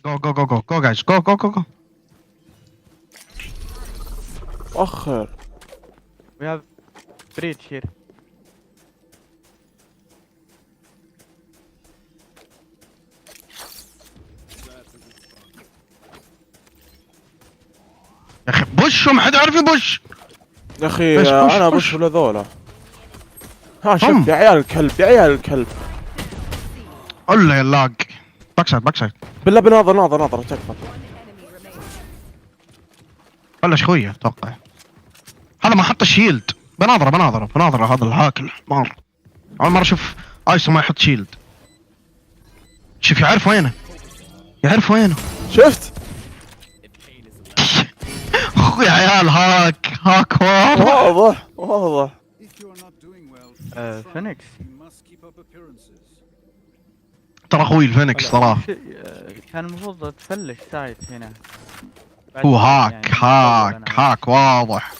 Go guys go. أخر. We have bridge here. يا اخي بوش ما حد يعرف يبوش يا اخي انا بوش ولا ذولا. ها شوف يا عيال الكلب الا يا اللاق. باك سايد بالله بناظر تكفى. بلش خويه اتوقع. هذا ما حط الشيلد. بناظره هذا الهاكل مار. اول مره اشوف ايسو ما يحط شيلد. شوف يعرف وينه. شفت اخوي عيال هاك واضح. فينيكس ترى اخوي الفينيكس تراه كان المفروض تفلش سايت هنا. هو هاك واضح.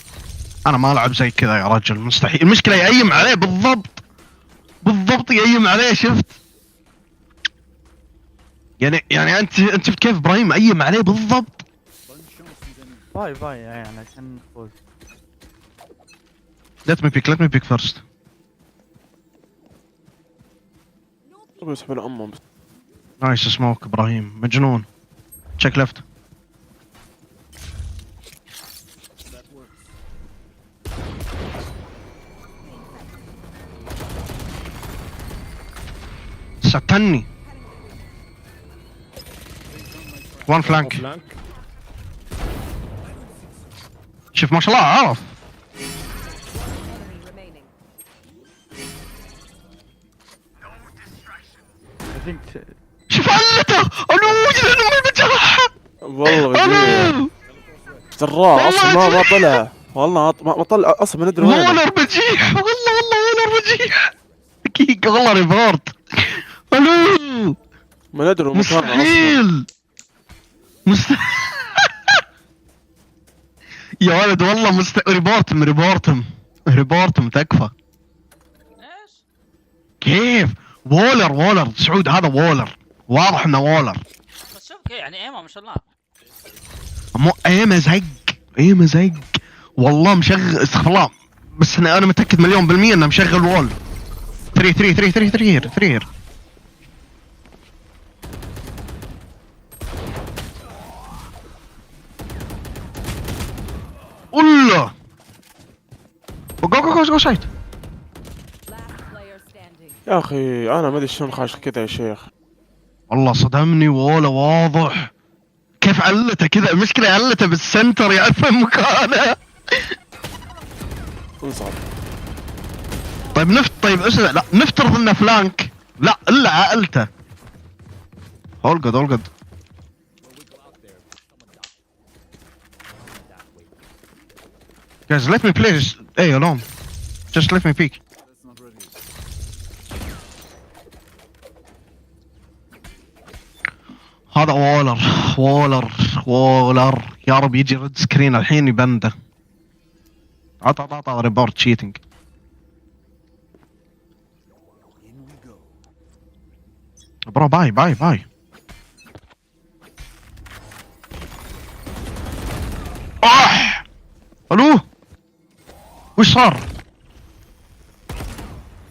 انا ما العب زي كذا يا رجل مستحيل. المشكله يأيم عليه بالضبط يأيم عليه. شفت يعني انت شفت كيف ابراهيم أيم عليه بالضبط. باي يعني عشان نفوز. let me pick first. يسحب الأمم بس. نايس سموك ابراهيم مجنون. تشيك ليفت. ستني. وان فلانك. شوف ما شاء الله عرف. شوف علته. والله بجيه سراء اصلا ما طلع. والله ما طلع اصلا ما ندري وين. والله بجيح. والله بجيح. دقيقة والله ريبورت. الو ما ندري مستحيل. يا ولد والله ريبورتم تكفى. ايش؟ كيف وولر سعود هذا وولر واضح انه وولر. بس شوف يعني ايمه ما شاء الله. مو ايمه زق والله مشغل استغفر الله. بس انا متاكد 1,000,000% انه مشغل وول. 3 والله جو سايت. يا اخي انا ما ادري شلون خاش كذا يا شيخ. والله صدمني ولا واضح. كيف علته كذا. المشكلة علته بالسنتر يعرف مكانه. انصاب. طيب لا نفترض انه فلانك. لا الا عقلته. all good. Guys, let me play this A alone. Just let me peek. هذا وولر يا رب يجي ريد سكرين الحين يبنده. عطى ريبورت تشيتنج. برو باي. الو وش صار؟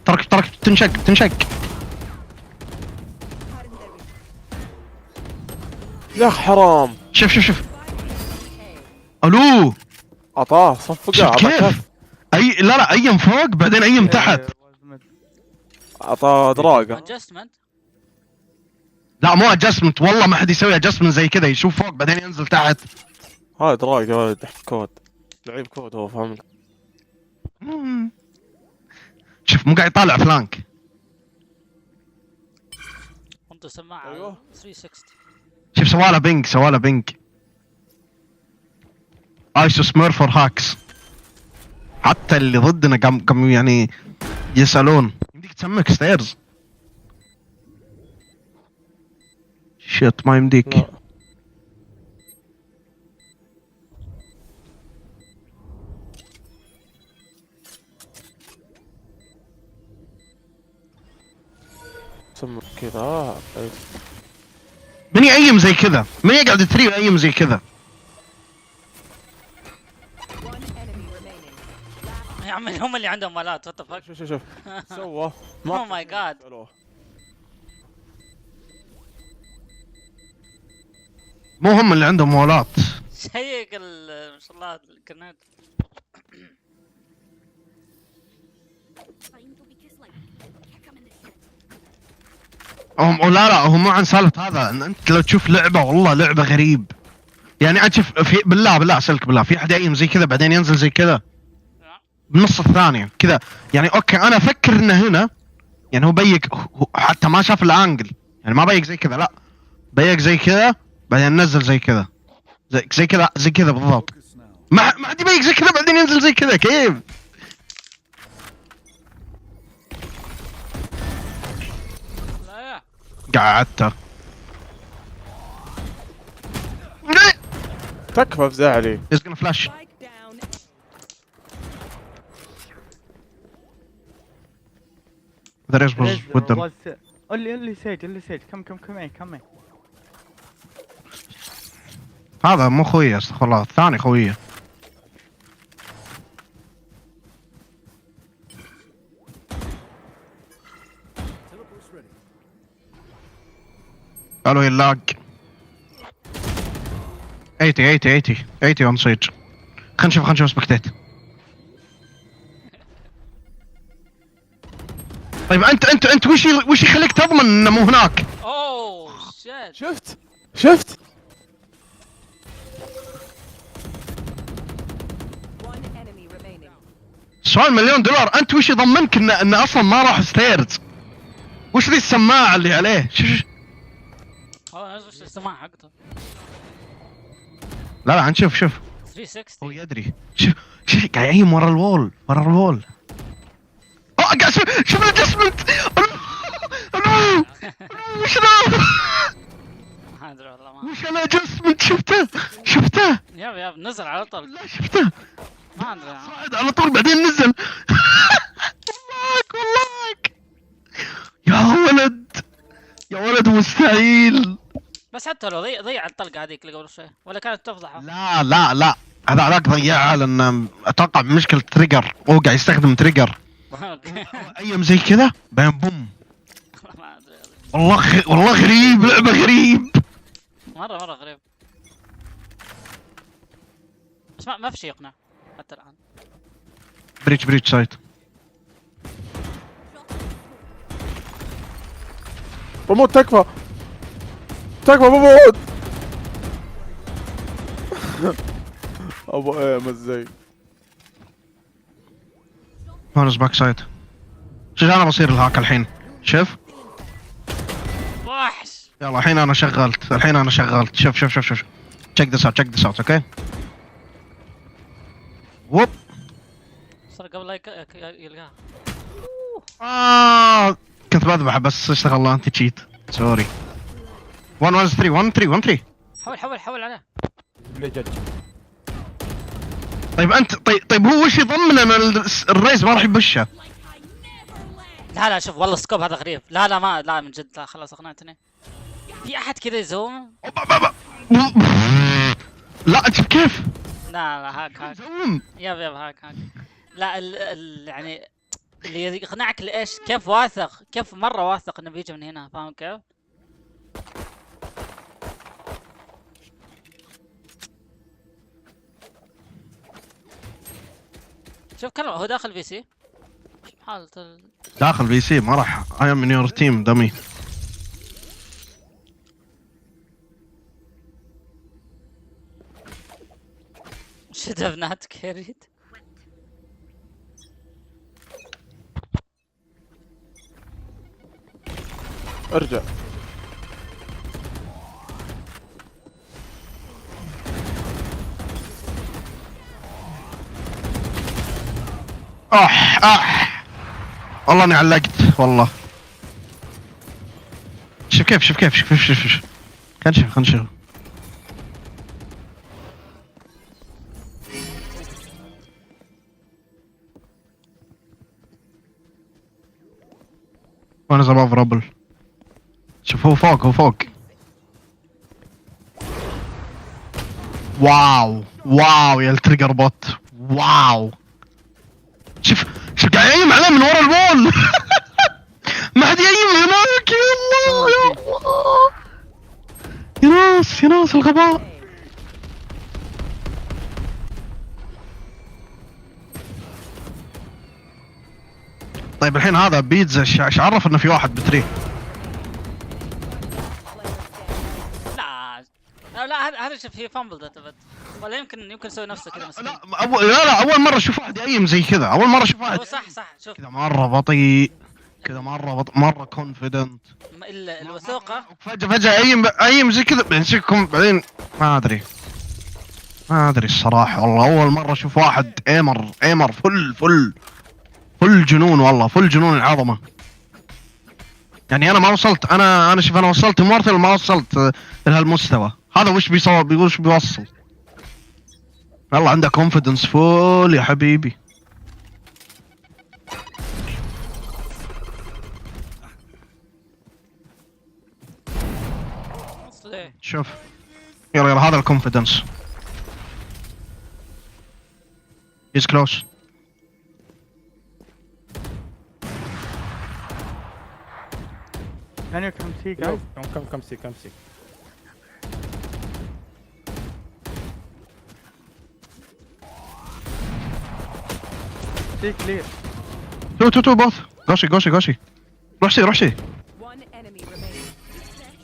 ترك تنشق. يا اخي حرام. شوف الو عطاه صفقه. كيف لا ايم فوق بعدين ايم تحت. عطاه دراجه. ادجستمنت. لا مو ادجستمنت والله ما حد يسوي ادجستمنت زي كذا. يشوف فوق بعدين ينزل تحت. هاي دراجه ولد تحت كود. لعيب كود هو فهمت. شوف مو قاعد يطالع فلانك. انت سماعه. ايوه 360. شوف سواله بينج. ايسو سميرفر هاكس. حتى اللي ضدنا قام يعني يسالون يمديك تسمك ستيرز. شيت ما يمديك. لا. سمك كذا. من يأيم زي كذا. من يقعد تري يأيم زي كذا. يا عمي هم اللي عندهم مالات. وات ذا فاك. شوف سوى. اوه ماي جاد. مو هم اللي عندهم مولات. شيك ما شاء الله الكرنات. لا هو مو عن سالفه هذا، ان انت لو تشوف لعبه والله لعبه غريب. يعني انت في بالله اسالك بالله، في احد يقيم زي كذا بعدين ينزل زي كذا بالنص الثاني كذا؟ يعني اوكي انا افكر انه هنا يعني هو بيك حتى ما شاف الانجل، يعني ما بيك زي كذا، لا بيك زي كذا بعدين نزل زي كذا، زي كذا بالضبط. ما حد يبيك زي كذا بعدين ينزل زي كذا، كيف؟ قعدته تكفى بزعلي. He's gonna flash. There is with them. اللي سيج كم هذا مو خويه استغفر الله، الثاني خويه. قالوا يلاق 80 اون سيج. خلينا نشوف سبكتيت. طيب انت وش يخليك تضمن انه مو هناك؟ اوه شفت سؤال $1,000,000، انت وش يضمنك انه اصلا ما راح ستيرز؟ وش ذي السماعه اللي عليه؟ وش السماعه حقته؟ لا انت شوف 360 هو يدري. شوف قاعد يعيم ورا الوول قاعد شوف الادجستمنت. وش ذا؟ ما ادري والله ما وش الادجستمنت؟ شفته ياب نزل على طول. لا شفته ما ادري صعد على طول بعدين نزل. والله يا ولد مستحيل. بس حتى لو ضيع الطلقه هذيك اللي قبل شوي ولا كانت تفضحه. لا هذاك ضيعها لان اتوقع بمشكله تريجر، هو قاعد يستخدم تريجر ايام زي كذا بعدين بوم. والله غريب، لعبه غريب مره غريب، بس ما في شيء يقنع حتى الان. بريتش سايت. بموت. تكفى بموت. ابو ايه مزي. هونس باك سايد. شوف انا بصير الهاك الحين، شوف وحش. يلا الحين انا شغلت. شوف check this out اوكي. ووب صار قبل لا يلقاها. كنت بذبحه بس اشتغل الله انت تشيت سوري. 1-3 حول عليه. طيب انت طيب هو وش يضمن ان الريس ما راح يبشه؟ لا شوف والله السكوب هذا غريب. لا من جد لا خلاص اقنعتني. في احد كذا يزوم؟ لا انت كيف؟ لا هاك ياب هاك لا يعني اللي يقنعك لإيش؟ كيف واثق، كيف مرة واثق انه بيجي من هنا، فاهم كيف؟ شوف كلمة هو داخل في سي. شوف حالته داخل في سي ما راح. I am in your team دمي. should have not carried. ارجع. والله اني علقت والله. شوف كيف خلنا نشوف. وانا زباب ربل. شوف هو فوق. واو يا التريجر بوت. واو شوف قاعد يقيم عليه من ورا الوول. ما حد يقيم هناك. يا الله يا ناس الغباء. طيب الحين هذا بيتزا ايش عرف انه في واحد بتري؟ هذا شوف هي فامبل تعتبر، ولا يمكن يسوي نفسه كذا مسكين. لا اول مره اشوف واحد يقيم زي كذا، اول مره اشوف واحد. هو صح شوف كذا مره بطيء، كذا مره كونفيدنت، الوثوقه. فجاه ايم زي كذا بنسكم بعدين. ما ادري الصراحه والله، اول مره اشوف واحد ايمر فل جنون والله، فل جنون العظمه. يعني انا ما وصلت، انا شوف انا وصلت مورتل، ما وصلت لهالمستوى هذا. وش بيصور وش بيوصل؟ والله عنده كونفيدنس فول يا حبيبي. شوف يلا هذا الكونفيدنس. He's close. Can you come see, guys? Come see. See clear. Two both. Goshi. روح سي.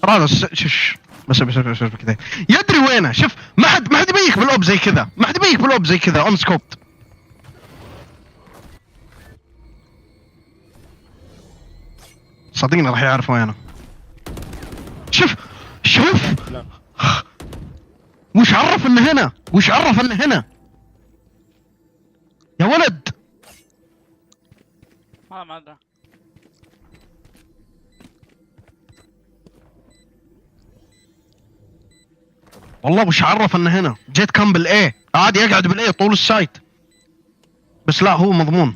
هذا بس كذا يدري وينه. شوف ما حد يبيك بالأوب زي كذا اون سكوبت. صدقني راح يعرف وينه. شوف وش عرف انه هنا يا ولد. ما ادري. والله وش عرف انه هنا. جيت كان بالاي عادي يقعد بالاي طول السايت، بس لا هو مضمون.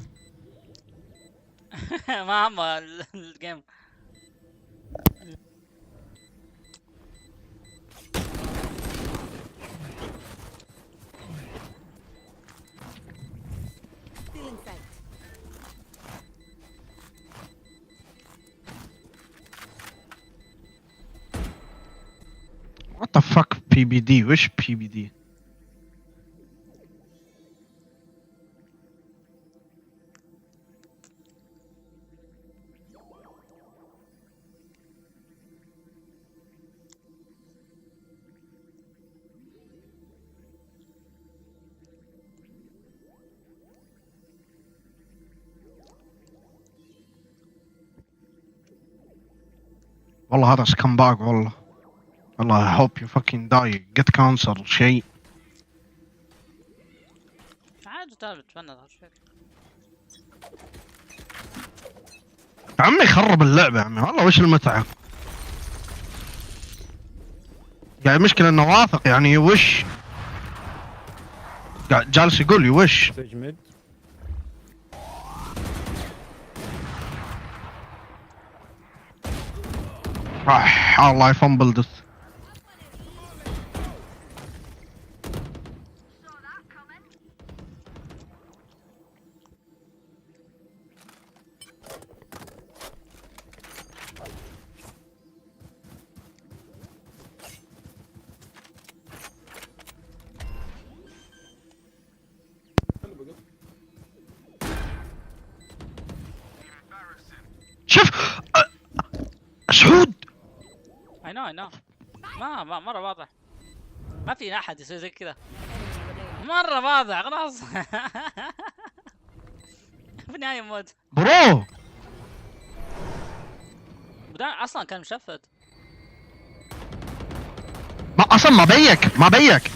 ما هم الجيم. What the fuck PBD؟ وش PBD؟ والله هذا سكمباج والله I hope you fucking die get cancer شيء. عادي تتمنى عمي خرب اللعبة يا عمي والله. وش المتعة؟ يعني المشكلة انه واثق يعني وش قاعد جالس يقول وش. راح الله يفنبلدت. شوف سعود. I know ما مرة واضح. ما في احد يسوي زي كذا مرة واضح خلاص. في النهاية موت برو. اصلا كان مشفت. اصلا ما بيك.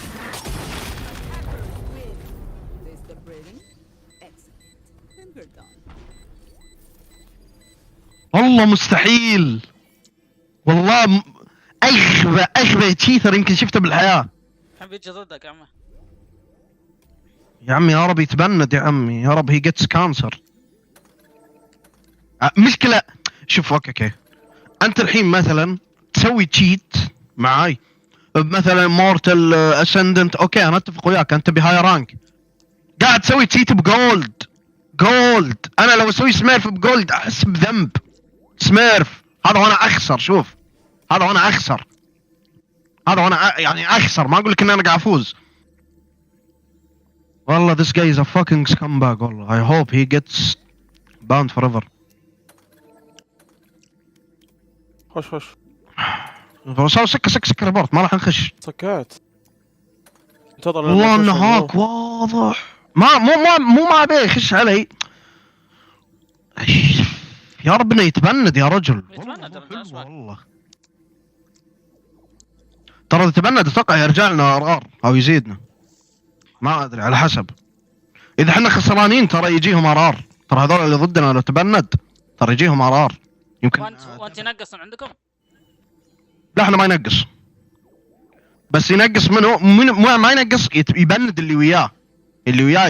والله مستحيل والله. اغبى تشيثر يمكن شفته بالحياة. الحين بيجي ضدك يا عمي. يا عمي يا رب يتبند يا عمي يا رب. هي جيتس كانسر. مشكلة شوف اوكي انت الحين مثلا تسوي تشيت معاي مثلا مورتل اسندنت اوكي انا اتفق وياك انت بهاي رانك قاعد تسوي تشيت بجولد. انا لو اسوي سميرف بجولد احس بذنب. سميرف هذا وانا اخسر. شوف هذا وانا يعني اخسر. ما اقول لك ان انا قاعد افوز. والله this guy is a fucking scumbag والله. I hope he gets banned forever. خش سكر ريبورت ما راح نخش. سكت. انتظر لما والله انه تشوف هاك واضح. مو ما ابي يخش علي. يا رب انه يتبند يا رجل. والله ترى اذا تبند اتوقع يرجع لنا ارار او يزيدنا، ما ادري على حسب. اذا احنا خسرانين ترى يجيهم ارار، ترى هذول اللي ضدنا لو تبند ترى يجيهم ارار يمكن. وانت ينقص من عندكم؟ لا احنا ما ينقص، بس ينقص منه ما ينقص، يبند اللي وياه، اللي وياه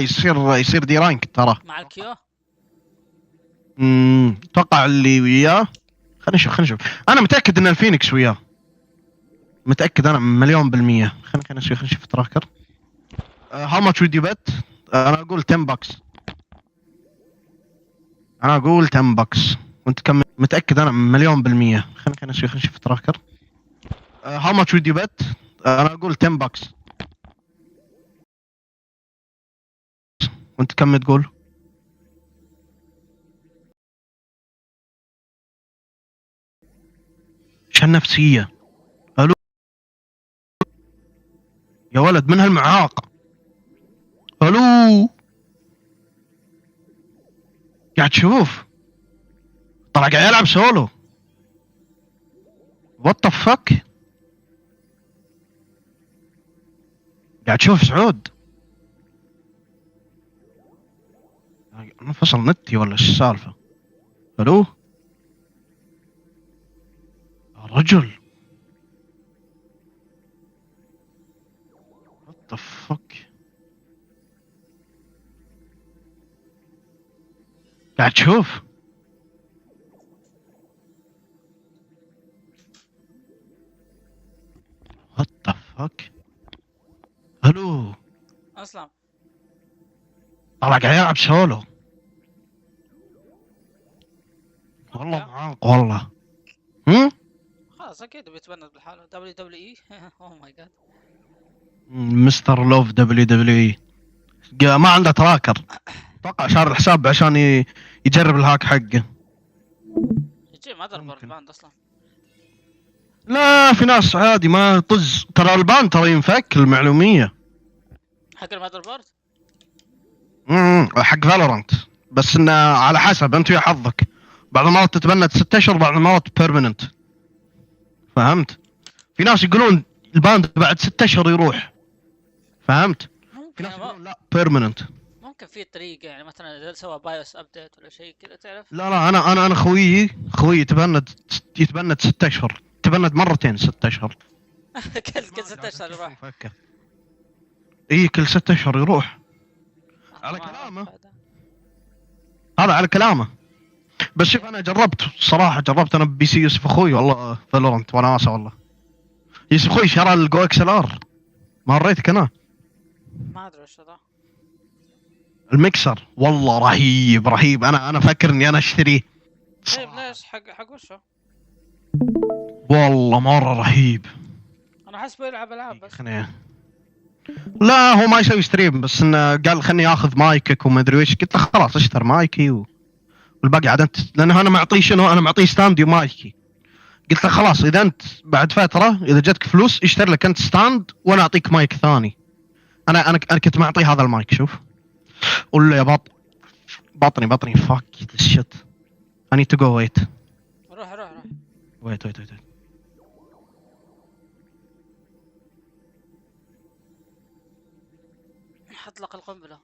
يصير دي رانك ترى. مع الكيو؟ اتوقع اللي وياه. خلينا نشوف انا متاكد ان الفينيكس وياه، متاكد انا 1,000,000%. خلينا نشوف تراكر. هاو ماتش وود يو بت؟ انا اقول 10 بكس. انا اقول 10 بكس وانت كم؟ متاكد انا 1,000,000%. خلينا نشوف تراكر. هاو ماتش وود يو بت؟ انا اقول 10 بكس وانت كم تقول؟ شو النفسيه؟ الو يا ولد من هالمعاق. الو قاعد تشوف طلع قاعد يلعب سولو. وات ذا فك. قاعد تشوف سعود انفصل نتي ولا ايش السالفه؟ الو الرجل وات ذا فك. قاعد تشوف وات ذا فك. الو اصلا طلع قاعد يلعب سولو. والله معاق والله. خلاص اكيد بيتبند بالحاله. دبليو دبليو اي. اوه ماي جاد. مستر لوف دبليو اي ما عنده تراكر. اتوقع شار الحساب عشان يجرب الهاك حقه. يجي ماذر بورد باند اصلا. لا في ناس عادي ما طز، ترى البان ترى ينفك المعلوميه حق الماذر بورد. حق فالورانت، بس انه على حسب انت ويا حظك. بعض المرات تتبند 6 اشهر، بعض المرات بيرمننت. فهمت؟ في ناس يقولون الباند بعد 6 اشهر يروح. فهمت؟ في ناس يقولون لا بيرمننت. ممكن في طريقه يعني مثلا اذا سوى بايوس ابديت ولا شيء كذا تعرف. لا انا خويي يتبند 6 اشهر، تبند مرتين 6 اشهر. كل 6 اشهر يروح. اي كل 6 اشهر يروح. على كلامه هذا، على كلامه. بس شوف انا جربت صراحه، جربت انا ببي سي يوسف اخوي والله فالورنت وناسه والله. يوسف اخوي شرى الجو اكس ال ار، ما وريتك انا. ما ادري وش هذا المكسر، والله رهيب. انا فاكر اني انا اشتريه. طيب ليش حق وشه؟ والله مره رهيب. انا احسبه يلعب العاب بس. لا هو ما يسوي ستريم، بس انه قال خلني اخذ مايكك وما ادري ايش. قلت له خلاص اشتر مايكي والباقي عاد انت، لانه انا معطيه شنو، انا معطيه ستاند ومايكي. قلت له خلاص اذا انت بعد فتره اذا جتك فلوس اشتري لك انت ستاند وانا اعطيك مايك ثاني. انا كنت معطيه هذا المايك. شوف قول له يا بطني فاك شت. I need to go wait. روح wait. حط لك القنبله.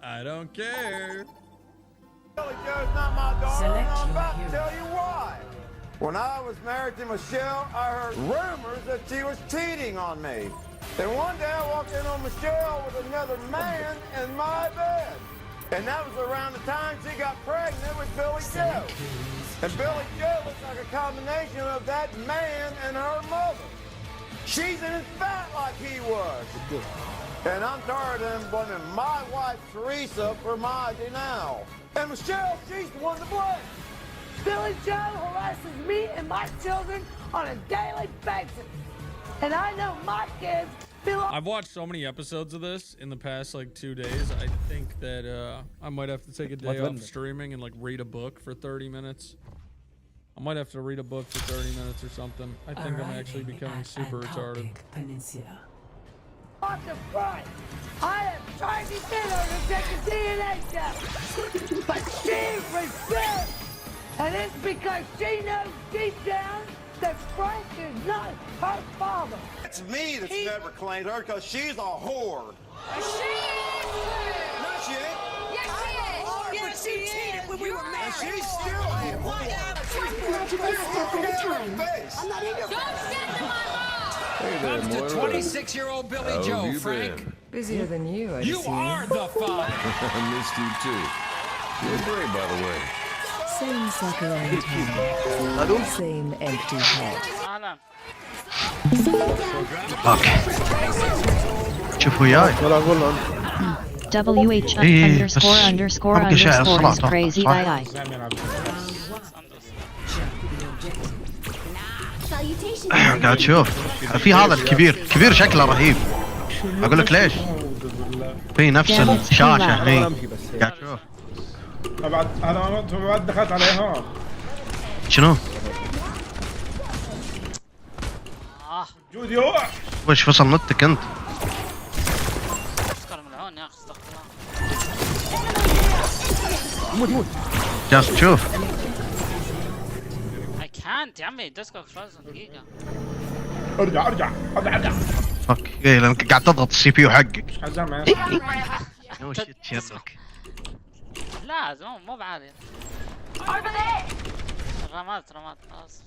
I don't care. Billy Joe's not my daughter, and I'm about to tell you why. When I was married to Michelle, I heard rumors that she was cheating on me. And one day I walked in on Michelle with another man in my bed. And that was around the time she got pregnant with Billy Joe. And Billy Joe looks like a combination of that man and her mother. She's in his fat like he was. And I'm tired of them blaming my wife, Teresa, for my denial. And Michelle, she's the one to blame. Billy Joe harasses me and my children on a daily basis. And I know my kids belong. I've watched so many episodes of this in the past like 2 days. I think that I might have to take a day off streaming and like read a book for 30 minutes. I might have to read a book for 30 minutes or something. I think I'm actually becoming super retarded. Peninsula. On the front, I am trying to get her to take a DNA test, but she refused. And it's because she knows deep down that Frank is not her father. It's me that's never claimed her because she's a whore. She is! No, she ain't. Yes, she is! Yes, she cheated when we were married. And she's still a whore. I'm not in your Don't send to my mom! Hey there, Comes to Moira. 26-year-old Billy How Joe, have you Frank. been? Busier than you, I You are the father. I missed you too. You're great, by the way. Same sucker on time. Same empty head. اوكي شوف وياي WH إيه، بس underscore أبقى شاعر underscore صراحة، is crazy صح؟ guy. قاعد تشوف في هذا الكبير كبير شكله رهيب. اقول لك ليش في نفس الشاشة هي قاعد تشوف بعد انا بعد دخلت عليها شنو جوديو وش فصل نتك انت موت جالس تشوف I can't يا عمي ديسكو فروزن دقيقة ارجع اوكي ايه لانك قاعد تضغط السي بي يو حقك حزام وش تشرك لا مو بعالي رمات خلاص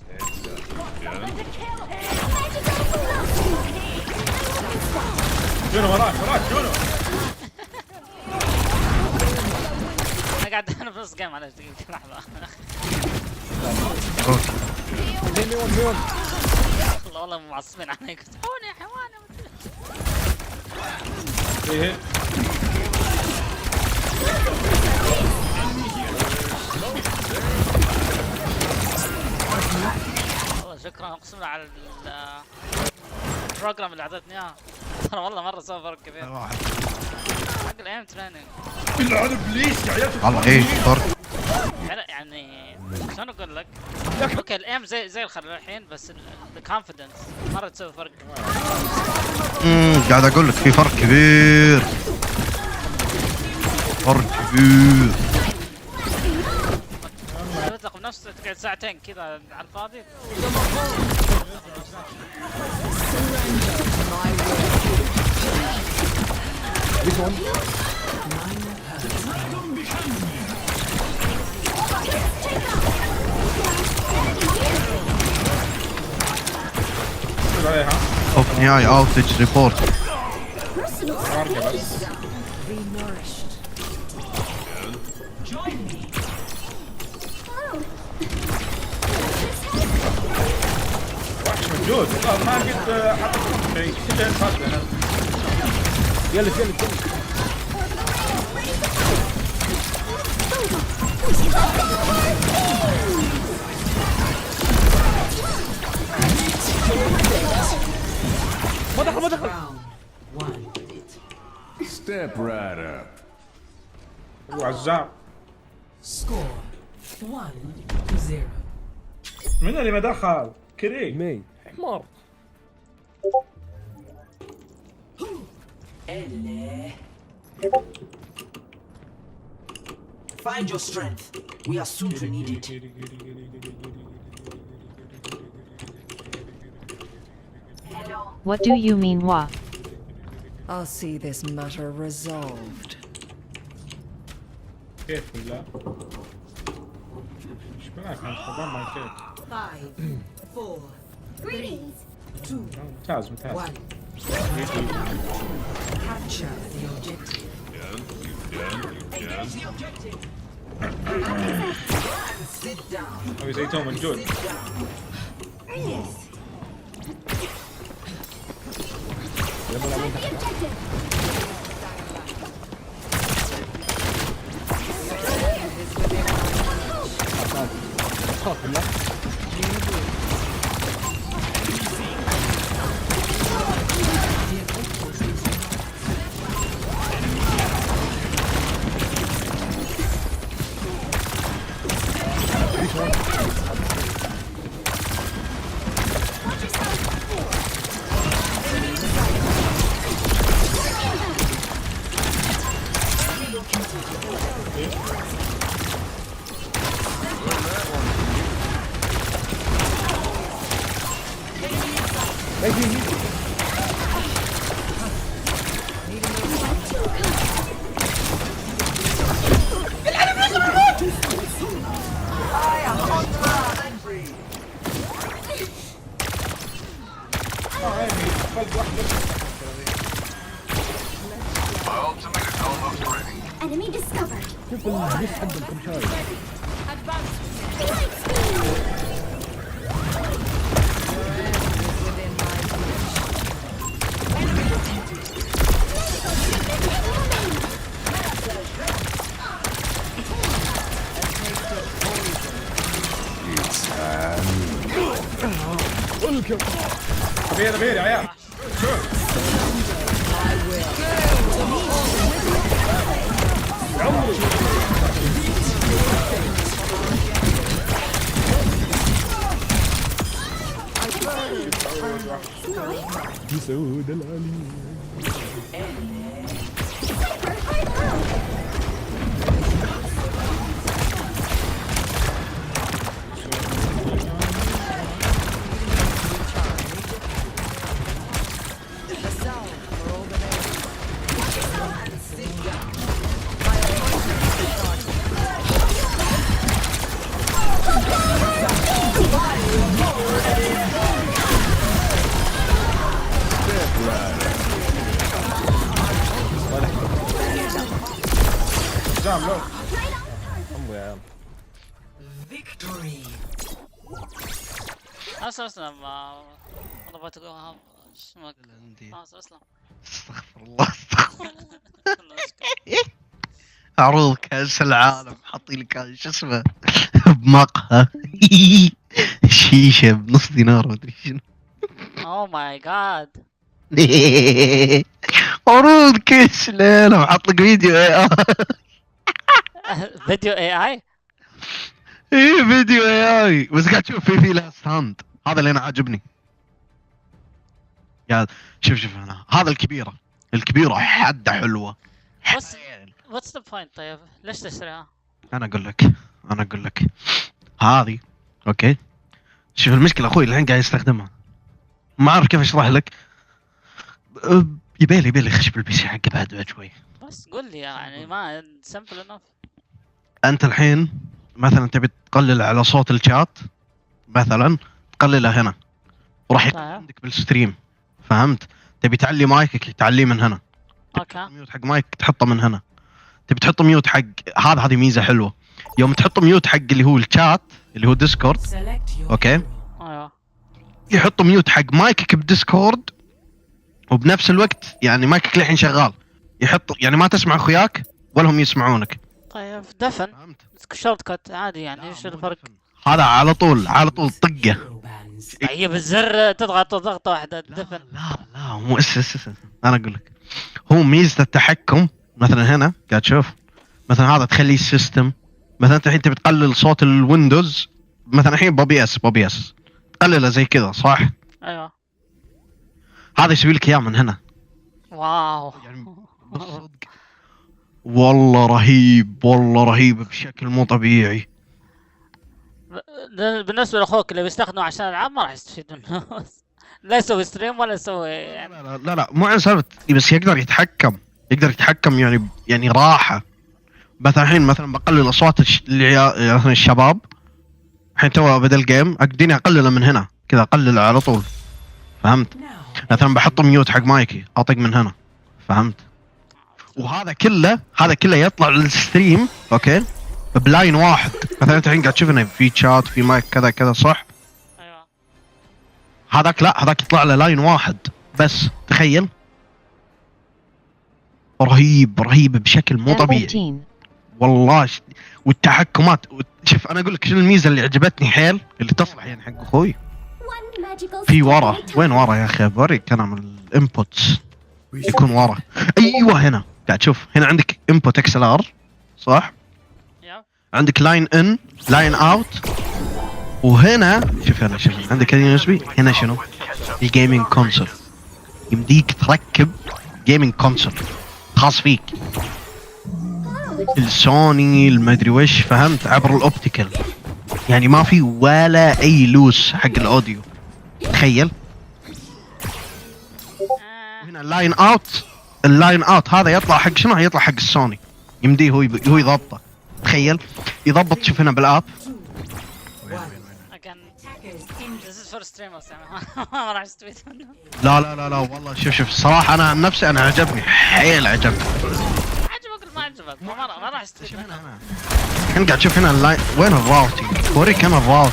شنو وراك شنو انا قاعد انا في نص جيم معلش دقيقة لحظة والله معصبين عليك تحوني يا حيوان ايه والله شكرا اقسم بالله على البروجرام اللي اعطيتني اياه ترى والله مرة سوى فرق كبير حق الايم تريننج بالله انا بليز يا عيال والله ايه فرق يعني شلون اقول لك اوكي الايم زي الخل الحين بس الكونفدنس مرة تسوي فرق قاعد اقول لك في فرق كبير تطلق بنفسك تقعد ساعتين كذا على الفاضي اوبن اي اوتج ريبورت موجود والله ما قد حطيت شيء كله انفضل يلا ما دخل Step right up. وعزام Score 1-0. من اللي ما دخل؟ كري مي حمار Find your strength. We are soon to need it. What do you mean, wa? I'll see this matter resolved. كيف لا؟ ايش بلاك انت طبعا كيف؟ 5, 4, 3, 2, ممتاز ممتاز. 1. Capture the objective. Engage the objective. Sit down. أبي زي توم الجود. Yes. Enemy discovered. طبيعي طبيعي يا عيال. سود العلي. اسلم والله بغيت اقول اسمك اسلم. استغفر الله استغفر الله. عروض كأس العالم حاطين لك شو اسمه بمقهى شيشة بنص دينار مدري شنو. اوه ماي جاد. عروض كأس العالم حاط لك فيديو اي اي. فيديو اي اي؟ ايه فيديو اي اي بس قاعد تشوف في له ستاند. هذا اللي انا عاجبني. يا شوف انا هذا الكبيرة حده حلوة. واتس ذا بوينت؟ طيب ليش تشتريها؟ انا اقول لك هذه اوكي. شوف المشكلة اخوي الحين قاعد يستخدمها ما اعرف كيف اشرح لك. يبيلي خش بالبي سي حقه بعد شوي. بس قول لي يعني ما سمبل انف. انت الحين مثلا تبي تقلل على صوت الشات مثلا تقلله هنا وراح يكون عندك بالستريم. فهمت؟ تبي تعلي مايكك تعليه من هنا. اوكي. ميوت حق مايك تحطه من هنا. تبي تحط ميوت حق هذه ميزه حلوه. يوم تحط ميوت حق اللي هو الشات اللي هو ديسكورد اوكي ايوه يحط ميوت حق مايكك بديسكورد وبنفس الوقت يعني مايكك الحين شغال يحط يعني ما تسمع اخوياك ولا هم يسمعونك. طيب دفن شورت كات عادي يعني ايش الفرق؟ هذا على طول طقه. طيب الزر تضغط ضغطه واحده دفن. لا مو اسس انا اقول لك هو ميزه التحكم. مثلا هنا قاعد تشوف مثلا هذا تخليه السيستم. مثلا انت الحين تبي تقلل صوت الويندوز مثلا الحين بوبي اس تقلله زي كذا صح؟ ايوه هذا يسوي لك اياه من هنا. واو يعني بالصدق والله رهيب بشكل مو طبيعي. بالنسبه لاخوك اللي بيستخدمه عشان العاب ما راح يستفيد منه. لا يسوي ستريم ولا يسوي يعني. لا مو عن سالفة، بس يقدر يتحكم يعني راحة. مثلا الحين مثلا بقلل اصوات العيال مثلا الشباب، الحين تو بدا الجيم اقدرني اقلله من هنا كذا، اقلله على طول فهمت؟ مثلا بحط ميوت حق مايكي اطق من هنا فهمت؟ وهذا كله يطلع للستريم اوكي بلاين واحد. مثلا انت الحين قاعد تشوف انه في شات في مايك كذا كذا صح؟ ايوه. هذاك لا، هذاك يطلع له لاين واحد بس، تخيل. رهيب بشكل مو طبيعي والله. والتحكمات شوف انا اقول لك شنو الميزه اللي عجبتني حيل اللي تصلح يعني حق اخوي. في ورا، وين ورا يا اخي؟ بوريك انا من الانبوتس يكون ورا. ايوه هنا قاعد تشوف، هنا عندك انبوت اكس ال ار صح؟ عندك لاين ان لاين اوت، وهنا شوف عندك اليو اس بي. هنا شنو؟ الجيمنج كونسول. يمديك تركب جيمنج كونسول خاص فيك، السوني المدري وش فهمت، عبر الاوبتيكال. يعني ما في ولا اي لوس حق الاوديو، تخيل. وهنا اللاين اوت هذا يطلع حق شنو؟ يطلع حق السوني، يمديه هو يضبطه، تخيل. يضبط شوف هنا بالاب. ما راح استفيد منه. لا والله شوف الصراحه انا عن نفسي انا عجبني حيل، عجبك ما عجبك ما راح استفيد منه. الحين قاعد تشوف هنا اللاين، وين الراوتنج؟ وريك انا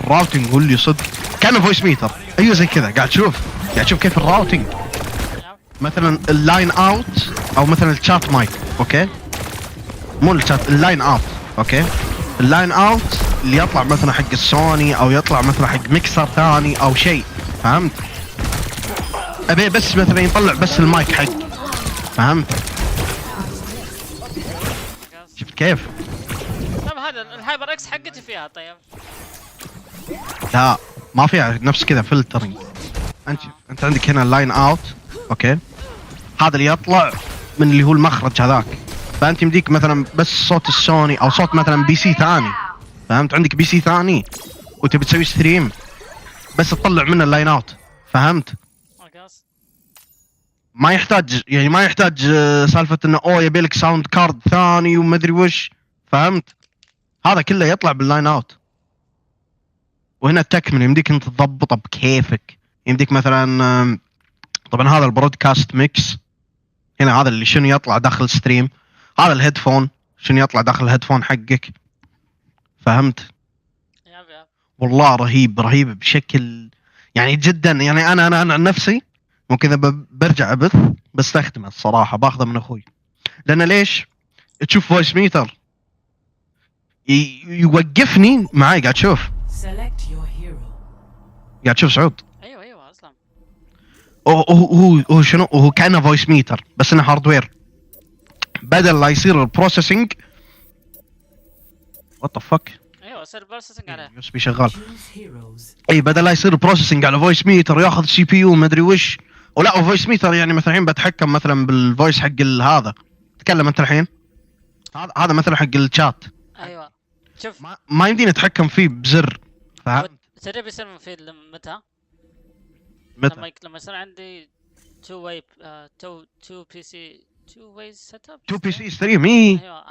الراوتنج هو اللي صدق كان فويس ميتر. ايوه زي كذا قاعد تشوف كيف الراوتنج. مثلا اللاين اوت او مثلا الشات مايك اوكي، مو الشات، اللاين اوت اوكي. اللاين اوت اللي يطلع مثلا حق السوني او يطلع مثلا حق ميكسر ثاني او شيء فهمت؟ ابي بس مثلا يطلع بس المايك حق فهمت؟ شفت كيف؟ طيب هذا الهايبر اكس حقتي فيها طيب؟ لا ما فيها نفس كذا فلترنج. انت عندك هنا اللاين اوت اوكي، هذا اللي يطلع من اللي هو المخرج هذاك. فانت يمديك مثلا بس صوت السوني او صوت مثلا بي سي ثاني فهمت؟ عندك بي سي ثاني وتبي تسوي ستريم بس تطلع منه اللاين اوت فهمت؟ ما يحتاج سالفه انه يبي لك ساوند كارد ثاني ومدري وش فهمت؟ هذا كله يطلع باللاين اوت. وهنا التكمل يمديك انت تضبطه بكيفك. يمديك مثلا طبعا هذا البرودكاست ميكس، هنا هذا اللي شنو يطلع داخل ستريم، هذا الهيدفون شنو يطلع داخل الهيدفون حقك فهمت؟ والله رهيب بشكل يعني جدا. يعني انا عن نفسي ممكن اذا برجع ابث بستخدمه الصراحه، باخذه من اخوي. لان ليش؟ تشوف فويس ميتر يوقفني معاي. قاعد تشوف سعود؟ ايوه اصلا هو شنو؟ هو كانه فويس ميتر بس انه هاردوير. بدل لا يصير البروسيسنج وات ذا فك. ايوه يصير البروسيسنج عليه يو اس بي شغال. اي بدل لا يصير البروسيسنج على فويس ميتر ياخذ سي بي يو مدري وش. ولا فويس ميتر يعني مثلا الحين بتحكم مثلا بالفويس حق هذا، تكلم انت الحين هذا مثلا حق الشات. ايوه شوف ما يمديني اتحكم فيه بزر فهمت؟ تدري بيصير في متى؟ لما يصير عندي تو بي سي تو واي سيت اب، تو بي سي ستريم. ايوه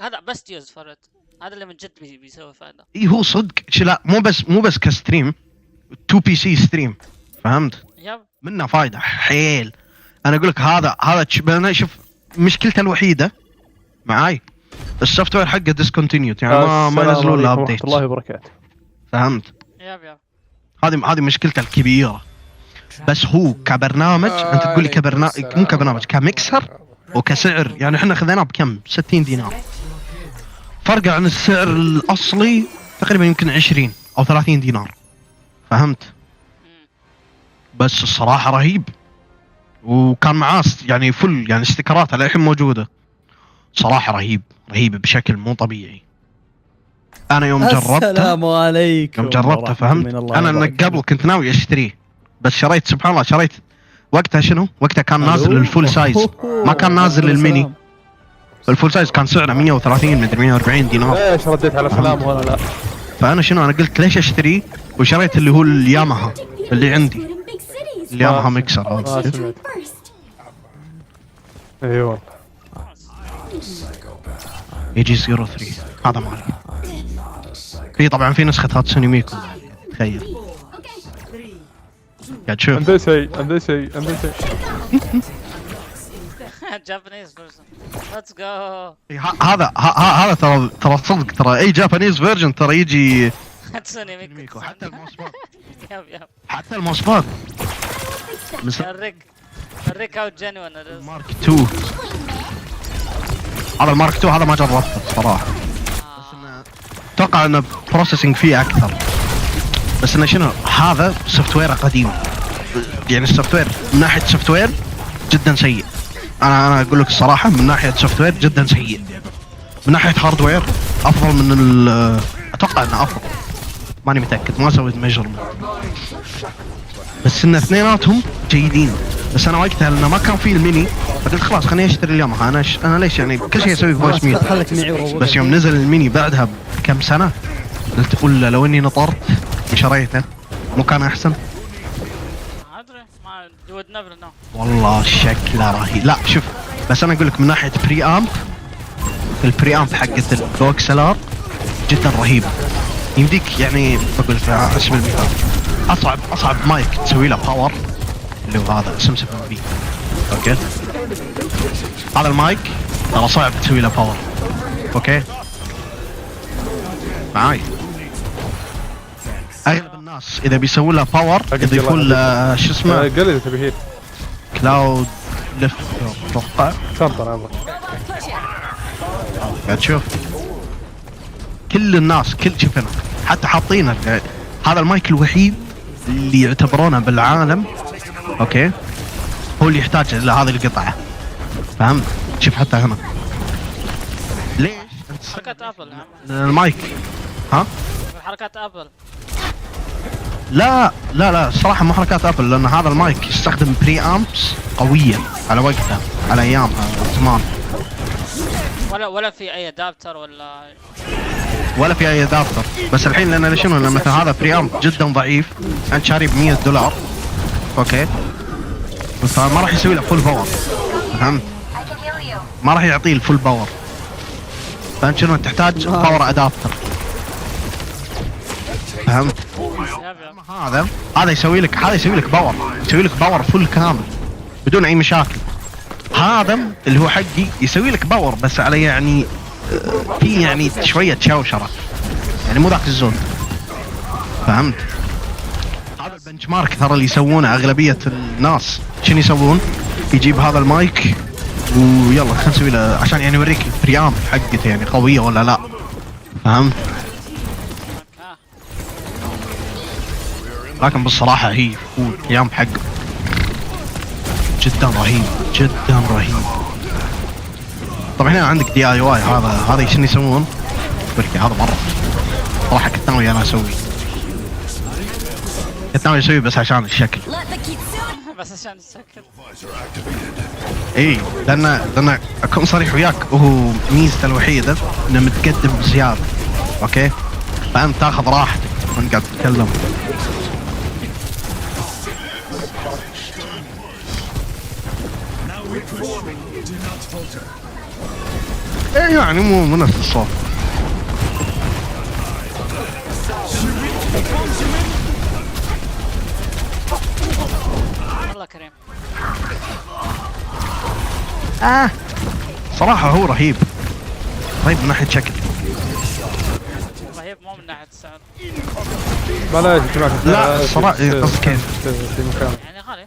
هذا بس يوز فور هذا اللي من جد بيسوي فائده. هو صدق لا مو بس كستريم، تو بي سي ستريم فهمت؟ منه فايده حيل. انا اقول لك هذا انا شوف مشكلته الوحيده معاي السوفت وير حقه ديسكونتينيود، يعني ما ينزلون له ابديت. الله وبركاته يب هذه مشكلته الكبيره. بس هو كبرنامج انت تقول لي كبرنامج مو كبرنامج، كميكسر وكسعر. يعني احنا خذيناه بكم؟ 60 دينار. فرق عن السعر الاصلي تقريبا يمكن 20 او 30 دينار فهمت؟ بس الصراحه رهيب. وكان معاه يعني فل يعني استيكرات الحين موجوده. صراحه رهيب بشكل مو طبيعي. انا يوم جربته السلام عليكم يوم جربته فهمت؟ انا قبل كنت ناوي اشتريه بس شريت سبحان الله شريت وقتها شنو؟ وقتها كان نازل الفول سايز ما كان نازل الميني. الفول سايز كان سعره 130 مدري 140 دينار. ايش رديت على كلامه ولا لا؟ فانا شنو انا قلت ليش اشتريه وشريت اللي هو الياماها اللي عندي اللي يامها ميكسر ما هذا. سمعت. ايوه يجي 03 هذا مالي. في طبعا في نسخة هاتسوني ميكو تخيل. قاعد تشوف عنده شيء عنده شيء عنده شيء. جابانيز ليتس جو. هذا ترى صدق ترى اي جابانيز فيرجن ترى يجي هاتسوني ميكو حتى المواصفات يب حتى المواصفات. الريك هاو جينوين مارك 2 هذا المارك 2 هذا ما جربته صراحة. بس انه اتوقع انه بروسيسنج فيه اكثر. بس انه شنو هذا سوفت وير قديم. يعني السوفت وير من ناحية سوفت وير جدا سيء. انا اقول لك الصراحة من ناحية سوفت وير جدا سيء. من ناحية هاردوير افضل من اتوقع انه افضل. ماني متأكد ما سويت ميجرمنت. بس ان اثنيناتهم جيدين. بس انا وقتها لانه ما كان فيه الميني فقلت خلاص خليني اشتري اليامها. انا ليش يعني كل شيء اسوي فويس ميل. بس يوم نزل الميني بعدها بكم سنة قلت اقول لو اني نطرت وشريته مو كان احسن. ما ادري ما you would never know. والله شكله رهيب. لا شوف بس انا اقول لك من ناحية بري امب البري امب حقت الاوكسلار جدا رهيب. يمديك يعني بقول لك على سبيل المثال اصعب مايك تسوي له باور اللي هو هذا اسمه 7 بي. اوكي هذا المايك ترى صعب تسوي له باور. اوكي معاي. اغلب الناس اذا بيسوون له باور يضيفون له شو اسمه قليل تبي هيل كلاود ليفت اتوقع. سنتر عمرك قاعد تشوف كل الناس كل شوف حتى حاطينه. هذا المايك الوحيد اللي يعتبرونه بالعالم اوكي هو اللي يحتاج الى هذه القطعه. فهمت؟ شوف حتى هنا ليش حركات ابل المايك ها حركات ابل. لا صراحه مو حركات ابل لان هذا المايك يستخدم بري امبس قويه على وقتها على ايامها زمان. ولا في اي ادابتر ولا في اي ادابتر. بس الحين لان شنو لما مثلا هذا بري امب جدا ضعيف انت شاريه ب $100 اوكي فما راح يسوي له فول باور. فهمت؟ ما راح يعطيه الفول باور. فانت شنو تحتاج باور ادابتر. فهمت؟ هذا يسوي لك باور يسوي لك باور فول كامل بدون اي مشاكل. هذا اللي هو حقي يسوي لك باور بس على يعني في يعني شويه شوشره يعني مو ذاك الزود. فهمت؟ هذا البنش مارك ترى اللي يسوونه اغلبيه الناس شنو يسوون؟ يجيب هذا المايك ويلا خلينا نسوي له عشان يعني يوريك البري امب حقته يعني قويه ولا لا. فهمت؟ لكن بالصراحه هي البري امب حقه جدا رهيب جدا رهيب. طبعا هنا عندك دي اي واي. هذا شنو يسوون؟ بركي هذا مره صراحه كنت ناوي انا اسوي بس عشان الشكل. بس عشان الشكل. اي لان اكون صريح وياك وهو ميزته الوحيده انه متقدم بزياده. اوكي فانت تاخذ راحتك وانت قاعد تتكلم. ايه يعني مو نفس الصوت. الله كريم. صراحة هو رهيب من ناحية شكل. رهيب مو من ناحية السعر. بلاش لا صراحة قصدك كيف؟ في مكان يعني غالي.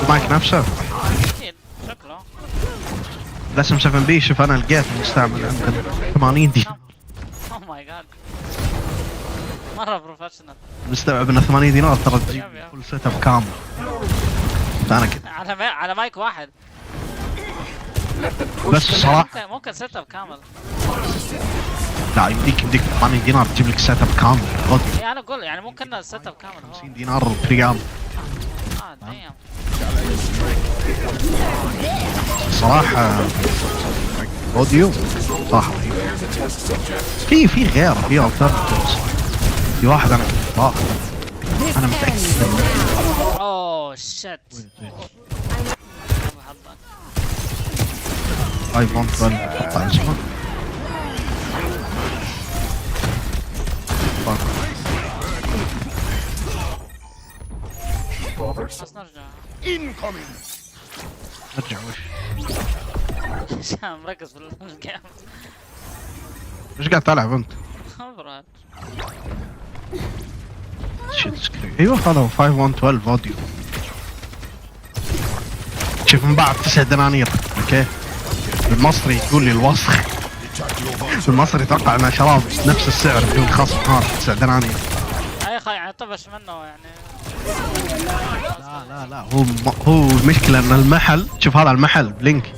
المايك نفسه اكيد شكله. الاسم 7 بي شوف انا لقيت مستعمل عندنا 80 دينار. اوه ماي جاد مرة بروفيشنال. مستوعب انه 80 دينار ترى تجيب فول سيت اب كامل. فانا كنت على مايك واحد. بس صراحة ممكن سيت اب كامل. لا يمديك 80 دينار تجيب لك سيت اب كامل. اي انا اقول يعني ممكن سيت اب كامل 50 دينار بريام. دايم. صراحة اوديو صراحة في غيره في الترنتيفز. في واحد انا كنت انا متاكد. اوه شت. 5-1-12 اتوقع اسمه. بس نرجع. نرجع وش؟ عشان مركز في الجيم. ايش قاعد تلعب انت؟ خبرات. شيت سكرين. ايوه هذا هو 5-1-12 اوديو. شوف من بعد 9 دنانير اوكي. المصري يقول لي الوسخ. المصري يتوقع انه شراب نفس السعر بدون خصم. 9 دنانير. اي يعني طفش منه يعني. لا هو المشكلة ان المحل، شوف هذا المحل بلينك.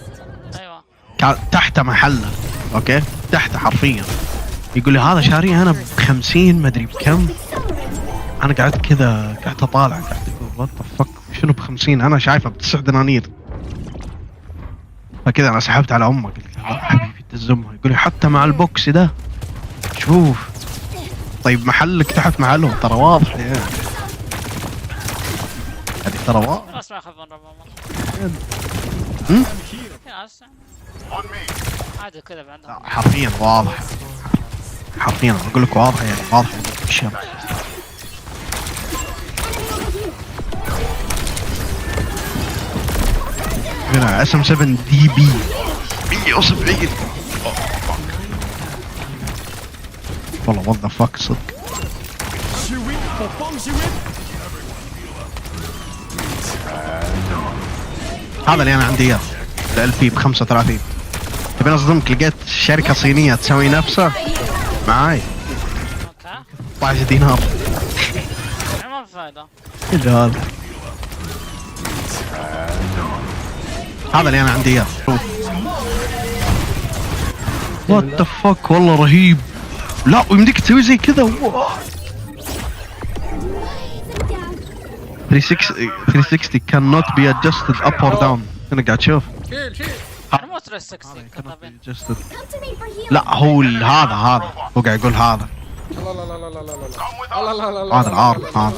ايوه. تحته محله اوكي، تحته حرفيا. يقول لي هذا شاريه انا ب50 مدري بكم. انا قعدت كذا قعدت اطالع قعدت اقول وات ذا فك شنو ب50 انا شايفه ب9 دنانير. فكذا انا سحبت على امه قلت له لا حبيبي تزمها. يقول لي حتى مع البوكس ده شوف. طيب محلك تحت محلهم ترى واضح يعني. هذه ترى واضح. خلاص ما اخذ من ربع عادي كذا بعدها. حرفيا واضح. حرفيا اقول لك واضح يعني واضح يعني الشمس. هنا اسم 7 دي بي 170. والله وات ذا فاك صدق. هذا اللي انا عندي اياه ال بي ب 35. تبين اصدمك لقيت شركة صينية تسوي نفسه معاي 16 دينار. ما في فايدة. ايش هذا؟ هذا اللي انا عندي اياه. وات ذا فك والله رهيب. لا ويمديك تسوي زي كذا. 360 cannot be adjusted up or down. انا قاعد اشوف. انا مو 360 لا هو هذا هو قاعد يقول هذا. هذا العار هذا.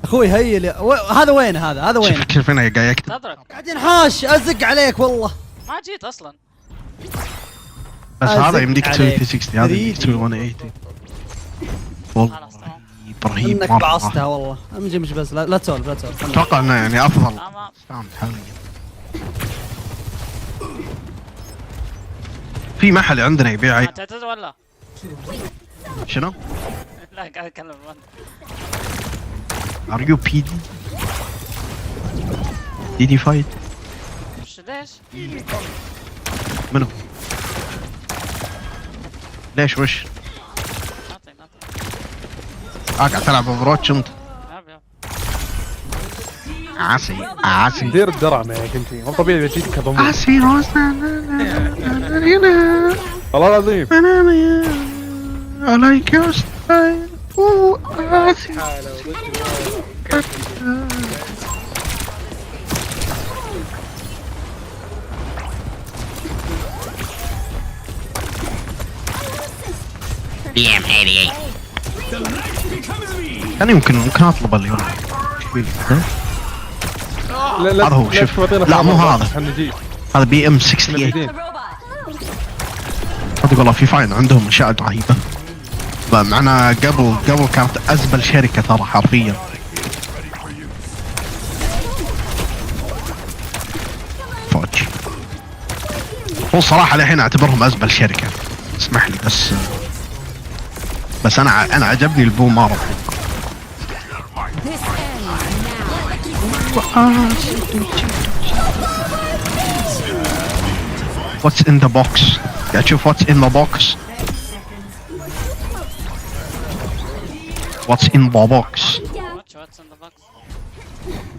اخوي هي لي هذا وين هذا وين؟ شوف هنا قاعد يكتب. قاعد ينحاش ازق عليك والله. ما جيت اصلا. بس هذا يمديك تسوي 360 هذا يمديك تسوي 180. والله رهيب انك بعصتها والله. مش بس لا تسولف لا تسولف. اتوقع انه يعني افضل. في محل عندنا يبيع تعتذر ولا؟ شنو؟ لا قاعد اتكلم عن ار يو بي دي فايت. ليش؟ منو؟ ليش وش؟ قاعد تلعب اوفرواتش انت؟ عاسي دير الدرع معك انت مو طبيعي بجيك كضمور. عاسي والله العظيم عليك يا ستايل. عاسي BM88. انا يمكن اطلب اليوم. هذا هو شوف. لا مو هذا. هذا BM68. هذا والله في فاين عندهم اشياء رهيبه. معنا قبل كانت ازبل شركه ترى حرفيا. فوج. هو صراحه الحين اعتبرهم ازبل شركه. اسمح لي بس انا عجبني البومر. What's in the box? قاعد تشوف what's in the box? What's in the box?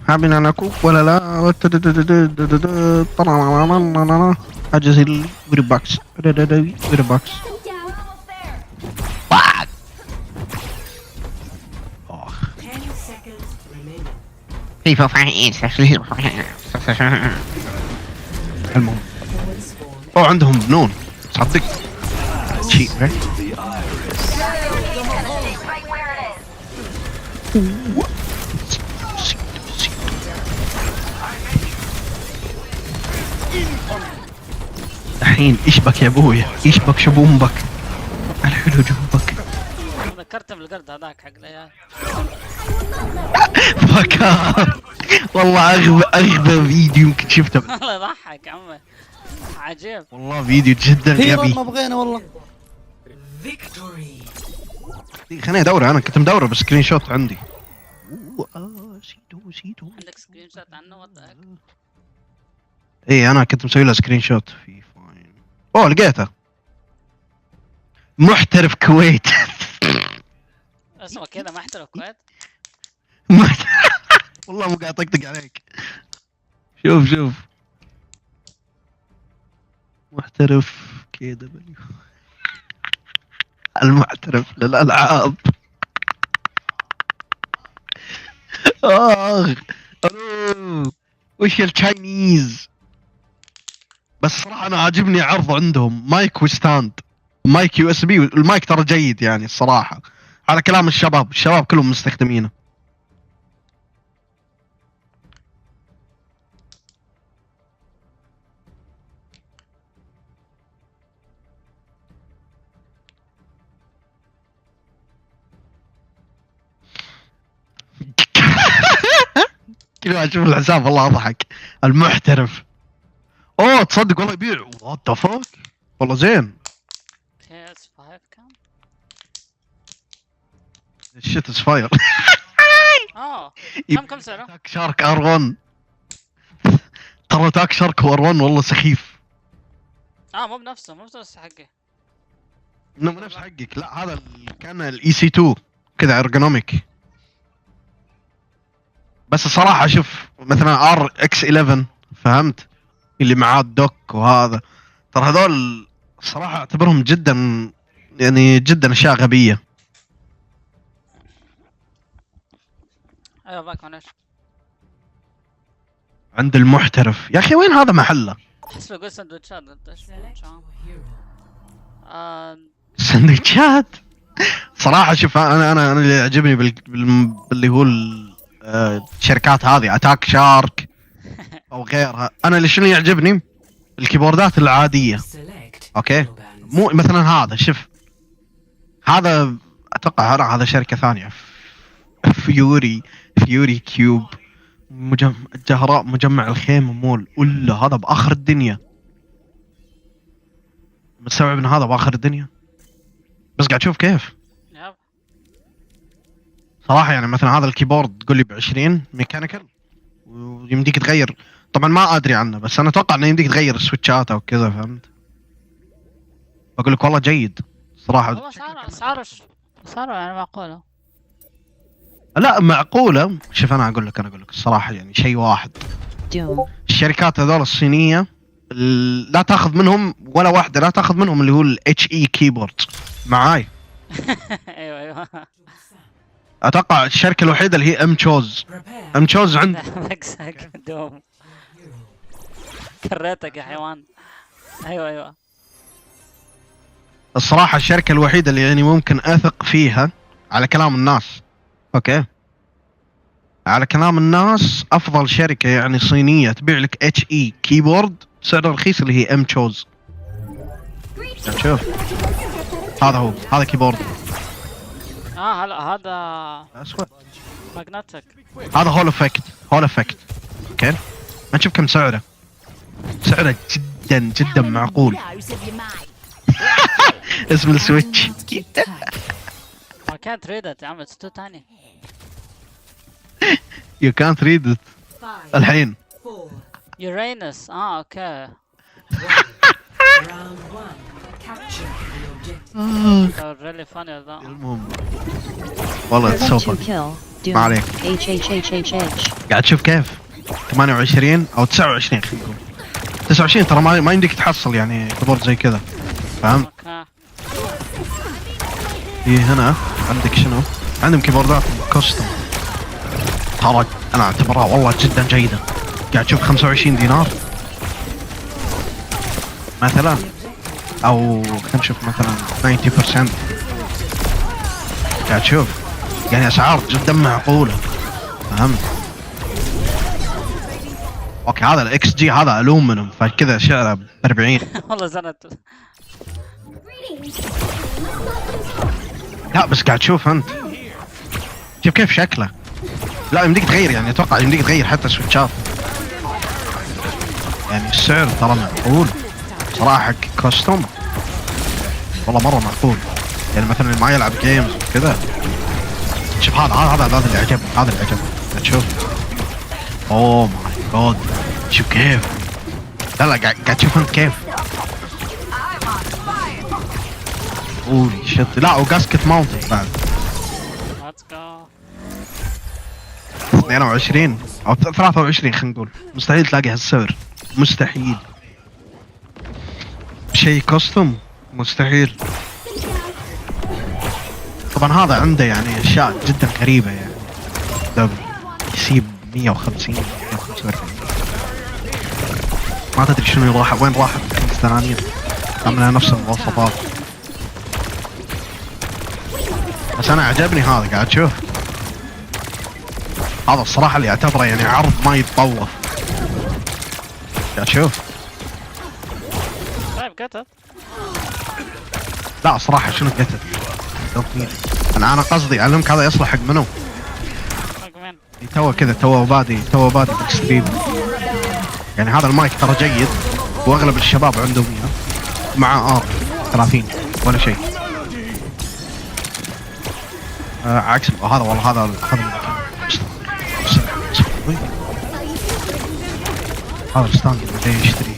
حابين انا اكوك ولا لا؟ حجز الفيري بوكس. فيري بوكس. كيف فاعل؟ المهم عندهم بنون صدق شيء. الحين ايش بك يا ابويا؟ ايش بك شو بومبك؟ الحلو جنبك. ذكرتني بالقرد هذاك حق العيال. فكار والله اغبى فيديو يمكن شفته. والله يضحك يا عمي، عجيب والله فيديو جدا خيرا غبي. ما بغينا والله. خليني ادور، انا كنت مدور بسكرين شوت عندي. عندك سكرين شوت عنه وضعك؟ ايه انا كنت مسوي له سكرين شوت في فاين. اوه لقيته. محترف كويت. اسمه كذا محترف كويت؟ والله مو قاعد اطقطق عليك. شوف محترف كي دبليو، المحترف للالعاب. الو وش التشاينيز؟ بس صراحة انا عاجبني عرض عندهم مايك وستاند، مايك يو اس بي، المايك ترى جيد يعني الصراحة، على كلام الشباب كلهم مستخدمينه. كل ما اشوف الحساب والله اضحك. المحترف. اوه تصدق والله يبيع. وات ذا فاك والله زين. PS5 كم؟ الشيت از فاير. كم سعره؟ تاك شارك ار1. ترى تاك شارك ار1 والله سخيف. مو بنفسه حقي. انه مو نفس حقك، لا هذا كان الاي سي 2 كذا ارجونوميك. بس الصراحة شوف مثلا ار اكس 11 فهمت؟ اللي معاه الدوك وهذا، ترى هذول الصراحة اعتبرهم جدا يعني جدا اشياء غبية. ايوه باك معلش. عند المحترف يا اخي وين هذا محله؟ احس يقول سندوتشات. سندوتشات. صراحة شوف انا اللي يعجبني باللي هو الشركات هذه اتاك شارك او غيرها. انا اللي شنو يعجبني الكيبوردات العادية. اوكي مو مثلا هذا شوف، هذا اتوقع هذا شركة ثانية. فيوري كيوب جهراء مجمع الخيمة مول. ولا هذا باخر الدنيا. مستوعب ان هذا باخر الدنيا؟ بس قاعد تشوف كيف صراحة يعني مثلا هذا الكيبورد تقول لي ب20 ميكانيكال ويمديك تغير. طبعا ما ادري عنه بس انا اتوقع انه يمديك تغير السويتشات او كذا فهمت. بقول لك والله جيد صراحة. والله اسعاره يعني معقولة. لا معقولة. شوف انا اقول لك الصراحة يعني شيء واحد. الشركات هذول الصينية لا تاخذ منهم ولا واحدة، لا تاخذ منهم اللي هو الاتش اي كيبورد معاي. ايوه اتوقع الشركة الوحيدة اللي هي ام تشوز عند دوم. كريتك يا حيوان. ايوه الصراحة الشركة الوحيدة اللي يعني ممكن اثق فيها على كلام الناس. اوكي على كلام الناس افضل شركة يعني صينية تبيع لك اتش اي كيبورد سعره رخيص اللي هي ام تشوز. شوف هذا كيبورد. هلا هذا اسود ماجنتيك. هذا هول افكت. اوكي ما نشوف كم سعره جدا معقول. اسم السويتش. I can't read it يا عم it's too tiny. You can't read it. الحين Uranus اوكي. really funny ذا. المهم والله تسوق ما عليك. قاعد تشوف كيف 28 او 29 خلينا نقول 29 ترى ما يمديك تحصل يعني كيبورد زي كذا فهمت. هنا عندك شنو؟ عندهم كيبوردات كوستم ترى انا اعتبرها والله جدا جيدة. قاعد تشوف 25 دينار مثلا او خلينا نشوف مثلا 90%. قاعد تشوف يعني اسعار جدا معقولة فهمت. اوكي هذا الاكس جي هذا الومنيوم فكذا سعره ب 40. والله زنت. لا بس قاعد تشوف انت شوف كيف شكله. لا يمديك تغير يعني اتوقع يمديك تغير حتى سويتشات. يعني السعر ترى معقول صراحة حق كوستوم والله مرة معقول. يعني مثلا اللي ما يلعب جيمز وكذا شوف هذا اللي عجبني هذا اللي عجبني تشوف. اوه ماي جاد شوف كيف. لا قاعد تشوف انت كيف. قولي شت لا وقاسكت ماونتن بعد 22 او 23 خلينا نقول. مستحيل تلاقي هالسعر مستحيل. شيء كوستوم مستحيل. طبعا هذا عنده يعني اشياء جدا غريبة يعني ده يسيب 150 145 ما تدري شنو راح وين راحت 85 عملها نفس المواصفات. بس انا عجبني هذا قاعد تشوف. هذا الصراحة اللي اعتبره يعني عرض ما يتطوف. قاعد تشوف. طيب قتل. لا صراحة شنو قتل؟ انا قصدي اعلمك هذا يصلح حق منو؟ تو كذا تو بادي باكستريم. يعني هذا المايك ترى جيد واغلب الشباب عندهم اياه مع ار 30 ولا شيء. عكس هذا والله هذا هذا الستاند اللي يشتري.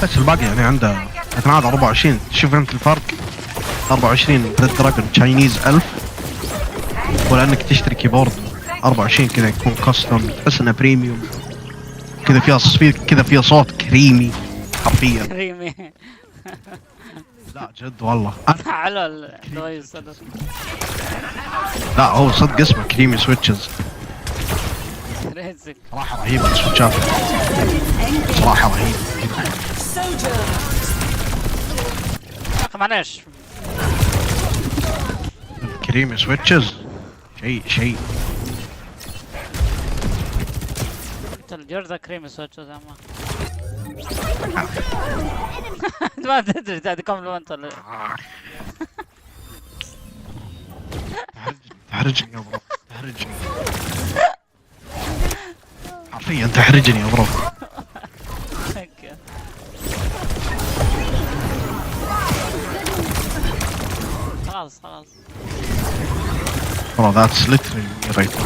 بس الباقي يعني عنده مثلا هذا 24 شوف انت الفرق 24 ريد دراجون تشاينيز 1000 ولا انك تشتري كيبورد 24 كذا يكون كاستم تحس انه بريميوم كذا فيها صوت كريمي حرفيا. كريمي. لا جد والله حلو الدوايز صدق. لا هو صدق اسمه كريمي سويتشز. صراحة رهيبة السويتشات صراحة رهيبة. معليش كريمي سويتشز شيء الجرذة كريمي سويتشز اما ما تدري هذه كومبلمنت ولا تحرجني يا برو تحرجني حرفيا تحرجني يا برو. خلاص برو that's literally right.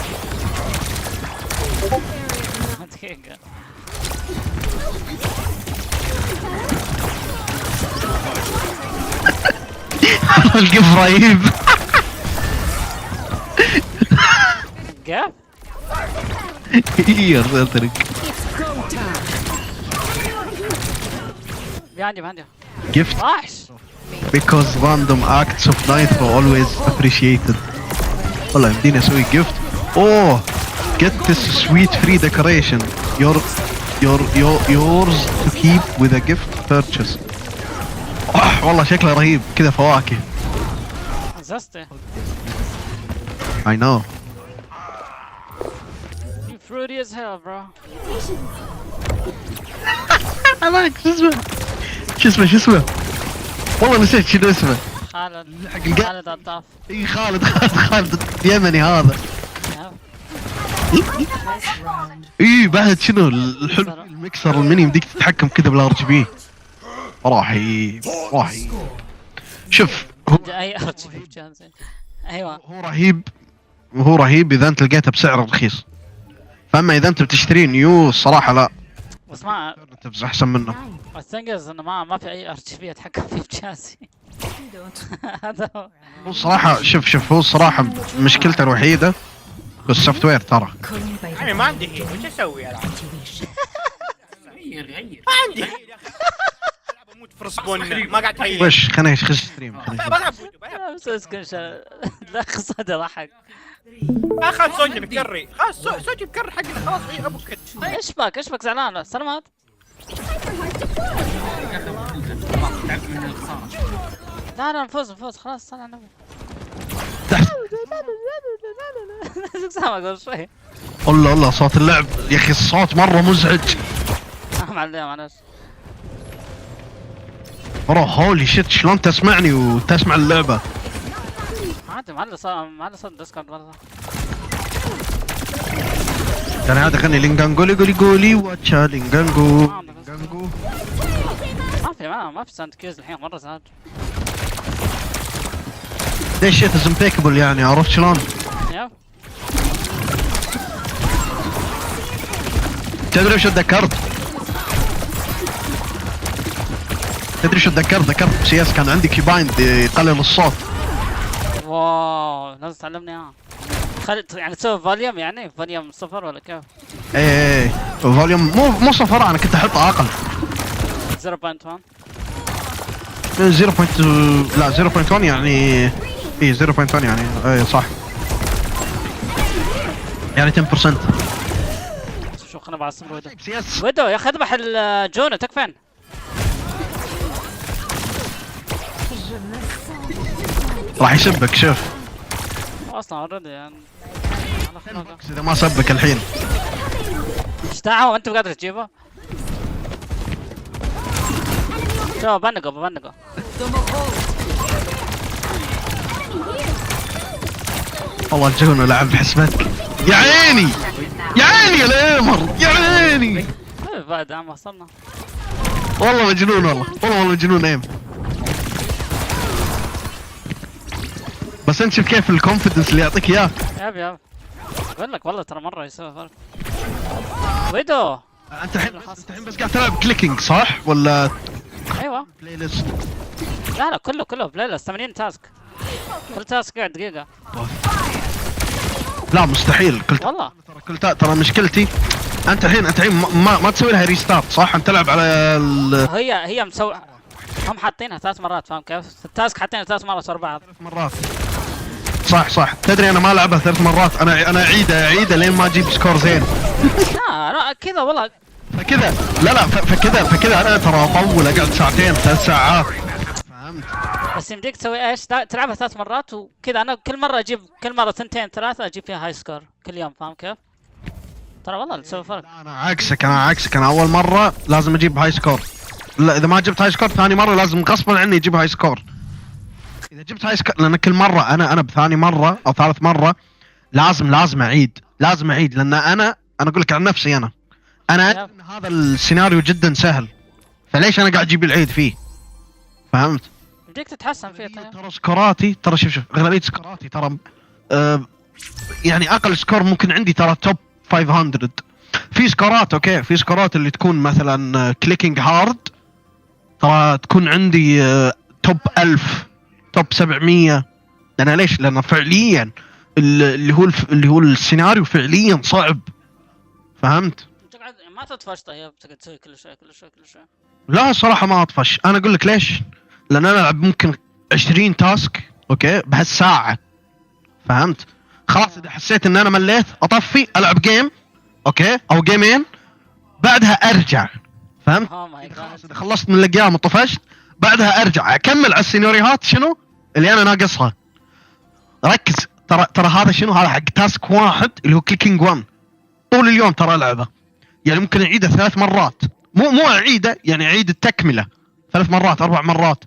دقيقة القف رهيب. قف؟ يا رزقك behind you gift وحش because random acts of nitro always appreciated. والله يمديني اسوي gift. اوه get this sweet free decoration yours to keep with a gift purchase. والله شكله رهيب كذا فواكه. عززته I know. You fruity as hell bro. أماك شو اسمه والله نسيت شنو اسمه. خالد عطاف. اي خالد يمني هذا. اي بعد شنو الحلو المكسر الميني يمديك تتحكم كذا بالار جي بي. رهيب شوف اي ار جي بي ايوه هو رهيب اذا انت لقيته بسعر رخيص. فاما اذا انت بتشتريه نيو الصراحه لا بس ما تبز احسن منه. الثنجز انه ما في اي ار جي بي اتحكم فيه بجهازي. هذا هو الصراحه شوف هو الصراحه مشكلته الوحيده بالسوفت وير ترى. انا ما عندي هيل وش اسوي يا العب؟ غير ما عندي هيل يا اخي. اموت في رسبون ما قاعد هيل. وش خليني اخش ستريم بلعب بس اسكن لا خصده ضحك. اخذ سوني مكري خلاص سوني مكري حقنا خلاص هي ابو كت. ايش بك زعلان سلامات. لا نفوز خلاص صار على النبي. سامع قبل شوي. والله صوت اللعب يا اخي الصوت مره مزعج. معلش. برو هولي شيت شلون تسمعني وتسمع اللعبه؟ عادي معلش صوت ديسكورد برضه. كان هذا غني لينجانجو لي واتشا لينجانجو. ما في ساوند كيوز الحين مره زاد. ليش شيت از امبيكبل يعني عرفت شلون؟ يب. تدري شو تذكرت؟ ذكرت بسي اس كان عندي كيبايند يقلل الصوت. واو لازم تعلمني اياها. يعني تسوي فوليوم يعني فوليوم صفر ولا كيف؟ ايه فوليوم مو صفر، انا كنت احطه اقل. 0.1 لا 0.1 يعني ايه 0.1 يعني ايه صح يعني 10%. شو خلنا بعصم ويدو يا اخي اذبح الجونو تكفين. راح يسبك شوف اصلا اوريدي يعني اذا ما سبك الحين. ايش دعوه انت قادر تجيبه؟ شو بنقه والله الجونو لعب بحسبتك. يا عيني يا الامر يا عيني. بعد عم وصلنا. والله مجنون والله مجنون ايم. بس انت شوف كيف الكونفدنس اللي يعطيك اياه. يب اقول لك والله ترى مره يسوي فرق. ويدو انت الحين بس قاعد تلعب كليكينج صح ولا؟ ايوه بلاي ليست. لا كله بلاي ليست 80 تاسك. كل تاسك قاعد دقيقه. لا مستحيل والله ترى مشكلتي انت الحين ما تسوي لها ريستارت صح؟ انت تلعب على هي مسوي هم حاطينها 3 مرات فاهم كيف؟ التاسك حاطينها 3 مرات ورا بعض. 3 مرات صح تدري انا ما العبها 3 مرات، انا اعيدها لين ما اجيب سكور زين. لا كذا والله فكذا لا فكذا انا ترى اطول اقعد 2 3 ساعات فهمت؟ بس يمديك تسوي ايش؟ تلعبها 3 مرات وكذا. انا كل مره 2 3 اجيب فيها هاي سكور كل يوم فاهم كيف؟ ترى والله تسوي فرق. انا عكسك انا اول مره لازم اجيب هاي سكور. لا اذا ما جبت هاي سكور ثاني مره لازم غصبا عني اجيب هاي سكور. اذا جبت هاي سكور لان كل مره انا بثاني مره او ثالث مره لازم اعيد لان انا اقول لك عن نفسي انا ان هذا السيناريو جدا سهل، فليش انا قاعد اجيب العيد فيه فهمت؟ بدك تتحسن فيه. ترى سكوراتي ترى شوف اغلبيه سكوراتي ترى يعني اقل سكور ممكن عندي ترى توب 500. في سكورات اوكي، في سكورات اللي تكون مثلا كليكينج هارد ترى تكون عندي توب 1000 توب 700. انا ليش؟ لان فعليا اللي هو السيناريو فعليا صعب فهمت؟ تقعد ما تطفش. طيب تقعد تسوي كل شوي لا صراحه ما اطفش. انا اقول لك ليش؟ لان انا العب ممكن 20 تاسك اوكي بهالساعه فهمت؟ خلاص اذا حسيت ان انا مليت اطفي العب جيم اوكي او جيمين بعدها ارجع فهمت؟ خلاص اذا خلصت من القيام وطفشت بعدها ارجع اكمل على السيناريوهات شنو اللي انا ناقصها. ركز ترى هذا شنو؟ هذا حق تاسك واحد اللي هو كليكينج 1 طول اليوم ترى العبه، يعني ممكن اعيده 3 مرات. مو اعيده يعني اعيد التكمله 3 مرات 4 مرات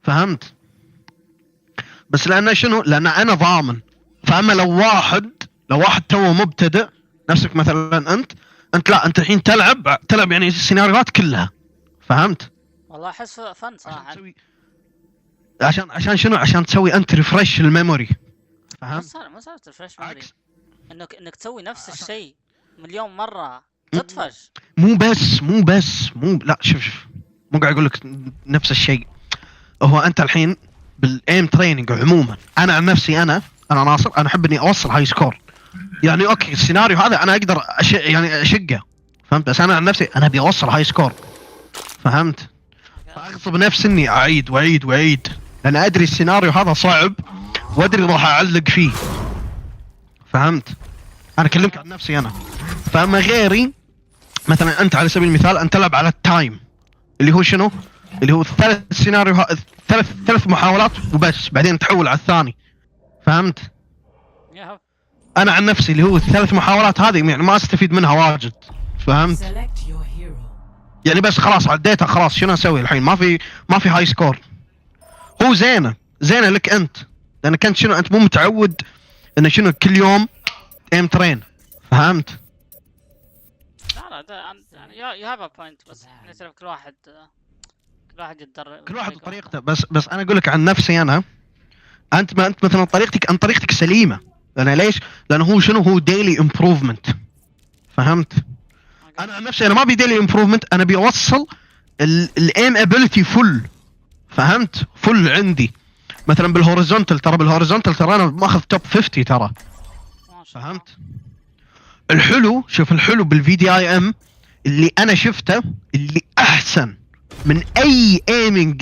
فهمت؟ بس لانه شنو؟ لان انا ضامن. فاما لو واحد توه مبتدئ نفسك مثلا انت لا انت الحين تلعب يعني السيناريوهات كلها فهمت؟ والله احس فن صراحه. عشان شنو؟ عشان تسوي انت ريفرش الميموري فهمت؟ ما صار ريفرش ميموري، انك تسوي نفس الشيء مليون مره تطفش. مو بس لا شوف مو قاعد اقول لك نفس الشيء. هو انت الحين بالايم تريننج عموما انا عن نفسي انا ناصر انا احب اني اوصل هاي سكور. يعني اوكي السيناريو هذا انا اقدر يعني اشقه فهمت؟ بس انا عن نفسي انا ابي اوصل هاي سكور فهمت؟ فاغصب نفسي اني اعيد واعيد لان ادري السيناريو هذا صعب وادري راح اعلق فيه فهمت؟ انا اكلمك عن نفسي انا. فاما غيري مثلا انت على سبيل المثال انت تلعب على التايم اللي هو شنو؟ اللي هو 3 سيناريو 3 محاولات وبس بعدين تحول على الثاني فهمت؟ يا انا عن نفسي اللي هو الثلاث محاولات هذه يعني ما استفيد منها واجد، فهمت؟ يعني بس خلاص عديتها خلاص، شنو اسوي الحين؟ ما في هاي سكور. هو زينه لك انت، لان كنت شنو انت مو متعود انه شنو كل يوم ايم ترين، فهمت؟ لا ده يعني يو هاف ا بوينت، بس يعني تعرف كل واحد يتدرب، كل واحد بطريقته. بس انا اقول لك عن نفسي انا، انت مثلا طريقتك سليمه. لان ليش؟ لانه هو شنو، هو ديلي امبروفمنت، فهمت؟ انا عن نفسي انا ما ابي ديلي امبروفمنت، انا ابي اوصل الايم ابيلتي فل، فهمت؟ فل عندي. مثلا بالهوريزونتال ترى انا ماخذ توب 50 ترى، فهمت؟ الحلو بالفي دي اي ام اللي انا شفته، اللي احسن من اي ايمنج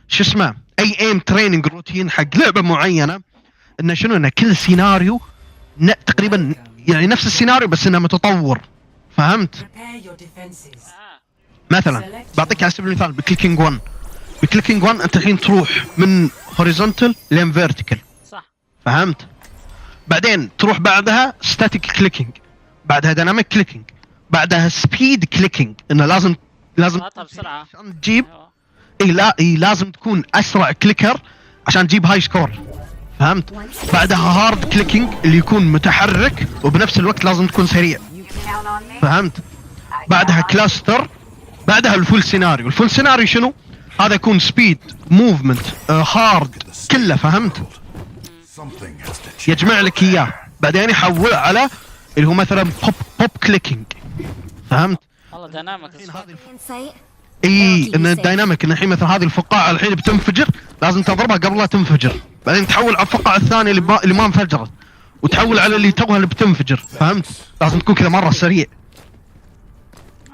شو اسمه، اي ايم تريننج روتين حق لعبه معينه، انه شنو، انه كل سيناريو تقريبا يعني نفس السيناريو بس انه متطور، فهمت؟ مثلا بعطيك على سبيل المثال بكليكينج 1 انت الحين تروح من هوريزونتال لين فيرتيكال، صح، فهمت؟ بعدين تروح بعدها ستاتيك كليكينج، بعدها ديناميك كليكينج، بعدها سبيد كليكينج، انه لازم بسرعه عشان تجيب لازم تكون اسرع كليكر عشان تجيب هاي سكور، فهمت؟ بعدها هارد كليكينج اللي يكون متحرك وبنفس الوقت لازم تكون سريع، فهمت؟ بعدها كلاستر، بعدها الفول سيناريو شنو؟ هذا يكون سبيد موفمنت هارد كله، فهمت؟ يجمع لك اياه، بعدين يحول على اللي هو مثلا بوب كليكينج، فهمت؟ والله ديناميك. ان الديناميك ان الحين مثلا هذه الفقاعه الحين بتنفجر، لازم تضربها قبل لا تنفجر، بعدين تحول على الفقاعه الثانيه اللي ما انفجرت، وتحول على اللي توها اللي بتنفجر، فهمت؟ لازم تكون كذا مره سريع.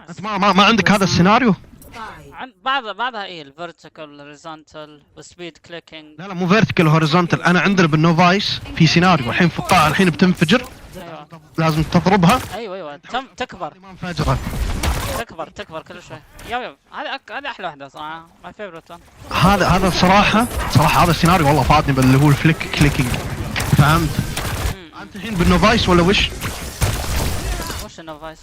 انت ما عندك هذا السيناريو؟ بعضها ايه الفيرتيكال هوريزونتال والسبيد كليكينج. لا مو فيرتيكال هوريزونتال، انا عندنا بالنوفايس في سيناريو الحين فقاعه الحين بتنفجر، ايوه لازم تضربها، ايوه تكبر تكبر كل شوي. يب هذه احلى واحده صراحه، ماي فيفورت. هذا صراحه هذا السيناريو والله فاتني باللي هو الفليك كليكينج، فهمت؟ انت الحين بالنوفايس ولا وش النوفايس؟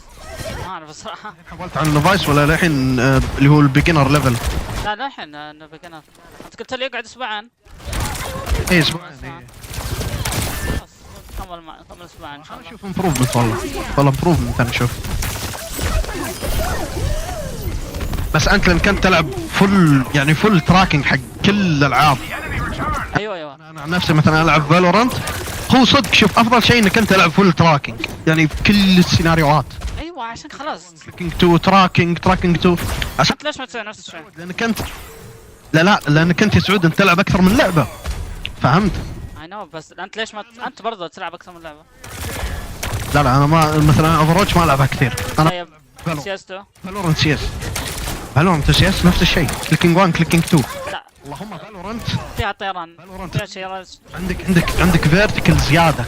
ما اعرف الصراحه. حولت عن النوفايس ولا الحين اللي هو البيجنر ليفل؟ لا الحين البيجنر. انت قلت لي اقعد اسبوعين. اي اسبوعين. كمل اسبوعين ان شاء الله. شوف امبروفمنت والله امبروفمنت انا اشوف. بس انت لما كنت تلعب فل تراكنج حق كل الالعاب. ايوه انا عن نفسي مثلا العب فالورانت، هو صدق شوف افضل شيء انك انت تلعب فل تراكنج يعني في كل السيناريوهات. ايوه عشان خلاص تراكنج 2 تراكنج 2 عشان ليش ما تسوي نفس الشيء؟ لانك انت لانك انت يا سعود انت تلعب اكثر من لعبه، فهمت؟ اي نو، بس انت ليش ما انت برضه تلعب اكثر من لعبه؟ لا انا ما مثلا اوفرواتش ما العبها كثير. انا طيب سي اس 2 فالورانت سي اس نفس الشيء، كليكينج 1 كليكينج 2. لا اللهم فالورانت فيها طيران، فيها شيء. عندك فيرتيكال زياده.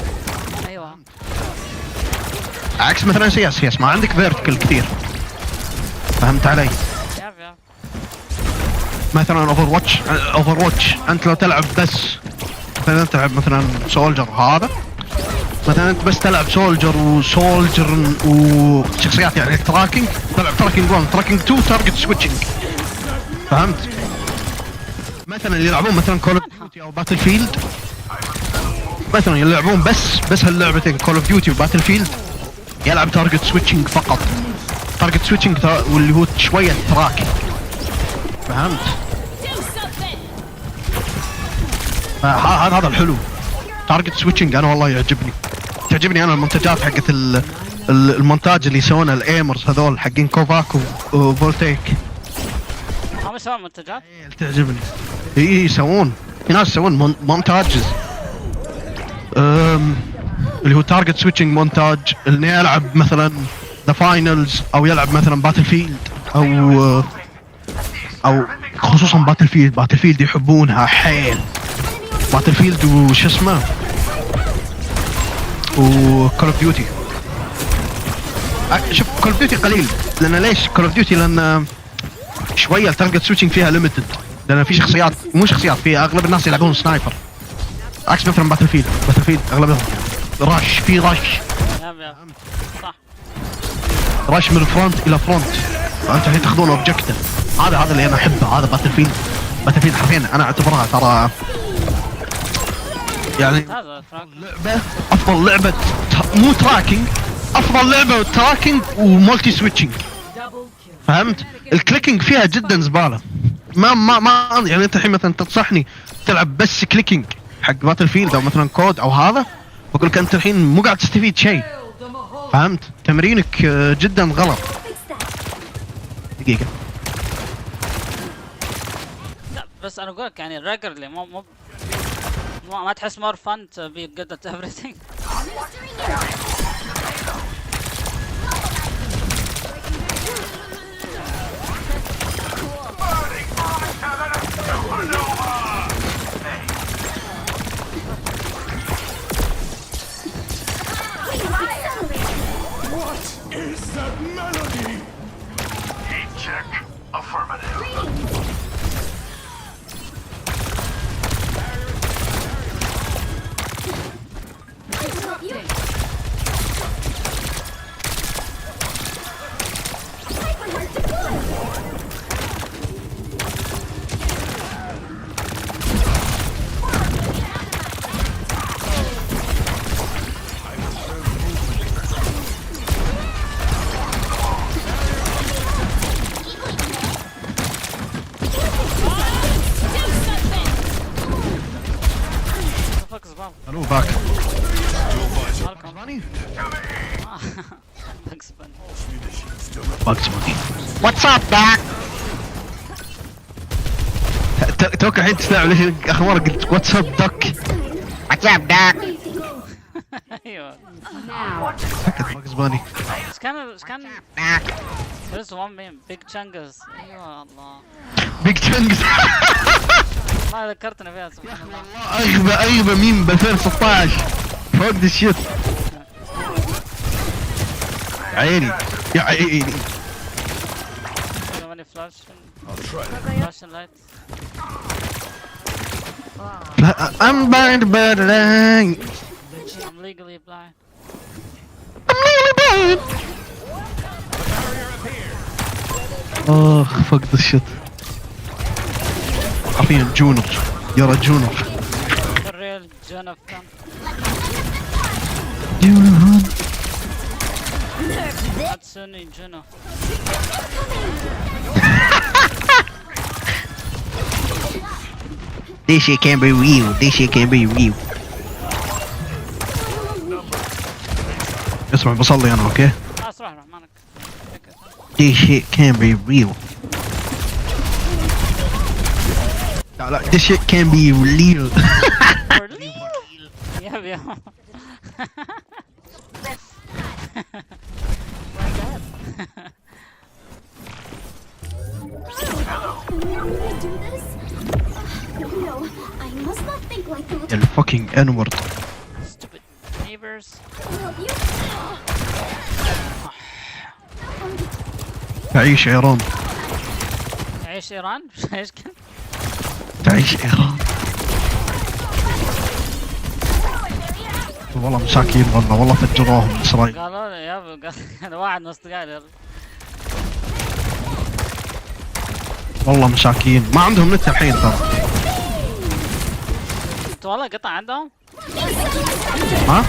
ايوه عكس مثلا سي اس ما عندك فيرتيكال كثير، فهمت علي؟ يب مثلا اوفرواتش انت لو تلعب بس مثلا تلعب مثلا سولجر، هذا مثلا انت بس تلعب سولجر وشخصيات يعني تراكنج، تلعب تراكنج 1 تراكنج 2 تارجت سويتشنج، فهمت؟ مثلا اللي يلعبون مثلا كول اوف ديوتي او باتل فيلد، مثلا يلعبون بس هاللعبتين كول اوف ديوتي وباتل فيلد، يلعب تارجت سويتشنج فقط، تارجت سويتشنج واللي هو شويه تراكنج، فهمت؟ هذا الحلو تارجت سويتشنج. انا والله تعجبني انا المنتجات حقت المونتاج اللي يسوونها الايمرز هذول حقين كوفاك وفولتيك. هم يسوون منتجات؟ تعجبني. يسوون في ناس يسوون مونتاجز اللي هو تارجت سويتشنج مونتاج، اللي يلعب مثلا ذا فاينلز او يلعب مثلا باتل فيلد او خصوصا باتل فيلد يحبونها حيل. باتل فيلد وش اسمه وكول اوف ديوتي. شوف كول اوف ديوتي قليل، لان ليش كول اوف ديوتي؟ لان شويه التارجت سويتشنج فيها ليميتد، لان في شخصيات مو شخصيات، في اغلب الناس يلعبون سنايبر، عكس مثلا باتل فيلد اغلبهم رش في رش يب صح. رش من فرونت الى فرونت، فانت الحين تاخذون اوبجكتيف. هذا اللي انا احبه، هذا باتل فيلد حرفيا انا اعتبرها ترى يعني لعبه، افضل لعبه مو تراكنج، افضل لعبه تراكنج ومالتي سويتشنج. فهمت؟ الكليكنج فيها جدا زباله. ما يعني انت الحين مثلا تنصحني تلعب بس كليكنج حق باتل فيلد او مثلا كود او هذا، بقول لك انت الحين مو قاعد تستفيد شيء. فهمت؟ تمرينك جدا غلط. دقيقه. لا بس انا اقول لك يعني ريجولرلي ما تحس مور فن تو بي جود ات everything. What is that melody? Heat check. Affirmative. Hello back. Bugs Bunny. What's up, Doc? توك الحين تسمع ليش اخبارك قلت واتس اب دوك. واتس اب دوك. ايوه. سكت Bugs Bunny. ايش كان there's one meme big chungus. ايوه الله. Big chungus. ما ذكرتنا فيها سبحان الله. اغبى ميم ب 2016. فوق ذا شيت. عيني يا عيني. فلاش لايت. I'm blind but I'm legally blind. fuck this shit. حرفيا جونر. يرى جونر. الريال جونر كان. هاتسوني جونو. This shit can't be real. اسمع بصلي انا اوكي. صراحة رحمانك. This shit can't be real. لا this shit can't be real. يب No, I must not think like that. The fucking N-word. Stupid neighbors. تعيش إيران. تعيش إيران؟ ايش كان؟ تعيش إيران. والله مساكين والله فجروهم إسرائيل. قالوا لي يا قال واحد من أصدقائي والله مساكين ما عندهم نت الحين ترى. انت والله قطع عندهم؟ ها؟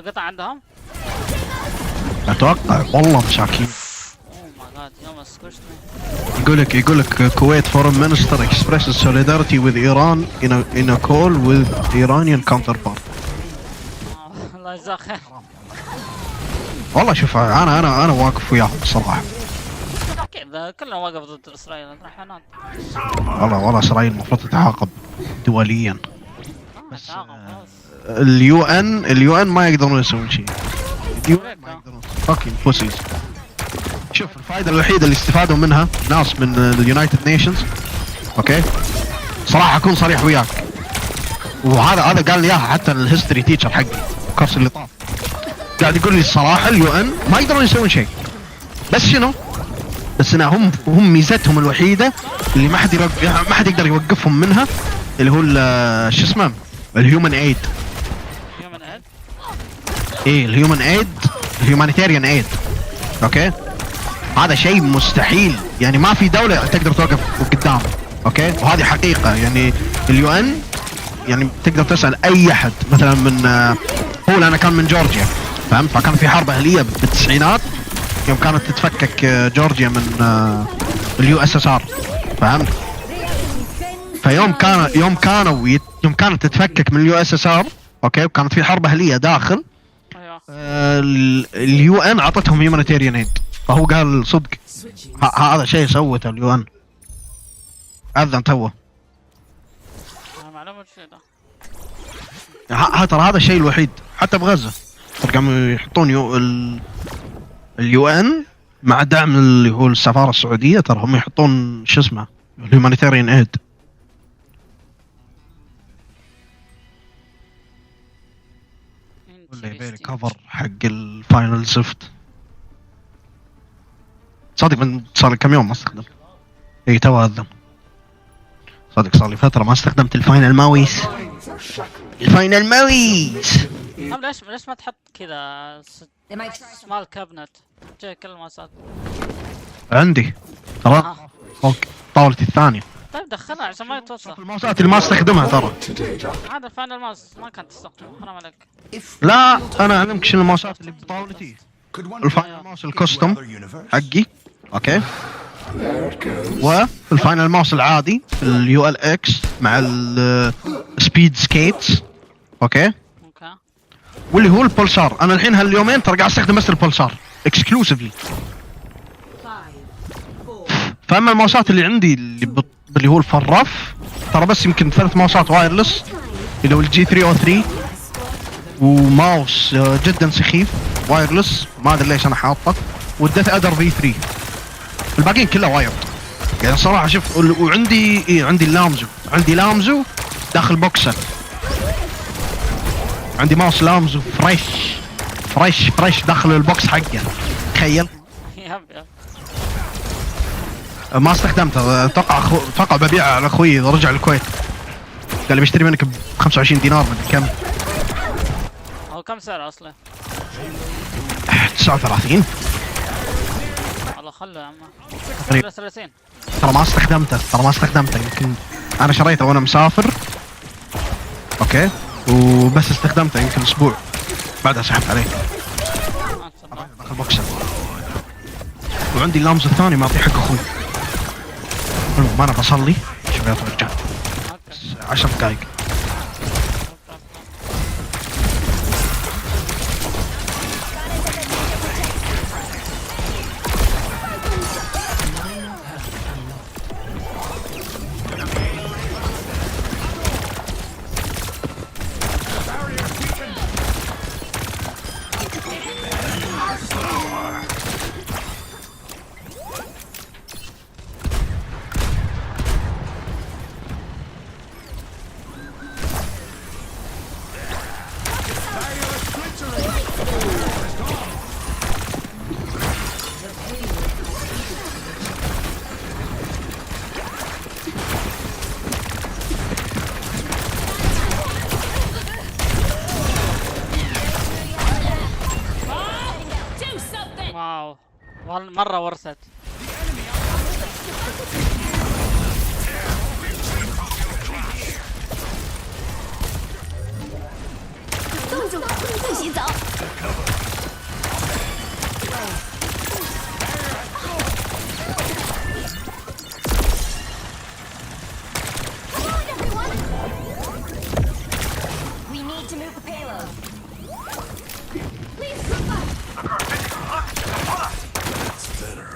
قطع عندهم؟ اتوقع والله مساكين. يقول لك Kuwait foreign minister expresses solidarity with Iran in a call with Iranian counterpart. الله يجزاه خير. والله شوف انا واقف وياهم الصراحه. كذا كلنا واقف ضد اسرائيل الحيوانات. والله اسرائيل المفروض تتعاقب دوليا. بس اليو ان ما يقدرون يسوون شيء. اليو ان ما يقدرون. فاكين بوسيز. شوف الفائده الوحيده اللي استفادوا منها ناس من اليونايتد نيشنز اوكي صراحه اكون صريح وياك، وهذا قال لي اياها حتى الهيستوري تيتشر حقي الكورس اللي طاف، قاعد يقول لي الصراحه اليو ان ما يقدرون يسوون شيء، بس شنو؟ بس هم ميزتهم الوحيده اللي ما حد يقدر يوقفهم منها اللي هو شو اسمه الهيومن ايد. هيومن ايد؟ ايه الهيومن ايد، الهيومانيتيريان ايد. اوكي، هذا شيء مستحيل، يعني ما في دولة تقدر توقف قدام. اوكي، وهذه حقيقة. يعني اليو ان يعني تقدر تسأل اي احد مثلا من هو انا كان من جورجيا، فهمت؟ فكان في حرب اهلية بالتسعينات يوم كانت تتفكك جورجيا من اليو اس اس ار، فهمت؟ فيوم كانت تتفكك من اليو اس اس ار، اوكي، وكانت في حرب اهلية داخل، اليو ان عطتهم هيومانيتيريان ايد. فهو قال صدق هذا شيء سوته اليو ان. اذن توه. معلومة شيء ده. ترى هذا الشيء الوحيد حتى بغزة قاموا يحطون اليو ان مع دعم اللي هو السفارة السعودية، ترى هم يحطون شو اسمه الهيومانيتيريان ايد. ولا يبيلي كفر حق الفاينل زفت. صادق من صار لي كم يوم ما استخدم. اي تو اذن. صادق صار لي فترة ما استخدمت الفاينل ماويس. الفاينل ماويس. طب ليش ما تحط كذا سمال كابنت جاي كل الماسات؟ عندي ترى فوق طاولتي الثانية. طيب دخلها عشان ما يتوسخ. الماوسات اللي ما استخدمها ترى. هذا الفاينل ماوس ما كانت تستخدمه، حرام عليك. لا انا اعلمك شنو الماوسات اللي بطاولتي. الفاينل ماوس الكوستوم حقي، اوكي، والفاينل ماوس العادي اليو ال اكس مع السبيد سكيتس، اوكي، واللي هو البولسار. انا الحين هاليومين ترى قاعد استخدم بس البولسار اكسكلوسيفلي. فاما الماوسات اللي عندي اللي هو الفراف ترى بس يمكن 3 ماوسات وايرلس اللي هو الجي 303 وماوس جدا سخيف وايرلس ما ادري ليش انا حاطه، والديث ادر في 3. الباقيين كلها وايرد يعني صراحه. شوف وعندي عندي لامزو داخل بوكسه. عندي ماوس لامزو فريش داخل البوكس حقه، تخيل. ما استخدمته. اتوقع ببيعه على اخوي اذا رجع الكويت. قال لي بيشتري منك ب 25 دينار مدري كم. هو كم سعره اصلا؟ 39. والله خله يا عم. 30. ترى ما استخدمته يمكن انا شريته وانا مسافر، اوكي، وبس استخدمته يمكن اسبوع بعدها سحبت عليه. داخل بوكسر. وعندي اللامز الثاني معطيه حق اخوي. ما انا بصلي شوية وارجع 10 دقايق. واو مرة ورثت. We need to move the payload. Please group up. That's better.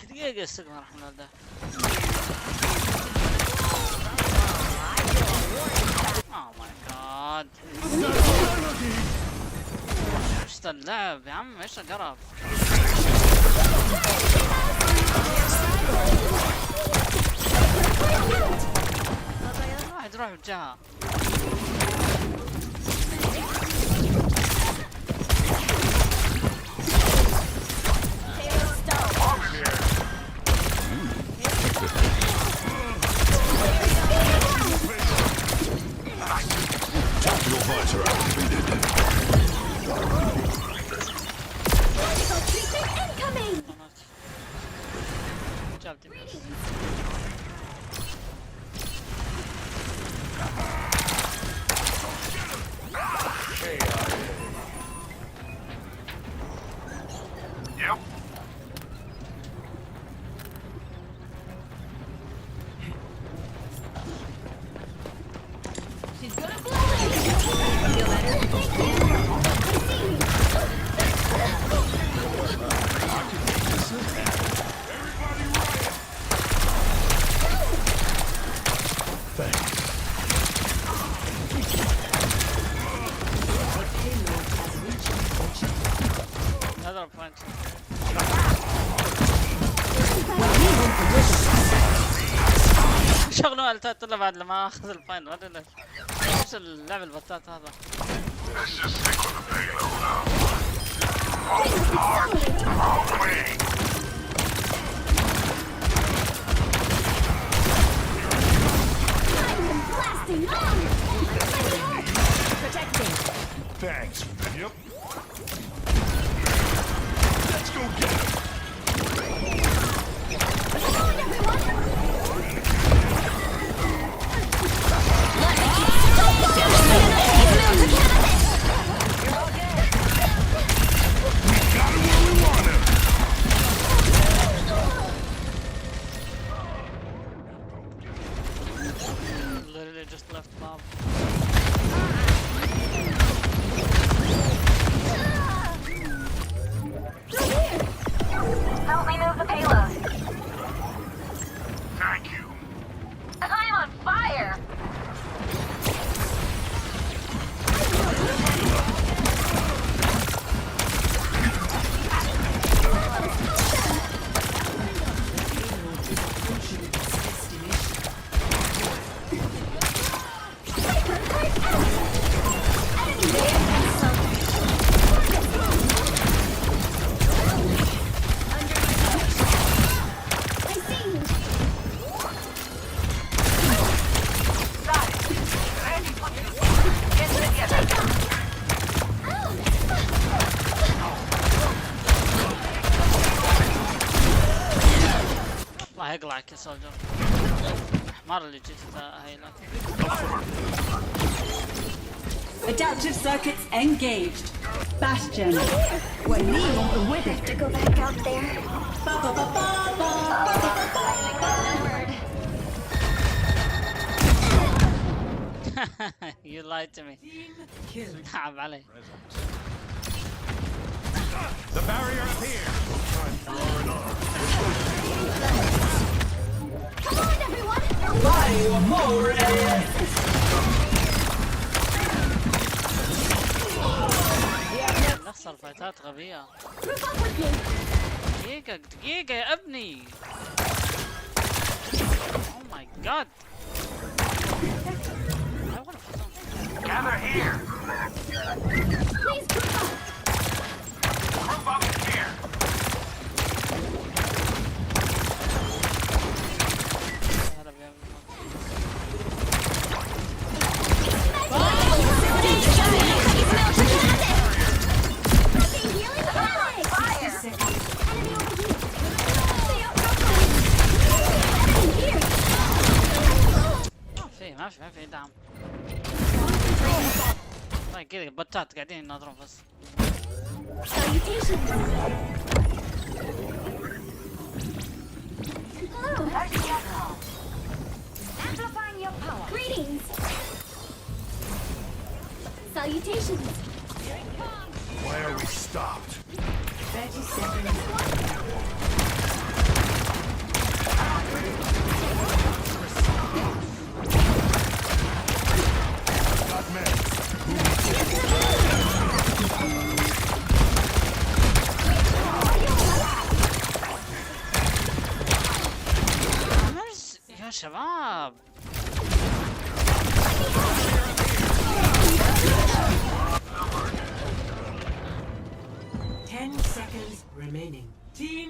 دقيقة استغفر رحمة الله. Oh my god. ايش اللعب يا عم، ايش القرف. واحد يروح بجهة. هذا بوينت. شغلوا التات الا بعد لما اخذ البوينت ما ادري ليش. ايش اللعب البطات هذا؟ Thanks. Yep. Let's go get him. Literally just left mob. Help me move the payload. Thank you. I'm on fire. الله يقلعك يا سولجر. الحمار اللي جيت هيلك. Adaptive circuits engaged. Bastion. ونيل with To go back out there. You lied to me. تعب علي. The barrier is here. Come on, everyone! نخسر فايتات غبية. Group up with me. دقيقة دقيقة يا ابني. Oh my god. Gather here. Please group up. Group up here. ما في دعم. طيب كذا بطات قاعدين يناظرون بس. Salutations. Hello. Amplifying your power. Greetings. Salutations. Why are we stopped? 30 seconds. Got meds. يا شباب. Seconds remaining. Team.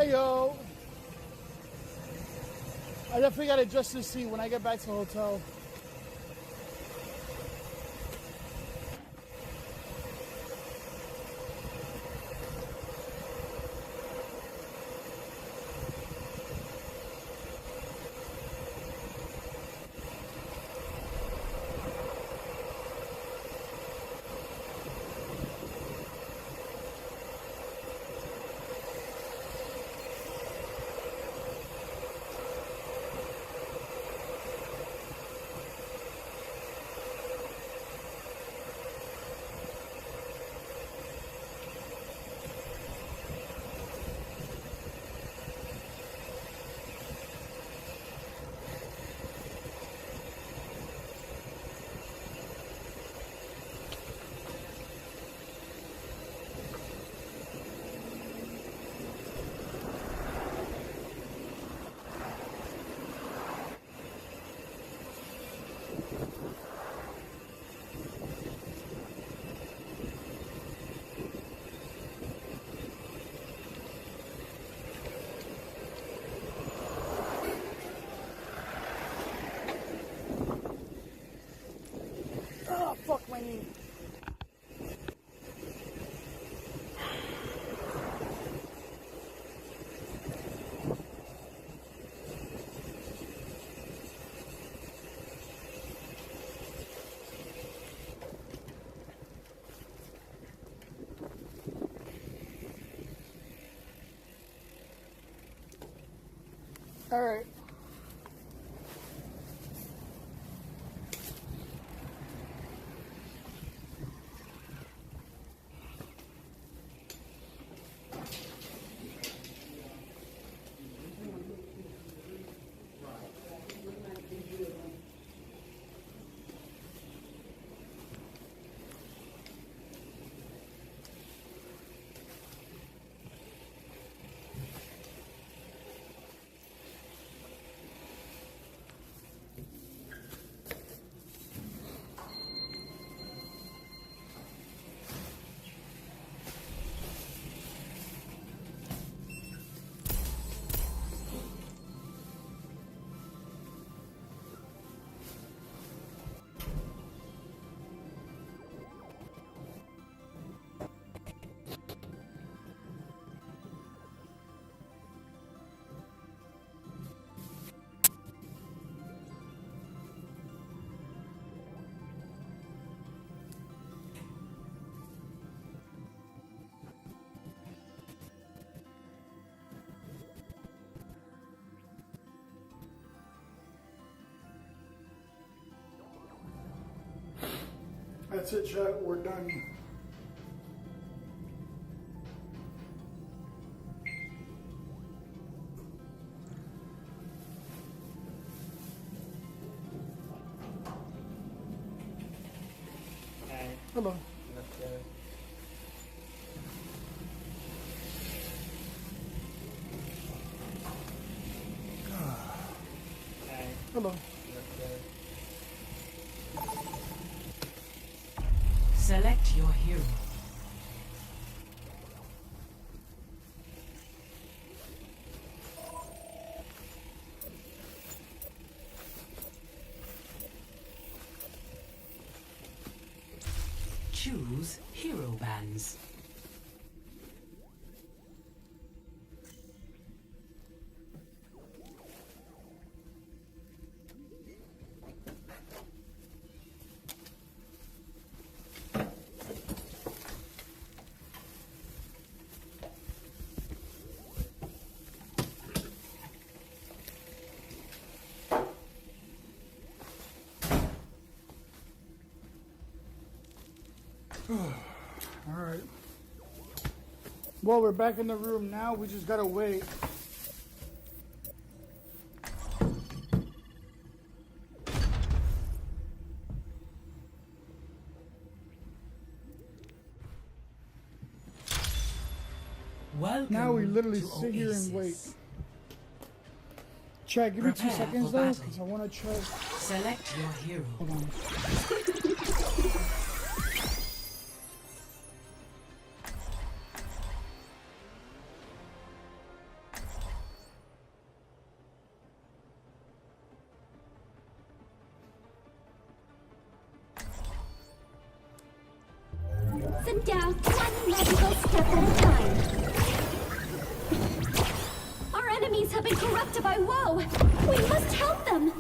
Hey yo! I definitely gotta adjust this seat when I get back to the hotel. Oh, fuck my knee. All right. That's it, chat. We're done. Hello. Hello. Select your hero. Choose hero bands. Alright. Well, we're back in the room now. We just gotta wait. Welcome Now we literally to sit here and wait. Oasis. Chat, give me 2 Prepare seconds for though, battle. because I want to try. Select your hero. Hold on. them down one magical step at a time. Our enemies have been corrupted by woe. We must help them.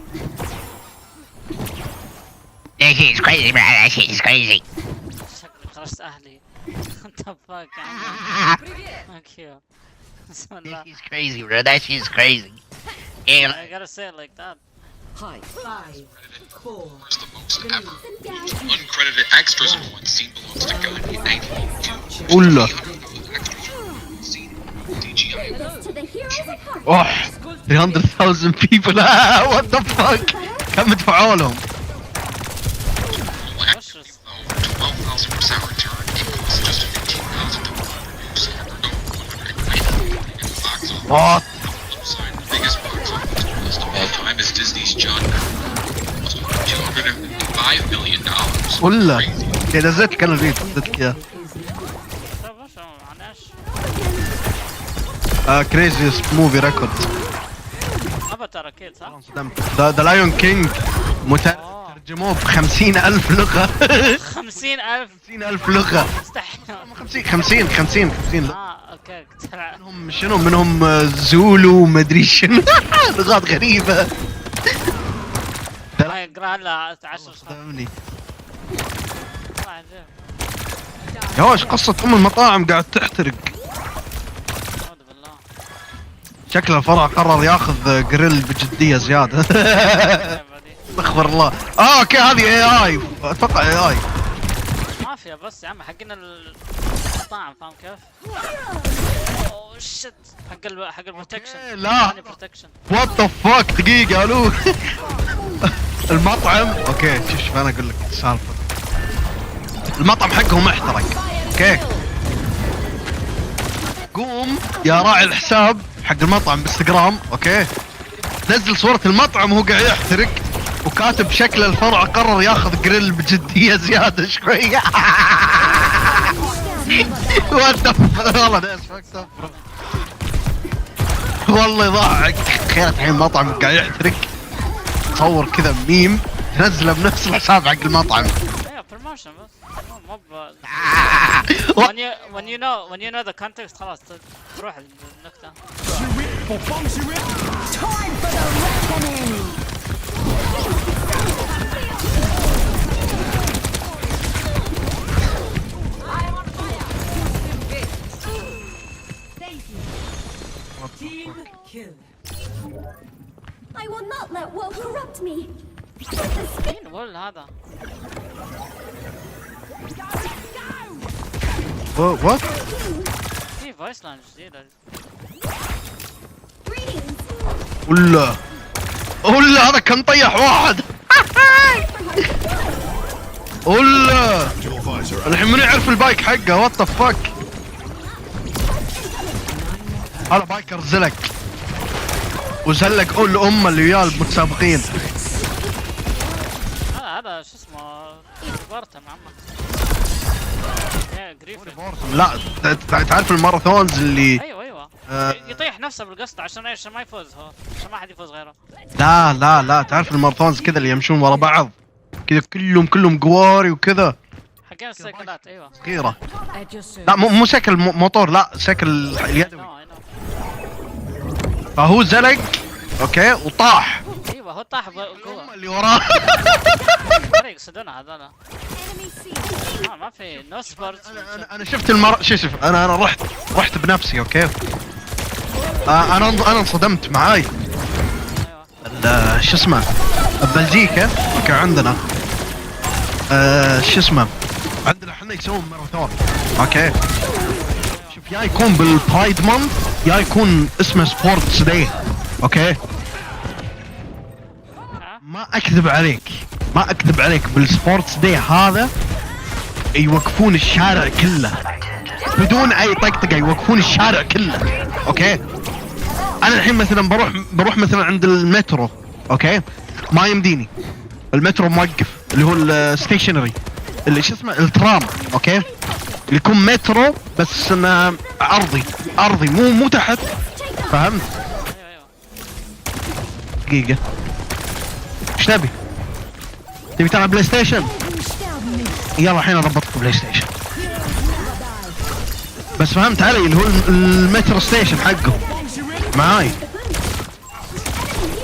That shit's crazy, man. That shit is crazy. شكلي خرجت اهلي. What the fuck? Thank you. بسم الله. That shit's crazy, bro. That shit's crazy. And I gotta say it like that. 5, 4, the most ever. Uncredited extras on one scene belongs to God. Ulla. To the heroes of heart. Oh, 300,000 people. What the fuck? كم دفعوا لهم؟ 12,000% return equals just 15,000 to What? biggest box office of all time is Disney's John $205 million. ولا كذا زيت كان الفيديو زدتك اياه. كريزيست موفي ريكورد. افاتار اكيد صح؟ ذا لايون كينج ترجموه ب50,000 لغة. 50,000 50,000 لغة. مستحيل. 50 اوكي. منهم شنو منهم زولو مدري شنو. لغات غريبة. هاي اقرا لها 10 صفحات. يا وش قصة المطاعم قاعد تحترق. شكل الفرع قرر ياخذ جريل بجدية زيادة. استغفر الله. اوكي هذه اي اتوقع اي مافيا بس يا عم حقنا المطاعم فاهم كيف؟ اوه شت حق البروتكشن. لا وات ذا فاك دقيقة الو. المطعم اوكي شوف انا اقول لك السالفة. المطعم حقهم احترق. اوكي قوم يا راعي الحساب حق المطعم بانستغرام اوكي نزل صورة المطعم وهو قاعد يحترق وكاتب شكل الفرع قرر ياخذ جريل بجدية زيادة شوية. والله يضحك. خير الحين المطعم قاعد يحترق تصور كذا ميم تنزله بنفس الحساب حق المطعم. ايوه بروموشن بس مو when you know the context خلاص تروح النكتة. Time for the reckoning. Team kill. I will not let woe corrupt me. مين ولا هذا؟ وات؟ في فويس لاين جديدة. ولا هذا كان طيح واحد. ولا الحين من يعرف البايك حقه وات ذا فاك. هذا بايكر زلق وزلق قول لأمه اللي وياه المتسابقين. هذا شو اسمه بارتم عمك. لا تعرف الماراثونز اللي ايوه يطيح نفسه بالقصد عشان ايش ما يفوز هو عشان ما حد يفوز غيره. لا تعرف الماراثونز كذا اللي يمشون ورا بعض كذا كلهم قواري وكذا حقين السيكلات ايوه صغيرة. لا مو سيكل موتور لا سيكل اليدوي. فهو زلق اوكي وطاح. ايوه هو طاح بقوة اللي وراه. يقصدونها هذول. ما في نو سبورت. انا شفت شوف انا رحت بنفسي اوكي. انا انصدمت معاي. شو اسمه بلجيكا اوكي عندنا شو اسمه عندنا احنا يسوون ماراثون اوكي. شوف يا يكون بالبرايد مانث يا يكون اسمه سبورتس داي اوكي. ما اكذب عليك بالسبورتس داي هذا يوقفون الشارع كله بدون اي طقطقه يوقفون الشارع كله اوكي. انا الحين مثلا بروح مثلا عند المترو اوكي ما يمديني المترو موقف اللي هو الستيشنري اللي شو اسمه الترام اوكي اللي يكون مترو بس انه ارضي مو تحت فهمت. دقيقة ايش تبي تلعب بلاي ستيشن؟ يلا الحين اضبطك بلاي ستيشن. بس فهمت علي اللي هو المترو ستيشن حقهم معاي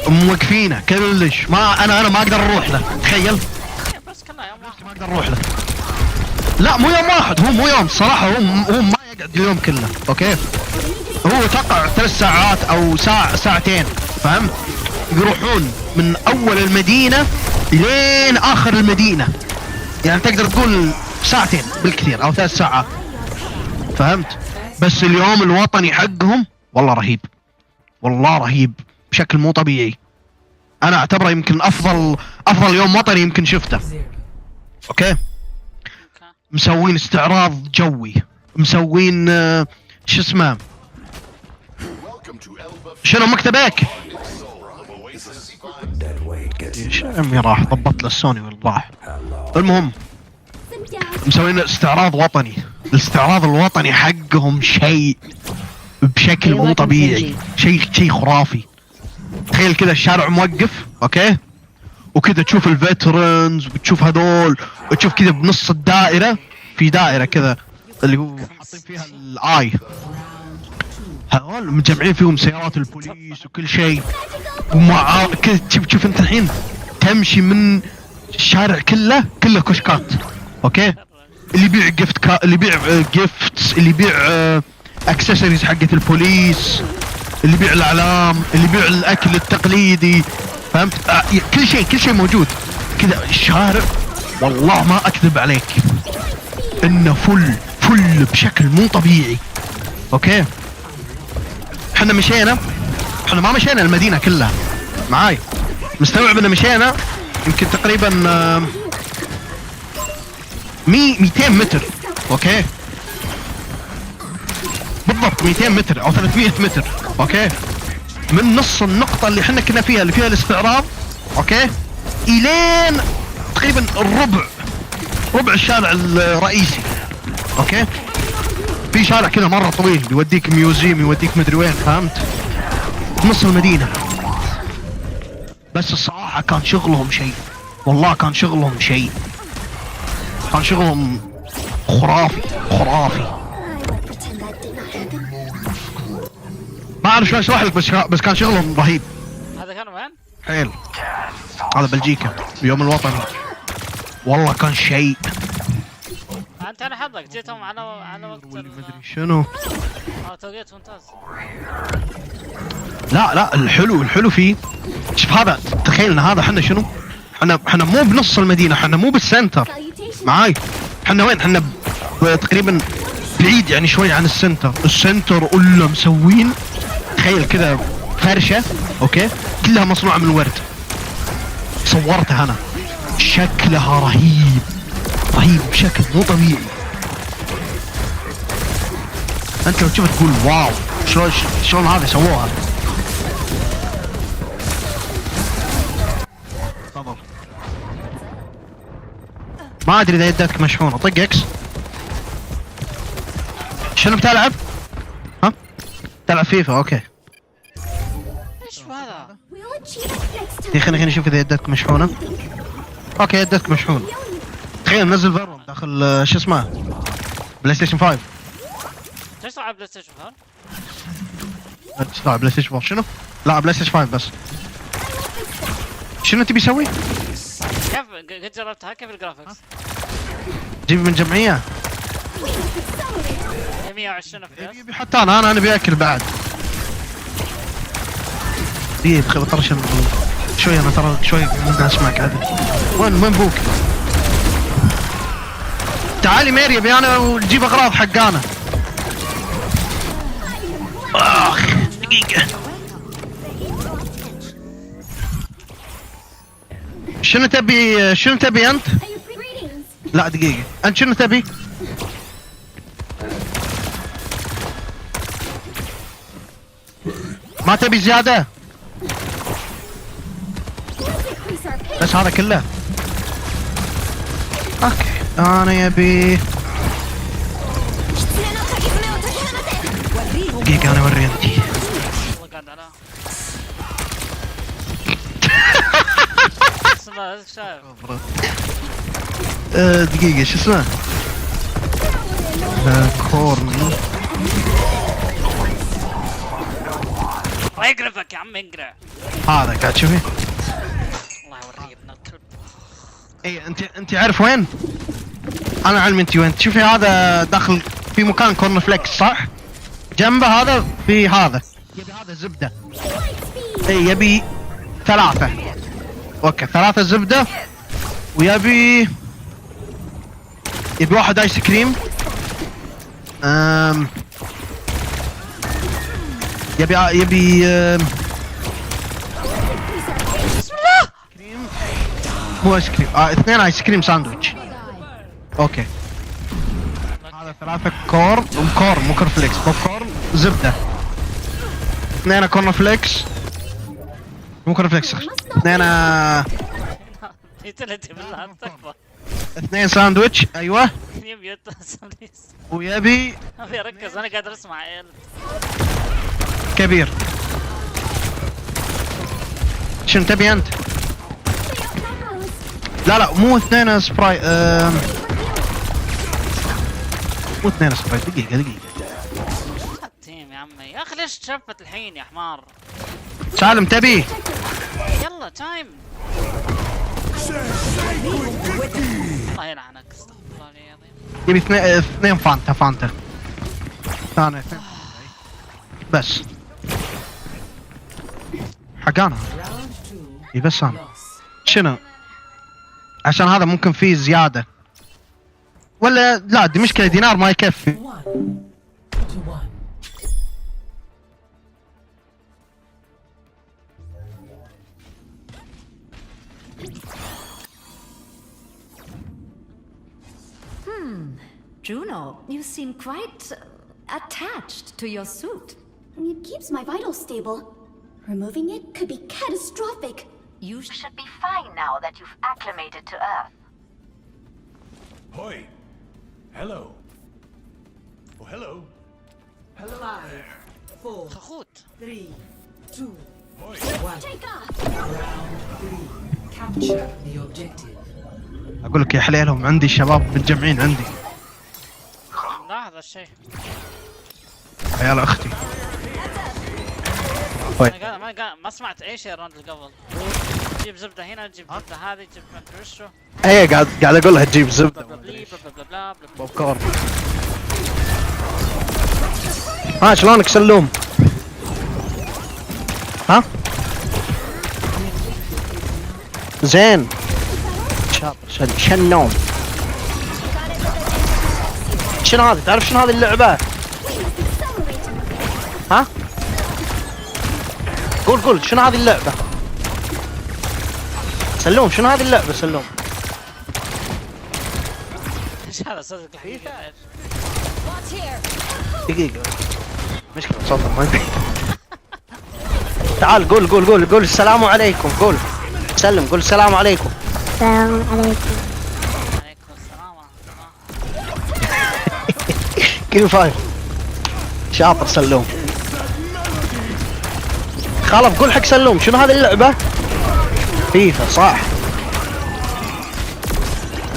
موقفينه كلش. ما انا ما اقدر اروح له، تخيل ما اقدر اروح له. لا مو يوم واحد، هو مو يوم الصراحه، هو ما يقعد اليوم كله. اوكي هو توقع 3 ساعات او ساعتين فهمت. يروحون من اول المدينه لين اخر المدينه، يعني تقدر تقول ساعتين بالكثير او 3 ساعات فهمت. بس اليوم الوطني حقهم والله رهيب، والله رهيب بشكل مو طبيعي. انا اعتبره يمكن افضل يوم وطني يمكن شفته. اوكي مسوين استعراض جوي، مسوين شو اسمه، شنو مكتبك؟ ايش امي راح ضبط له السوني والراح. المهم مسوين استعراض وطني، الاستعراض الوطني حقهم شيء بشكل مو طبيعي، شيء خرافي. تخيل كذا الشارع موقف اوكي، وكذا تشوف الفيترنز وتشوف هذول، وتشوف كذا بنص الدائرة في دائرة كذا اللي هو حاطين فيها الاي، هذول مجمعين فيهم سيارات البوليس وكل شيء، ومع كذا تشوف انت الحين تمشي من الشارع كله كشكات اوكي، اللي يبيع اللي يبيع جيفتس، اللي يبيع اكسسوارز حقت البوليس، اللي يبيع الاعلام، اللي يبيع الاكل التقليدي فهمت. كل شيء موجود كذا. الشارع والله ما اكذب عليك انه فل بشكل مو طبيعي. اوكي احنا ما مشينا المدينة كلها معاي، مستوعب ان مشينا يمكن تقريبا 200 متر اوكي بالضبط، 200 متر او 300 متر اوكي، من نص النقطة اللي احنا كنا فيها اللي فيها الاستعراض اوكي الين تقريبا ربع الشارع الرئيسي اوكي. في شارع كذا مرة طويل يوديك ميوزيم، يوديك مدري وين فهمت، بنص المدينة. بس الصراحة كان شغلهم شيء، والله كان شغلهم شيء، كان شغلهم خرافي. ما اعرف شلون اشرح لك، بس كان شغلهم رهيب. هذا كان وين؟ حيل هذا بلجيكا بيوم الوطني، والله كان شيء. انت انا حظك جيتهم على وقت مدري شنو. توقيت ممتاز. لا الحلو فيه شوف هذا، تخيل ان هذا احنا شنو، احنا مو بنص المدينة، احنا مو بالسنتر معاي، احنا وين، احنا تقريبا بعيد يعني شوي عن السنتر ولا مسوين تخيل كذا فرشة اوكي كلها مصنوعة من الورد، صورتها انا، شكلها رهيب بشكل مو طبيعي. انت لو تشوف تقول واو شلون هذا سووها. تفضل. ما ادري اذا يداتك مشحونة، طق اكس. شنو بتلعب؟ ها؟ تلعب فيفا اوكي. ايش هذا؟ خلينا نشوف اذا يداتك مشحونة. اوكي يداتك مشحونة. تخيل نزل فيرون داخل شو اسمه بلاي ستيشن 5. ليش تلعب بلاي ستيشن 5؟ تلعب بلاي ستيشن 4 شنو؟ لا بلاي ستيشن 5 بس. شنو تبي تسوي؟ كيف قد جربتها؟ كيف الجرافكس؟ جيب من جمعية 120 اف بي حتى انا ابي اكل بعد. بطرش شوي، انا ترى شوي مو قاعد اسمعك عدل. وين بوك؟ تعالي ميري ابي انا وجيب اغراض حقانا. دقيقة شنو تبي انت؟ لا دقيقة انت شنو تبي؟ ما تبي زيادة؟ بس هذا كله؟ اوكي انا يبي دقيقة انا اوري انتي. دقيقة شو اسمه؟ كورني الله يقرفك يا عم انقرع. هذا قاعد تشوفي؟ الله يوريه ابن الكلب. اي انت عارف وين؟ انا علمي انت وين. شوفي هذا داخل في مكان كورن فليكس صح؟ جنبه هذا في هذا يبي هذا زبده. اي يبي 3. اوكي 3 زبده ويبي واحد ايس كريم. يبي مو ايس كريم 2 ايس كريم ساندويتش. اوكي هذا 3 كور مو كورن فليكس بوب كورن زبده. 2 كورن فليكس مو كورن فليكس 2 يتلتي بالله تكفى. 2 ساندويتش ايوه. يبي يتصل ويبي ابي اركز انا قاعد اسمع عيال كبير. شنو تبي انت؟ لا مو 2 سبراي مو 2 سبراي. دقيقة تيم يا عمي يا اخي ليش تشفت الحين يا حمار؟ سالم تبي؟ يلا تايم. الله يلعنك استغفر الله العظيم. يبي 2 فانتا. ثاني 2 بس حقانا. اي بس انا شنو؟ عشان هذا ممكن فيه زيادة ولا لا؟ دي مشكلة دينار ما يكفي. Juno, you seem quite attached to your suit. It keeps my vitals stable. Removing it could be catastrophic. You should be fine now that you've acclimated to Earth. Hoi. Hello. Oh, hello. Hello. 5, 4, خخوت 3, 2, Hoi. 1. Take off. Round 3. Capture the objective. اقول لك يا حليلهم عندي شباب متجمعين عندي. لاحظ الشيء. عيال اختي. ما سمعت اي شيء الراوند اللي قبل. تجيب زبده هنا تجيب زبده هذه تجيب مدري وشو. ايه قاعد اقول لها تجيب زبده بوب كورن. ها شلونك سلوم؟ ها؟ زين شاطر. شنو؟ شنو هذا؟ تعرف شنو هذه اللعبة؟ ها؟ قول شنو هذه اللعبة؟ سلوم شنو هذه اللعبة سلوم؟ ايش هذا صدق الحقيقة؟ دقيقة مشكلة صوتك ما يبي. تعال قول السلام عليكم. قول سلم قول السلام عليكم. السلام عليكم. عليكم السلام ورحمة الله. كيف شاطر سلوم. خالف قول حق سلوم شنو هذه اللعبة؟ فيفا صح.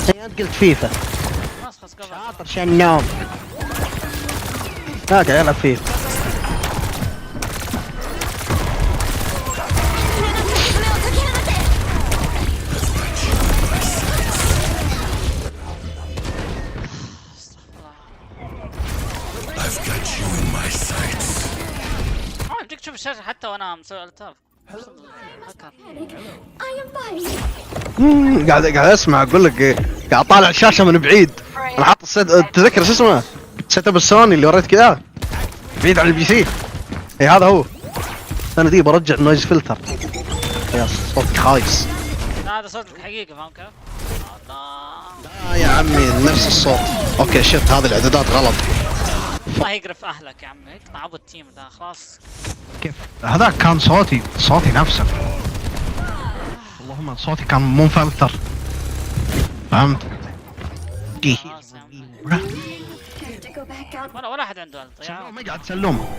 انت قلت فيفا. شاطر شنوم. لا قاعد يلعب فيفا. بدك تشوف الشاشة حتى وانا مسوي التاف. قاعد اسمع اقول لك قاعد طالع الشاشة من بعيد. انا حاط تذكر شو اسمه؟ سيت اب السوني اللي وريتك اياه بعيد عن البي سي. اي هذا هو. انا دي برجع النويز فلتر. يا صوتك خايس. هذا صوت الحقيقة فاهم كيف؟ لا يا عمي نفس الصوت. اوكي شفت هذه الاعدادات غلط. الله يقرف اهلك يا عمي اقطع ابو التيم ذا خلاص. كيف هذا كان صوتي نفسه. اللهم صوتي كان مو مفلتر فهمت؟ ولا احد عنده سلوم ما قاعد سلوم.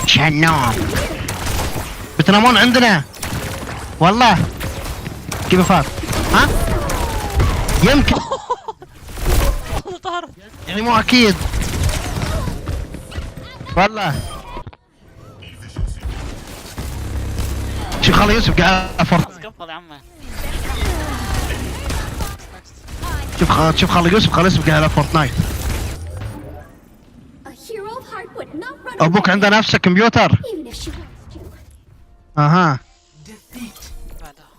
شنو بتنامون عندنا والله. كيف فات؟ ها يمكن يعني مو اكيد والله. شوف خالي يوسف قاعد فورت. قفل يا عمي. شوف خالي يوسف قاعد على فورتنايت. ابوك عنده نفسه كمبيوتر. اها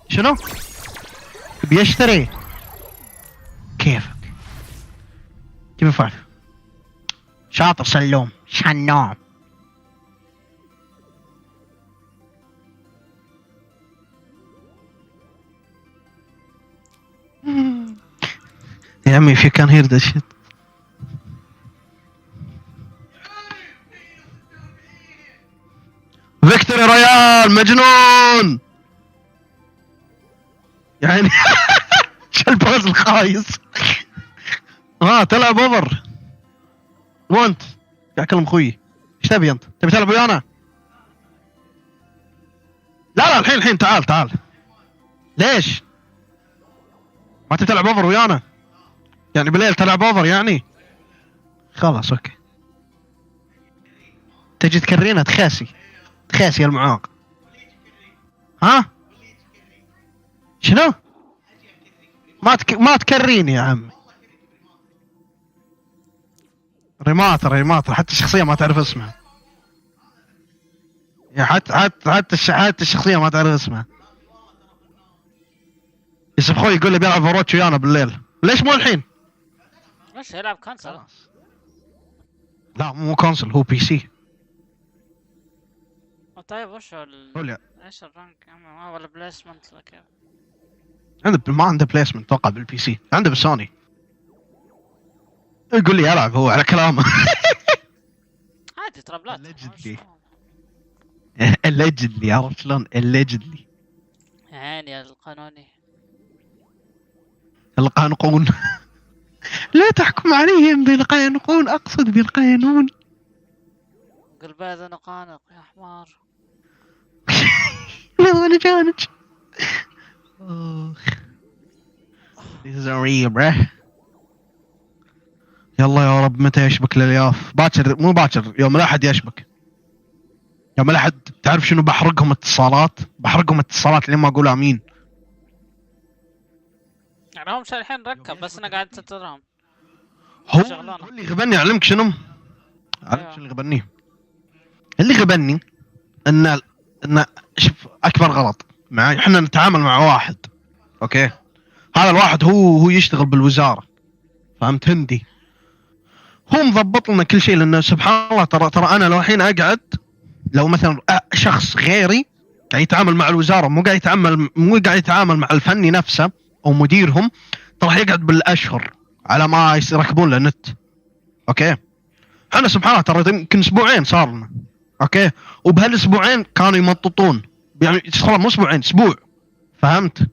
شنو؟ بيشتري كيفك كيف يفعل؟ شاطر سلوم شنوم. يا عمي if you can hear this shit. فيكتوري ريال مجنون يعني. شو البوز الخايس. تلعب اوفر. وانت قاعد اكلم اخوي. ايش تبي انت؟ تبي تلعب ويانا؟ لا الحين تعال. ليش؟ ما تبي تلعب اوفر ويانا؟ يعني بالليل تلعب اوفر يعني؟ خلاص اوكي. تجي تكرينا تخاسي يا المعاق. ها؟ شنو؟ ما تكريني يا عمي. ريماتر حتى الشخصية ما تعرف اسمها. يا حتى الشخصية ما تعرف اسمها. يوسف خوي يقول لي بيلعب اوفرواتش ويانا بالليل. ليش مو الحين؟ مش يلعب كونسل. لا مو كونسل هو بي سي. طيب وش ايش الرانك يا عمي؟ ولا بليسمنت كيف؟ ما عنده بليسمنت اتوقع بالبي سي، عنده بالسوني. يقول لي العب هو على كلامه. عادي ترابلات. allegedly عرفت شلون؟ allegedly يعني القانوني القانقون. لا تحكم عليهم بالقانقون، اقصد بالقانون. قل باذن قانق يا حمار. والله انا جانج. This is a bruh. يلا يا رب متى يشبك للياف؟ باكر مو باكر، يوم الاحد يشبك. يوم الاحد تعرف شنو بحرقهم اتصالات لين ما اقول امين. يعني هم الحين ركب بس انا قاعد انتظرهم. هو اللي غبني اعلمك شنو؟ اللي غبني ان شوف اكبر غلط معي. احنا نتعامل مع واحد اوكي، هذا الواحد هو يشتغل بالوزارة، فهمت؟ هندي. هو مضبط لنا كل شيء، لانه سبحان الله ترى انا لو الحين اقعد، لو مثلا شخص غيري قاعد يتعامل مع الوزارة مو قاعد يتعامل مع الفني نفسه او مديرهم، راح يقعد بالاشهر على ما يركبون له نت. اوكي احنا سبحان الله ترى يمكن اسبوعين صار لنا اوكي، وبهالاسبوعين كانوا يمططون، يعني خلاص مو اسبوعين، اسبوع، فهمت؟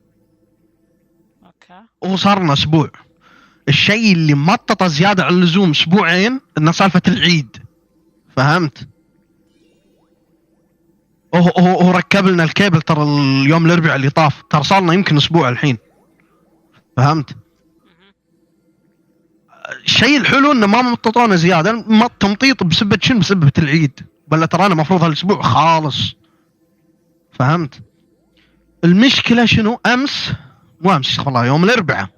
اوكي وصار لنا اسبوع. الشيء اللي مططه زياده عن اللزوم اسبوعين انه سالفه العيد، فهمت؟ هو ركب لنا الكيبل ترى اليوم الاربعاء اللي طاف، ترى صار لنا يمكن اسبوع الحين، فهمت؟ الشيء الحلو انه ما مططونا زياده، تمطيط بسبه شنو؟ بسبه العيد. ولا ترى انا المفروض هالاسبوع خالص، فهمت؟ المشكله شنو؟ مو امس استغفر الله، يوم الاربعاء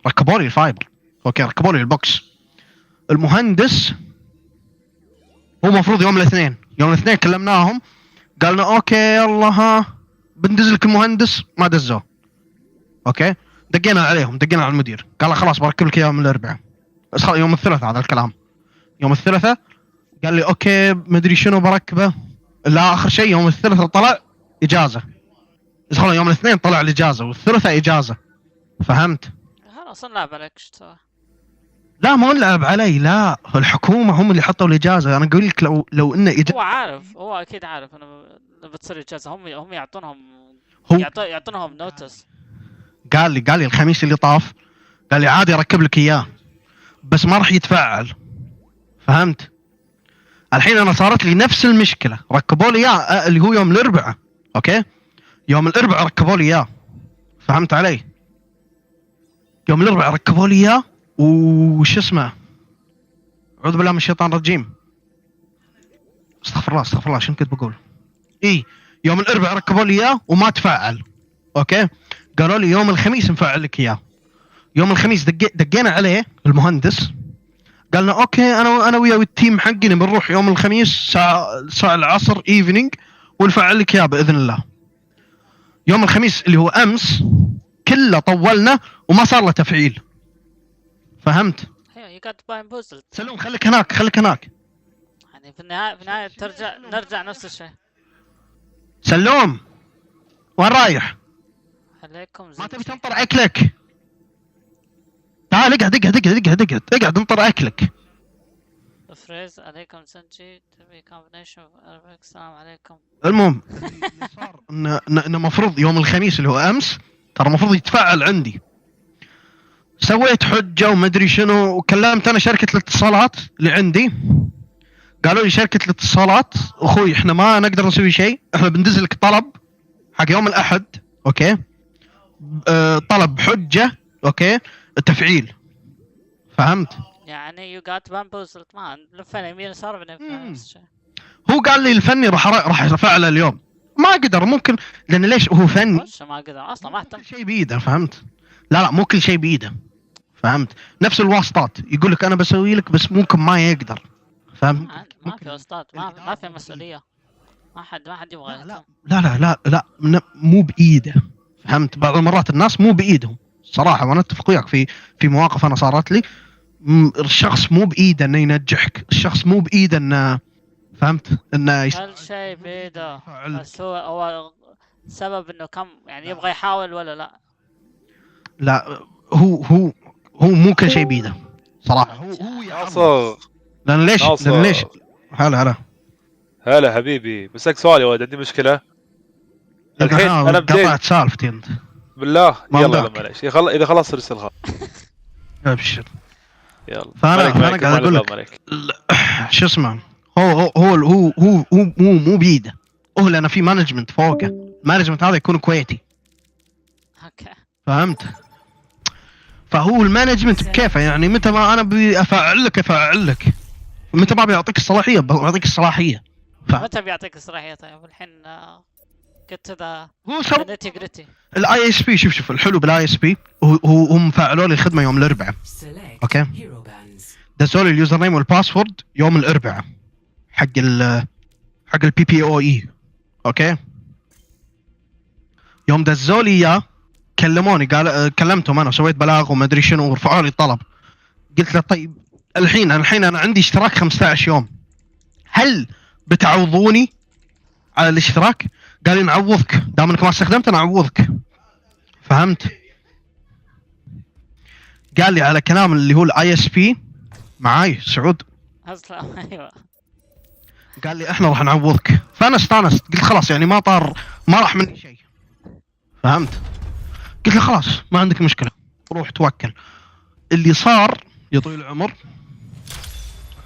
ركبوا لي الفايبر اوكي، ركبوا لي البوكس. المهندس هو المفروض يوم الاثنين كلمناهم قالنا اوكي يلا ها بندز لك المهندس، ما دزوه اوكي. دقينا على المدير قال خلاص بركب لك يوم الاربعاء، بس يوم الثلاثاء. هذا الكلام يوم الثلاثاء قال لي اوكي مدري شنو بركبه. لا اخر شيء يوم الثلاثاء طلع اجازه، بس يوم الاثنين طلع الاجازه والثلاثاء اجازه، فهمت؟ خلاص نلعب عليك ايش تسوي؟ لا ما نلعب علي، لا الحكومه هم اللي حطوا الاجازه. انا اقول لك لو انه هو عارف، هو اكيد عارف انه بتصير اجازه، هم يعطونهم يعطونهم نوتس. قال لي الخميس اللي طاف قال لي عادي اركب لك اياه بس ما راح يتفعل، فهمت؟ الحين انا صارت لي نفس المشكله، ركبوا لي اياه اللي هو يوم الاربعاء اوكي، يوم الاربعاء ركبوا لي اياه، فهمت علي؟ يوم الاربعاء ركبوا لي اياه وش اسمه اعوذ بالله من الشيطان الرجيم. استغفر الله استغفر الله، شنو كنت بقول؟ اي يوم الاربعاء ركبوا لي اياه وما تفاعل. اوكي قالوا لي يوم الخميس نفعل لك اياه. يوم الخميس دقينا عليه المهندس، قالنا اوكي انا ويا التيم حقنا بنروح يوم الخميس ساعة العصر ايفنينج ونفعل لك اياه باذن الله. يوم الخميس اللي هو امس كله طولنا وما صار له تفعيل. فهمت؟ ايوه يو جت بامبوزلد. سلوم خليك هناك خليك هناك. يعني في النهاية نرجع نفس الشيء. سلوم وين رايح؟ عليكم ما تبي تنطر اكلك؟ تعال اقعد اقعد اقعد اقعد اقعد اقعد انطر اكلك. فريز عليكم سنجي تبي كومبينيشن السلام عليكم. المهم اللي صار انه المفروض يوم الخميس اللي هو امس ترى المفروض يتفعل عندي. سويت حجه وما ادري شنو، وكلمت انا شركه الاتصالات اللي عندي، قالوا لي شركه الاتصالات اخوي احنا ما نقدر نسوي شيء، احنا بندز لك طلب حق يوم الاحد. اوكي طلب حجه اوكي التفعيل. فهمت؟ يعني يو جات بامبوزلد. ما لفنا يمين يسار بنفس الشيء. هو قال لي الفني راح يفعله اليوم، ما قدر ممكن لان ليش هو فني ما قدر اصلا ما اهتم. كل شيء بايده. فهمت؟ لا مو كل شيء بايده. فهمت؟ نفس الواسطات يقول لك انا بسوي لك بس ممكن ما يقدر. فهمت؟ ما في واسطات ما في مسؤوليه. ما حد يبغى. لا مو بايده. فهمت؟ بعض المرات الناس مو بايدهم صراحه، وانا اتفق وياك في مواقف انا صارت لي. الشخص مو بايده انه ينجحك، الشخص مو بايده انه فهمت انه كل شيء بيده، بس هو سبب انه كم يعني يبغى يحاول ولا لا. لا هو مو كل شيء بيده صراحه. هو ناصر لان ليش هلا حبيبي، بسألك سؤال يا ولد، عندي مشكله الحين. انا قطعت سالفتي انت بالله. يلا معليش اذا خلاص ارسل خلاص. ابشر. يلا فانا قاعد اقول لك شو اسمه، هو مو بيده، هو لأن في مانجمنت فوقه، المانجمنت هذا يكون كويتي. اوكي فهمت؟ فهو المانجمنت بكيفه، يعني متى ما انا افعل لك متى ما بيعطيك الصلاحيه بيعطيك الصلاحيه. متى بيعطيك الصلاحيه؟ طيب الحين قلت ذا هو سو نتيجريتي الاي اس بي. شوف الحلو بالاي اس بي هم فعلوا لي الخدمه يوم الاربعاء. اوكي دزوا لي اليوزر نيم والباسورد يوم الاربعاء حق البي بي او اي. اوكي يوم دزوا لي اياه كلموني، كلمتهم انا سويت بلاغ وما ادري شنو ورفعوا لي طلب. قلت له طيب الحين انا عندي اشتراك 15 يوم، هل بتعوضوني على الاشتراك؟ قال لي نعوضك دام انك ما استخدمته نعوضك. فهمت؟ قال لي على كلام اللي هو الاي اس بي معاي سعود اصلا. ايوه قال لي احنا راح نعوضك. فانا استانست قلت خلاص يعني ما راح مني شيء. فهمت؟ قلت له خلاص ما عندك مشكله روح توكل. اللي صار يا طويل العمر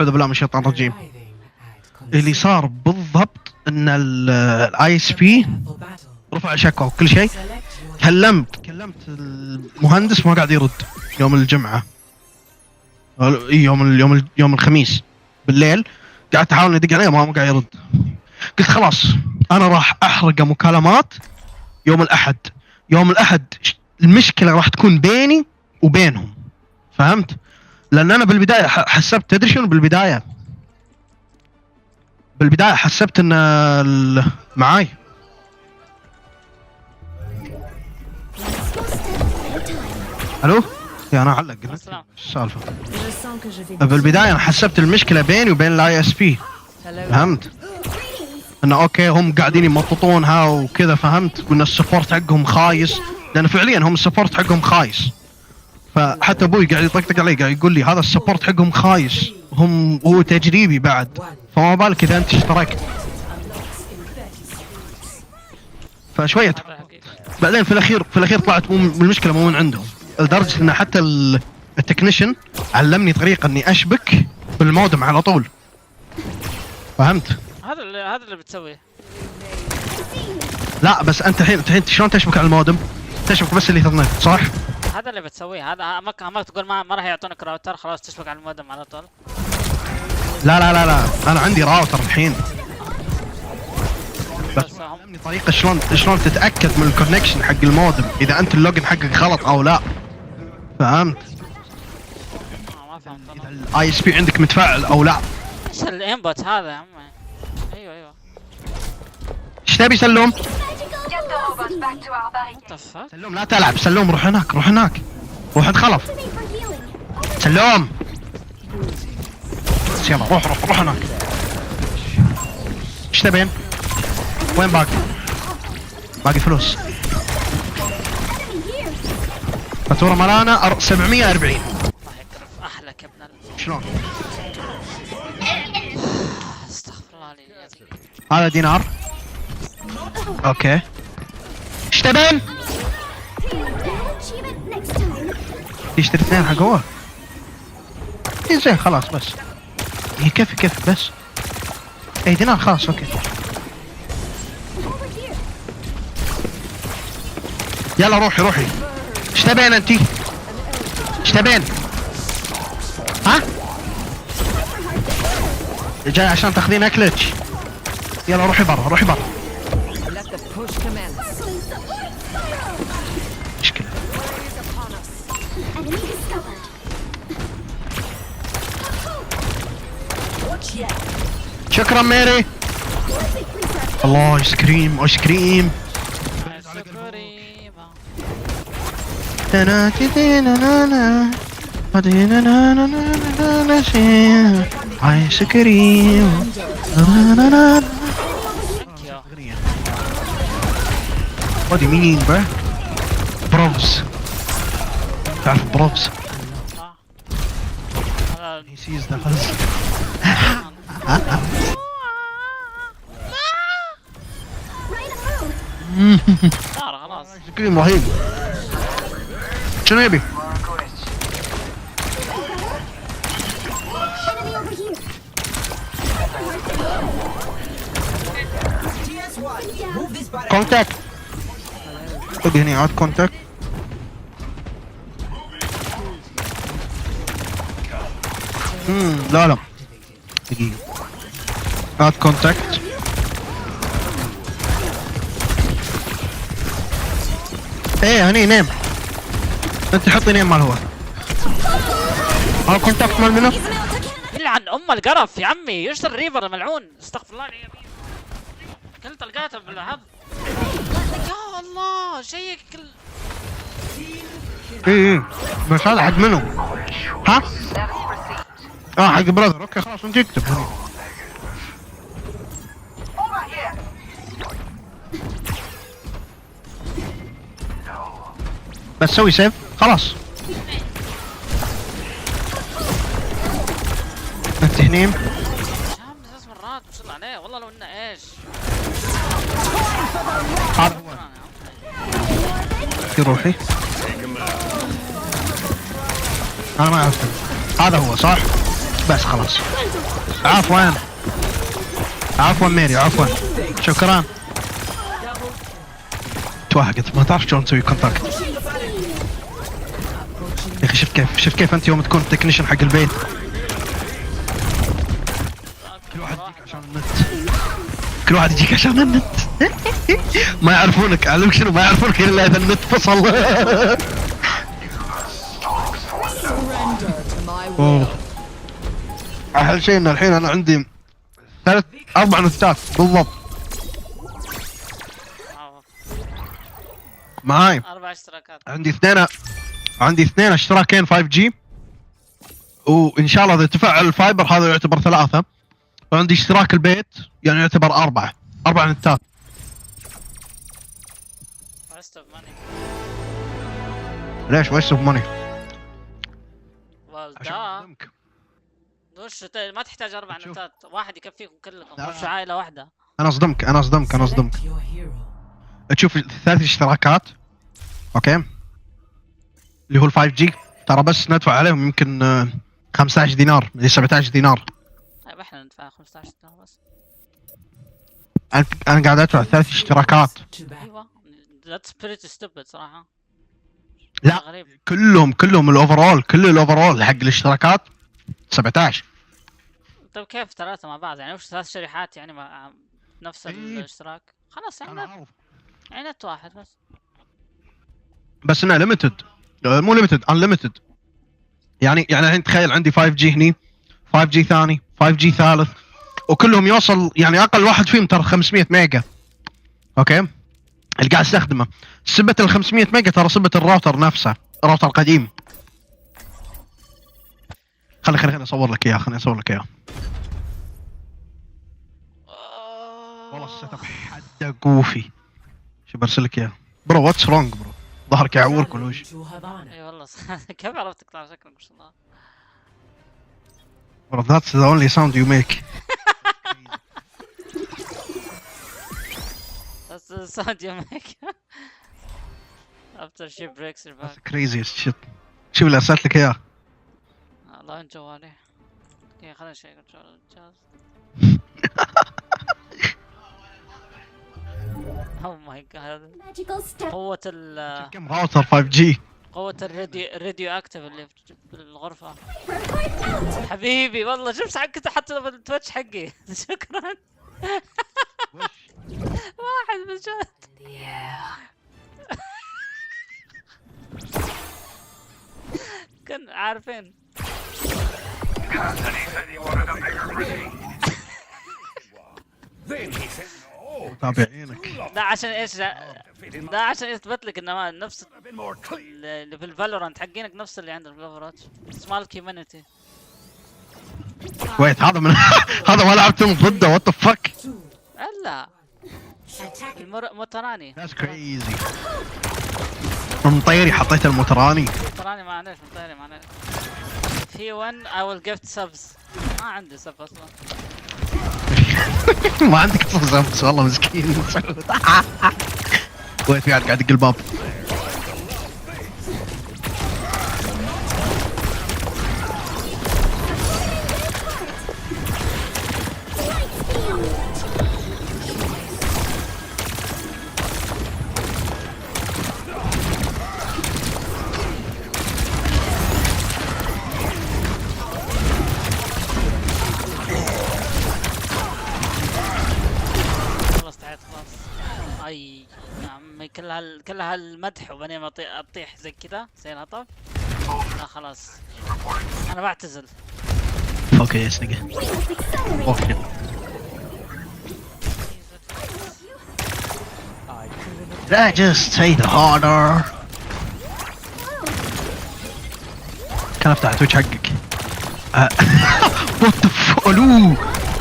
اعوذ بالله من الشيطان الرجيم، اللي صار بالضبط ان الاي اس بي رفع شكوى وكل شيء. كلمت المهندس ما قاعد يرد يوم الجمعه، يوم الخميس بالليل قاعد احاول ادق عليه ما قاعد يرد. قلت خلاص انا راح احرق مكالمات يوم الاحد المشكله راح تكون بيني وبينهم. فهمت؟ لان انا بالبدايه حسبت تدري شنو بالبدايه حسبت ان معاي الو يا انا علق السالفه. بالبدايه انا حسبت المشكله بيني وبين الاي اس بي. فهمت؟ انه اوكي هم قاعدين يمططونها وكذا. فهمت؟ وان السبورت حقهم خايس، لان فعليا هم السبورت حقهم خايس. فحتى ابوي قاعد يطقطق علي قاعد يقول لي هذا السبورت حقهم خايس، هو تجريبي بعد، فما بالك اذا انت اشتركت. فشويه بعدين في الاخير طلعت المشكله مو من عندهم، لدرجه ان حتى التكنيشن علمني طريقه اني اشبك بالمودم على طول. فهمت؟ هذا اللي بتسويه. لا بس انت الحين شلون تشبك على المودم؟ تشبك بس اللي ايثرنت صح؟ هذا اللي بتسويه. هذا ما تقول ما راح يعطونك راوتر، خلاص تشبك على المودم على طول. لا لا لا لا انا عندي راوتر الحين. بس علمني طريقه شلون تتاكد من الكونكشن حق المودم اذا انت اللوجن حقك غلط او لا. فهمت؟ ما فهمت اذا الاي اس بي عندك متفعل او لا. ايش الانبوت هذا يا عمي؟ ايوه ايش تبي سلوم؟ Get the robots back to our barricade. سلوم لا تلعب. سلوم روح هناك روح هناك. روح عند خلف. سلوم يلا روح هناك. ايش تبين؟ وين باقي فلوس. فاتورة ملانا 740. الله يقرف احلك يا ابن شلون؟ استغفر الله العظيم. هذا دينار. اوكي. ايش تبين؟ يشتري اثنين حق هو. اي زين خلاص بس. كيف بس. اي دينار خلاص اوكي. يلا روحي. ايش تبين انتي؟ ايش تبين؟ ها؟ جاي عشان تاخذين اكلتش. يلا روحي برا. Let the push commence. مشكلة. شكرا ميري. الله ايس كريم. ايس كريم. What do you mean bro? بروفز. تعرف بروفز؟ He sees the fuzz. خلاص. كريم رهيب. شنو يبي؟ كونتاكت. خذ هني عاد كونتاكت. لا دقيقة. عاد كونتاكت. ايه هني نيم. انت حطي نيم مال هو. هذا كونتاكت مال منو؟ يلعن ام القرف يا عمي. ايش الريفر الملعون؟ استغفر الله العظيم. كل طلقاته بالهب. يا الله شيك كل. ايه بس هذا حق منو؟ ها؟ حق براذر. اوكي خلاص انت اكتب هني. بس سوي سيف خلاص. انت هنيم. شام 3 مرات وصل عليه والله لو انه ايش. هذا هو. روحي. انا ما عرفت. هذا هو صح؟ بس خلاص. عفوا ميري عفوا. شكرا. توهقت ما تعرف شلون تسوي كونتاكت. يا اخي شفت كيف انت يوم تكون تكنيشن حق البيت. كل واحد يجيك عشان النت. ما يعرفونك. اعلمك شنو ما يعرفونك الا اذا النت فصل. احلى شيء ان الحين انا عندي 4 نتات بالضبط معاي. 4 اشتراكات. عندي اثنين اشتراكين 5G. وان شاء الله اذا تفعل الفايبر هذا يعتبر 3. وعندي اشتراك البيت يعني يعتبر 4 نتات. ليش ويست اوف ماني؟ وش ما تحتاج 4 نتات. واحد يكفيكم كلكم. مش عائلة واحدة. انا اصدمك. تشوف 3 اشتراكات اوكي اللي هو ال 5G ترى بس ندفع عليهم يمكن 15 دينار ل 17 دينار. طيب احنا ندفع 15 دينار بس. انا قاعد ادفع 3 اشتراكات. ايوه ذاتس بريتي ستوبد صراحة. لا غريب. كلهم الاوفرول كل الاوفرول حق الاشتراكات 17. طيب كيف 3 مع بعض يعني؟ وش 3 شريحات يعني مع نفس الاشتراك؟ خلاص يعني يعني نت واحد بس انها ليمتد، مو ليمتد، انليمتد. يعني الحين تخيل عندي 5G هني، 5G ثاني، 5G ثالث، وكلهم يوصل يعني اقل واحد فيهم ترى 500 ميجا. اوكي، اللي قاعد استخدمه سبة ال 500 ميجا ترى سبة الراوتر نفسه، الراوتر القديم. خليني اصور لك اياه، والله السيت اب حده قوفي. شو برسل لك اياه برو؟ واتس رونج برو؟ ظهرك يعورك ولا وش؟ اي والله كيف عرفت تقطع شكلك ما شاء الله. برو that's the only sound you make. That's the sound you make after she breaks her back. That's the craziest shit. شوف اللي ارسلت لك اياه. الله عن جوالي. اوكي خلينا نشيك الجهاز. اوه ماي جاد. قوة ال كم راوتر 5G؟ قوة الراديو اكتيف اللي في الغرفة. حبيبي والله شفت حقته حتى بالتويتش حقي. شكرا. واحد بجد. كن عارفين. تابعينك. ده عشان ايش؟ ده عشان يثبت لك انه نفس اللي في الفالورانت حقينك نفس اللي عندنا في الاوفرواتش. اسمه الكيمينيتي. ويت هذا من هذا ما لعبتم ضده؟ وات ذا فك؟ لا الموتراني. That's crazy. مطيري حطيت الموتراني. موتراني معليش مطيري معليش. في 1 I will gift subs. ما عندي سب اصلا. ما عندك سبس والله مسكين. ويت في قاعد يدق الباب. اي نعم كل هالمدح وبعدين اطيح زي كذا زي الهطف. لا خلاص انا بعتزل. اوكي يا سنقة. اوكي لا just say the harder. كان افتح تويتش حقك. وات ذا ف الو.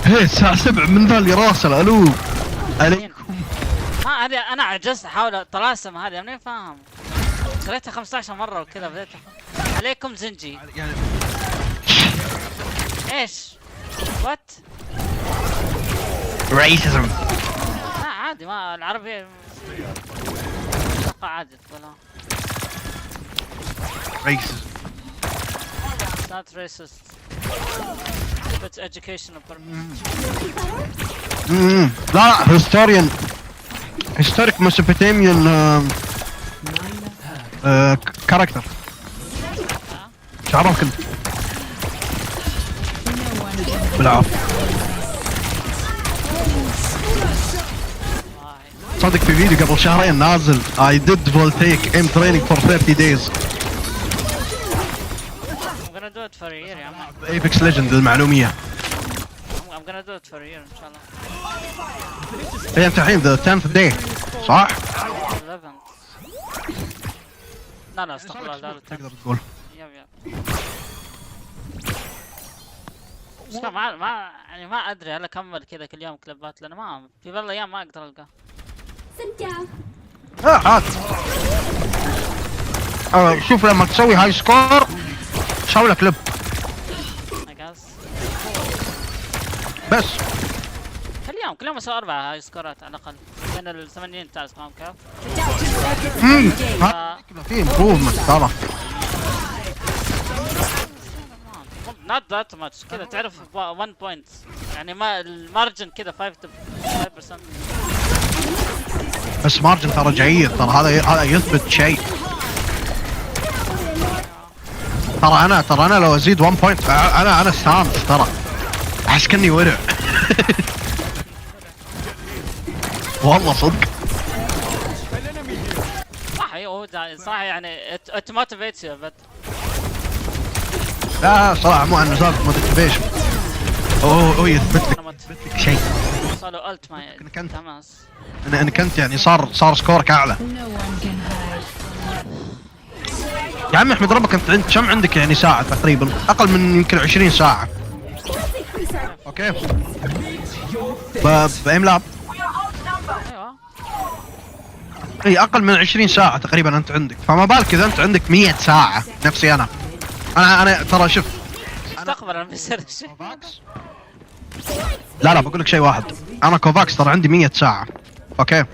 هي الساعة 7 من ذا اللي راسل. الو عليكم. ما هذه انا عجزت احاول الطلاسم هذه ماني فاهم. قريتها 15 مرة وكذا بديت عليكم زنجي. ايش؟ وات؟ racism. لا عادي ما العربي عادي تقولها. racism. It's not racist. It's educational purpose. لا historic Mesopotamian character. شعرك كنت بالعافية. صدق في فيديو قبل شهرين نازل I did voltaic aim training for 30 days. I'm gonna do it for a year يا عم. Apex Legend للمعلومية. I'm gonna do it for a year إن شاء الله. هي انت الحين the 10th day صح؟ 11. لا استغفر الله لا تقدر تقول. يب بس ما يعني ما ادري هل اكمل كذا كل يوم كليبات لان ما في بعض الايام ما اقدر القى. عاد شوف لما تسوي هاي سكور سوي لك كليب بس. كل يوم اسوي 4 هاي سكورات على الاقل بين ال 80 تاعز فاهم كيف؟ في امبروفمنت ترى. not that much كذا تعرف 1 بوينت يعني ما المارجن كذا 5%. بس مارجن ترى جيد ترى. هذا يثبت شيء. ترى انا لو ازيد 1 بوينت انا استانس ترى احس كني ورع. والله صدق. صح هو صح يعني ات موتيفيتس يو بت. لا صراحه مو عنه سالفه موتيفيشن. هو يثبت لك شيء. صاروا الت ما كنت تماس. انا كنت يعني صار سكورك اعلى. يا عم احمد ربك انت كم عندك يعني ساعه تقريبا اقل من يمكن 20 ساعه. اوكي بايم لاب. اي اقل من 20 ساعه تقريبا انت عندك، فما بالك اذا انت عندك 100 ساعه نفسي انا ترى شوف مستقبلا بيصير شيء. لا بقول لك شيء واحد، انا كوفاكس ترى عندي 100 ساعه. اوكي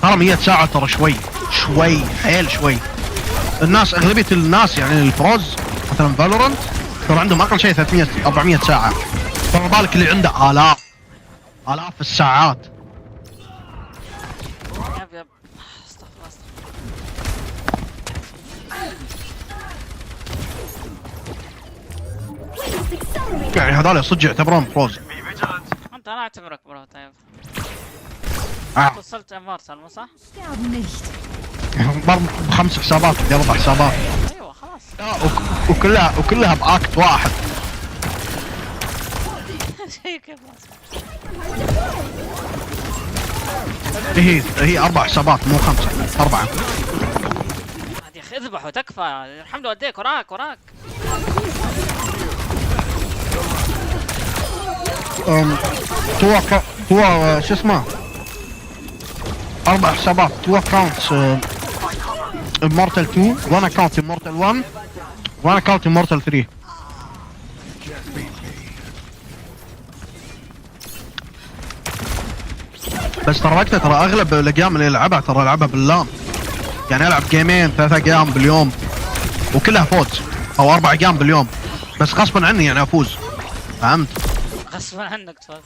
ترى 100 ساعه ترى شوي حيل شوي. الناس اغلبيه الناس يعني البروز مثلا فالورنت ترى عندهم اقل شيء 300 400 ساعه، فما بالك اللي عنده آلاف الساعات. يب استغفر يعني هذول صدق يعتبرون بروز. انت انا اعتبرك برو. طيب وصلت امورتال مو صح؟ ضرب 5 حسابات ولا 4 حسابات. ايوه خلاص. وكلها باكت واحد. شيء كيف هي 4 حسابات مو 5 4. يا اخي اذبحوا تكفى. الحمد لله وديك وراك. تو شو اسمه 4 حسابات. 2 اكونتس امورتال 2 1 اكونت امورتال 1 1 اكونت امورتال 3. بس ترى وقتها ترى اغلب الايام اللي العبها ترى العبها باللام، يعني العب جيمين 3 ايام باليوم وكلها فوز، او 4 ايام باليوم، بس غصبا عني يعني افوز. فهمت؟ غصبا عنك تفوز.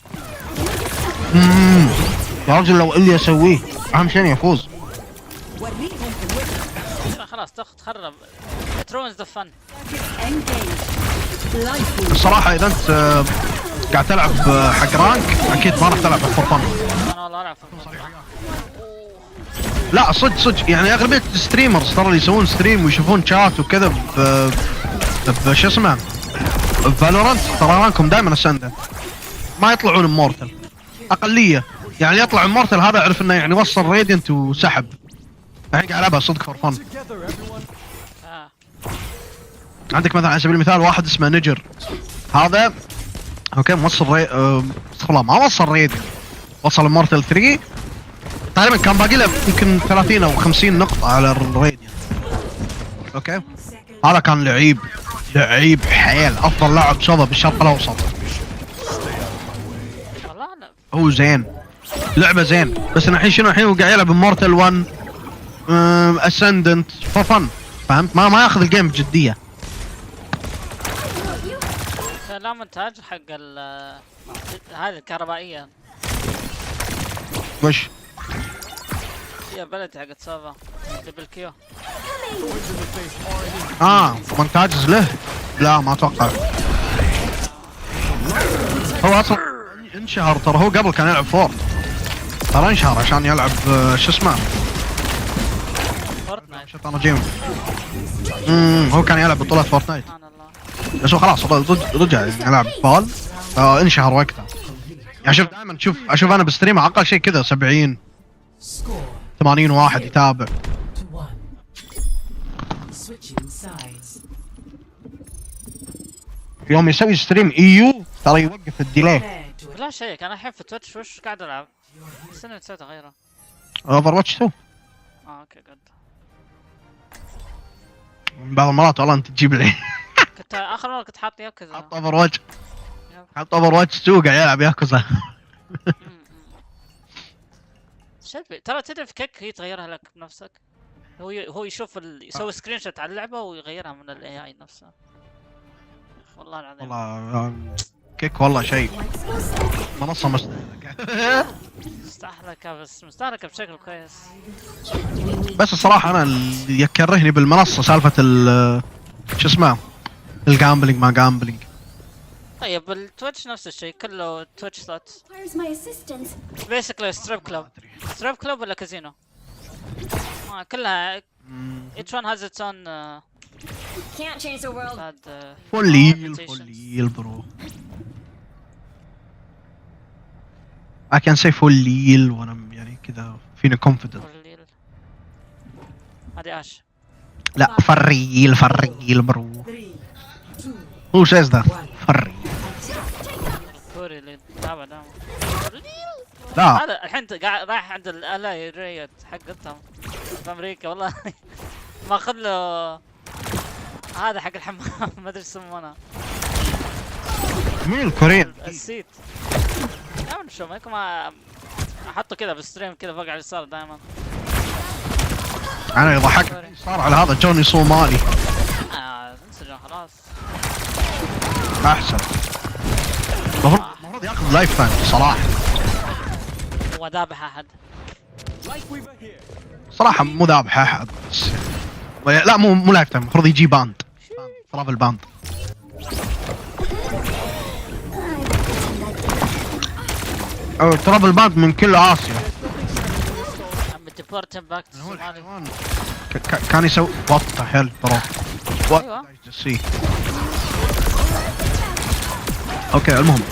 يا رجل لو اللي اسويه اهم شيء اني افوز. خلاص تخرب ترونز ذا فن. الصراحه اذا انت قاعد تلعب حق رانك اكيد ما راح تلعب فور فن. انا والله العب فور فن. لا صدق يعني اغلبيه الستريمرز ترى اللي يسوون ستريم ويشوفون شات وكذا بشو اسمه فالورانت ترى رانكم دائما اسنده، ما يطلعون امورتال اقليه. يعني يطلع امورتال هذا اعرف انه يعني وصل راديانت وسحب، يعني قاعد العبها صدق فور فن. عندك مثلا على سبيل المثال واحد اسمه نجر، هذا اوكي موصل ما وصل راديانت، وصل امورتال 3 تقريبا، كان باقي له يمكن 30 او 50 نقطه على الراديانت. اوكي هذا كان لعيب حيل، افضل لاعب صوبه بالشرق الاوسط. هو زين لعبه زين، بس الحين شنو الحين هو قاعد يلعب امورتال 1 اسندنت فور فن. فهمت؟ ما ياخذ الجيم بجديه. لا مونتاج حق هذه الكهربائيه وش؟ هي بلد حقت سوفا دبل كيو. مونتاج له؟ لا ما اتوقع. هو اصلا انشهر ترى، هو قبل كان يلعب فورت ترى، انشهر عشان يلعب شو اسمه فورتنايت. شيطان رجيم. هو كان يلعب بطولة فورتنايت بس هو خلاص رجع يعني يلعب فال. انشهر وقتها. يعني شوف دائما اشوف انا بستريم اقل شيء كذا 70 80 واحد يتابع. يوم يسوي ستريم ايو ترى يوقف الديلي. لا شيء انا الحين في تويتش وش قاعد العب؟ السنة نسيت اغيره. اوفر واتش 2. اوكي جد. بعض المرات والله انت تجيب لي. كنت اخر مرة كنت حاط ياكوزا. حط اوفر واتش. حط اوفر واتش 2 قاعد يلعب ياكوزا. شبي ترى تدري في كيك هي تغيرها لك بنفسك. هو يشوف يسوي سكرين شوت على اللعبة ويغيرها من الاي اي نفسه. والله العظيم. والله كيك والله شيء منصة مستهلكة، بس مستهلكة بشكل كويس. بس الصراحة انا اللي يكرهني بالمنصة سالفة شو اسمه الجامبلينج ما جامبلينج. طيب التويتش نفس الشيء كله تويتش سلوتس. Where's my assistance? بيسكلي ستريب كلوب. ستريب كلوب ولا كازينو؟ كلها each one has its own Can't change the world. فوليل برو. I can say فوليل وانا يعني كذا فيني confident. هذه اش. لا فريل برو. Who says that? فريل. كوري اللي تابع دام. لا. هذا الحين قاعد رايح عند الآلة ريت حقتهم في امريكا والله. ماخذ له هذا حق الحمام ما ادري يسمونه. مين الكوريين؟ السيت. يا شو ما احطه كذا بالستريم كذا فوق على اليسار دائما. انا يضحك صار على هذا جوني صومالي. انسجن خلاص. احسن. المفروض ياخذ لايف تايم صراحه. هو ذابح احد. صراحه مو ذابح احد بس لا مو لايف تايم، المفروض يجي باند. طلب الباند. او طلب الباند من كل اسيا. كان يسوي وات ذا هيل برو. ايوه. اوكي المهم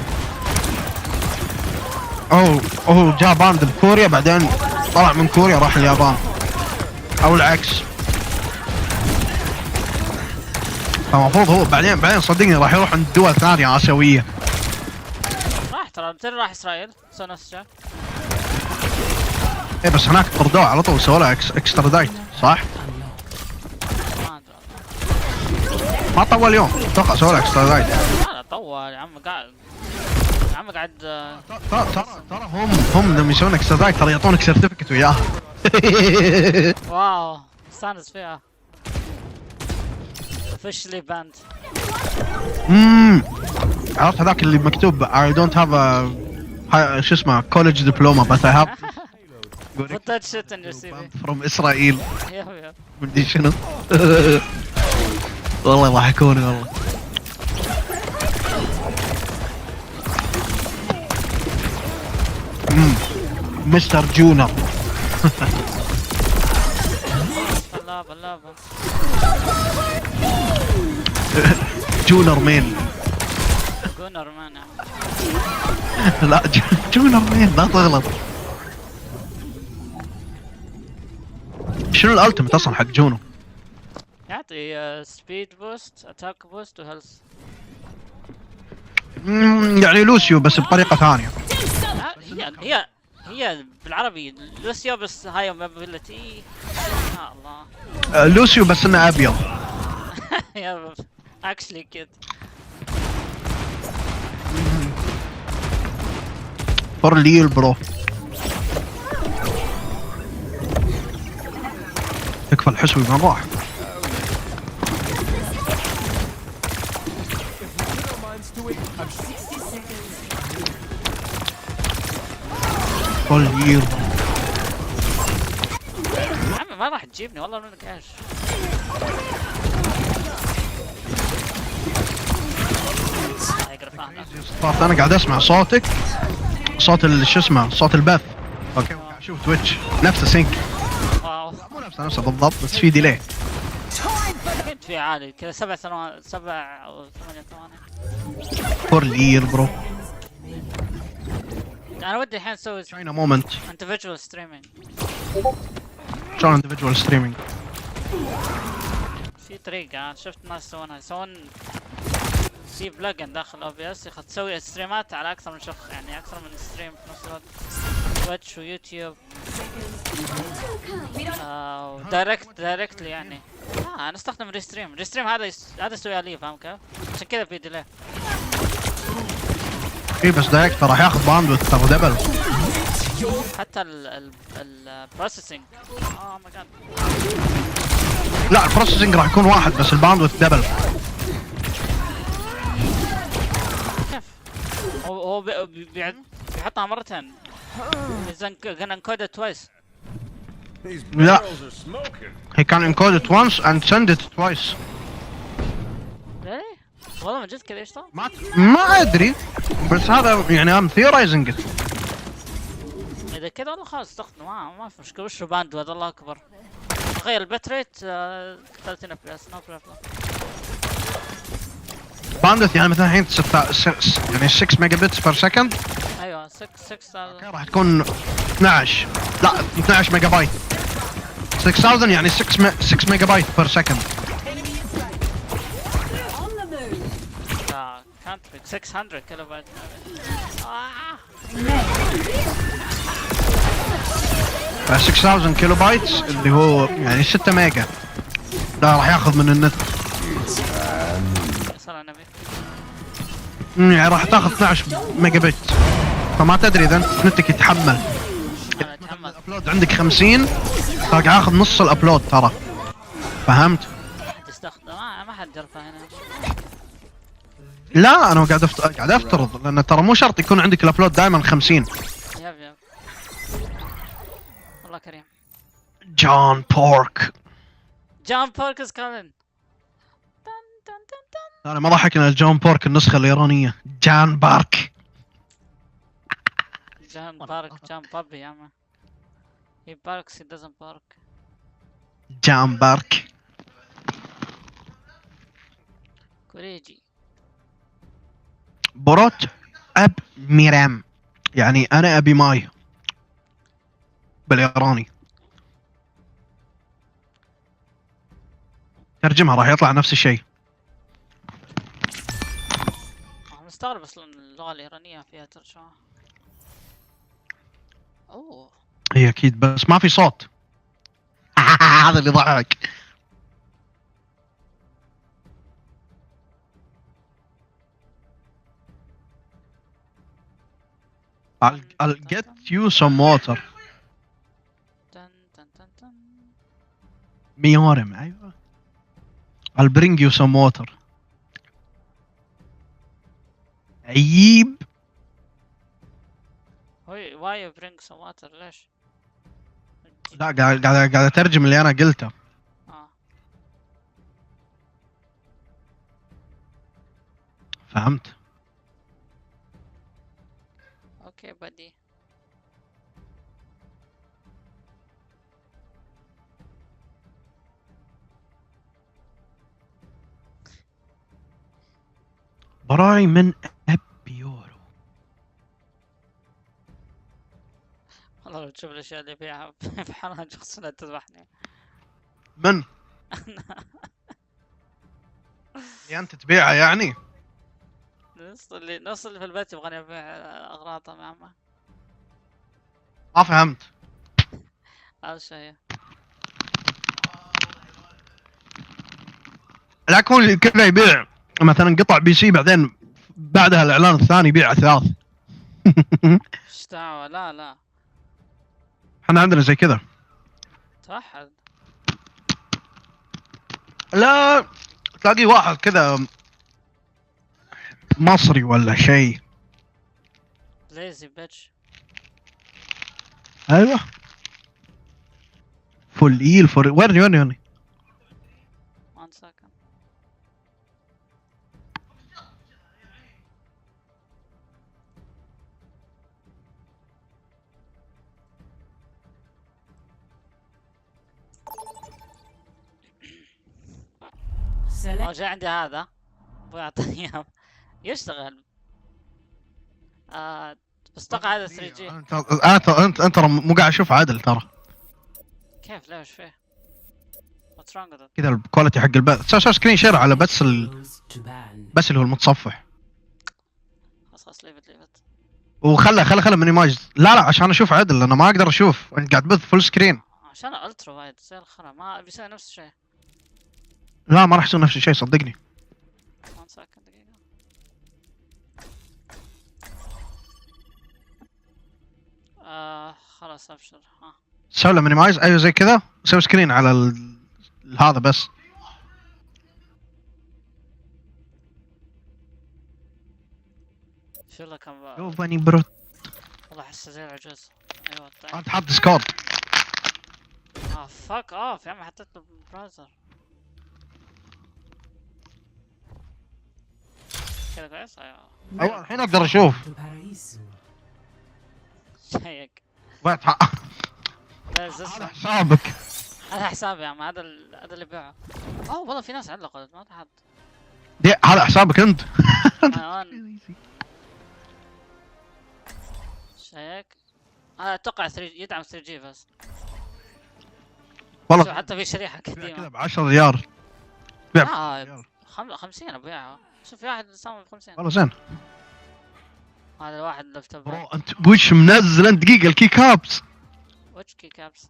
اوه جاء باند بكوريا بعدين طلع من كوريا راح اليابان او العكس. فالمفروض هو بعدين صدقني راح يروح عند دول ثانية آسيوية. ترى راح اسرائيل سوى نفس الشيء. ايه بس هناك طردوه على طول سووا له اكسترا دايت صح؟ ما طول يوم اتوقع سووا له اكسترا دايت. لا طول يا عم قاعد ترى هم لما يسوون اكسترا دايت ترى يعطونك سيرتيفيكت وياه. واو استانس فيها. officially banned. عرفت هذاك اللي مكتوب I don't have a شو اسمه college diploma but I have put that shit in your CV from إسرائيل. يب مدري شنو. والله يضحكوني والله. مستر جونر. اللعبة جونر مين. جونر مان. لا جونر مين لا تغلط. شنو الالتيميت اصلا حق جونو؟ يعطي سبيد بوست اتاك بوست وهيلث. يعني لوسيو بس بطريقة ثانية. هي بالعربي لوسيو بس هاي موبيلتي. يا الله. لوسيو بس انه ابيض. يا اكشلي كيد. فرليل برو. تكفى الحسوي وين راح؟ فرليل. يا عمي ما راح تجيبني والله منك ايش. انا قاعد اسمع صوتك صوت شو اسمه صوت البث. اوكي اشوف تويتش نفسه سينك. واو مو نفسه بالضبط بس في ديلي. كنت في عالي كذا 7 ثواني 7 او 8 ثواني. فورلير برو. انا ودي الحين اسوي تشاينا مومنت. individual streaming. شلون individual streaming؟ في طريقة شفت ناس يسوون في بلجن داخل OBS تسوي ستريمات على اكثر من شخص يعني اكثر من ستريم في نفس الوقت. تويتش ويوتيوب دايركتلي يعني. انا استخدم ريستريم هذا يسويها لي فاهم كيف؟ عشان كذا في ديلي. اي بس دايركت راح ياخذ باندوث ترى دبل. حتى البروسيسنج ماي جاد. لا البروسيسنج راح يكون واحد بس الباندوث دبل. هو بيحطها مرتين. اذا كان انكودد توايس. لا he can encode it once and send it twice. Really? والله من جد كذا يشتغل؟ ما ادري، بس هذا يعني ام ثيورايزنج. اذا كذا والله خلاص استخدمه، ما في مشكله. وش باند هذا؟ الله اكبر. تغير البت ريت 30 اف بي اس، نو بروبلم. باندث يعني مثلا الحين يعني 6 ميجا بتس بير سكند. ايوه 6 راح تكون 12، لا 12 ميجا بايت. 6000 يعني 6 ميجا بايت بير سكند. لا كانت 600 كيلو بايت. 6000 كيلو بايت اللي هو يعني 6 ميجا، لا راح ياخذ من النت. صلى النبي. يعني راح تاخذ 12 ميجا بت، فما تدري اذا نتك يتحمل. الابلود عندك 50 راح ياخذ نص الابلود ترى، فهمت؟ تستخدم ما حد يرفع هنا. لا انا قاعد افترض، لان ترى مو شرط يكون عندك الابلود دائما 50. يب والله كريم. جون بورك. جون بورك از كامين. انا ما ضحكنا الجون بورك النسخه الايرانيه جان بارك. جان بارك، جان بابي يا عم. He barks, he doesn't bark. جان بارك. كوريجي. بروت اب ميرام، يعني انا ابي ماي بالايراني. ترجمها راح يطلع نفس الشيء. مستغرب اصلا اللغة الإيرانية فيها ترجمة. اوه هي اكيد بس ما في صوت. هذا اللي ضحك. I'll get you some water. ميورم ايوه. I'll bring you some water. عيب. why you bring some water ليش؟ لا قاعد اترجم اللي انا قلته. فهمت؟ اوكي بدي. براي من ابيورو. والله لو تشوف الاشياء اللي فيها في حالها شخص لا تذبحني. من؟ اللي انت تبيعه يعني؟ نص اللي في البيت يبغاني ابيع اغراضه يا عمه. ما فهمت. هذا الشيء. لا يكون كذا يبيع مثلا قطع بي سي بعدين بعدها الاعلان الثاني يبيع اثاث. ايش دعوه؟ لا احنا عندنا زي كذا. توحد. لا تلاقي واحد كذا مصري ولا شيء. ليزي بيتش. ايوه فل ورني 1 second. جاء عندي هذا ابغى اعطيه اياه يشتغل. بس اتوقع هذا 3 جي. انت مو قاعد اشوف عدل ترى. كيف لا وش فيه؟ What's wrong with it؟ كذا الكواليتي حق البث سوي سكرين شير على بس بس اللي هو المتصفح. خلاص ليفت وخله مينيمايز. لا عشان اشوف عدل انا ما اقدر اشوف انت قاعد تبث فول سكرين. عشان الترا وايد زي الخرا ما بيصير نفس الشيء. لا ما راح يصير نفس الشيء صدقني. 1 second دقيقة. خلاص ابشر. سوي له مينيمايز ايوه زي كذا. سوي سكرين على هذا بس. شو لك يو بني بروت. والله احسه زي العجوز. ايوه طيب. انت حاط ديسكورد. فاك اوف يا عم حطيت له براوزر. كذا كويس. ايوه الحين اقدر اشوف. شيك. بعت هذا حسابك. هذا حسابي يا عم. هذا اللي بيعه. اوه والله في ناس علقت ما حد. هذا حسابك انت. شيك. انا اتوقع 3 يدعم 3 جي بس. والله حتى في شريحه قديمه ب 10 ريال. بيع 50 ابيعها. شوف في واحد سامي ب 50. والله زين. هذا الواحد لفتة برو انت بوش منزل انت دقيقه الكي كابس. وش كي كابس؟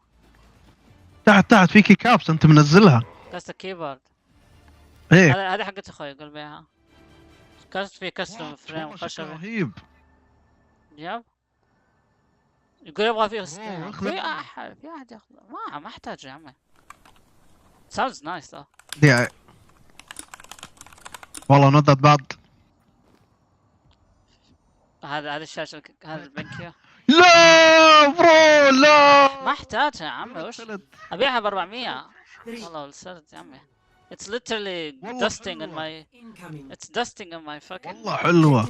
تحت في كي كابس انت منزلها. قصدك كيبورد. ايه هذه حقت اخوي قول بيها. في كستم فريم خشبي رهيب. يب. يقول يبغى فيه في احد ياخذ. ما احتاج يا عمي. ساوندز نايس ذا. والله نوت ذات باد. هذا الشاشه هذا البنكيو. لا برو لا ما احتاجها يا عمي. وش ابيعها ب 400 والله ولسلت يا عمي. It's literally dusting in my. It's dusting in my fucking. والله حلوه.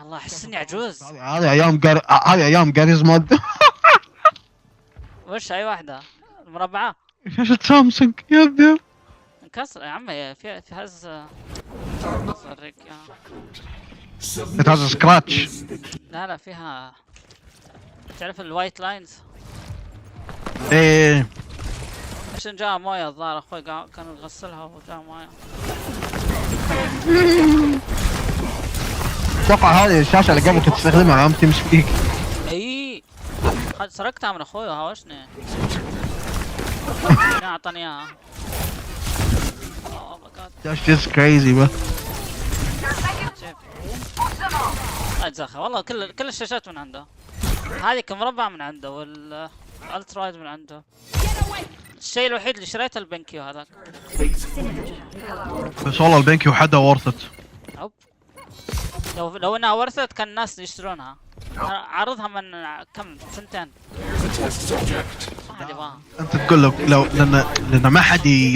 الله احس اني عجوز. هذه ايام جاريز مود. وش اي واحده المربعه؟ شاشة سامسونج يب انكسر يا عمي. في هز اوريك هذا سكراتش. لا فيها. تعرف الوايت لاينز؟ ايه عشان جاء مويه الظاهر اخوي كان يغسلها وجاء مويه. اتوقع هذه الشاشة اللي قبل كنت تستخدمها عم تمشي فيك. اي سرقتها من اخوي وهاوشني. اعطاني اياها. That's just crazy bro. اتزخر والله كل الشاشات من عنده. هذه كمربع من عنده والالترايد من عنده. الشيء الوحيد اللي شريته البنكيو هذاك. بس والله البنكيو حدا ورثت. لو انها ورثت كان الناس يشترونها. عرضها من كم سنتين. انت تقول لو لان ما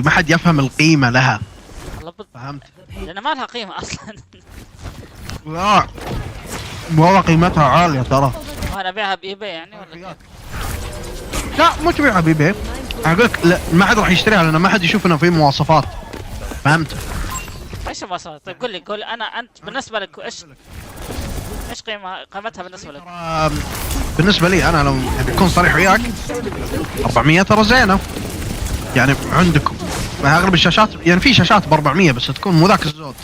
حد يفهم القيمة لها. فهمت؟ لان ما لها قيمة اصلا. لا والله قيمتها عالية ترى. وانا ابيعها بايباي يعني ولا؟ لا مو تبيعها بايباي. انا اقول لك ما حد راح يشتريها لان ما حد يشوف انه في مواصفات. فهمت؟ ايش المواصفات؟ طيب قول لي انت بالنسبة لك ايش قيمتها بالنسبة لك؟ بالنسبة لي انا لو اكون صريح وياك 400 ترى زينة. يعني عندك اغلب الشاشات يعني في شاشات ب 400 بس تكون مو ذاك الزود.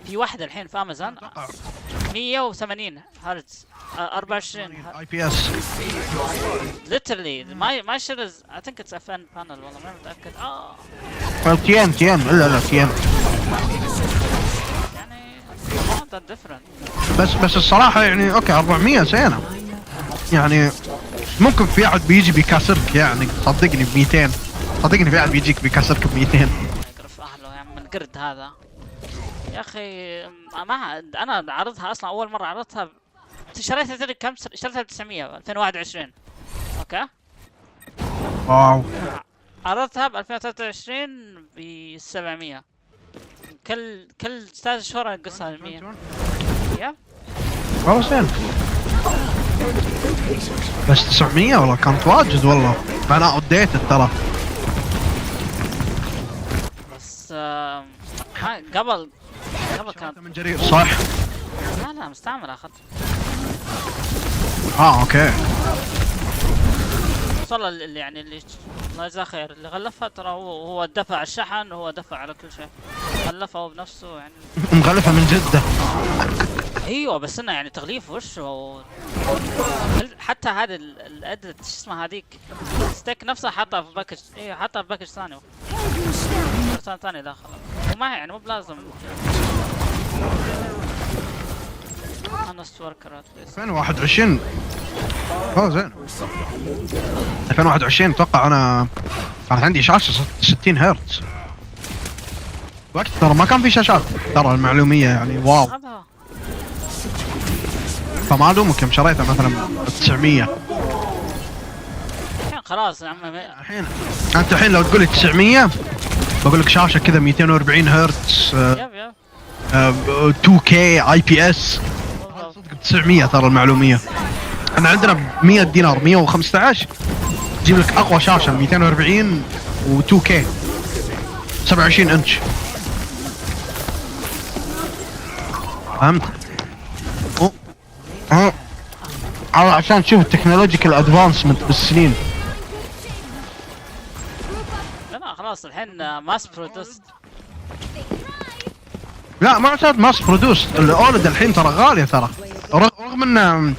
في واحدة الحين في امازون 180 هرتز 24 اي بي اس. literally ما شرز I think it's FN panel والله ما متأكد. تين لا تين. يعني not that different. بس الصراحة يعني اوكي 400 زينة. يعني ممكن في احد بيجي بيكسرك يعني صدقني ب 200. صدقني في احد بيجيك بيكسرك ب 200. يقرف اهله يا عم القرد هذا. يا اخي ما انا عرضها اصلا اول مرة عرضتها. شريتها تدري كم؟ اشتريتها ب 900 2021. اوكي؟ واو. عرضتها ب 2023 ب 700. كل 3 شهور انقصها ل 100. يب. والله زين. بس 900 والله كانت واجد والله. انا ابديت ترى. بس قبل كانت من جرير صح؟ لا مستعمل اخذت. اوكي. والله اللي يعني اللي الله يجزاه خير اللي غلفها ترى هو دفع الشحن وهو دفع على كل شيء. غلفها هو بنفسه يعني. مغلفها من جدة. ايوه بس انه يعني تغليف وش هو. حتى هذا الادت شو اسمها هذيك ستيك نفسها حاطها في باكج. ايوه حاطها في باكج ثاني. ثاني داخل وما يعني مو بلازم. honest worker at least. 2021 زين. 2021 اتوقع انا كانت عندي شاشة 60 هرتز. وقت ترى ما كان في شاشات ترى المعلومية يعني واو. فما ادوم كم شريتها مثلا 900. الحين خلاص يا عمي. الحين انت الحين لو تقول لي 900 بقول لك شاشه كذا 240 هرتز، يب يب 2K IPS، صدق 900 ترى المعلوميه. احنا عندنا ب 100 دينار 115 تجيب لك اقوى شاشه 240 و2K 27 انش. فهمت؟ عشان تشوف التكنولوجيكال ادفانسمنت بالسنين. لا خلاص الحين ماس برودوست. لا ما صارت ماس برودوست، الاولد الحين ترى غاليه ترى، رغم انه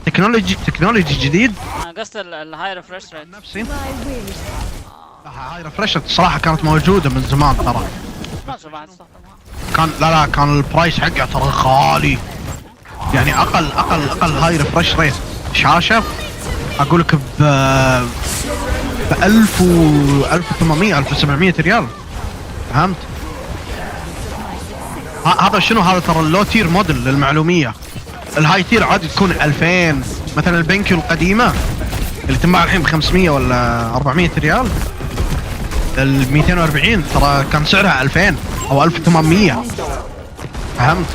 تكنولوجي جديد. انا قصدي الهاي ريفرش ريت نفسي. هاي ريفرش الصراحه كانت موجوده من زمان ترى. ما شو بعد كان لا كان البرايس حقه ترى غالي، يعني اقل هاي ريفرش ريت شاشه اقول لك ب 1000 و 1800 1700 ريال. فهمت؟ هذا شنو؟ هذا ترى اللو تير موديل للمعلوميه. الهاي تير عادي تكون 2000 مثلا. البنكيو القديمه اللي تنباع الحين ب 500 ولا 400 ريال، ال 240 ترى كان سعرها 2000 او 1800. فهمت؟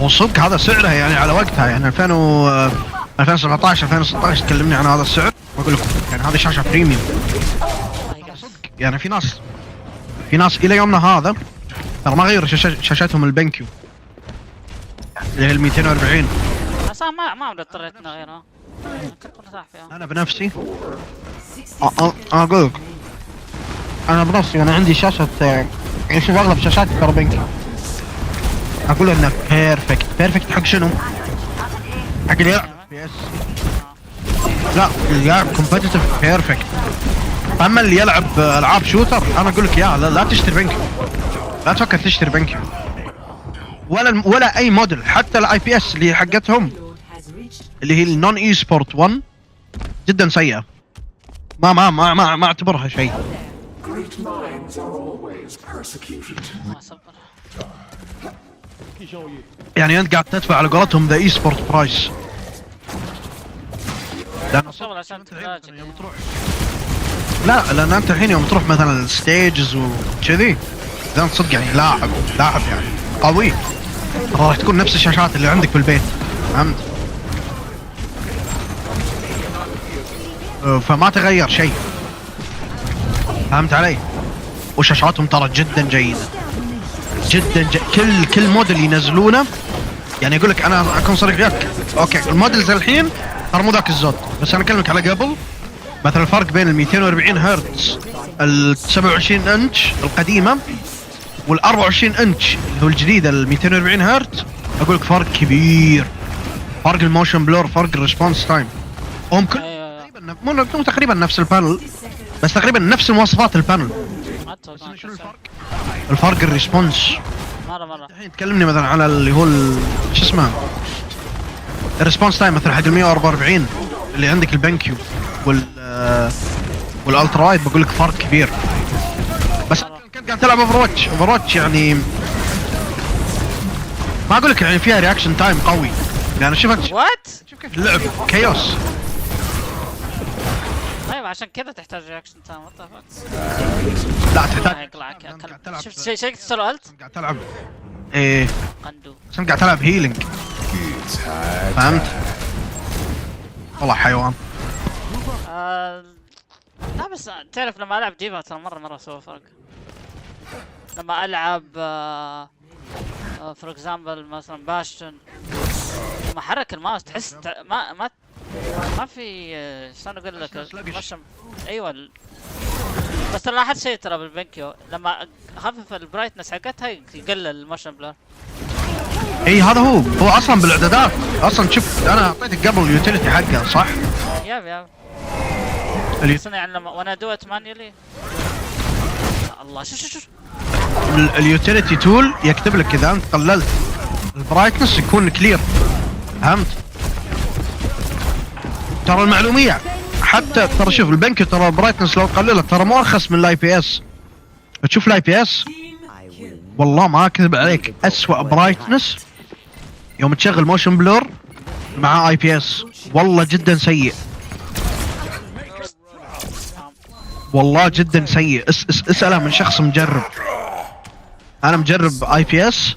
وصدق هذا سعرها يعني على وقتها، يعني 2017 2016 تكلمني عن هذا السعر واقول لكم يعني هذه شاشه بريميوم. يعني في ناس الى يومنا هذا ترى ما غيروا شاشاتهم البنكيو اللي هي ال 240. بس ما اضطريت نغيرها، كنت مرتاح فيها انا بنفسي اقول لك انا بنفسي انا عندي شاشه، يعني شوف اغلب شاشاتي ترى بنكيو. اقول انه بيرفكت حق شنو؟ حق اللي يلعب PS. لا اللي يلعب كومبتيتيف بيرفكت. اما اللي يلعب العاب شوتر انا اقول لك لا تشتري بنكيو، لا تفكر تشتري بنكيو ولا اي موديل. حتى الاي بي اس اللي حقتهم اللي هي النون اي سبورت 1 جدا سيئه، ما اعتبرها شيء. يعني انت قاعد تدفع على قولتهم ذا اي سبورت برايس. لان انت الحين يوم تروح مثلا الستيجز وكذي اذا انت صدق يعني لاعب يعني قوي راح تكون نفس الشاشات اللي عندك بالبيت. فهمت؟ فما تغير شيء. فهمت علي؟ وشاشاتهم ترى جدا جيده كل موديل ينزلونه. يعني اقول لك انا اكون صريح وياك، اوكي الموديلز الحين ترى مو ذاك الزود، بس انا اكلمك على قبل. مثلا الفرق بين ال 240 هرتز ال 27 انش القديمه وال 24 انش اللي هو الجديد ال 240 هرتز، اقول لك فرق كبير. فرق الموشن بلور، فرق الريسبونس تايم، هم كل تقريبا مو تقريبا نفس البانل، بس تقريبا نفس المواصفات البانل. شنو الفرق؟ الفرق الريسبونس. مره الحين تكلمني مثلا على اللي هو شو اسمه الريسبونس تايم مثلا حق ال 144 اللي عندك البنكيو والالترا وايد، بقول لك فرق كبير. بس كنت قاعد تلعب اوفرواتش يعني ما اقول لك يعني فيها رياكشن تايم قوي. يعني شوف كيف اللعب كيوس. طيب عشان كذا تحتاج رياكشن تايم. لا تحتاج شفت شيء سألت؟ قاعد تلعب ايه قندو، عشان قاعد تلعب هيلينج. فهمت؟ والله حيوان. لا بس تعرف لما العب ديفا ترى مره سوى فرق. لما العب فور اكزامبل مثلا باشتون، لما حرك الماوس تحس ما في شلون اقول لك ايوه. بس ترى لاحظت شيء ترى بالبنكيو لما اخفف البرايتنس حقتها يقلل الموشن بلور. اي هذا هو اصلا بالاعدادات اصلا. شوف انا اعطيتك قبل اليوتيليتي حقه صح؟ ياب بس يعني لما وانا دوت مانيولي الله شوف اليوتيليتي تول يكتب لك اذا انت قللت البرايتنس يكون كلير. فهمت؟ ترى المعلوميه حتى ترى شوف البنك ترى البرايتنس لو قللت ترى مو ارخص من الاي بي اس. تشوف الاي بي اس والله ما اكذب عليك اسوأ برايتنس يوم تشغل موشن بلور مع اي بي اس والله جدا سيء والله جدا سيء. اسأله من شخص مجرب. انا مجرب اي بي اس.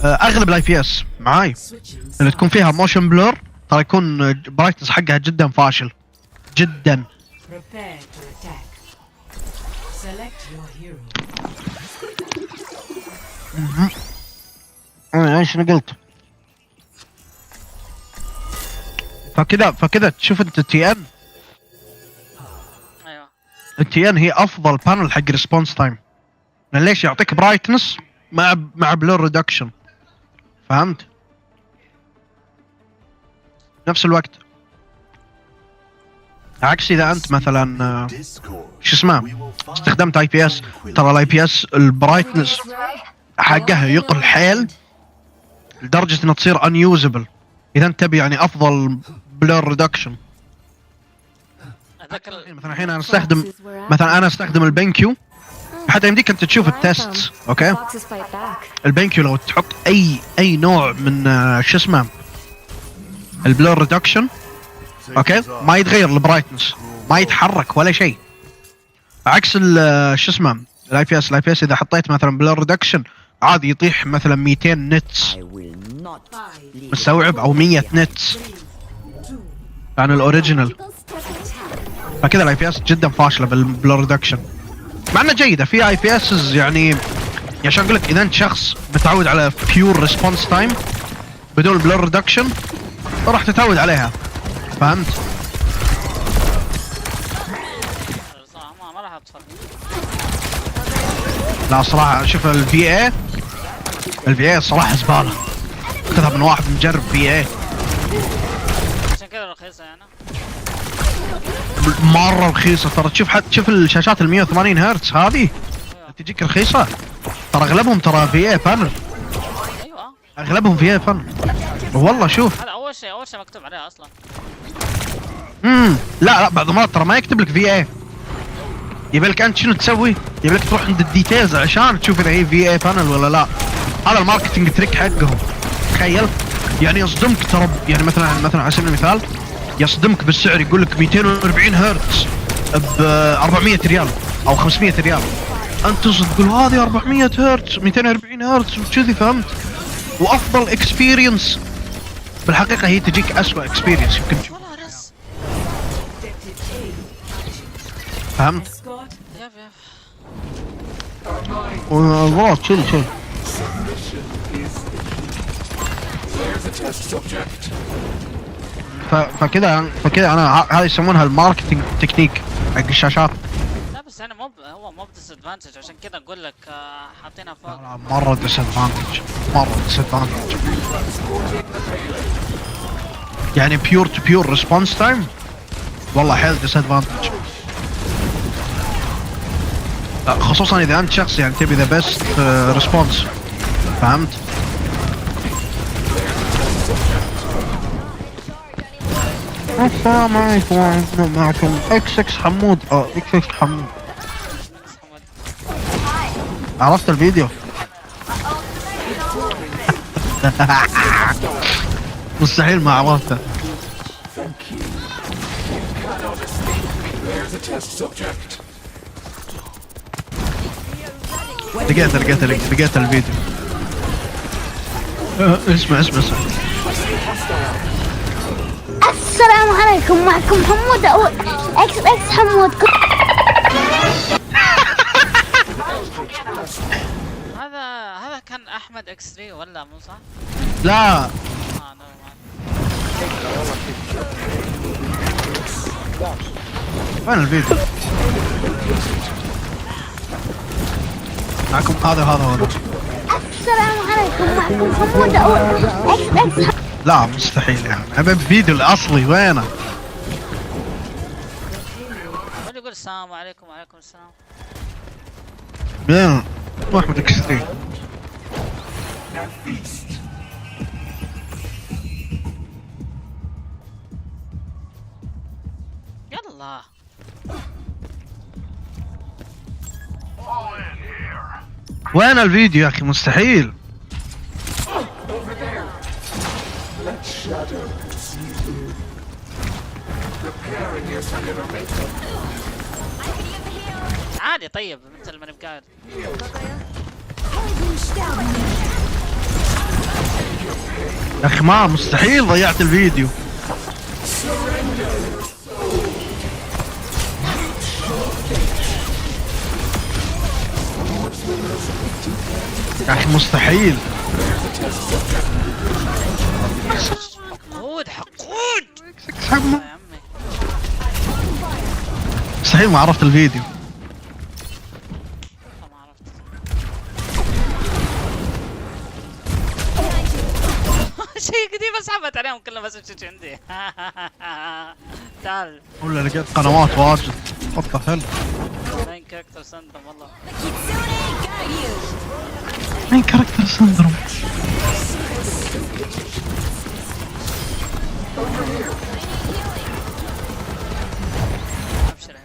اغلب الاي بي اس معاي اللي تكون فيها موشن بلور ترى يكون برايتنس حقها جدا فاشل جدا. Prepare to attack. Select your hero. انا ايش انا قلت؟ فكذا تشوف انت تي ان. ايوه التي ان هي افضل بانل حق ريسبونس تايم. ليش؟ يعطيك برايتنس مع بلور ريدكشن. فهمت؟ نفس الوقت عكس اذا انت مثلا شو اسمه استخدمت اي بي اس، ترى الاي بي اس البرايتنس حقها يقل حيل لدرجه انها تصير انيوزبل اذا انت تبي يعني افضل بلور ريدكشن. مثلا الحين انا استخدم البنكيو، حتى يمديك انت تشوف التست. اوكي البنكيو لو تحط اي نوع من شو اسمه البلور ريدكشن اوكي ما يتغير البرايتنس، ما يتحرك ولا شيء. عكس شو اسمه الاي بي اس اذا حطيت مثلا بلور ريدكشن عادي يطيح مثلا 200 نتس مستوعب او 100 نتس عن الاوريجينال. فكذا الاي بي اس جدا فاشله بالبلور ريدكشن، مع انها جيده في اي بي اس يعني عشان اقول لك اذا انت شخص متعود على بيور ريسبونس تايم بدون بلور ريدكشن راح تتعود عليها. فهمت؟ ما راح اتفرج. لا صراحه شوف الفي اي الصراحه زباله، خذها من واحد مجرب في اي عشان كذا رخيصه يعني مره رخيصه ترى. تشوف الشاشات ال 180 هرتز هذه تجيك رخيصه ترى، اغلبهم ترى في اي بانل. ايوه اغلبهم في اي بانل والله. شوف هذا اول شيء مكتوب عليها اصلا. لا بعض المرات ترى ما يكتب لك في اي، يبي لك انت شنو تسوي؟ يبي لك تروح عند الديتيلز عشان تشوف اذا هي في اي بانل ولا لا. هذا الماركتنج تريك حقهم. تخيل يعني يصدمك ترى، يعني مثلا على سبيل المثال يصدمك بالسعر، يقول لك 240 هرتز ب 400 ريال او 500 ريال. انت تصدق تقول هذه 400 هرتز 240 هرتز وكذي. فهمت؟ وافضل اكسبيرينس بالحقيقه هي تجيك اسوء اكسبيرينس يمكن تشوف. فهمت؟ والله شيل فكذا انا هذه يسمونها الماركتينج تكنيك حق الشاشات. لا بس انا هو مو ديس ادفانتج، عشان كذا اقول لك حاطينها فوق. مره ديس ادفانتج يعني بيور تو بيور ريسبونس تايم والله حيل ديس ادفانتج. خصوصا اذا انت شخص يعني تبي ذا بيست ريسبونس. فهمت؟ السلام عليكم، معكم اكس حمود. اكس حمود. عرفت الفيديو؟ مستحيل ما عرفته. لقيت الفيديو. اسمع السلام عليكم، معكم حمود او اكس حمود. هذا كان احمد اكس 3 ولا مو صح؟ لا وين الفيديو؟ معكم هذا السلام عليكم، معكم حمود او اكس. لا مستحيل يعني، ابي الفيديو الاصلي وينه؟ يقول السلام عليكم. وعليكم السلام. وين احمد اكس 3؟ يلا وين الفيديو يا اخي؟ مستحيل. عادي طيب مثل ما نبقى. يا اخي ما مستحيل ضيعت الفيديو. يا اخي مستحيل. حقود حقود. مستحيل ما عرفت الفيديو. شيء قديم بس حبت عليهم كلهم بس مشيت عندي. تعال. ولا لقيت قنوات واجد. what the hell. مين كاركتر سندروم والله. مين كاركتر سندروم. ابشر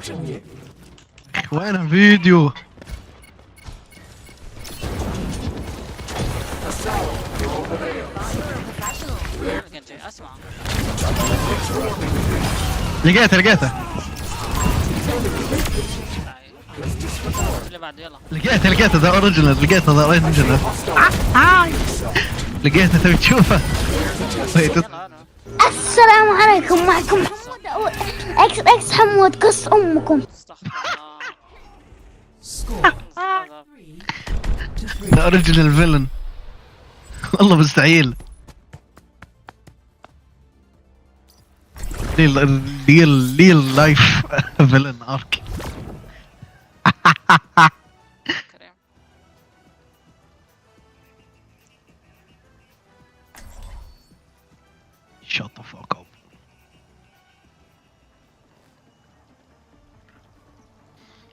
يا وين الفيديو؟ اسمع. لقيته اللي بعد يلا. لقيته ذا اوريجينال. لقيته تبي تشوفه. السلام عليكم، معكم حمود أو اكس اكس حمود، قص امكم. ذا اوريجينال فيلن. والله مستحيل. ريل لايف فيلن ارك. Shut the fuck up.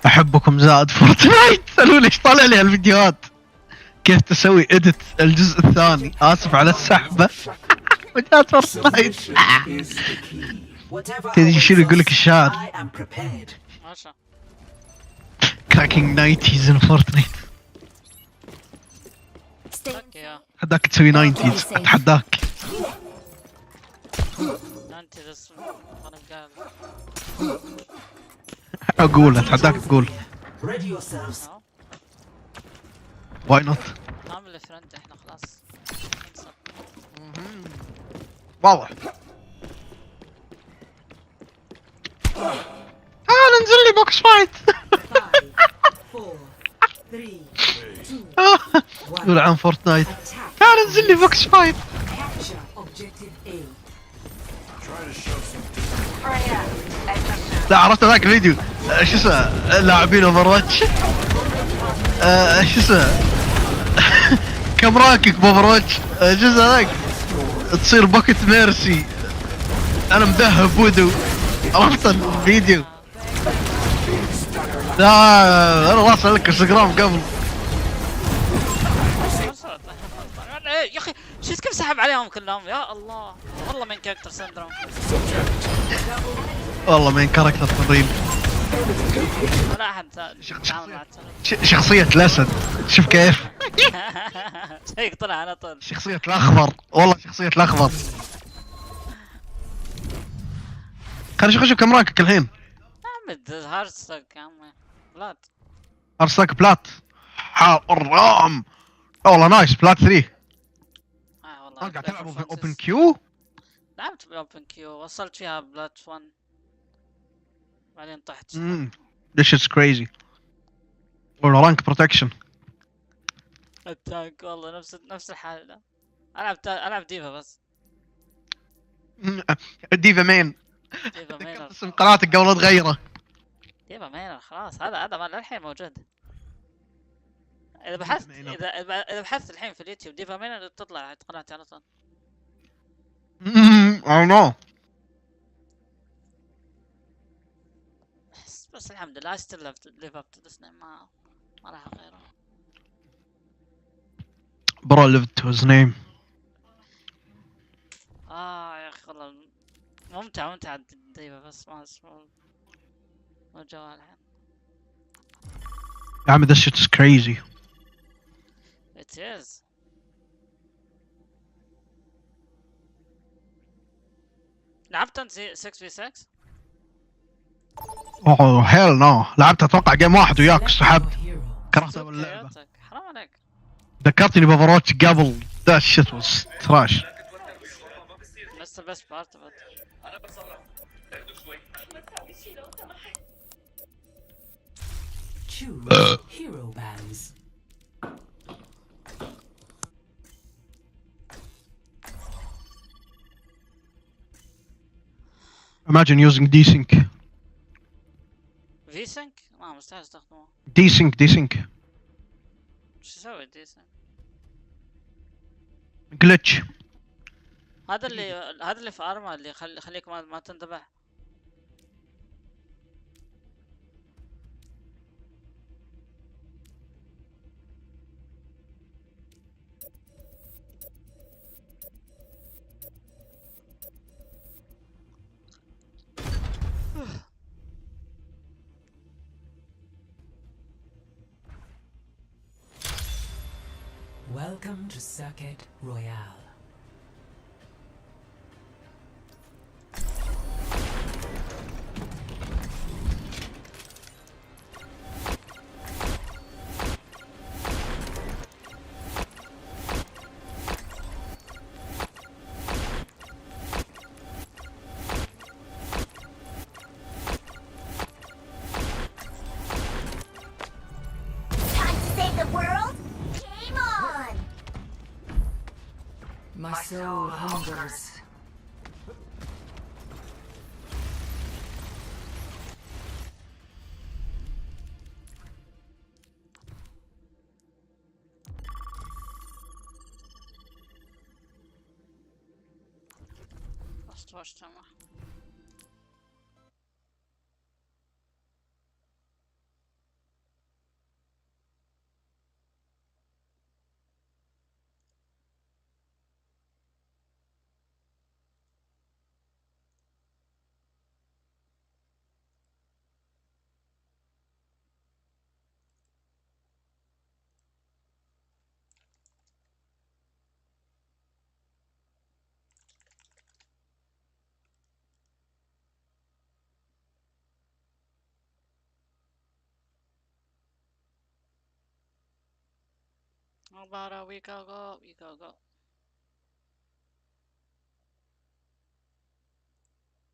احبكم زائد فورتنايت. سألوا لي ايش طالع لي هالفيديوهات. كيف تسوي اديت الجزء الثاني. اسف على السحبة. فيديوهات فورتنايت. تدري شنو يقول لك الشاعر؟ cracking 90s in فورتنايت. اتحداك تسوي 90s. اتحداك. اقول اتحداك تقول. واي نوت. نعمل فرنت احنا خلاص. واضح. تعال انزل لي بوكس فايت. يقول عن فورتنايت. تعال انزل لي بوكس فايت. لا عرفت ذاك الفيديو. شو اسمه لاعبين اوفر واتش. شو اسمه كم راكك باوفر واتش. جزء ذاك تصير باكت ميرسي. انا مذهب ودو. عرفت الفيديو. لا انا واصل لك انستغرام قبل. يا اخي شفت كيف سحب عليهم كلهم. يا الله والله من كاركتر سندروم. والله مين كاركتر الريل. ولا احد شخصية الاسد. شوف كيف. شيك طلع على طول. شخصية الاخضر. والله شخصية الاخضر. خلينا نشوف كم رانكك الحين. احمد هارستك يا عمي. بلات. هارستك بلات. حرام. والله نايس بلات 3. والله قاعد تلعبوا في اوبن كيو؟ لعبت باوبن كيو وصلت فيها بلات 1 بعدين طحت. This is crazy. ولا رانك بروتكشن. التانك والله نفس الحالة. العب ديفا بس. ديفا مين. ديفا مين. اسم قناتك قبل تغيره. ديفا مين خلاص. هذا ما للحين موجود. اذا بحثت الحين في اليوتيوب ديفا مين تطلع قناتي على طول. I know. بس الحمد لله ستيل ليف اب تو ذس نيم. ما راح اغيره. Bro lived to his name. يا اخي والله ممتع ديفا بس ما الجوال الحين. يا عمي this shit is crazy. It is. لعبت انت 6v6؟ اوه هيل نو، لعبت اتوقع جيم واحد وياك سحبت، كرهتها باللعبة. حرام عليك. ذكرتني باوفرواتش قبل، that shit was trash. That's the best part of it. Choose hero bands. Imagine using desync. V-Sync؟ ما مستحيل استخدمه. desync شو يسوي D-Sync؟ glitch. هذا اللي في ارما اللي يخليك ما تنذبح. Welcome to Circuit Royale. Time to save the world? Game on! My soul hungers. Watch tamam. About a week ago.